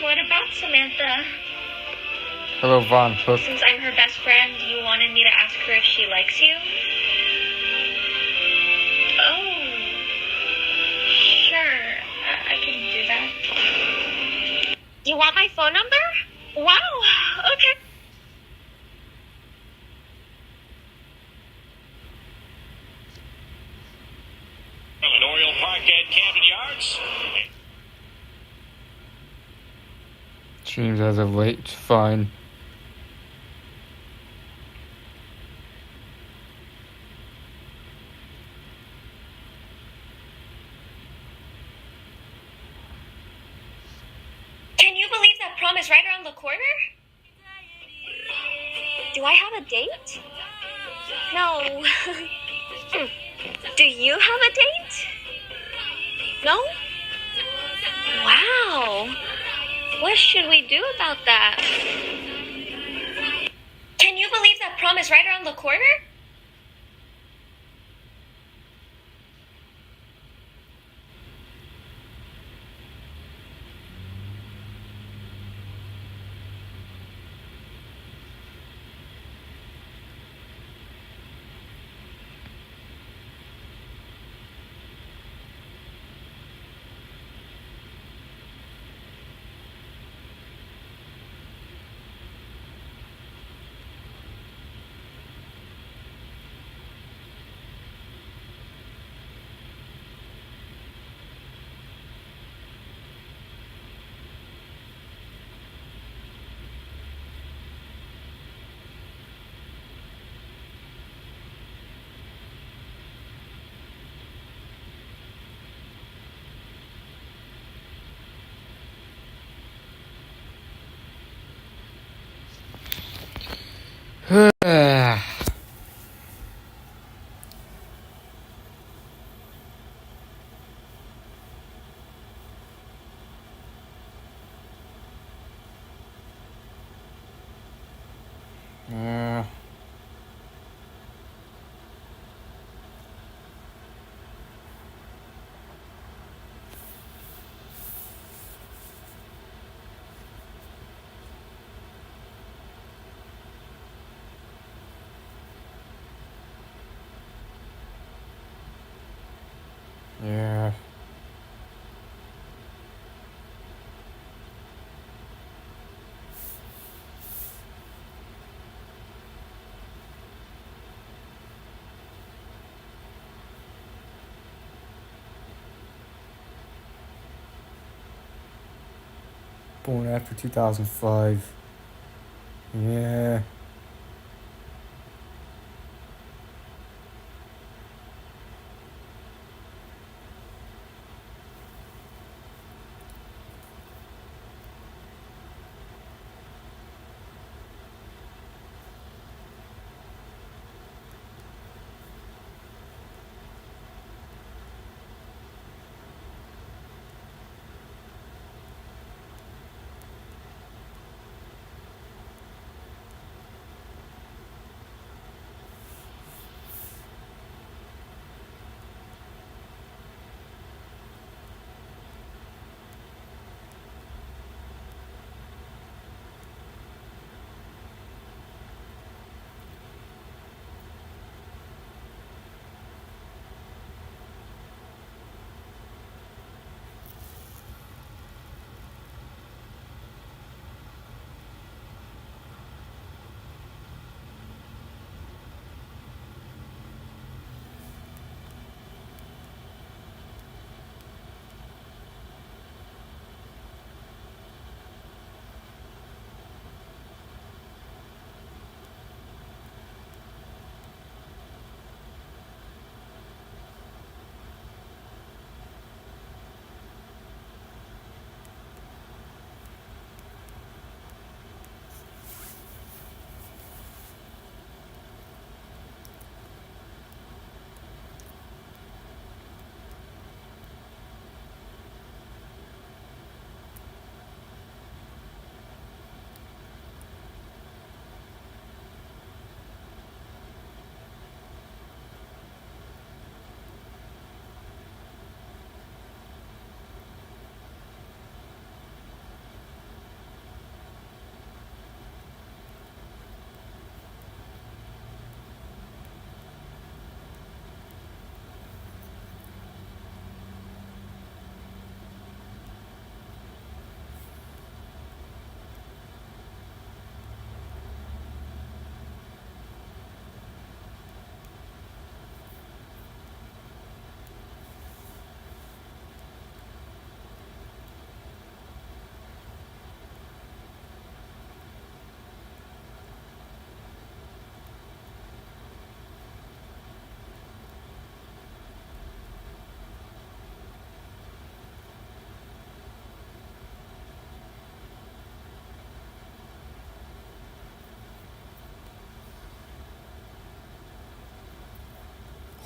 What about Samantha? Hello, Von Hook. Since I'm her best friend, you wanted me to ask her if she likes you? Oh. Sure, I can do that. You want my phone number? Wow, okay. Memorial Park at Camden Yards. Streams as of late, it's fine. Can you believe that prom is right around the corner? Do I have a date? No. Do you have a date? No? Wow. What should we do about that? Can you believe that prom is right around the corner? Yeah. Born after 2005. Yeah.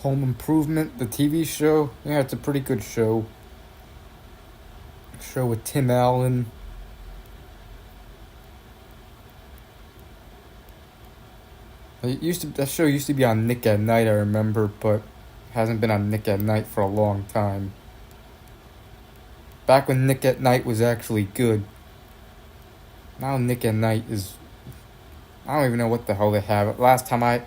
Home Improvement, the TV show. Yeah, it's a pretty good show. Show with Tim Allen. That show used to be on Nick at Night, I remember, but hasn't been on Nick at Night for a long time. Back when Nick at Night was actually good. Now Nick at Night is... I don't even know what the hell they have. Last time I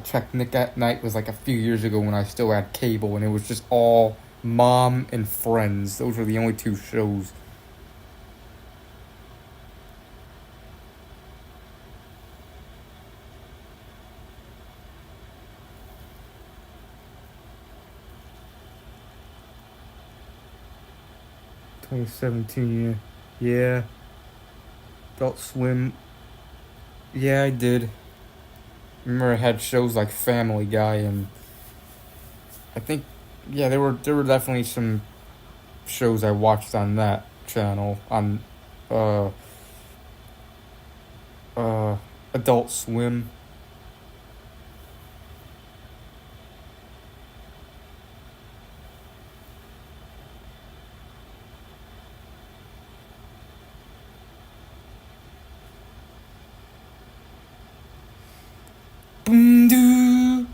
checked Nick at Night was like a few years ago when I still had cable, and it was just all Mom and Friends. Those were the only two shows. $2017, yeah. Adult Swim. Yeah, I did. Remember, it had shows like Family Guy, and I think, yeah, there were definitely some shows I watched on that channel on Adult Swim. Boom doo.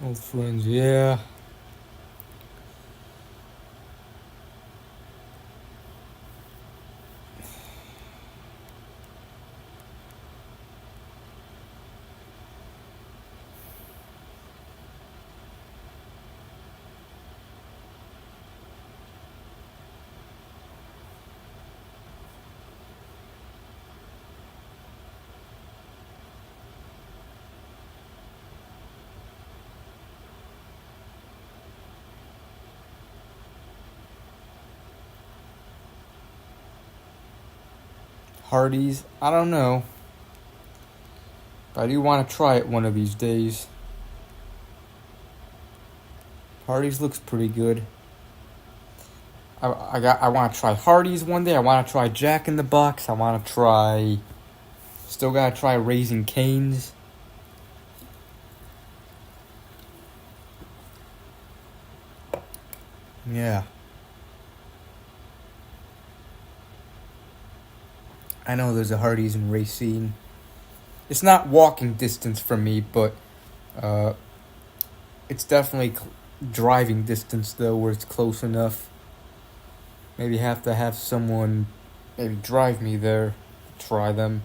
Old Friends, yeah. Hardee's, I don't know. But I do want to try it one of these days. Hardee's looks pretty good. I want to try Hardee's one day. I want to try Jack in the Box. I want to try... Still got to try Raising Cane's. Yeah. I know there's a Hardee's in Racine. It's not walking distance from me, but it's definitely driving distance, though, where it's close enough. Maybe have to have someone maybe drive me there, try them.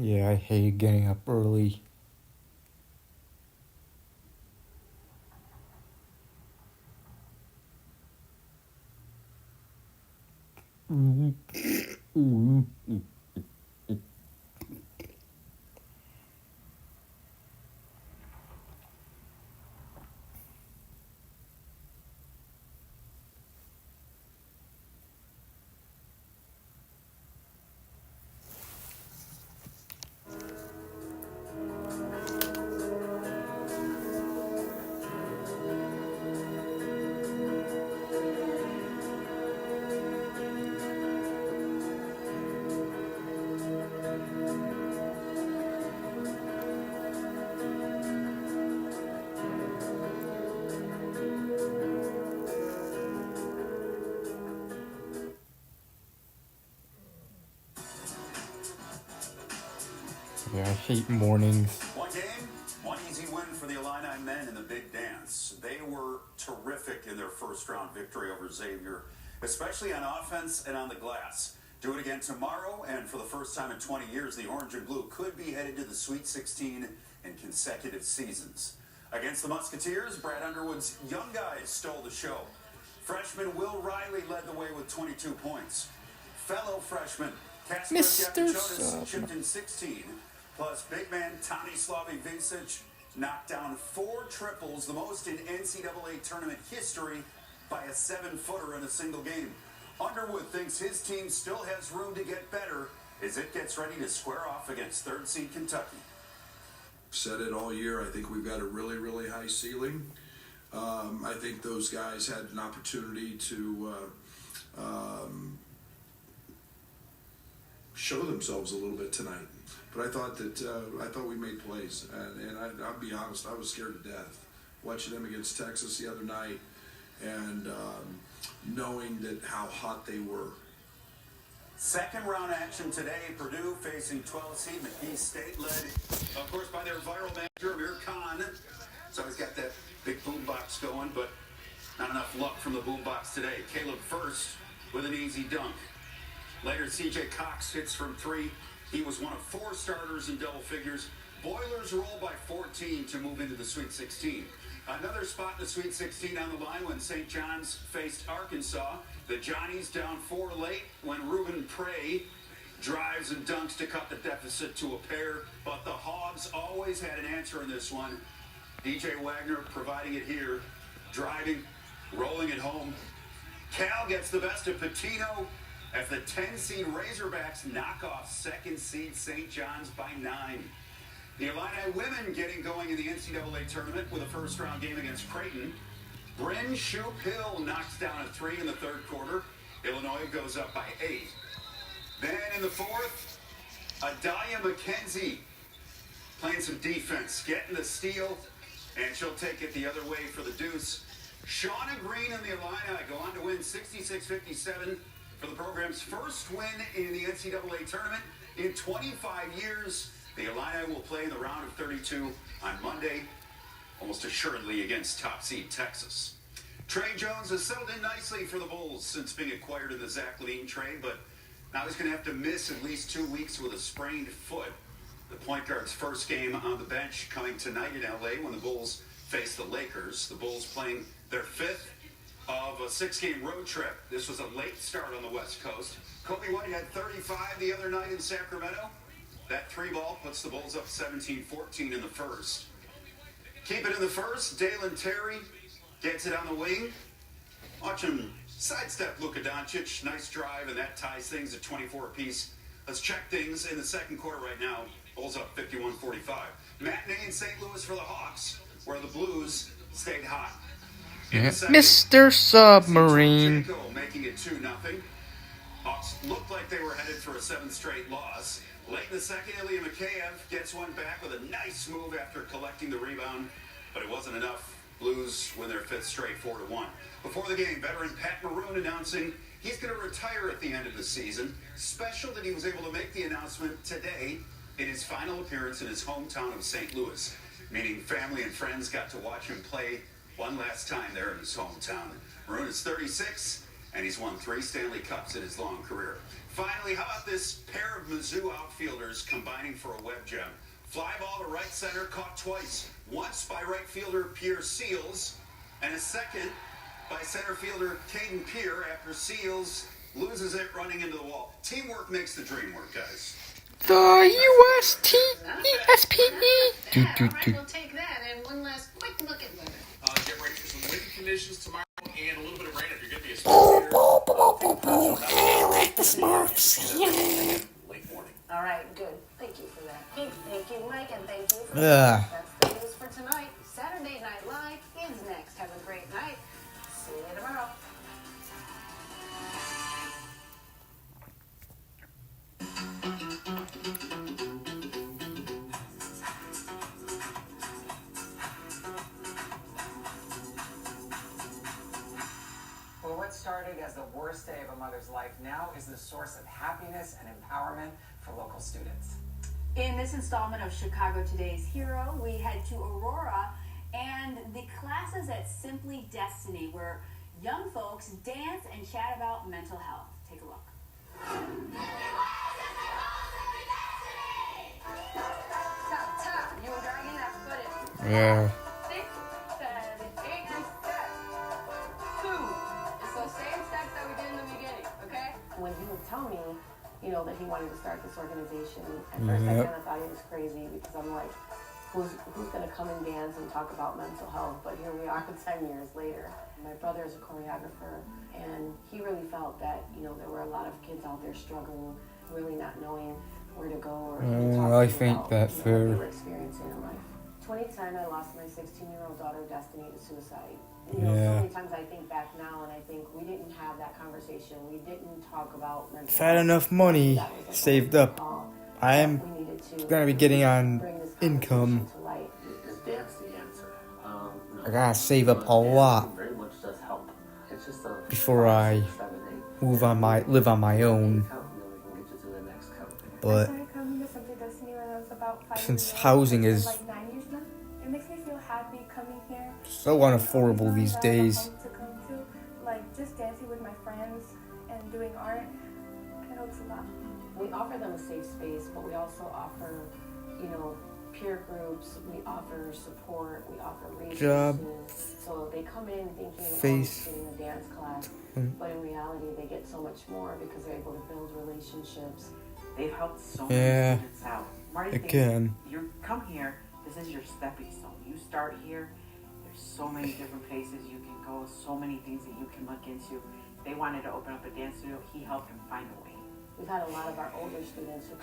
Yeah, I hate getting up early. Yeah, I hate mornings. One game, one easy win for the Illini men in the big dance. They were terrific in their first-round victory over Xavier, especially on offense and on the glass. Do it again tomorrow, and for the first time in 20 years, the Orange and Blue could be headed to the Sweet 16 in consecutive seasons. Against the Musketeers, Brad Underwood's young guys stole the show. Freshman Will Riley led the way with 22 points. Fellow freshman Kasper Japachonis chipped in 16. Plus, big man Tomislav Ivincic knocked down 4 triples, the most in NCAA tournament history, by a 7-footer in a single game. Underwood thinks his team still has room to get better as it gets ready to square off against third seed Kentucky. Said it all year. I think we've got a really, really high ceiling. I think those guys had an opportunity to show themselves a little bit tonight. But I thought we made plays, and I'll be honest, I was scared to death watching them against Texas the other night, and knowing that how hot they were. Second round action today. Purdue facing 12 seed McNeese State, led, of course, by their viral manager Amir Khan. So he's got that big boombox going, but not enough luck from the boombox today. Caleb First with an easy dunk. Later, C.J. Cox hits from 3. He was one of 4 starters in double figures. Boilers roll by 14 to move into the Sweet 16. Another spot in the Sweet 16 on the line when St. John's faced Arkansas. The Johnnies down 4 late when Ruben Prey drives and dunks to cut the deficit to a pair. But the Hogs always had an answer in this one. DJ Wagner providing it here, driving, rolling it home. Cal gets the best of Patino as the 10-seed Razorbacks knock off 2nd seed St. John's by 9. The Illini women getting going in the NCAA tournament with a first-round game against Creighton. Bryn Shoop Hill knocks down a 3 in the third quarter. Illinois goes up by 8. Then in the fourth, Adalia McKenzie playing some defense, getting the steal, and she'll take it the other way for the deuce. Shauna Green and the Illini go on to win 66-57 for the program's first win in the NCAA tournament in 25 years. The Illini will play in the round of 32 on Monday, almost assuredly against top seed Texas. Trey Jones has settled in nicely for the Bulls since being acquired in the Zach LaVine trade, but now he's going to have to miss at least 2 weeks with a sprained foot. The point guard's first game on the bench coming tonight in LA when the Bulls face the Lakers. The Bulls playing their 5th of a 6-game road trip. This was a late start on the West Coast. Kobe White had 35 the other night in Sacramento. That 3-ball puts the Bulls up 17-14 in the first. Keep it in the first. Dalen Terry gets it on the wing. Watch him sidestep Luka Doncic. Nice drive, and that ties things at 24 apiece. Let's check things in the second quarter right now. Bulls up 51-45. Matinee in St. Louis for the Hawks, where the Blues stayed hot. Mr. Submarine. Making it 2-0. Hawks looked like they were headed for a 7th straight loss. Late in the second, Ilya Mikheyev gets one back with a nice move after collecting the rebound, but it wasn't enough. Blues win their 5th straight 4-1. Before the game, veteran Pat Maroon announcing he's going to retire at the end of the season. Special that he was able to make the announcement today in his final appearance in his hometown of St. Louis, meaning family and friends got to watch him play one last time there in his hometown. Maroon is 36 and he's won 3 Stanley Cups in his long career. Finally, how about this pair of Mizzou outfielders combining for a web gem? Fly ball to right center, caught twice. Once by right fielder Pierre Seals, and a second by center fielder Caden Pierre after Seals loses it running into the wall. Teamwork makes the dream work, guys. The USTESPE. We'll take that and one last quick look at weather. Get ready for some windy conditions tomorrow and a little bit of rain if you're going to be a sports I like the smarts. late morning. All right, good. Thank you for that. Thank you, Mike, and thank you for Yeah. That's the news for tonight. Saturday Night Live is next. Have a great night. See you tomorrow. Well, what started as the worst day of a mother's life now is the source of happiness and empowerment for local students. In this installment of Chicago Today's Hero, we head to Aurora and the classes at Simply Destiny, where young folks dance and chat about mental health. Take a look. Top. You were dragging that footage. Yeah. 6, 7, 8, and step. 2. It's those same steps that we did in the beginning, okay? When he would tell me, that he wanted to start this organization, at first I kind of thought he was crazy because I'm like, who's going to come and dance and talk about mental health? But here we are 10 years later. My brother is a choreographer, and he really felt that, there were a lot of kids out there struggling, really not knowing where to go or who to talk I to think about, that's what fair. they were experiencing in life. 2010, I lost my 16-year-old daughter, Destiny, to suicide. So Yeah. many times I think back now and I think we didn't have that conversation. We didn't talk about mental If I had health. enough money That was saved up, I am we needed to gonna be getting on bring this income. conversation to light. Is dance the answer? No. I gotta save up a lot Very much does help. It's just a before I 5, 6, 7, 8. live on my own. Count, and then we can get you to the next count. I But started coming to Simply Destiny when I was about 5 since years old. housing It's is been like 9 years now. It makes me feel happy coming here. so unaffordable these Knowing that I have a days. home to come to, like just dancing with my friends and doing art. It helps a lot. We offer them a safe space, but we also offer, peer groups. We offer support. We offer resources. Job. So they come in thinking, Face. getting a dance class, but in reality, they get so much more because they're able to build relationships. They've helped so Yeah. many students out. Marty Again. thinks you come here, this is your stepping stone. You start here, there's so many different places you can go, so many things that you can look into. They wanted to open up a dance studio, he helped them find a way. We've had a lot of our older students who That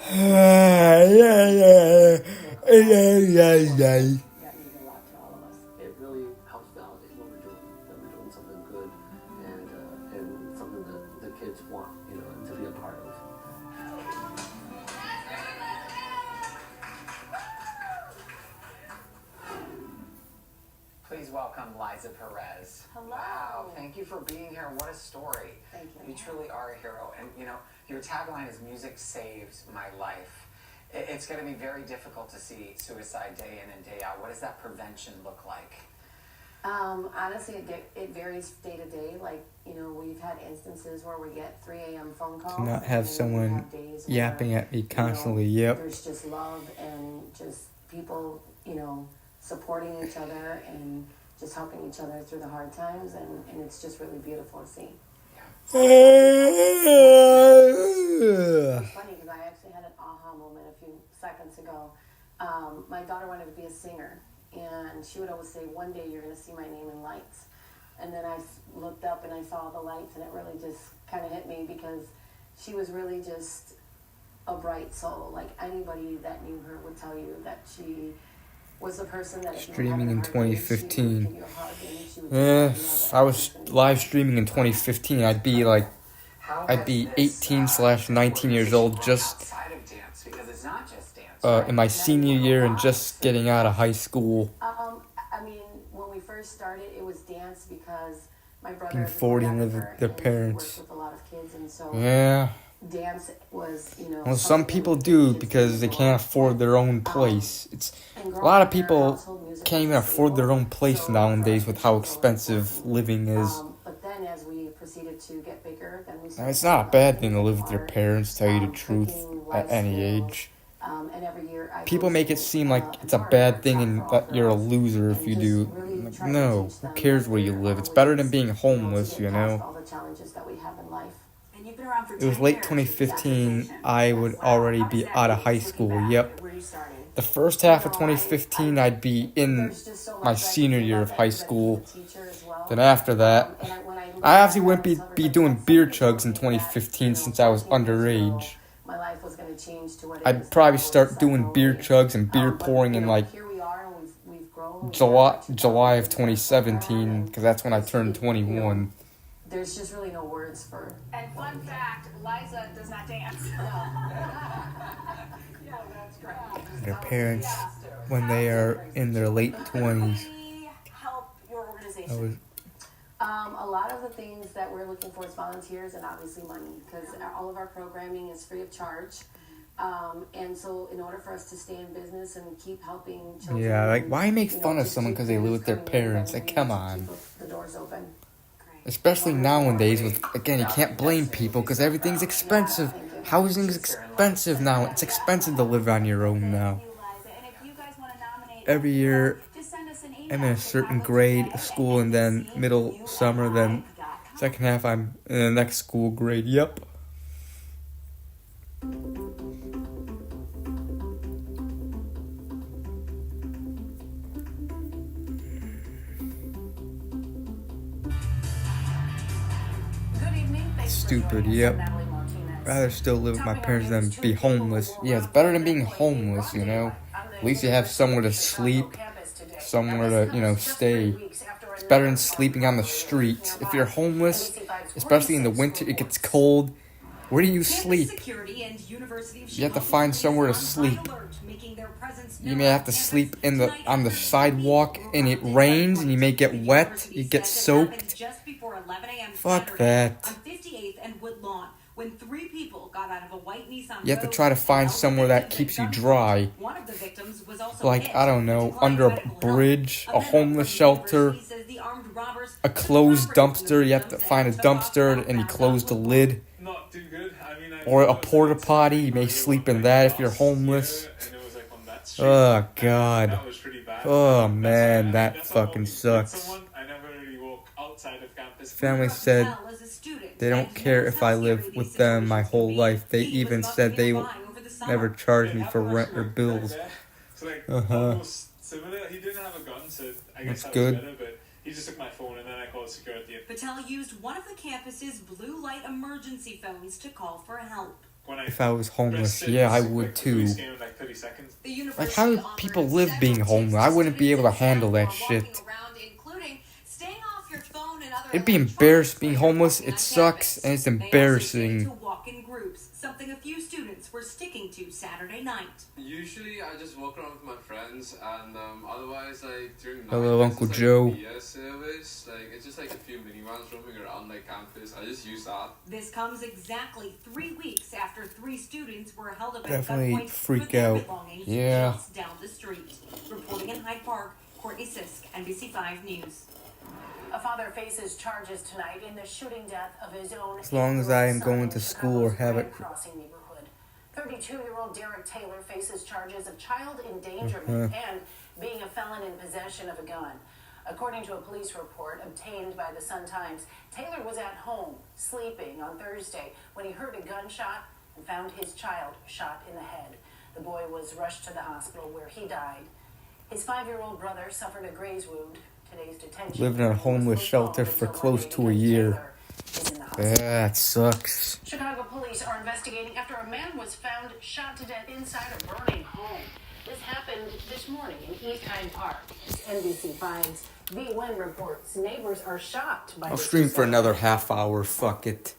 means a lot to all of us. It really helps validate what we're doing, that we're doing something good and something that the kids want, to be a part of. Please welcome Liza Perez. Hello. Wow, thank you for being here. What a story. Thank you. You truly are a hero. And your tagline is music saves my life. It's going to be very difficult to see suicide day in and day out. What does that prevention look like? Honestly, it varies day to day. Like, we've had instances where we get 3 a.m. phone calls. To not have and then we someone have days yapping where, at me constantly. Yep. There's just love and just people, supporting each other and just helping each other through the hard times. And it's just really beautiful to see. It's funny because I actually had an aha moment a few seconds ago. My daughter wanted to be a singer, and she would always say, one day you're going to see my name in lights. And then I looked up and I saw the lights, and it really just kind of hit me because she was really just a bright soul. Like anybody that knew her would tell you that she was a person that Streaming in 2015. Yeah, If I was live streaming in 2015, I'd be 18/19 years old, just Outside of dance, because it's not just dance. in my senior year and just getting out of high school. I mean, when we first started, it was dance because my brother Being is a 40 and live choreographer with their and he parents. works with a lot of kids, and so Yeah. dance was, Well, some people do because they can't afford their own place. It's a lot of people can't even afford their own place nowadays with how expensive living is. But then as we proceeded to get get bigger, then we And start it's not a bad thing to live with your more, parents, tell you the truth, cooking, at life any skills. age. And every year I People go make to, it seem like it's a an art bad thing workshop and for all that you're a girls, loser if and you just do. really Like, try to no, teach who them cares that where you there live? are It's better than ways, being to homeless, get you past know? all the challenges that we have in life. And you've been around for It was 10 late years. 2015, I would already be out of high school, yep. Where you started. The first half of 2015, I'd be in my senior year of high school. Then after that, I obviously wouldn't be doing beer chugs in 2015 since I was underage. My life was going to change to what it I'd is probably now, start it's doing like, beer okay. chugs and beer But, pouring you in know, like here we are, and we've grown. July of 2017, because that's when I turned 21. There's just really no words for. And fun fact, Liza does not dance. Yeah, that's great. Their parents, when they are in their late 20s. Help your organization. I was, A lot of the things that we're looking for is volunteers and obviously money, because all of our programming is free of charge. And so in order for us to stay in business and keep helping children. yeah, like, why make you know, fun of just someone keep because they live with their families coming in, parents? then Like, we come need to on. keep the doors open. Especially nowadays with, again, you can't blame people because everything's expensive. Housing's expensive now. It's expensive to live on your own now. Every year, I'm in a certain grade of school, and then middle summer, then second half I'm in the next school grade. Yep. Good evening. Thanks for Stupid, joining us. yep. I'm Natalie Martinez. Rather still live with my parents than be homeless. Yeah, it's better than being homeless, you know? At least you have somewhere to sleep, somewhere to, you know, stay. It's better than sleeping on the streets. If you're homeless, especially in the winter, it gets cold. Where do you sleep? You have to find somewhere to sleep. You may have to sleep on the sidewalk, and it rains, and you may get wet. You get soaked. Fuck that. When 3 people got out of a white Nissan You have to try to find somewhere that keeps you dry. One of the victims was also Like, hit. I don't know, under a bridge, a homeless shelter, a closed dumpster. You have to find a dumpster and you close the lid. Not too good. I mean, Or a porta potty. You may sleep in that if you're homeless. Oh, God. That was pretty bad. Oh, man, that fucking sucks. I never really walk outside of campus. Family said they don't care if I live with them my whole life. They even said they will never charge me for rent or bills. So like, Uh-huh. almost similar. He didn't have a gun, so I guess That's that was good. better, but he just took my phone and then I called security. Patel used one of the campus's blue light emergency phones to call for help. If I was homeless, yeah, I would too. Like 30 seconds. Like, how do people live being homeless? I wouldn't be able to handle that shit. It'd be embarrassing being homeless. It sucks, and it's embarrassing. Walk in groups, something a few students were sticking to Saturday night. Usually, I just walk around with my friends, and otherwise, like during night, Hello, it's Uncle just, Joe. Like, BS service, like it's just like a few minivans roaming around like campus. I just use that. This comes exactly 3 weeks after 3 students were held up Definitely at gunpoint freak with their out. belongings Yeah. just down the street. Reporting in Hyde Park, Courtney Sisk, NBC5 News. A father faces charges tonight in the shooting death of his own. As long as I am going to school or have it. Crossing neighborhood. 32-year-old Derek Taylor faces charges of child endangerment and being a felon in possession of a gun. According to a police report obtained by the Sun-Times, Taylor was at home sleeping on Thursday when he heard a gunshot and found his child shot in the head. The boy was rushed to the hospital where he died. His 5-year-old brother suffered a graze wound. Today's detention. Living in a homeless shelter for close to a year. That sucks. Chicago police are investigating after a man was found shot to death inside a burning home. This happened this morning in East Hyde Park. NBC5's V. Wynn reports neighbors are shocked by I'll this stream for disaster. another half hour. Fuck it.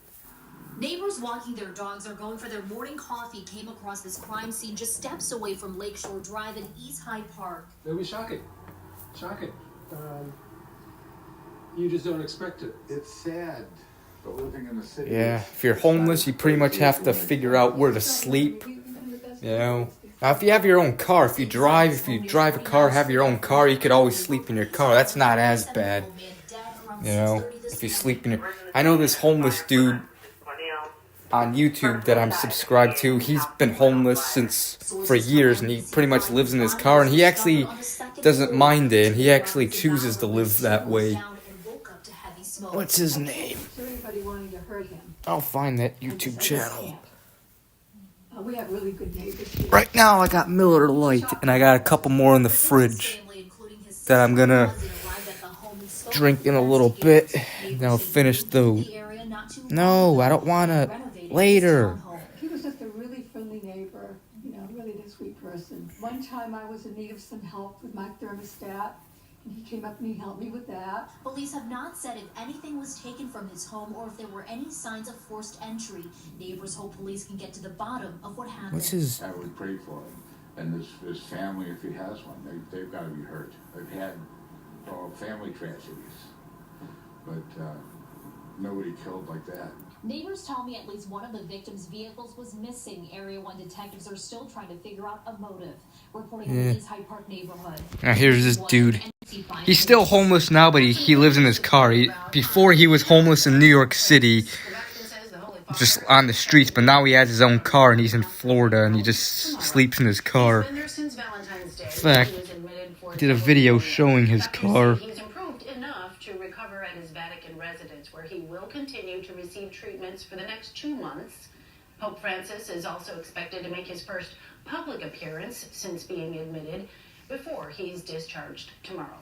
Neighbors walking their dogs or going for their morning coffee came across this crime scene just steps away from Lakeshore Drive in East Hyde Park. It was shocking. Shocking. You just don't expect it. It's sad, but living in a city. Yeah, if you're homeless, you pretty much have to figure out where to sleep. You know? Now, if you have your own car, if you drive a car, have your own car, you could always sleep in your car. That's not as bad. You know, if he's sleeping. I know this homeless dude on YouTube that I'm subscribed to. He's been homeless for years, and he pretty much lives in his car, and he actually doesn't mind it, and he actually chooses to live that way. What's his name? I'll find that YouTube channel. We have really good neighbors here. Right now, I got Miller Lite, and I got a couple more in the fridge that I'm gonna drink in a little bit, and I'll finish those. No, I don't wanna. Later. He was just a really friendly neighbor, you know, really a sweet person. One time I was in need of some help with my thermostat, and he came up and he helped me with that. Police have not said if anything was taken from his home or if there were any signs of forced entry. Neighbors hope police can get to the bottom of what happened. What's his... I would pray for him. And his family, if he has one, they've got to be hurt. They've had family tragedies. But nobody killed like that. Neighbors tell me at least one of the victims' vehicles was missing. Area 1 detectives are still trying to figure out a motive. Reporting in the East Hyde Park neighborhood. Now here's this dude. He's still homeless now, but he lives in his car. Before he was homeless in New York City, just on the streets, but now he has his own car and he's in Florida and he just sleeps in his car. In fact, I did a video showing his car. He will continue to receive treatments for the next 2 months. Pope Francis is also expected to make his first public appearance since being admitted before he's discharged tomorrow.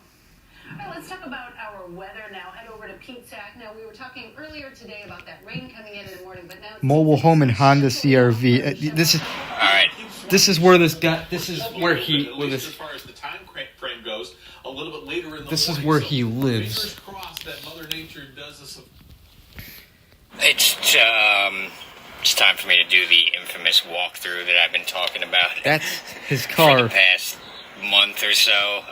All right, let's talk about our weather now. Head over to Pete Sack. Now, we were talking earlier today about that rain coming in the morning, but now Mobile home and Honda CRV. This is all right. This is where this guy. This is where he. As far as the time frame goes, a little bit later in the this morning, is where he lives. Fingers crossed that Mother Nature does us. It's time for me to do the infamous walkthrough that I've been talking about. That's his car. For the past month or so.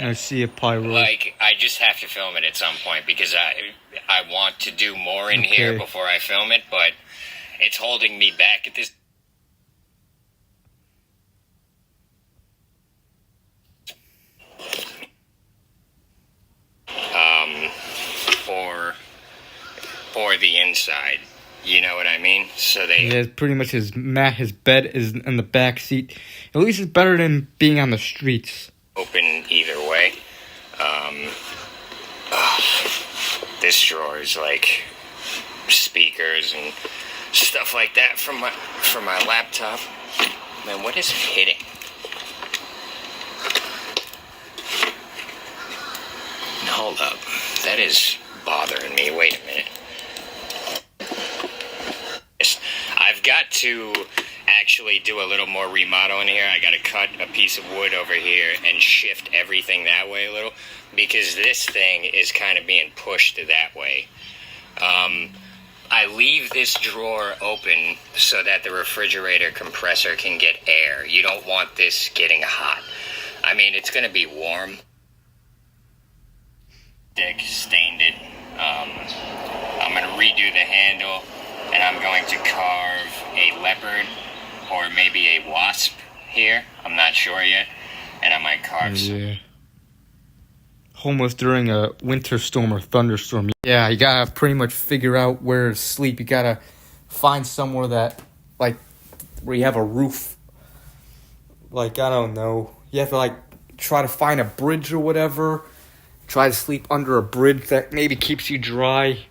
I see a pyro. Like, I just have to film it at some point because I want to do more in here before I film it, but it's holding me back at this. For the inside, you know what I mean? So yeah, pretty much his bed is in the back seat. At least it's better than being on the streets. Open either way. This drawer is like speakers and stuff like that from my laptop. Man, what is hitting? Hold up, that is bothering me. Wait a minute. I've got to actually do a little more remodeling here. I got to cut a piece of wood over here and shift everything that way a little because this thing is kind of being pushed that way. I leave this drawer open so that the refrigerator compressor can get air. You don't want this getting hot. I mean, it's going to be warm. Dick stained it. I'm going to redo the handle. And I'm going to carve a leopard or maybe a wasp here. I'm not sure yet. And I might carve some. Homeless during a winter storm or thunderstorm. Yeah, you gotta pretty much figure out where to sleep. You gotta find somewhere that, like, where you have a roof. Like, I don't know. You have to, like, try to find a bridge or whatever. Try to sleep under a bridge that maybe keeps you dry.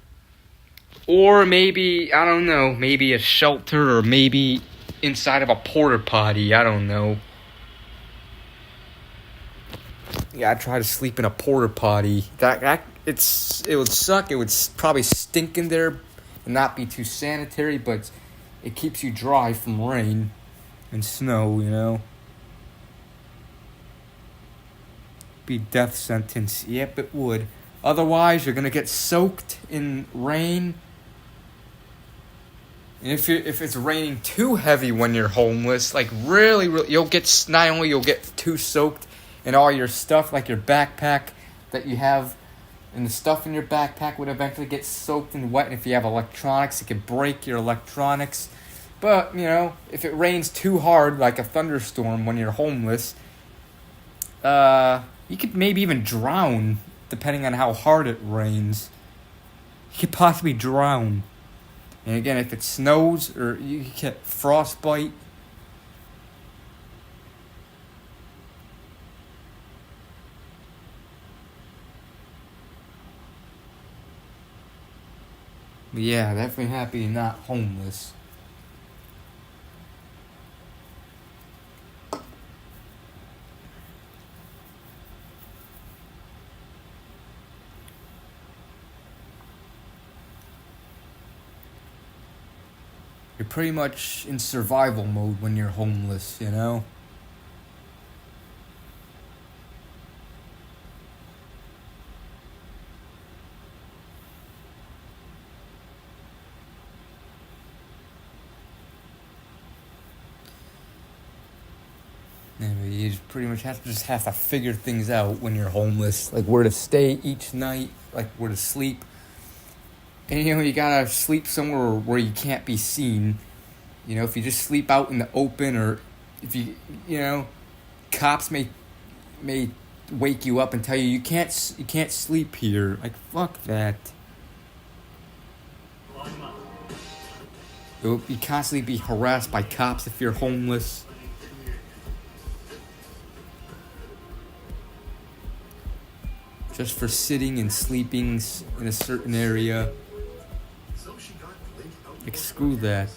Or maybe, I don't know, maybe a shelter or maybe inside of a porta potty. I don't know. Yeah, I'd try to sleep in a porta potty. It would suck. It would probably stink in there and not be too sanitary, but it keeps you dry from rain and snow, you know. Be death sentence. Yep, it would. Otherwise, you're gonna get soaked in rain. And if it's raining too heavy when you're homeless, like really, you'll get too soaked in all your stuff, like your backpack that you have, and the stuff in your backpack would eventually get soaked and wet. And if you have electronics, it could break your electronics. But, you know, if it rains too hard, like a thunderstorm when you're homeless, You could maybe even drown, depending on how hard it rains. You could possibly drown. And again, if it snows or you get frostbite. But yeah, definitely happy not homeless. You're pretty much in survival mode when you're homeless, you know? Anyway, you pretty much have to figure things out when you're homeless, like where to stay each night, like where to sleep. And you know, you gotta sleep somewhere where you can't be seen. You know, if you just sleep out in the open, or if you know, cops may wake you up and tell you can't sleep here. Like, fuck that. You'll be constantly be harassed by cops if you're homeless. Just for sitting and sleeping in a certain area. Like, screw that.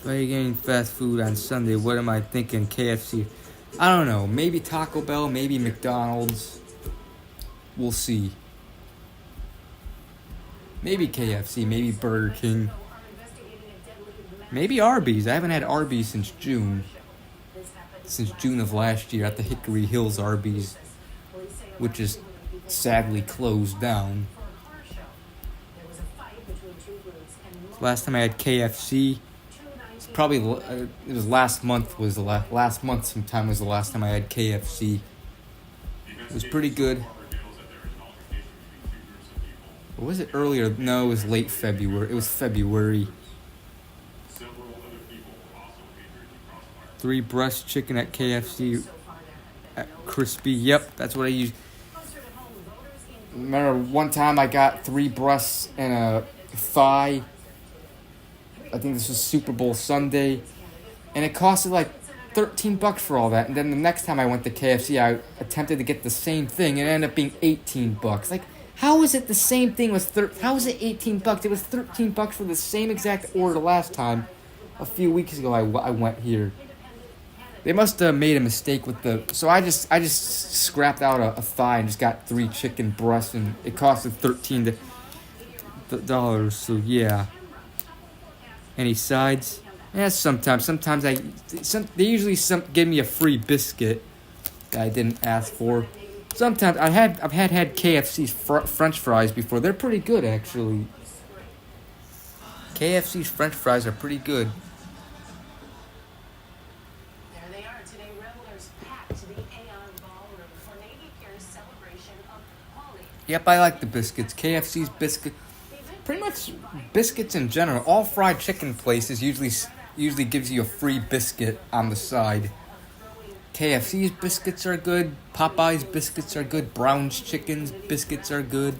Why are you getting fast food on Sunday? What am I thinking? KFC? I don't know. Maybe Taco Bell, maybe McDonald's. We'll see. Maybe KFC, maybe Burger King. Maybe Arby's. I haven't had Arby's since June. Since June of last year at the Hickory Hills Arby's, which is sadly closed down. Last time I had KFC, it's probably it was last month. Was the last month sometime was the last time I had KFC. It was pretty good. Or was it earlier? No, it was late February. It was February. 3 breast chicken at KFC. At crispy. Yep, that's what I used. Remember one time I got 3 breasts and a thigh. I think this was Super Bowl Sunday. And it costed like $13 for all that. And then the next time I went to KFC, I attempted to get the same thing and it ended up being $18. Like, how is it the same thing was how is it $18? It was $13 for the same exact order last time. A few weeks ago I went here. They must have made a mistake with the... So I just scrapped out a thigh and just got 3 chicken breasts and it costed $13. So yeah. Any sides? Yeah, sometimes. Sometimes they usually give me a free biscuit that I didn't ask for. Sometimes I've had KFC's French fries before. They're pretty good, actually. KFC's French fries are pretty good. There they are today. Revelers packed the Aeon Ballroom for Navy Pier's celebration of Holi. Yep, I like the biscuits. KFC's biscuit. Pretty much biscuits in general. All fried chicken places usually gives you a free biscuit on the side. KFC's biscuits are good. Popeye's biscuits are good. Brown's Chicken's biscuits are good.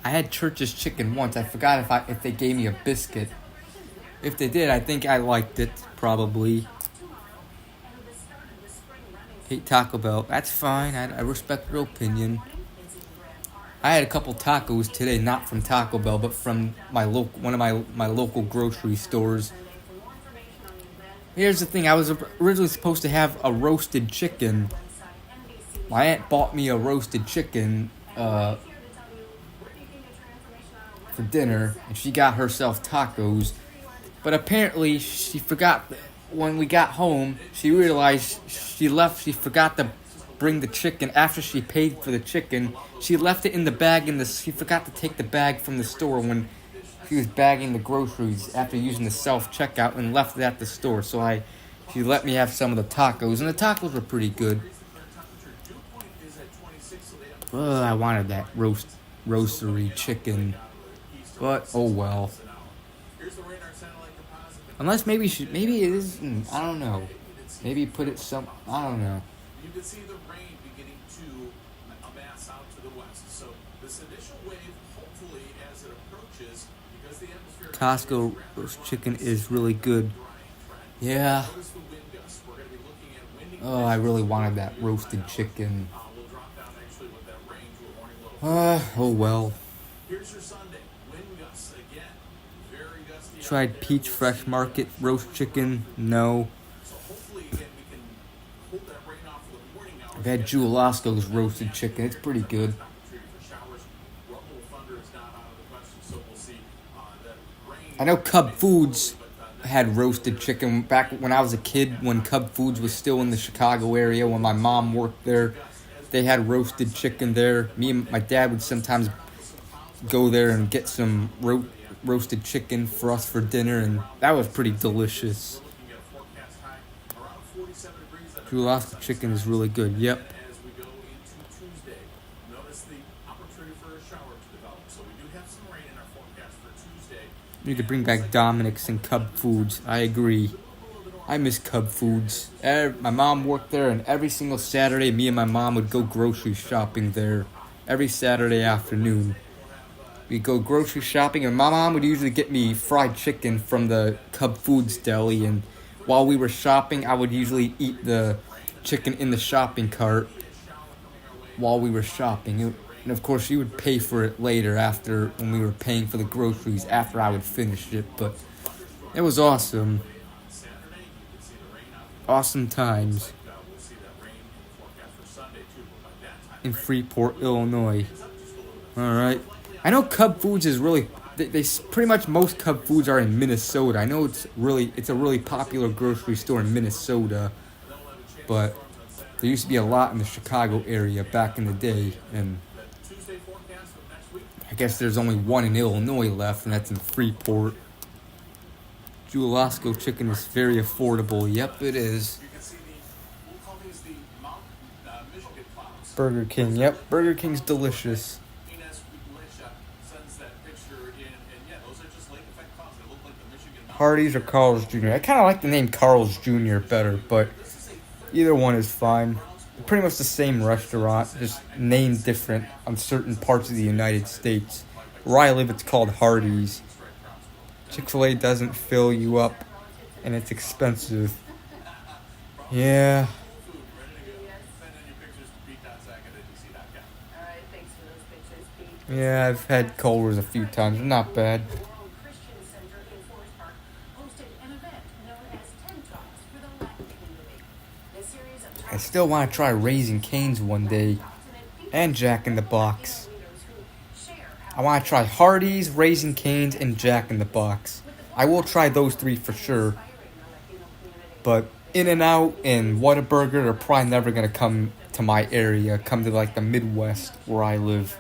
I had Church's Chicken once. I forgot if they gave me a biscuit. If they did, I think I liked it. Probably. Hate Taco Bell. That's fine. I respect your opinion. I had a couple tacos today, not from Taco Bell, but from one of my local grocery stores. Here's the thing, I was originally supposed to have a roasted chicken. My aunt bought me a roasted chicken for dinner, and she got herself tacos. But apparently, she forgot, when we got home, she realized she forgot to bring the chicken after she paid for the chicken. She left it in the bag she forgot to take the bag from the store when she was bagging the groceries after using the self-checkout and left it at the store. So she let me have some of the tacos, and the tacos were pretty good. I wanted that roastery chicken, but oh well. Unless maybe it is. I don't know. Maybe put it some. I don't know. You can see the rain beginning to amass out to the west. So this initial wave, hopefully, as it approaches, because the atmosphere. Costco roast chicken is really good. Yeah. Oh, I really wanted that roasted chicken. Oh well. Here's your Sunday. Wind gusts again. Very gusty. Tried Peach Fresh Market roast chicken. No. So hopefully again we can hold that rain off for the morning hours. I've had Jewel-Osco's roasted chicken. It's pretty good. I know Cub Foods had roasted chicken back when I was a kid, when Cub Foods was still in the Chicago area, when my mom worked there. They had roasted chicken there. Me and my dad would sometimes go there and get some roasted chicken for us for dinner, and that was pretty delicious. Jewel-Osco chicken is really good. Yep. As we go into Tuesday, notice the opportunity for a shower to develop. So we do have some rain in our forecast for Tuesday. We need to bring back Dominic's and Cub Foods. I agree. I miss Cub Foods. My mom worked there, and every single Saturday, me and my mom would go grocery shopping there. Every Saturday afternoon. We'd go grocery shopping, and my mom would usually get me fried chicken from the Cub Foods deli, and while we were shopping, I would usually eat the chicken in the shopping cart while we were shopping. And of course, she would pay for it later after, when we were paying for the groceries, after I would finish it. But it was awesome. Awesome times. In Freeport, Illinois. Alright. I know Cub Foods is really... They pretty much most Cub Foods are in Minnesota. I know it's a really popular grocery store in Minnesota, but there used to be a lot in the Chicago area back in the day, and I guess there's only one in Illinois left, and that's in Freeport. Jewel-Osco chicken is very affordable. Yep, it is. Burger King. Yep, Burger King's delicious. Hardee's or Carl's Jr. I kind of like the name Carl's Jr. better, but either one is fine. Pretty much the same restaurant, just named different on certain parts of the United States. Where I live, it's called Hardee's. Chick-fil-A doesn't fill you up, and it's expensive. Yeah. Yeah, I've had Culver's a few times. Not bad. I still want to try Raising Cane's one day, and Jack in the Box. I want to try Hardee's, Raising Cane's, and Jack in the Box. I will try those three for sure. But In-N-Out and Whataburger are probably never going to come to my area, come to like the Midwest where I live.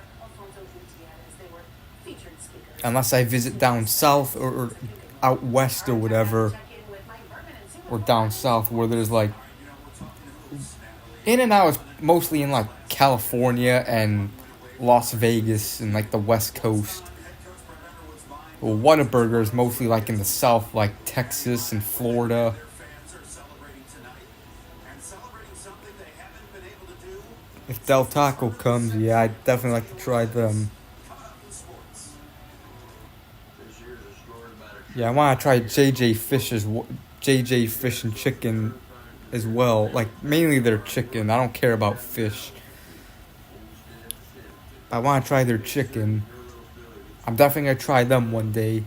Unless I visit down south or out west or whatever. Or down south where there's like... In-N-Out is mostly in like California and Las Vegas and like the West Coast. Well, Whataburger is mostly like in the South, like Texas and Florida. If Del Taco comes, yeah, I'd definitely like to try them. Yeah, I want to try JJ Fish and Chicken as well. Like, mainly their chicken. I don't care about fish. I want to try their chicken. I'm definitely going to try them one day.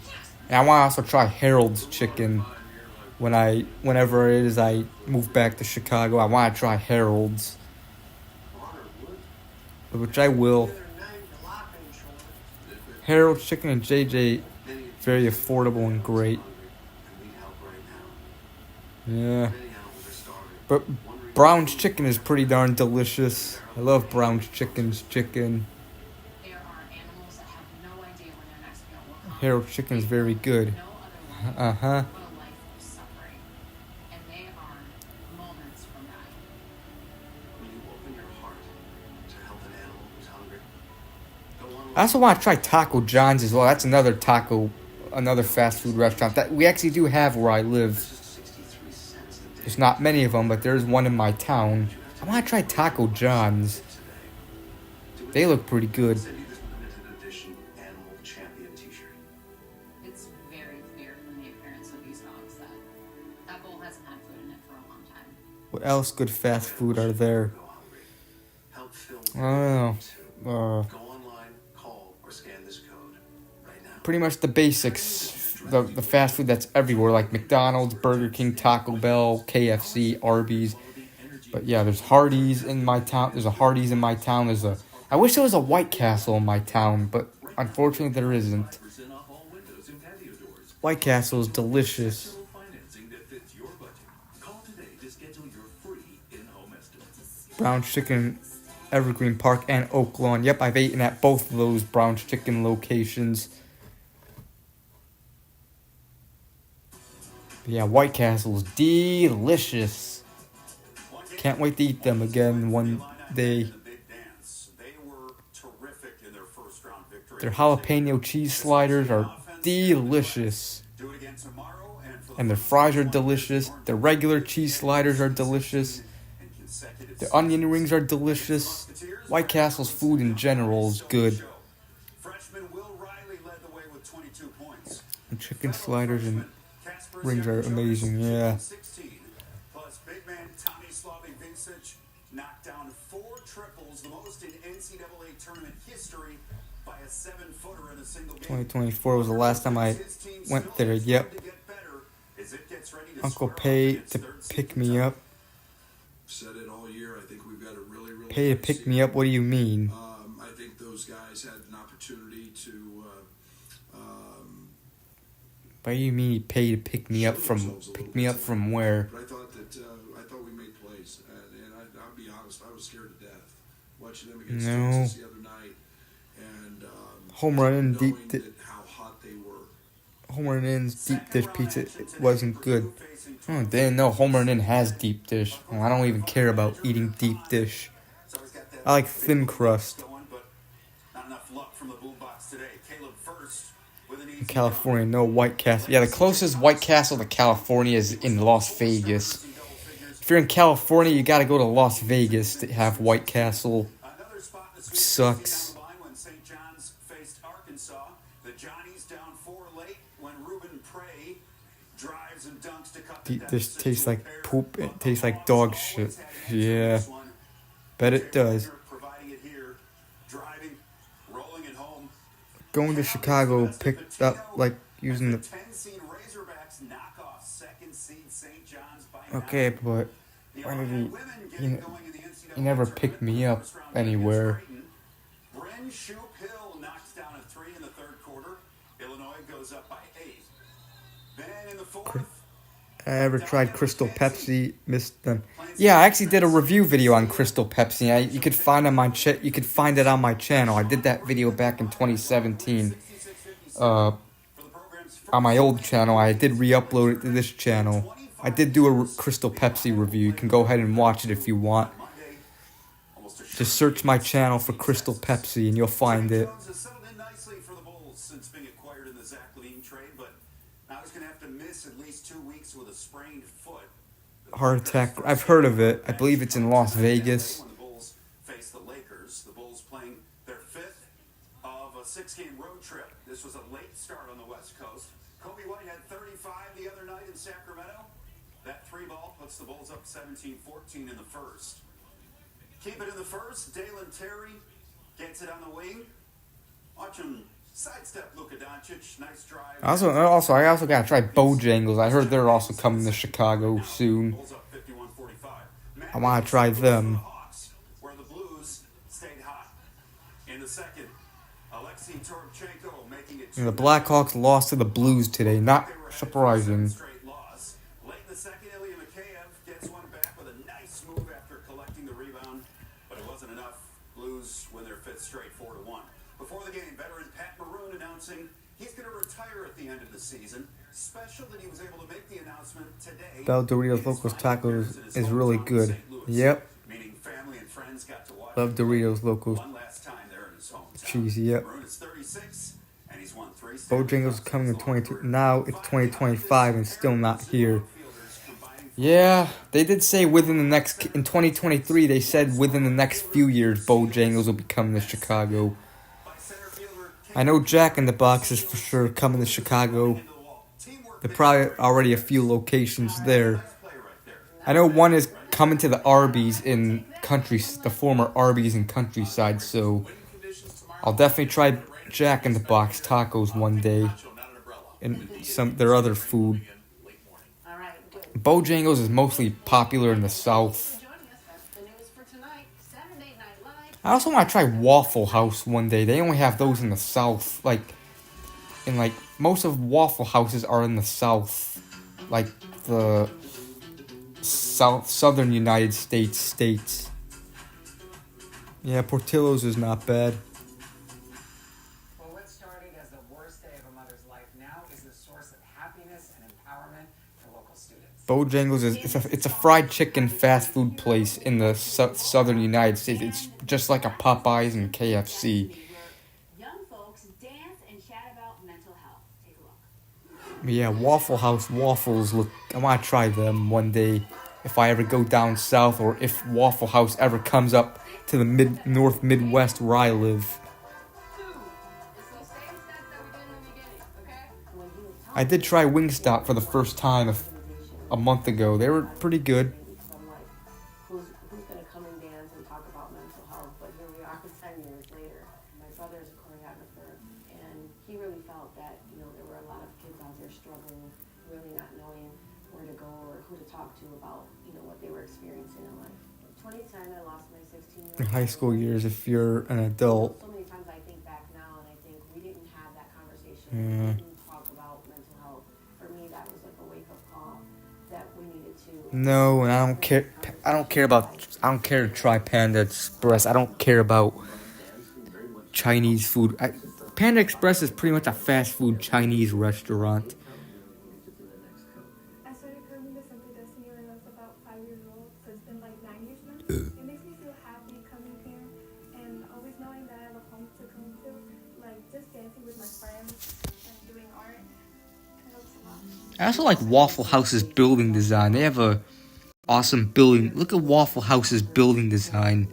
And I want to also try Harold's Chicken. Whenever it is I move back to Chicago, I want to try Harold's. Which I will. Harold's Chicken and JJ, very affordable and great. Yeah. But Brown's Chicken is pretty darn delicious. I love Brown's Chicken's chicken. Harold's Chicken is very good. Uh-huh. I also want to try Taco John's as well. That's another fast food restaurant that we actually do have where I live. There's not many of them, but there's one in my town. I want to try Taco John's. They look pretty good. It's very clear from the appearance of these dogs that bowl hasn't had food in it for a long time. What else good fast food are there? I don't know. Pretty much the basics. The fast food that's everywhere, like McDonald's, Burger King, Taco Bell, KFC, Arby's. But yeah, there's Hardee's in my town. There's a Hardee's in my town. I wish there was a White Castle in my town, but unfortunately there isn't. White Castle is delicious. Brown chicken, Evergreen Park, and Oak Lawn. Yep, I've eaten at both of those brown chicken locations. But yeah, White Castle is delicious. Can't wait to eat them again one day. Their jalapeno cheese sliders are delicious. And their fries are delicious. Their regular cheese sliders are delicious. The onion rings are delicious. White Castle's food in general is good. And chicken sliders and rings are amazing, yeah. Knocked down 4 triples, the most in NCAA tournament history, by a 7-footer in a single game. 2024 was the last time I went there, yep. Uncle paid to pick me up. Said it all year. I think we've got a really Pay to pick me up? What do you mean? I think those guys had an opportunity to. What do you mean he paid to pick me up from? Pick me up from where? But I thought we made plays, and I'll be honest, I was scared to death watching them against Texas the other night, and home run in deep dish. How hot they were. Home run in's deep dish pizza. It wasn't good. Oh, didn't know home run in has deep dish. Oh, I don't even care about eating deep dish. I like thin crust. In California, no White Castle. Yeah, the closest White Castle to California is in Las Vegas. If you're in California, you gotta go to Las Vegas to have White Castle. It sucks. This tastes like poop. It tastes like dog shit. Yeah. Bet it does. Going to Chicago picked up like using the. Okay, but why did he never picked me up anywhere. I ever tried Crystal Pepsi? Missed them. Yeah, I actually did a review video on Crystal Pepsi. You could find it on my you could find it on my channel. I did that video back in 2017. On my old channel, I did re-upload it to this channel. I did do a Crystal Pepsi review. You can go ahead and watch it if you want. Just search my channel for Crystal Pepsi and you'll find it. Heart attack. I've heard of it. I believe it's in Las Vegas. The Bulls face the Lakers. The Bulls playing their 5th of a 6-game road trip. This was a late start on the West Coast. Kobe White had 35 the other night in Sacramento. That 3-ball puts the Bulls up 17-14 in the first. Keep it in the first. Dalen Terry gets it on the wing. Watch him sidestep Luka Doncic. Nice drive. I also gotta try Bojangles. I heard they're also coming to Chicago soon. I wanna try them. Where the Blues stayed hot. In the second, Alexei Toropchenko making it. And the Blackhawks lost to the Blues today. Not surprising. Late in the second, Ilya Mikheyev gets one back with a nice move after collecting the rebound, but it wasn't enough. Blues win their 5th straight 4-1. Before the game, veteran Pat Maroon announcing he's going to retire at the end of the season. Special that he was able to make the announcement today. Bel Doritos Locos Tacos is really good. Yep. Meaning family and friends got to watch. Love Doritos Locos. One last time there in his hometown. cheesy. Yep. Maroon is 36, and he's won 3 Bojangles is coming in 22. Now it's 2025 and still not here. Yeah, they did say within the next in 2023. They said within the next few years, Bojangles will be coming to Chicago. I know Jack in the Box is for sure coming to Chicago. There probably already a few locations there. I know one is coming to the Arby's in the former Arby's in Countryside. So I'll definitely try Jack in the Box tacos one day, and their other food. Bojangles is mostly popular in the South. I also want to try Waffle House one day. They only have those in the South. Most of Waffle Houses are in the South. Like the southern United States. Yeah, Portillo's is not bad. Well, what started as the worst day of a mother's life now is the source of happiness and empowerment for local students. Bojangles it's a fried chicken fast food place in the southern United States. It's just like a Popeyes and KFC. Young folks dance and chat about mental health. Take a look. Yeah, Waffle House waffles I want to try them one day if I ever go down south, or if Waffle House ever comes up to the North Midwest where I live. I did try Wingstop for the first time a month ago. They were pretty good. Who's going to come and dance and talk about mental health? But here we are 10 years later. My brother is a choreographer, and he really felt that, there were a lot of kids out there struggling, really not knowing where to go or who to talk to about, what they were experiencing in life. In 2010, I lost my 16-year-old. In high school years, if you're an adult. So many times I think back now, and I think we didn't have that conversation. Yeah. We didn't talk about mental health. For me, that was like a wake-up call that we needed to. No, and I don't care to try Panda Express. I don't care about Chinese food. Panda Express is pretty much a fast food Chinese restaurant. I started coming to Simply Destiny when I was about 5 years old, so it's been like 9 years now. It makes me feel happy coming here and always knowing that I have a home to come to, like just dancing with my friends and doing art. It helps a lot. I also like Waffle House's building design. They have a awesome building. Look at Waffle House's building design.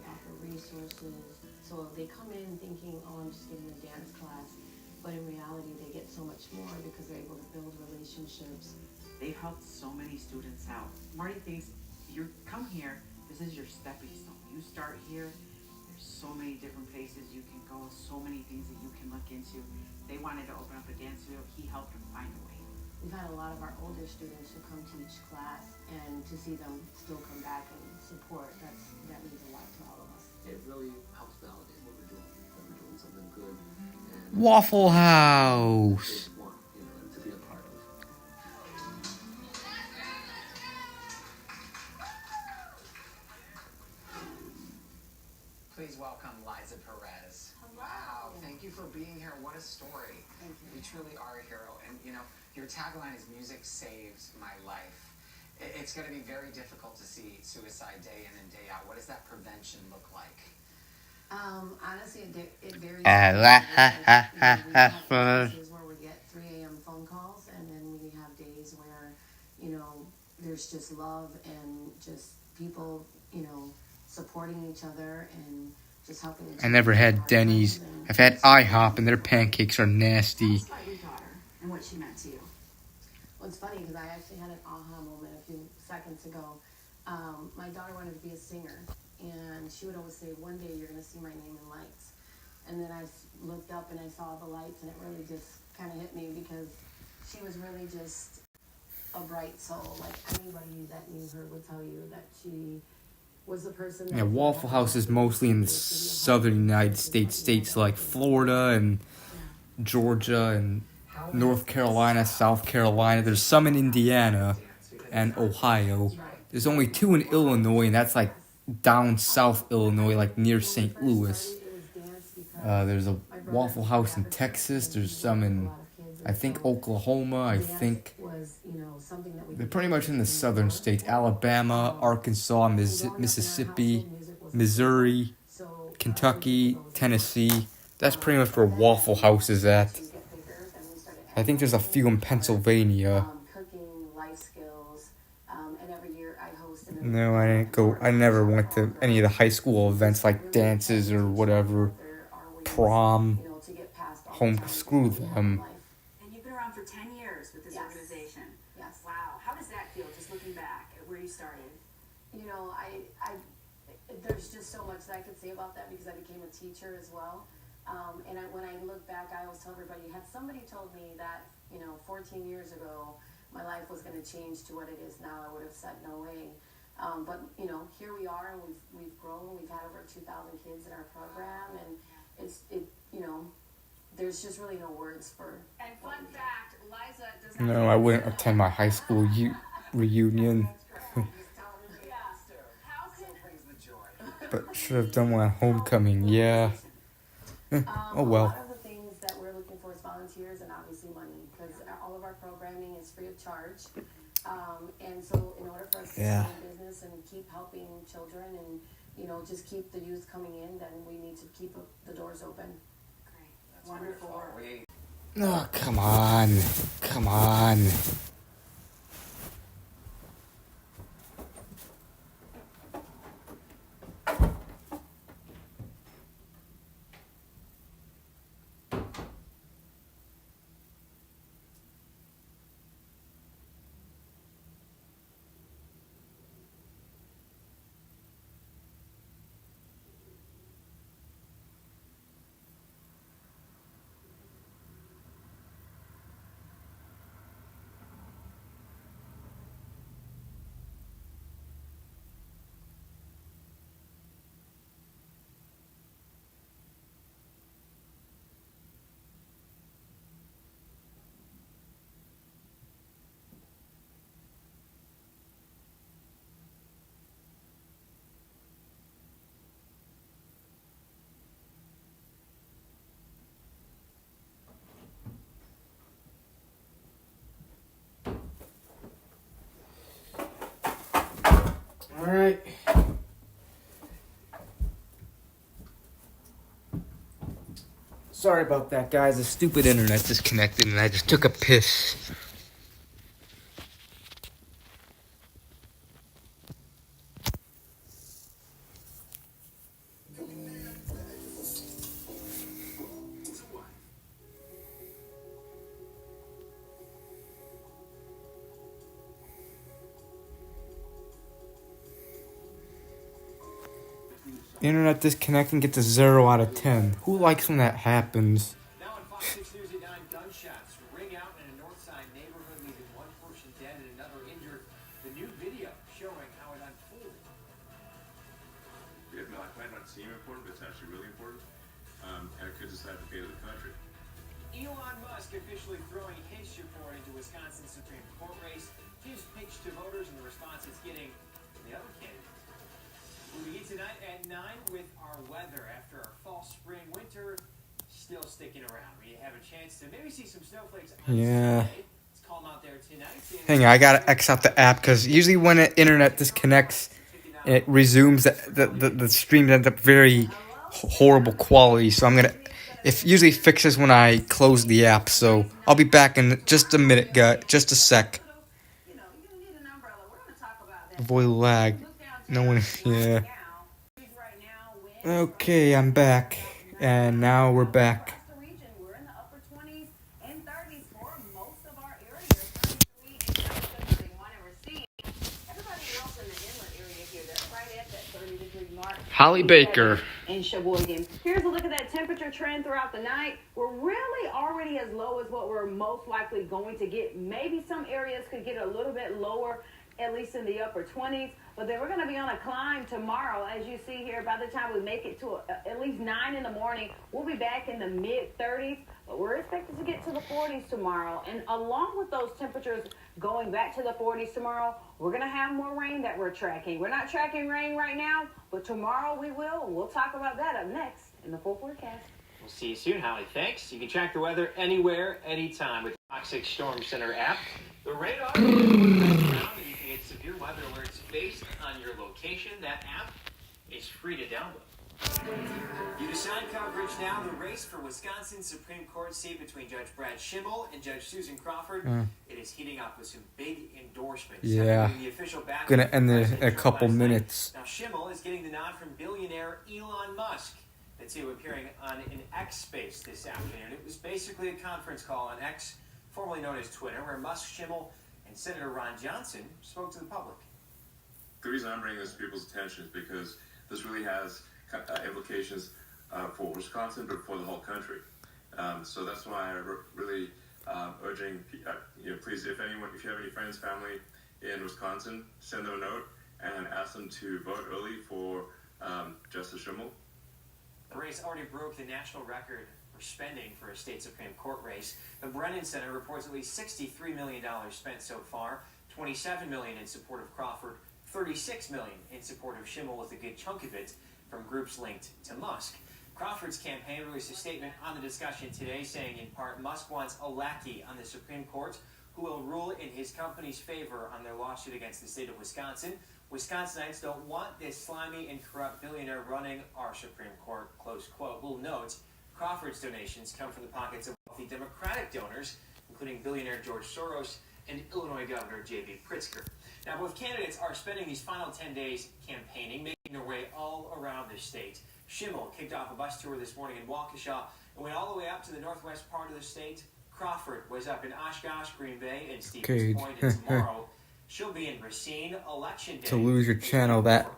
So they come in thinking, oh, I'm just getting a dance class, but in reality they get so much more because they're able to build relationships. They've helped so many students out. Marty thinks you come here, this is your stepping stone. You start here, there's so many different places you can go, so many things that you can look into. They wanted to open up a dance studio, he helped them find a way. We've had a lot of our older students who come teach class, and to see them still come back and support, that means a lot to all of us. It really helps validate what we're doing, that we're doing something good. And Waffle House. kids want, to be a part of. Please welcome Liza Perez. Wow, thank you for being here. What a story. Thank you. You truly are a hero. And, your tagline is music saves my life. It's going to be very difficult to see suicide day in and day out. What does that prevention look like? Honestly, it varies. Ah, We have cases where we get 3 a.m. phone calls, and then we have days where, there's just love and just people, supporting each other and just helping each other. I never had Denny's. I've had IHOP, and their pancakes are nasty. Tell us about your daughter and what she meant to you. Well, it's funny because I actually had an aha moment a few seconds ago. My daughter wanted to be a singer, and she would always say, one day you're going to see my name in lights. And then I looked up and I saw the lights, and it really just kind of hit me because she was really just a bright soul. Like anybody that knew her would tell you that she was the person that... Yeah, Waffle House is mostly in the southern United States, states like Florida and Georgia and North Carolina, South Carolina. There's some in Indiana and Ohio. There's only 2 in Illinois, and that's like down south Illinois, like near St. Louis. There's a Waffle House in Texas. There's some in, I think, Oklahoma. I think they're pretty much in the southern states. Alabama, Arkansas, Mississippi, Missouri, Kentucky, Tennessee. That's pretty much where Waffle House is at. I think there's a few in Pennsylvania. Cooking, life skills, and every year I host an No, I didn't go. I never went to any of the high school events like dances or whatever. Prom. Home, screw them. And you've been around for 10 years with this organization. Yes. Wow. How does that feel, just looking back at where you started? You know, there's just so much that I could say about that because I became a teacher as well. When I look back, I always tell everybody, had somebody told me that, 14 years ago, my life was going to change to what it is now, I would have said no way. But, here we are, and we've grown. We've had over 2,000 kids in our program, and there's just really no words for. And fun fact, Liza does not. No, I wouldn't attend my high school reunion. But should have done one at homecoming, yeah. Oh well. A lot of the things that we're looking for is volunteers and obviously money, because all of our programming is free of charge. And so in order for us to stay in business and keep helping children and, just keep the youth coming in, then we need to keep the doors open. Great. That's wonderful. Oh, come on. Come on. Alright. Sorry about that, guys. The stupid internet disconnected and I just took a piss. Internet disconnecting gets a 0 out of 10. Who likes when that happens? Now on Fox 6 News at 9, gunshots ring out in a Northside neighborhood, leaving one person dead and another injured. The new video showing how it unfolded. It might not seem important, but it's actually really important. And it could decide the fate of the country. Elon Musk officially throwing his support into Wisconsin Supreme Court race. His pitch to voters and the response it's getting from the other candidates. We begin tonight at 9 with our weather after our fall, spring, winter still sticking around. We have a chance to maybe see some snowflakes on Sunday. It's calm out there tonight. Hang on, I gotta X out the app because usually when the internet disconnects and it resumes, the stream ends up very horrible quality. So I'm gonna, it usually fixes when I close the app. So I'll be back in just a minute, guys, just a sec. Avoid lag. No one, yeah. Okay, I'm back. And now we're back. We're in the upper 20s and 30s for most of our areas. 33 and 31. Everybody else in the inlet area here, they're right at that 30-degree mark. Holly Baker. In Sheboygan. Here's a look at that temperature trend throughout the night. We're really already as low as what we're most likely going to get. Maybe some areas could get a little bit lower, at least in the upper 20s. But then we're going to be on a climb tomorrow, as you see here. By the time we make it to at least 9 in the morning, we'll be back in the mid-30s. But we're expected to get to the 40s tomorrow. And along with those temperatures going back to the 40s tomorrow, we're going to have more rain that we're tracking. We're not tracking rain right now, but tomorrow we will. And we'll talk about that up next in the full forecast. We'll see you soon, Holly. Thanks. You can track the weather anywhere, anytime with the Fox 6 Storm Center app. The radar is you can get severe weather alerts based on your location. That app is free to download. You decide coverage now. The race for Wisconsin Supreme Court seat between Judge Brad Schimmel and Judge Susan Crawford. It is heating up with some big endorsements. Yeah. The official backing Gonna of end in President a Trump couple last night. minutes. Now Schimmel is getting the nod from billionaire Elon Musk. The two appearing on an X Space this afternoon. It was basically a conference call on X, formerly known as Twitter, where Musk, Schimmel, and Senator Ron Johnson spoke to the public. The reason I'm bringing this to people's attention is because this really has implications for Wisconsin, but for the whole country. So that's why I'm really urging, please, if you have any friends, family in Wisconsin, send them a note and ask them to vote early for Justice Schimmel. The race already broke the national record for spending for a state Supreme Court race. The Brennan Center reports at least $63 million spent so far, $27 million in support of Crawford, $36 million in support of Schimmel, with a good chunk of it from groups linked to Musk. Crawford's campaign released a statement on the discussion today saying, in part, Musk wants a lackey on the Supreme Court who will rule in his company's favor on their lawsuit against the state of Wisconsin. Wisconsinites don't want this slimy and corrupt billionaire running our Supreme Court, close quote. We'll note, Crawford's donations come from the pockets of wealthy Democratic donors, including billionaire George Soros and Illinois Governor J.B. Pritzker. Now, both candidates are spending these final 10 days campaigning, making their way all around the state. Schimmel kicked off a bus tour this morning in Waukesha and went all the way up to the northwest part of the state. Crawford was up in Oshkosh, Green Bay, and Stevens Point, and tomorrow she'll be in Racine, Election Day. To lose your channel, that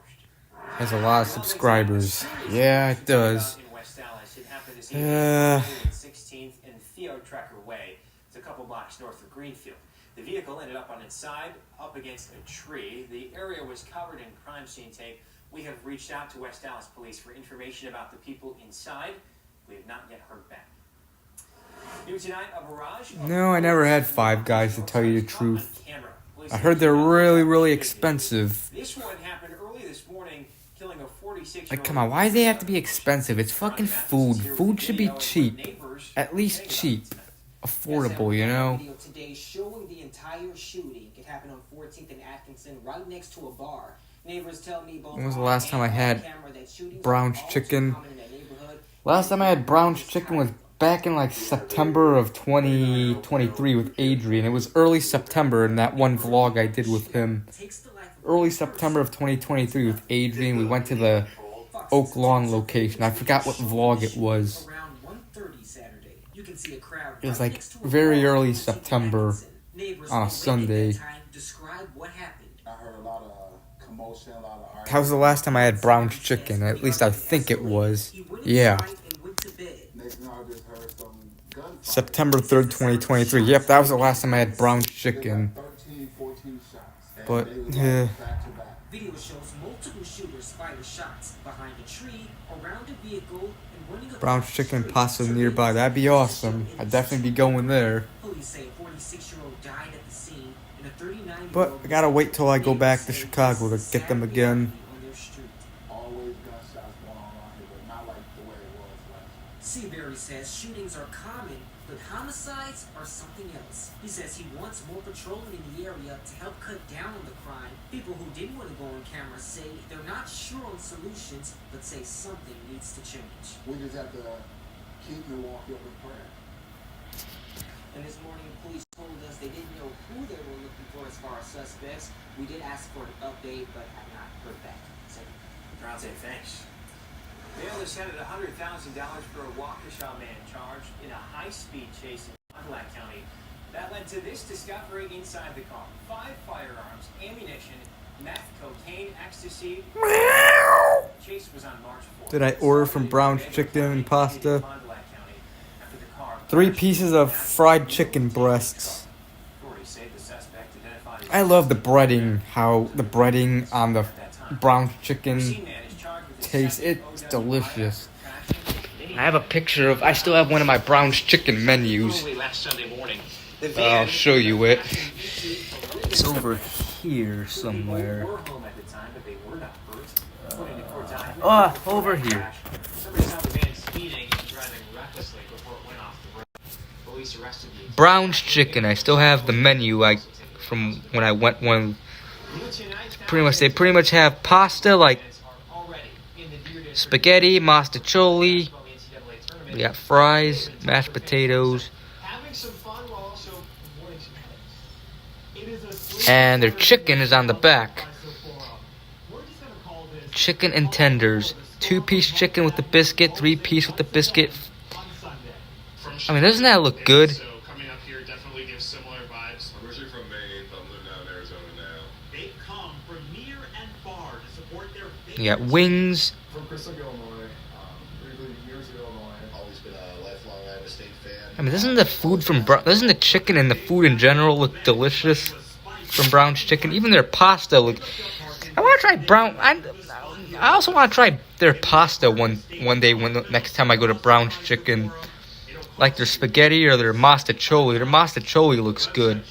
has a lot of subscribers. Yeah, it does. In West Dallas, it happened this evening, 16th and Theo Trekker Way. It's a couple blocks north of Greenfield. The vehicle ended up on its side, up against a tree. The area was covered in crime scene tape. We have reached out to West Dallas police for information about the people inside. We have not yet heard back. New tonight, a barrage. No, I never had Five Guys, to tell you the truth. I heard they're really, really expensive. This one happened early this morning, killing a 46-year-old. Like, come on, why do they have to be expensive? It's fucking food. Food should be cheap. At least cheap. Affordable, you know? Today showing the entire shooting. It happened on 14th and Atkinson, right next to a bar. Neighbors tell me both. When was the last time I had Brown's chicken? Last time I had Brown's chicken was back in like September of 2023 with Adrian. It was early September in that one vlog I did with him. Early September of 2023 with Adrian. We went to the Oak Lawn location. I forgot what vlog it was. It was like very early September on a Sunday. That was the last time I had Brown's chicken. At least I think it was. Yeah. September 3rd, 2023. Yep, that was the last time I had Brown's chicken. But, Video shows multiple shooters fired shots behind a tree, around a vehicle, and running across Brown's chicken pasta nearby. That'd be awesome. I'd definitely be going there. Police say a 46-year-old died at the scene, and a 39-year-old. But I gotta wait till I go back to Chicago to get them again. Seabury says shootings are common, but homicides are something else. He says he wants more patrolling in the area to help cut down on the crime. People who didn't want to go on camera say they're not sure on solutions, but say something needs to change. We just have to keep Milwaukee up in prayer. And this morning, police told us they didn't know who they were looking for as far as suspects. We did ask for an update, but have not heard back. So, Brown said thanks. Bail is set at $100,000 for a Waukesha man charged in a high-speed chase in Fond du Lac County. That led to this discovery inside the car. 5 firearms, ammunition, meth, cocaine, ecstasy. Chase was on March 4th. Did I order from Brown's chicken and pasta? 3 pieces of fried chicken breasts. I love the breading, how the breading on the Brown's chicken tastes. It's delicious. I have a picture of, I still have one of my Brown's chicken menus. I'll show you it. It's over here somewhere. Over here. Brown's chicken. I still have the menu from when I went one. They pretty much have pasta like spaghetti, mostaccioli. We got fries, mashed potatoes. And their chicken is on the back. Chicken and tenders. 2-piece chicken with the biscuit, 3-piece with the biscuit. I mean, doesn't that look good? So coming up here definitely gives similar vibes. I'm originally from Maine, but I'm living out in Arizona now. They come from near and far to support their You got wings. From Crystal, Illinois. Originally years ago, Illinois. Always been a lifelong Iowa State fan. I mean, doesn't the food from doesn't the chicken and the food in general look delicious from Brown's Chicken? Even their pasta look. I want to try Brown. I also want to try their pasta one day next time I go to Brown's Chicken. Like their spaghetti or their mostaccioli. Their mostaccioli looks good.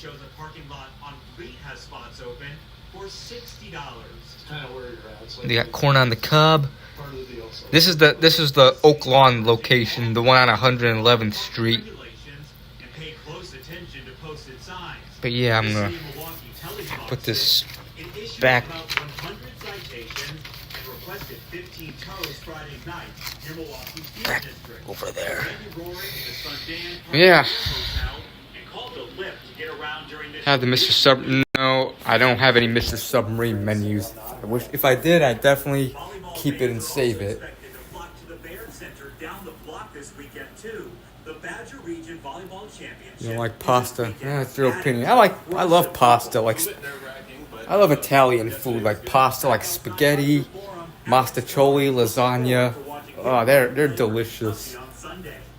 They got corn on the cob. This is the Oak Lawn location, the one on 111th Street. But yeah, I'm gonna put this back. Back over there. Yeah. Have the Mr. Sub. No, I don't have any Mr. Submarine menus. I wish if I did, I'd definitely keep it and save it. You don't like pasta? Yeah, that's your opinion. I love pasta. Like, I love Italian food, like pasta, like spaghetti, mostaccioli, lasagna. Oh, they're delicious.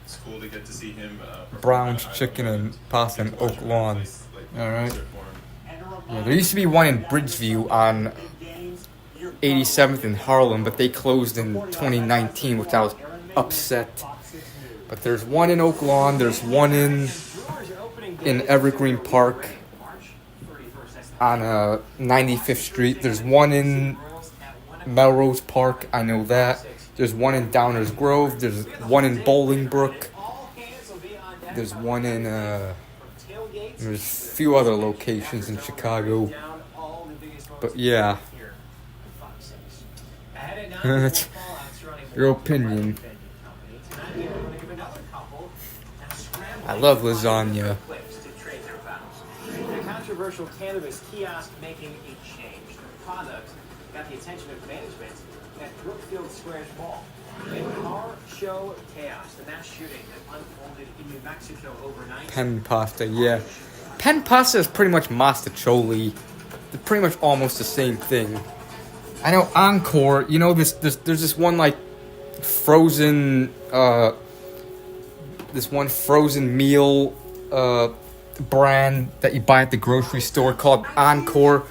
It's cool to get to see him. Brown's Chicken and pasta in Oak Lawn. All right. Yeah, there used to be one in Bridgeview on 87th in Harlem, but they closed in 2019, which I was upset. But there's one in Oak Lawn. There's one in Evergreen Park on 95th Street. There's one in Melrose Park. I know that. There's one in Downers Grove. There's one in Bolingbrook. There's one in there's a few other locations in Chicago. But yeah. That's your opinion. I love lasagna. The controversial cannabis kiosk making a change. The product got the attention of management at Brookfield Squares Mall. In car show chaos, the mass shooting that unfolded in New Mexico overnight. Pen pasta, yeah. Pen pasta is pretty much mostaccioli. They're pretty much almost the same thing. I know Encore, you know, there's this one like frozen this one frozen meal brand that you buy at the grocery store called Encore.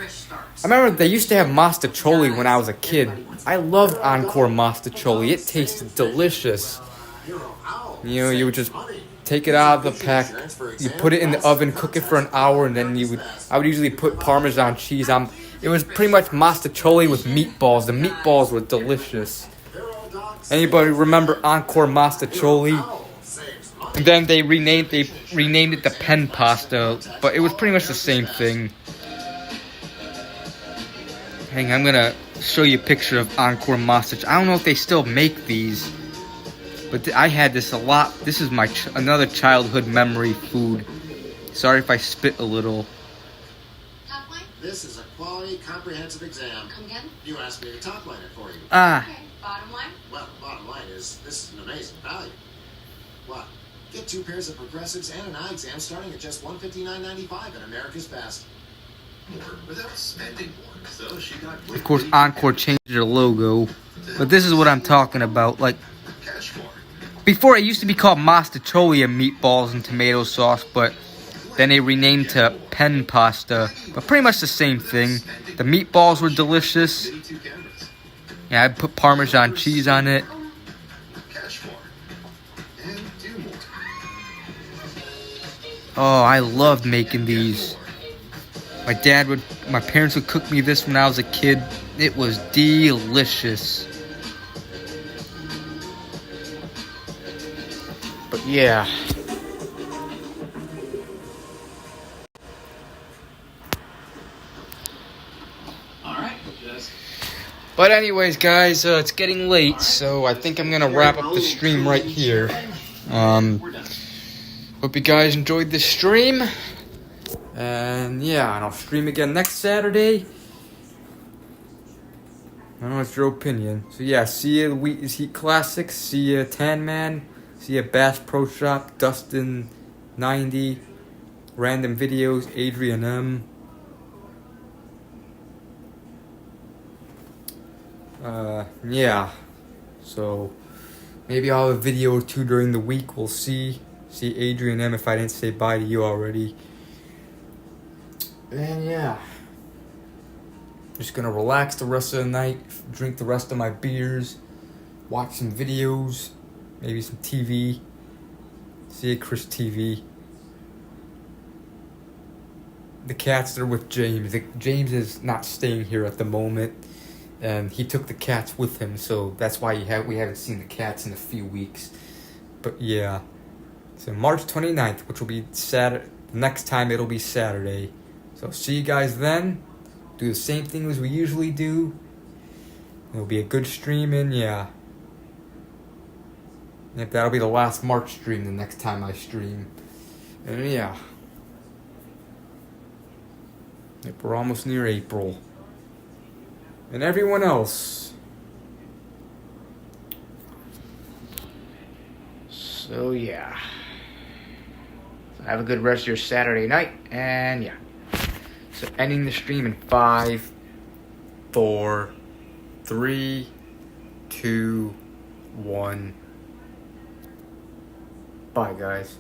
I remember they used to have mostaccioli when I was a kid. I loved Encore mostaccioli. It tasted delicious. You know, you would just take it out of the pack, you put it in the oven, cook it for an hour, and then I would usually put Parmesan cheese on. It was pretty much mostaccioli with meatballs. The meatballs were delicious. Anybody remember Encore mostaccioli? And then they renamed it the pen pasta, but it was pretty much the same thing. Hang on, I'm gonna show you a picture of Encore mostaccioli. I don't know if they still make these, but I had this a lot. This is my another childhood memory food. Sorry if I spit a little. This is a quality comprehensive exam. Come again? You asked me to top line it for you. Ah. Okay. Bottom line? Well, bottom line is this is an amazing value. What? Get 2 pairs of progressives and an eye exam starting at just $159.95 at America's Best. Without spending more, so she got. Of course, Encore changed their logo, but this is what I'm talking about. Like before, it used to be called mostaccioli and meatballs and tomato sauce, but then they renamed to pen pasta. But pretty much the same thing. The meatballs were delicious. Yeah, I put Parmesan cheese on it. Oh, I loved making these. My parents would cook me this when I was a kid. It was delicious. But yeah. But anyways, guys, it's getting late, so I think I'm gonna wrap up the stream right here. Hope you guys enjoyed this stream. And yeah, and I'll stream again next Saturday. I don't know, it's your opinion. So yeah, see ya Wheat is Heat Classics, see ya Tan Man, see ya Bass Pro Shop, Dustin 90, Random Videos, Adrian M. Yeah. So maybe I'll have a video or two during the week. We'll see. See Adrian M if I didn't say bye to you already. And yeah. Just gonna relax the rest of the night, drink the rest of my beers, watch some videos, maybe some TV. See Chris TV. The cats are with James. James is not staying here at the moment, and he took the cats with him, so that's why we haven't seen the cats in a few weeks. But yeah, so March 29th, which will be Saturday. Next time it'll be Saturday. So see you guys then. Do the same thing as we usually do. It'll be a good stream, and yeah. Yep, that'll be the last March stream the next time I stream. And yeah. Yep, we're almost near April. And everyone else. So yeah. So have a good rest of your Saturday night, and yeah. So ending the stream in 5, 4, 3, 2, 1. Bye, guys.